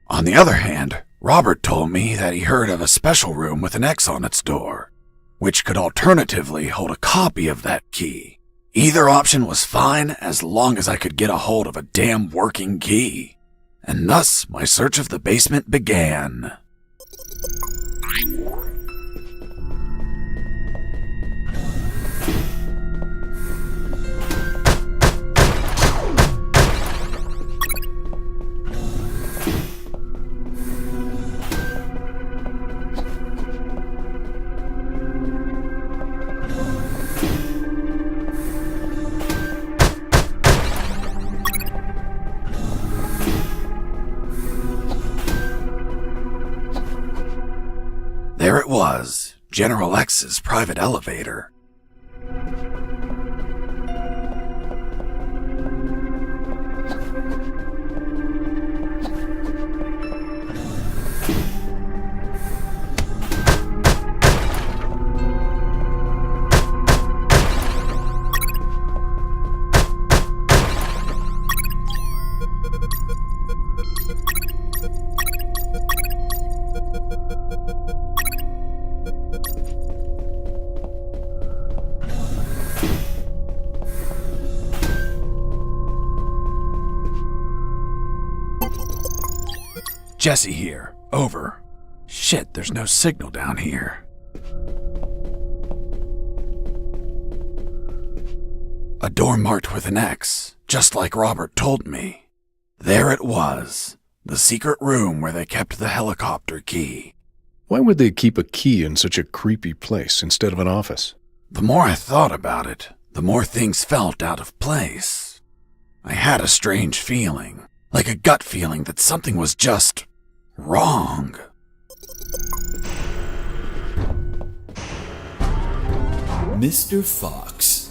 On the other hand, Robert told me that he heard of a special room with an X on its door, which could alternatively hold a copy of that key. Either option was fine as long as I could get a hold of a damn working key. And thus, my search of the basement began. There it was, General X's private elevator. Jesse here. Over. Shit, there's no signal down here. A door marked with an X, just like Robert told me. There it was, the secret room where they kept the helicopter key. Why would they keep a key in such a creepy place instead of an office? The more I thought about it, the more things felt out of place. I had a strange feeling, like a gut feeling that something was just wrong. Mr. Fox,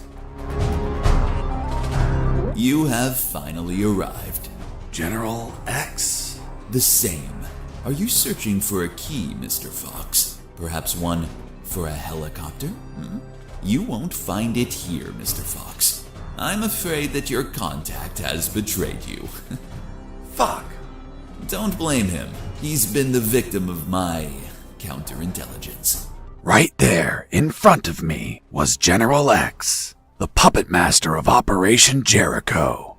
you have finally arrived. General X? The same. Are you searching for a key, Mr. Fox? Perhaps one for a helicopter? You won't find it here, Mr. Fox. I'm afraid that your contact has betrayed you. Fuck. Don't blame him. He's been the victim of my counterintelligence. Right there, in front of me, was General X, the puppet master of Operation Jericho.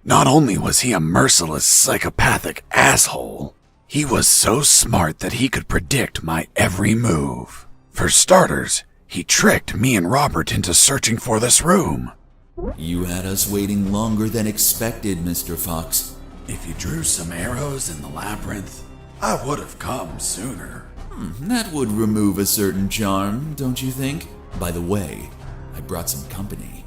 Not only was he a merciless, psychopathic asshole, he was so smart that he could predict my every move. For starters, he tricked me and Robert into searching for this room. You had us waiting longer than expected, Mr. Fox. If you drew some arrows in the labyrinth, I would have come sooner. That would remove a certain charm, don't you think? By the way, I brought some company.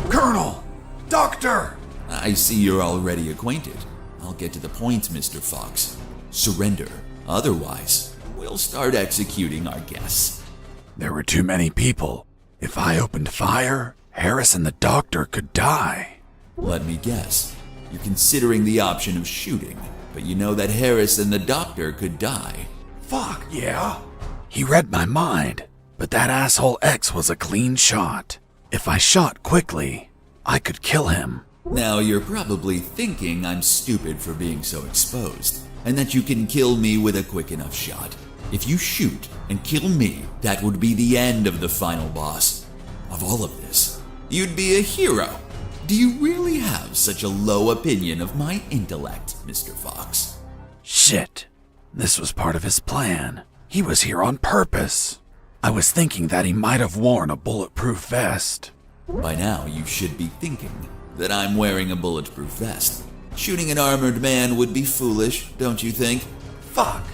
Colonel! Doctor! I see you're already acquainted. I'll get to the point, Mr. Fox. Surrender. Otherwise, we'll start executing our guests. There were too many people. If I opened fire, Harris and the doctor could die. Let me guess. You're considering the option of shooting, but you know that Harris and the doctor could die. Fuck, yeah. He read my mind, but that asshole X was a clean shot. If I shot quickly, I could kill him. Now you're probably thinking I'm stupid for being so exposed, and that you can kill me with a quick enough shot. If you shoot and kill me, that would be the end of the final boss. Of all of this, you'd be a hero. Do you really have such a low opinion of my intellect, Mr. Fox? Shit. This was part of his plan. He was here on purpose. I was thinking that he might have worn a bulletproof vest. By now, you should be thinking that I'm wearing a bulletproof vest. Shooting an armored man would be foolish, don't you think? Fuck.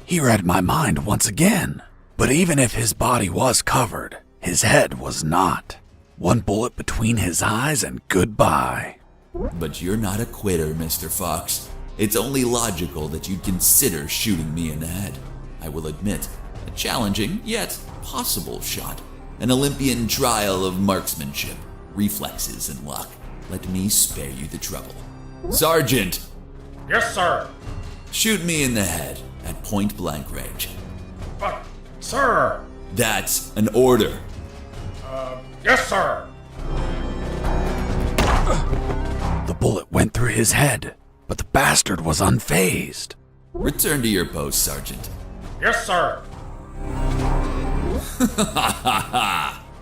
He read my mind once again. But even if his body was covered, his head was not. One bullet between his eyes and goodbye. But you're not a quitter, Mr. Fox. It's only logical that you'd consider shooting me in the head. I will admit, a challenging, yet possible shot. An Olympian trial of marksmanship, reflexes, and luck. Let me spare you the trouble. Sergeant! Yes, sir. Shoot me in the head at point blank range. But, sir. That's an order. Yes, sir. The bullet went through his head, but the bastard was unfazed. Return to your post, Sergeant. Yes, sir.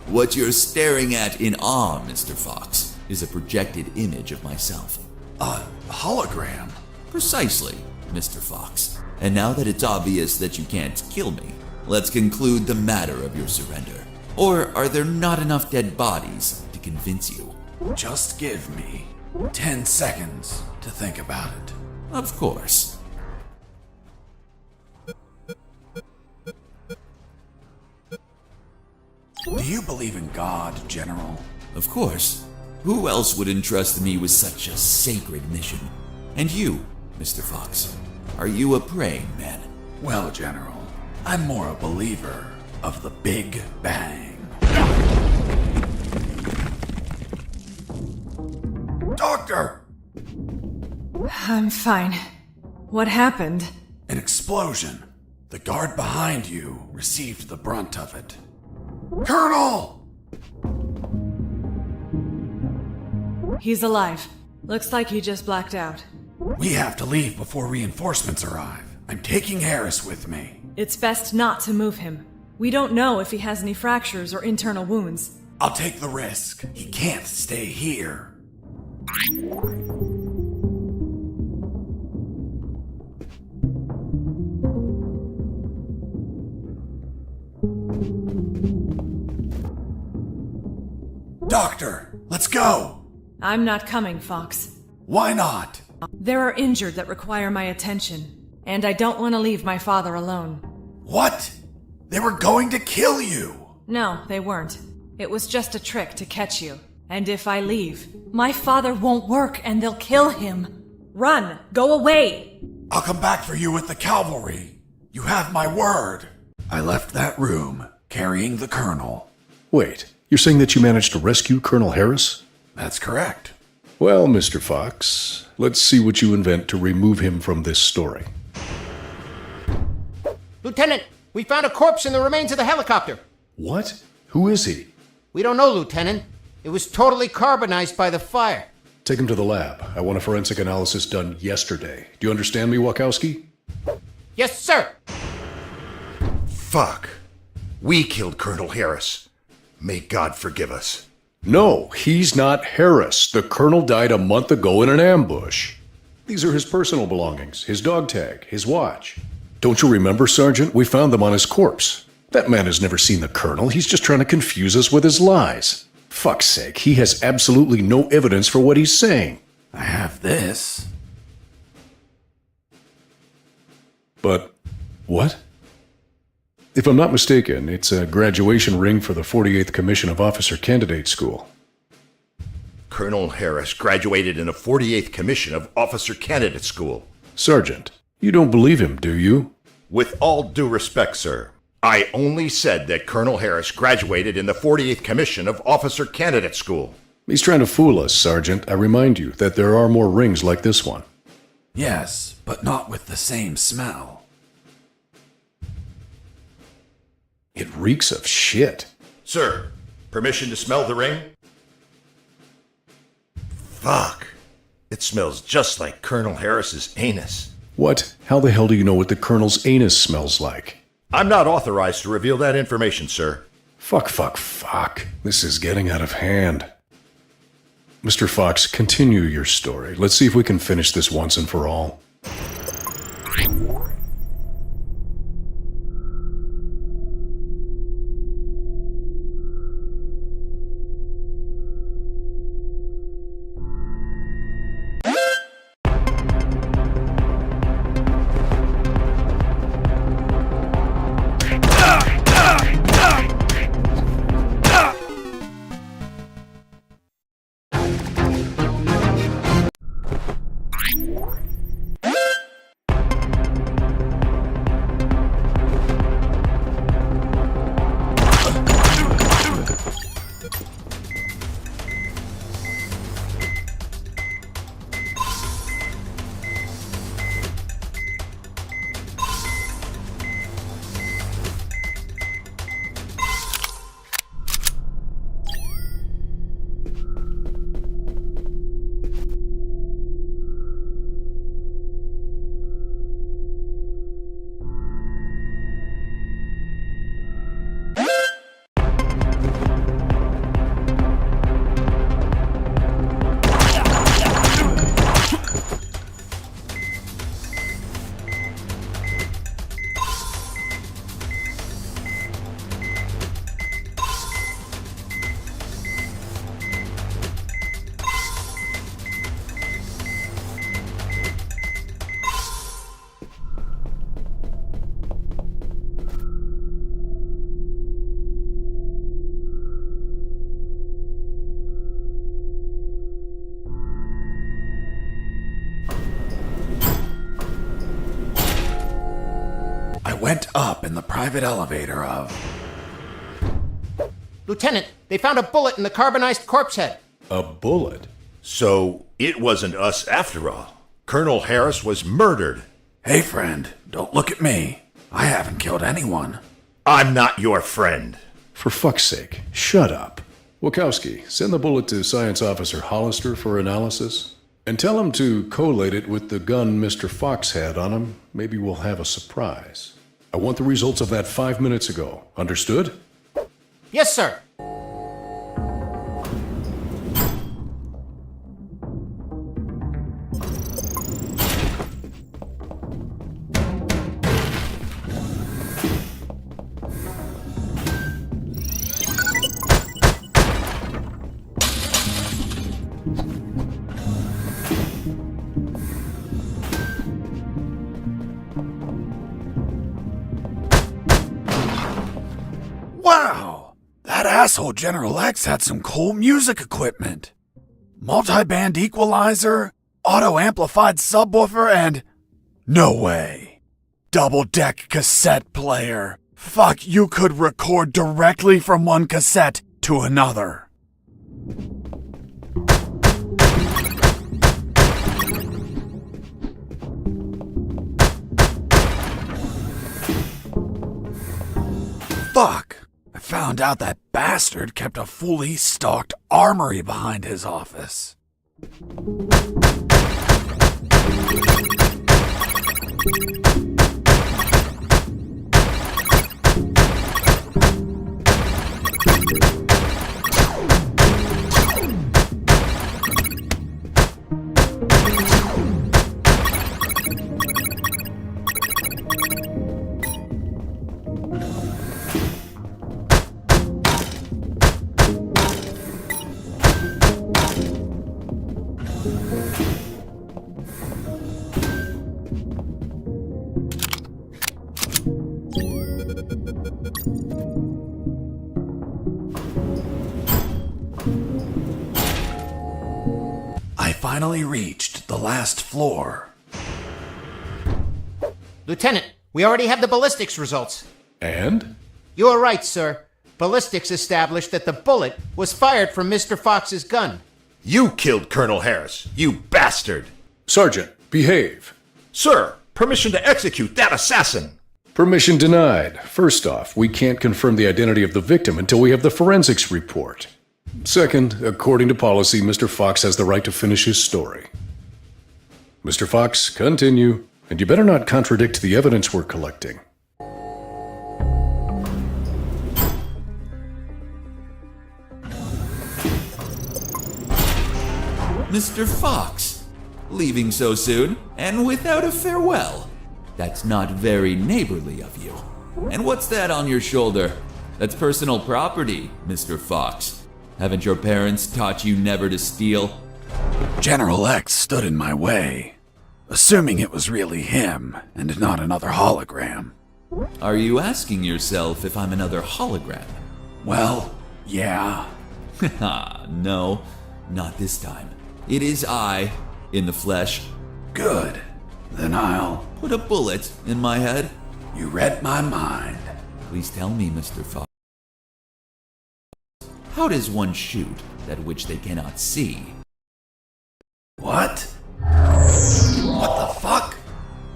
What you're staring at in awe, Mr. Fox, is a projected image of myself. A hologram? Precisely, Mr. Fox. And now that it's obvious that you can't kill me, let's conclude the matter of your surrender. Or are there not enough dead bodies to convince you? Just give me 10 seconds to think about it. Of course. Do you believe in God, General? Of course. Who else would entrust me with such a sacred mission? And you, Mr. Fox, are you a praying man? Well, General, I'm more a believer of the Big Bang. Doctor! I'm fine. What happened? An explosion. The guard behind you received the brunt of it. Colonel! He's alive. Looks like he just blacked out. We have to leave before reinforcements arrive. I'm taking Harris with me. It's best not to move him. We don't know if he has any fractures or internal wounds. I'll take the risk. He can't stay here. Doctor, let's go! I'm not coming, Fox. Why not? There are injured that require my attention, and I don't want to leave my father alone. What? They were going to kill you! No, they weren't. It was just a trick to catch you. And if I leave, my father won't work and they'll kill him. Run! Go away! I'll come back for you with the cavalry. You have my word. I left that room, carrying the Colonel. Wait, you're saying that you managed to rescue Colonel Harris? That's correct. Well, Mr. Fox, let's see what you invent to remove him from this story. Lieutenant, we found a corpse in the remains of the helicopter. What? Who is he? We don't know, Lieutenant. It was totally carbonized by the fire. Take him to the lab. I want a forensic analysis done yesterday. Do you understand me, Wachowski? Yes, sir. Fuck. We killed Colonel Harris. May God forgive us. No, he's not Harris. The colonel died a month ago in an ambush. These are his personal belongings, his dog tag, his watch. Don't you remember, Sergeant? We found them on his corpse. That man has never seen the colonel. He's just trying to confuse us with his lies. Fuck's sake, he has absolutely no evidence for what he's saying. I have this. But what? If I'm not mistaken, it's a graduation ring for the 48th Commission of Officer Candidate School. Colonel Harris graduated in the 48th Commission of Officer Candidate School. Sergeant, you don't believe him, do you? With all due respect, sir, I only said that Colonel Harris graduated in the 48th Commission of Officer Candidate School. He's trying to fool us, Sergeant. I remind you that there are more rings like this one. Yes, but not with the same smell. It reeks of shit. Sir, permission to smell the ring? Fuck. It smells just like Colonel Harris's anus. What? How the hell do you know what the colonel's anus smells like? I'm not authorized to reveal that information, sir. Fuck. This is getting out of hand. Mr. Fox, continue your story. Let's see if we can finish this once and for all. went up in the private elevator of... Lieutenant, they found a bullet in the carbonized corpse head. A bullet? So it wasn't us after all. Colonel Harris was murdered. Hey, friend, don't look at me. I haven't killed anyone. I'm not your friend. For fuck's sake, shut up. Wachowski, send the bullet to Science Officer Hollister for analysis. And tell him to collate it with the gun Mr. Fox had on him. Maybe we'll have a surprise. I want the results of that 5 minutes ago. Understood? Yes, sir. Wow! That asshole General X had some cool music equipment. Multi-band equalizer, auto-amplified subwoofer, and... No way. Double-deck cassette player. Fuck, you could record directly from one cassette to another. Fuck. I found out that bastard kept a fully stocked armory behind his office. I finally reached the last floor. Lieutenant, we already have the ballistics results. And? You are right, sir. Ballistics established that the bullet was fired from Mr. Fox's gun. You killed Colonel Harris, you bastard! Sergeant, behave. Sir, permission to execute that assassin! Permission denied. First off, we can't confirm the identity of the victim until we have the forensics report. Second, according to policy, Mr. Fox has the right to finish his story. Mr. Fox, continue. And you better not contradict the evidence we're collecting. Mr. Fox, leaving so soon and without a farewell. That's not very neighborly of you. And what's that on your shoulder? That's personal property, Mr. Fox. Haven't your parents taught you never to steal? General X stood in my way, assuming it was really him and not another hologram. Are you asking yourself if I'm another hologram? Well, yeah. No, not this time. It is I, in the flesh. Good. Then I'll... Put a bullet in my head? You read my mind. Please tell me, Mr. Fox. How does one shoot that which they cannot see? What? What the fuck?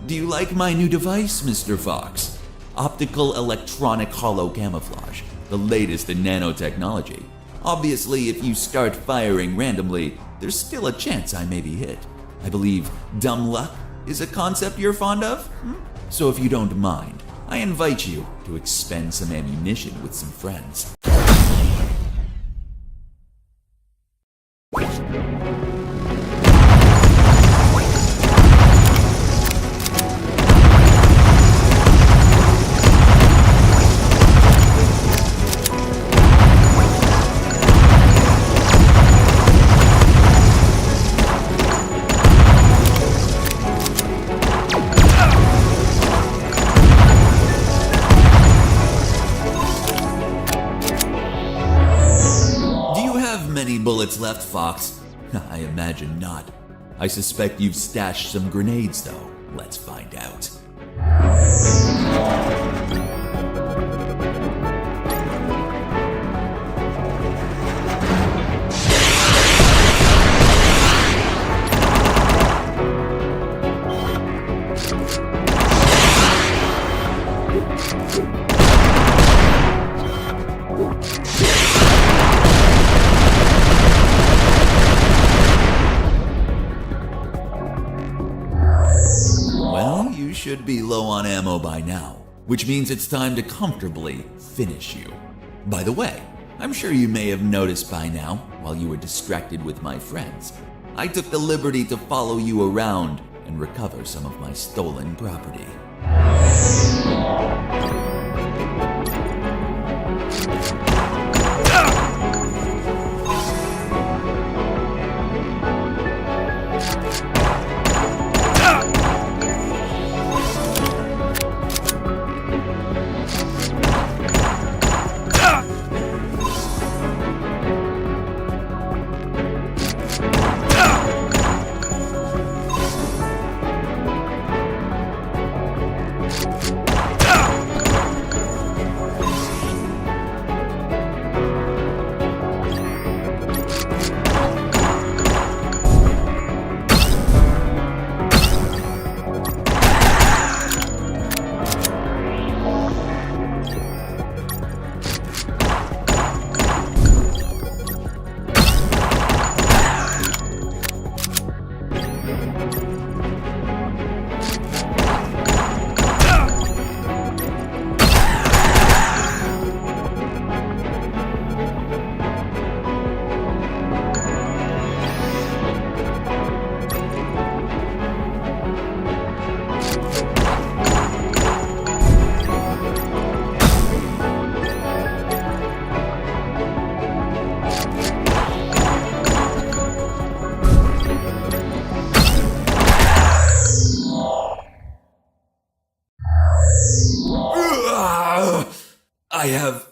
Do you like my new device, Mr. Fox? Optical electronic hollow camouflage, the latest in nanotechnology. Obviously, if you start firing randomly, there's still a chance I may be hit. I believe dumb luck is a concept you're fond of? So if you don't mind, I invite you to expend some ammunition with some friends. Bullets left, Fox? I imagine not. I suspect you've stashed some grenades, though. Let's find out. should be low on ammo by now, which means it's time to comfortably finish you. By the way, I'm sure you may have noticed by now, while you were distracted with my friends, I took the liberty to follow you around and recover some of my stolen property. I have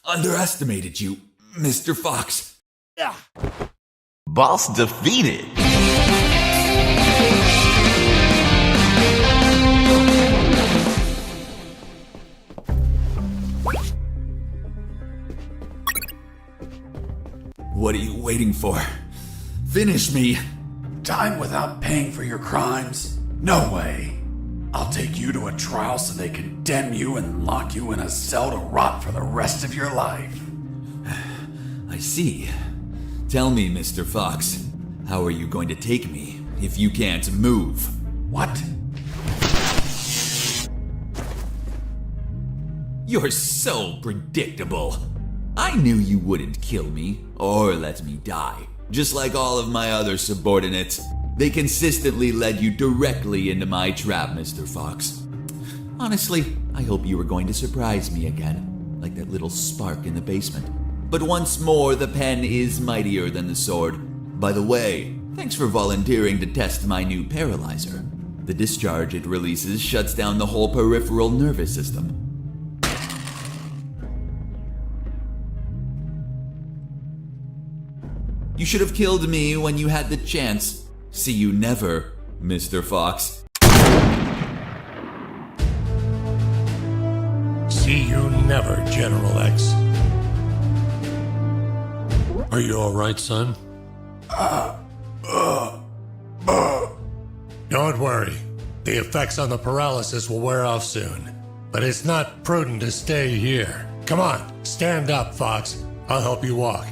underestimated you, Mr. Fox. Boss defeated. What are you waiting for? Finish me. Time without paying for your crimes? No way. I'll take you to a trial so they condemn you and lock you in a cell to rot for the rest of your life. I see. Tell me, Mr. Fox, how are you going to take me if you can't move? What? You're so predictable. I knew you wouldn't kill me or let me die, just like all of my other subordinates. They consistently led you directly into my trap, Mr. Fox. Honestly, I hope you were going to surprise me again, like that little spark in the basement. But once more, the pen is mightier than the sword. By the way, thanks for volunteering to test my new paralyzer. The discharge it releases shuts down the whole peripheral nervous system. You should have killed me when you had the chance. See you never, Mr. Fox. See you never, General X. Are you all right, son? Don't worry. The effects on the paralysis will wear off soon. But it's not prudent to stay here. Come on, stand up, Fox. I'll help you walk.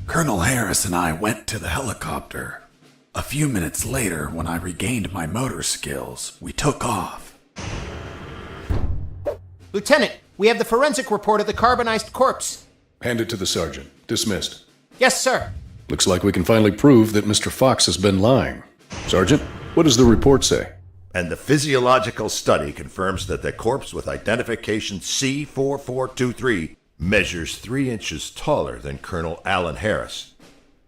Colonel Harris and I went to the helicopter. A few minutes later, when I regained my motor skills, we took off. Lieutenant, we have the forensic report of the carbonized corpse. Hand it to the sergeant. Dismissed. Yes, sir. Looks like we can finally prove that Mr. Fox has been lying. Sergeant, what does the report say? And the physiological study confirms that the corpse with identification C4423 measures 3 inches taller than Colonel Alan Harris,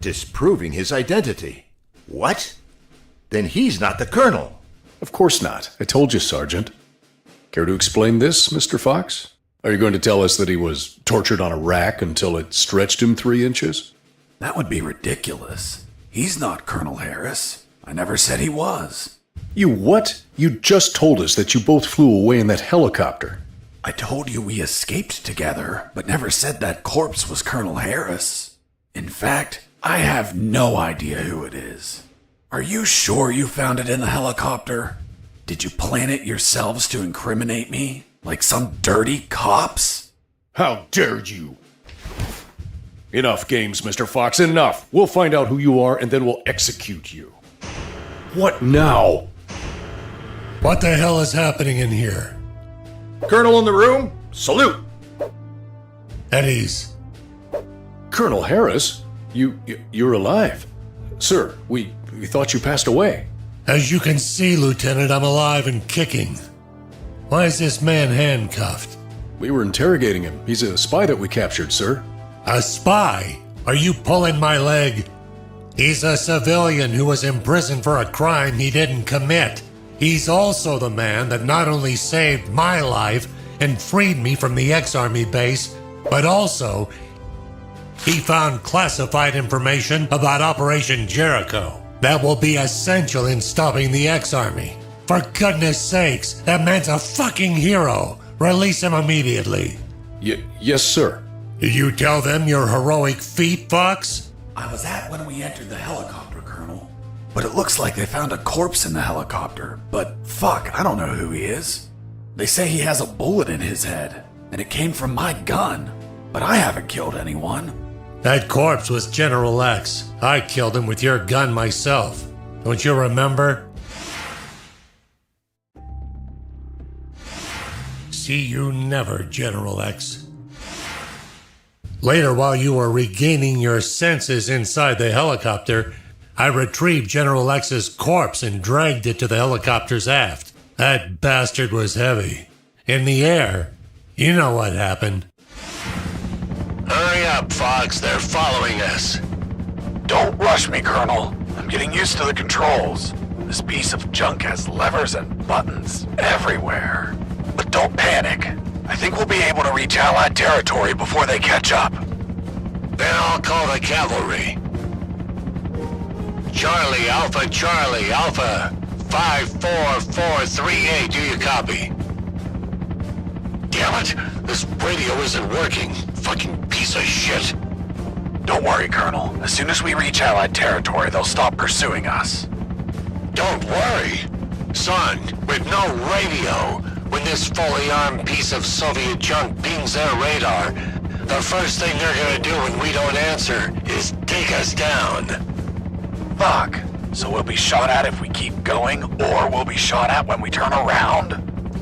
disproving his identity. What? Then he's not the colonel. Of course not. I told you, Sergeant. Care to explain this, Mr. Fox? Are you going to tell us that he was tortured on a rack until it stretched him 3 inches? That would be ridiculous. He's not Colonel Harris. I never said he was. You what? You just told us that you both flew away in that helicopter. I told you we escaped together, but never said that corpse was Colonel Harris. In fact, I have no idea who it is. Are you sure you found it in the helicopter? Did you plan it yourselves to incriminate me? Like some dirty cops? How dare you? Enough games, Mr. Fox, enough. We'll find out who you are and then we'll execute you. What now? What the hell is happening in here? Colonel in the room, salute. At ease. Colonel Harris? You're alive. Sir, we thought you passed away. As you can see, Lieutenant, I'm alive and kicking. Why is this man handcuffed? We were interrogating him. He's a spy that we captured, sir. A spy? Are you pulling my leg? He's a civilian who was imprisoned for a crime he didn't commit. He's also the man that not only saved my life and freed me from the ex-Army base, but also he found classified information about Operation Jericho that will be essential in stopping the ex-Army. For goodness sakes, that man's a fucking hero. Release him immediately. Yes, sir. Did you tell them your heroic feat, Fox? I was at when we entered the helicopter, Colonel. But it looks like they found a corpse in the helicopter. But fuck, I don't know who he is. They say he has a bullet in his head, and it came from my gun. But I haven't killed anyone. That corpse was General X. I killed him with your gun myself. Don't you remember? See you never, General X. Later, while you were regaining your senses inside the helicopter, I retrieved General X's corpse and dragged it to the helicopter's aft. That bastard was heavy. In the air, you know what happened. Hurry up, Fox. They're following us. Don't rush me, Colonel. I'm getting used to the controls. This piece of junk has levers and buttons everywhere. But don't panic. I think we'll be able to reach Allied territory before they catch up. Then I'll call the cavalry. Charlie, Alpha, 54438, do you copy? Damn it, this radio isn't working. Fucking piece of shit. Don't worry, Colonel. As soon as we reach Allied territory, they'll stop pursuing us. Don't worry. Son, with no radio, when this fully armed piece of Soviet junk pings their radar, the first thing they're gonna do when we don't answer is take us down. Fuck. So we'll be shot at if we keep going, or we'll be shot at when we turn around?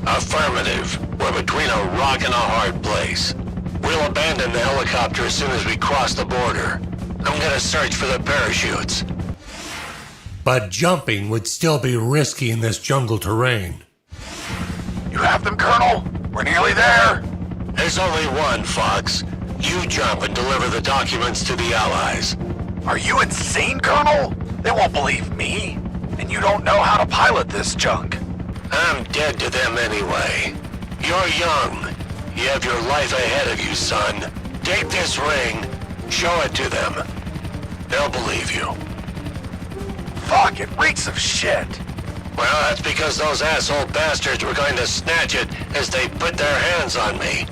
Affirmative. We're between a rock and a hard place. We'll abandon the helicopter as soon as we cross the border. I'm gonna search for the parachutes. But jumping would still be risky in this jungle terrain. You have them, Colonel? We're nearly there. There's only one, Fox. You jump and deliver the documents to the Allies. Are you insane, Colonel? They won't believe me. And you don't know how to pilot this junk. I'm dead to them anyway. You're young. You have your life ahead of you, son. Take this ring, show it to them. They'll believe you. Fuck, it reeks of shit. Well, that's because those asshole bastards were going to snatch it as they put their hands on me.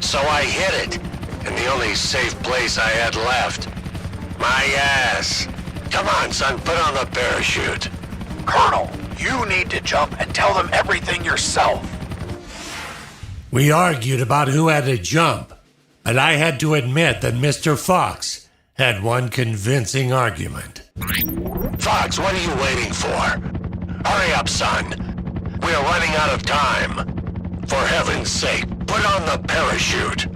So I hid it, in the only safe place I had left. My ass. Come on, son, put on the parachute. Colonel, you need to jump and tell them everything yourself. We argued about who had to jump, but I had to admit that Mr. Fox had one convincing argument. Fox, what are you waiting for? Hurry up, son. We are running out of time. For heaven's sake, put on the parachute.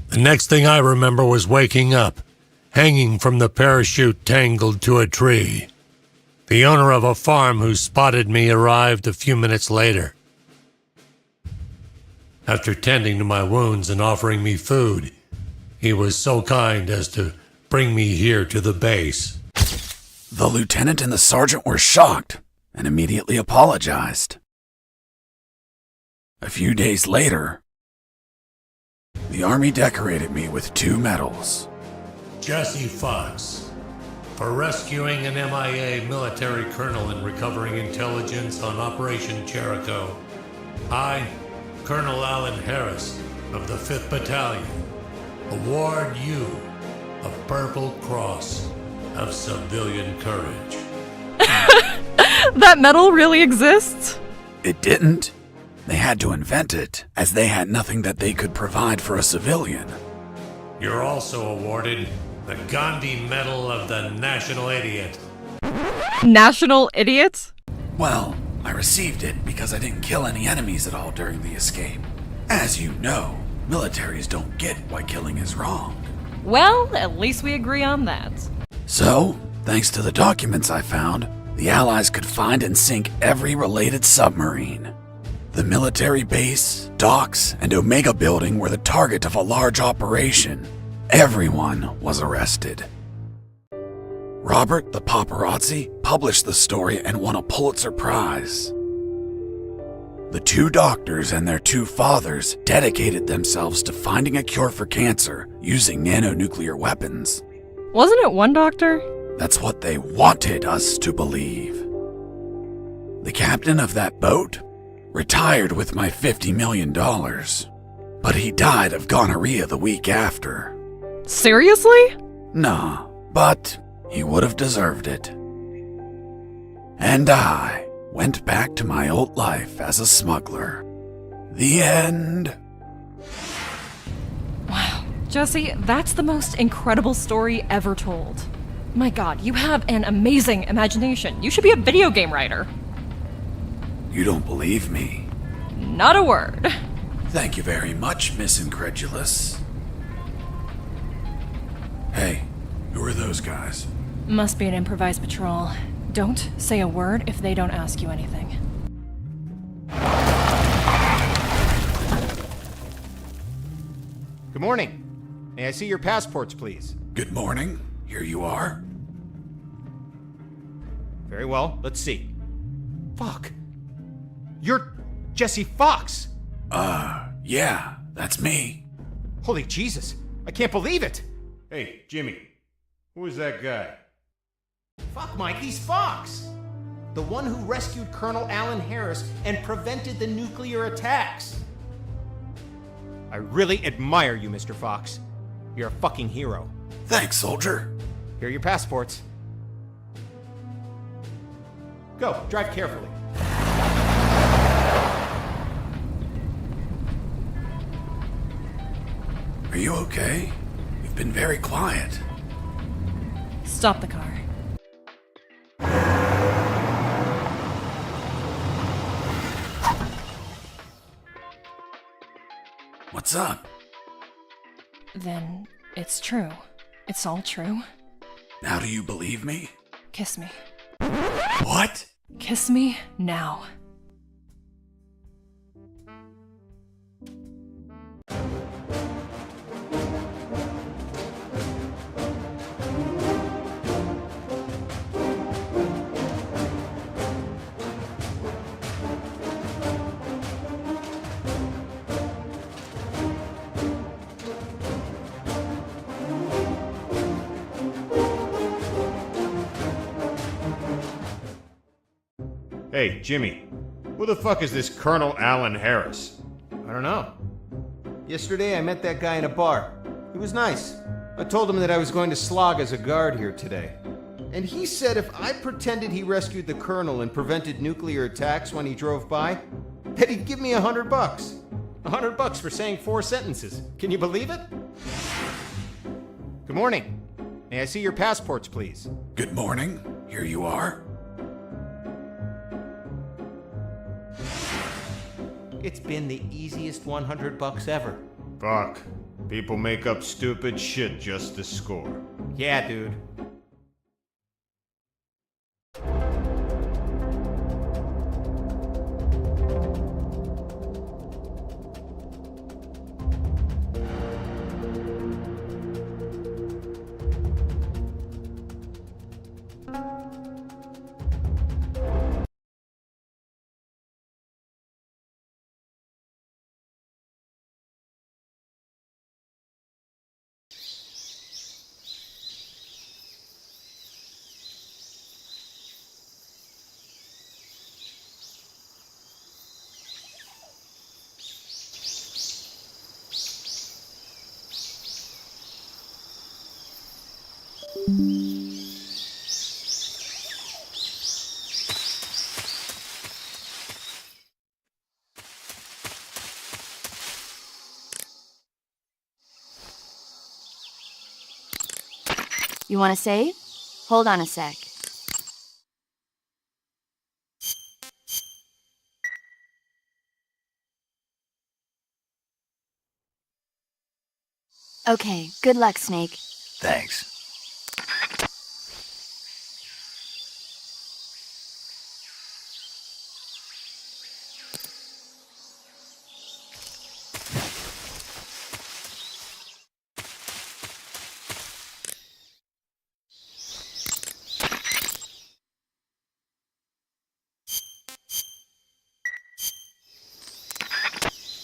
The next thing I remember was waking up, hanging from the parachute tangled to a tree. The owner of a farm who spotted me arrived a few minutes later. After tending to my wounds and offering me food, he was so kind as to bring me here to the base. The lieutenant and the sergeant were shocked and immediately apologized. A few days later, the Army decorated me with 2 medals. Jesse Fox, for rescuing an MIA military colonel and recovering intelligence on Operation Jericho. I, Colonel Alan Harris of the 5th Battalion, award you a Purple Cross of Civilian Courage. That medal really exists? It didn't. They had to invent it, as they had nothing that they could provide for a civilian. You're also awarded the Gandhi Medal of the National Idiot. National idiot? Well, I received it because I didn't kill any enemies at all during the escape. As you know, militaries don't get why killing is wrong. Well, at least we agree on that. So, thanks to the documents I found, the Allies could find and sink every related submarine. The military base, docks, and Omega building were the target of a large operation. Everyone was arrested. Robert the paparazzi published the story and won a Pulitzer Prize. The 2 doctors and their 2 fathers dedicated themselves to finding a cure for cancer using nanonuclear weapons. Wasn't it one doctor? That's what they wanted us to believe. The captain of that boat retired with my $50 million, but he died of gonorrhea the week after. Seriously? Nah, but he would have deserved it. And I went back to my old life as a smuggler. The end. Wow, Jesse, that's the most incredible story ever told. My god, you have an amazing imagination. You should be a video game writer. You don't believe me? Not a word. Thank you very much, Miss Incredulous. Hey, who are those guys? Must be an improvised patrol. Don't say a word if they don't ask you anything. Good morning. May I see your passports, please? Good morning. Here you are. Very well. Let's see. Fuck. You're Jesse Fox. Yeah, that's me. Holy Jesus. I can't believe it. Hey, Jimmy. Who is that guy? Fuck, Mike, he's Fox. The one who rescued Colonel Alan Harris and prevented the nuclear attacks. I really admire you, Mr. Fox. You're a fucking hero. Thanks, soldier. Here are your passports. Go, drive carefully. Are you okay? You've been very quiet. Stop the car. What's up? Then it's true. It's all true. Now do you believe me? Kiss me. What? Kiss me now. Hey, Jimmy. Who the fuck is this Colonel Alan Harris? I don't know. Yesterday I met that guy in a bar. He was nice. I told him that I was going to slog as a guard here today. And he said if I pretended he rescued the colonel and prevented nuclear attacks when he drove by, that he'd give me $100. $100 for saying 4 sentences. Can you believe it? Good morning. May I see your passports, please? Good morning. Here you are. It's been the easiest $100 ever. Fuck. People make up stupid shit just to score. Yeah, dude. You want to save? Hold on a sec. Okay, good luck, Snake. Thanks.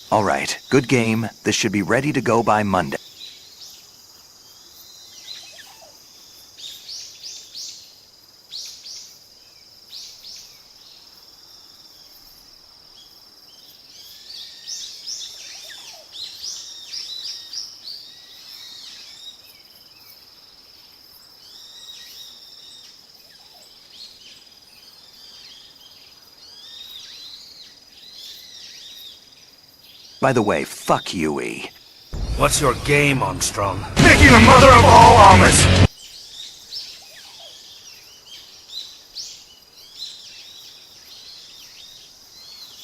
All right, good game. This should be ready to go by Monday. By the way, fuck Yui. What's your game, Armstrong? Making the mother of all armors!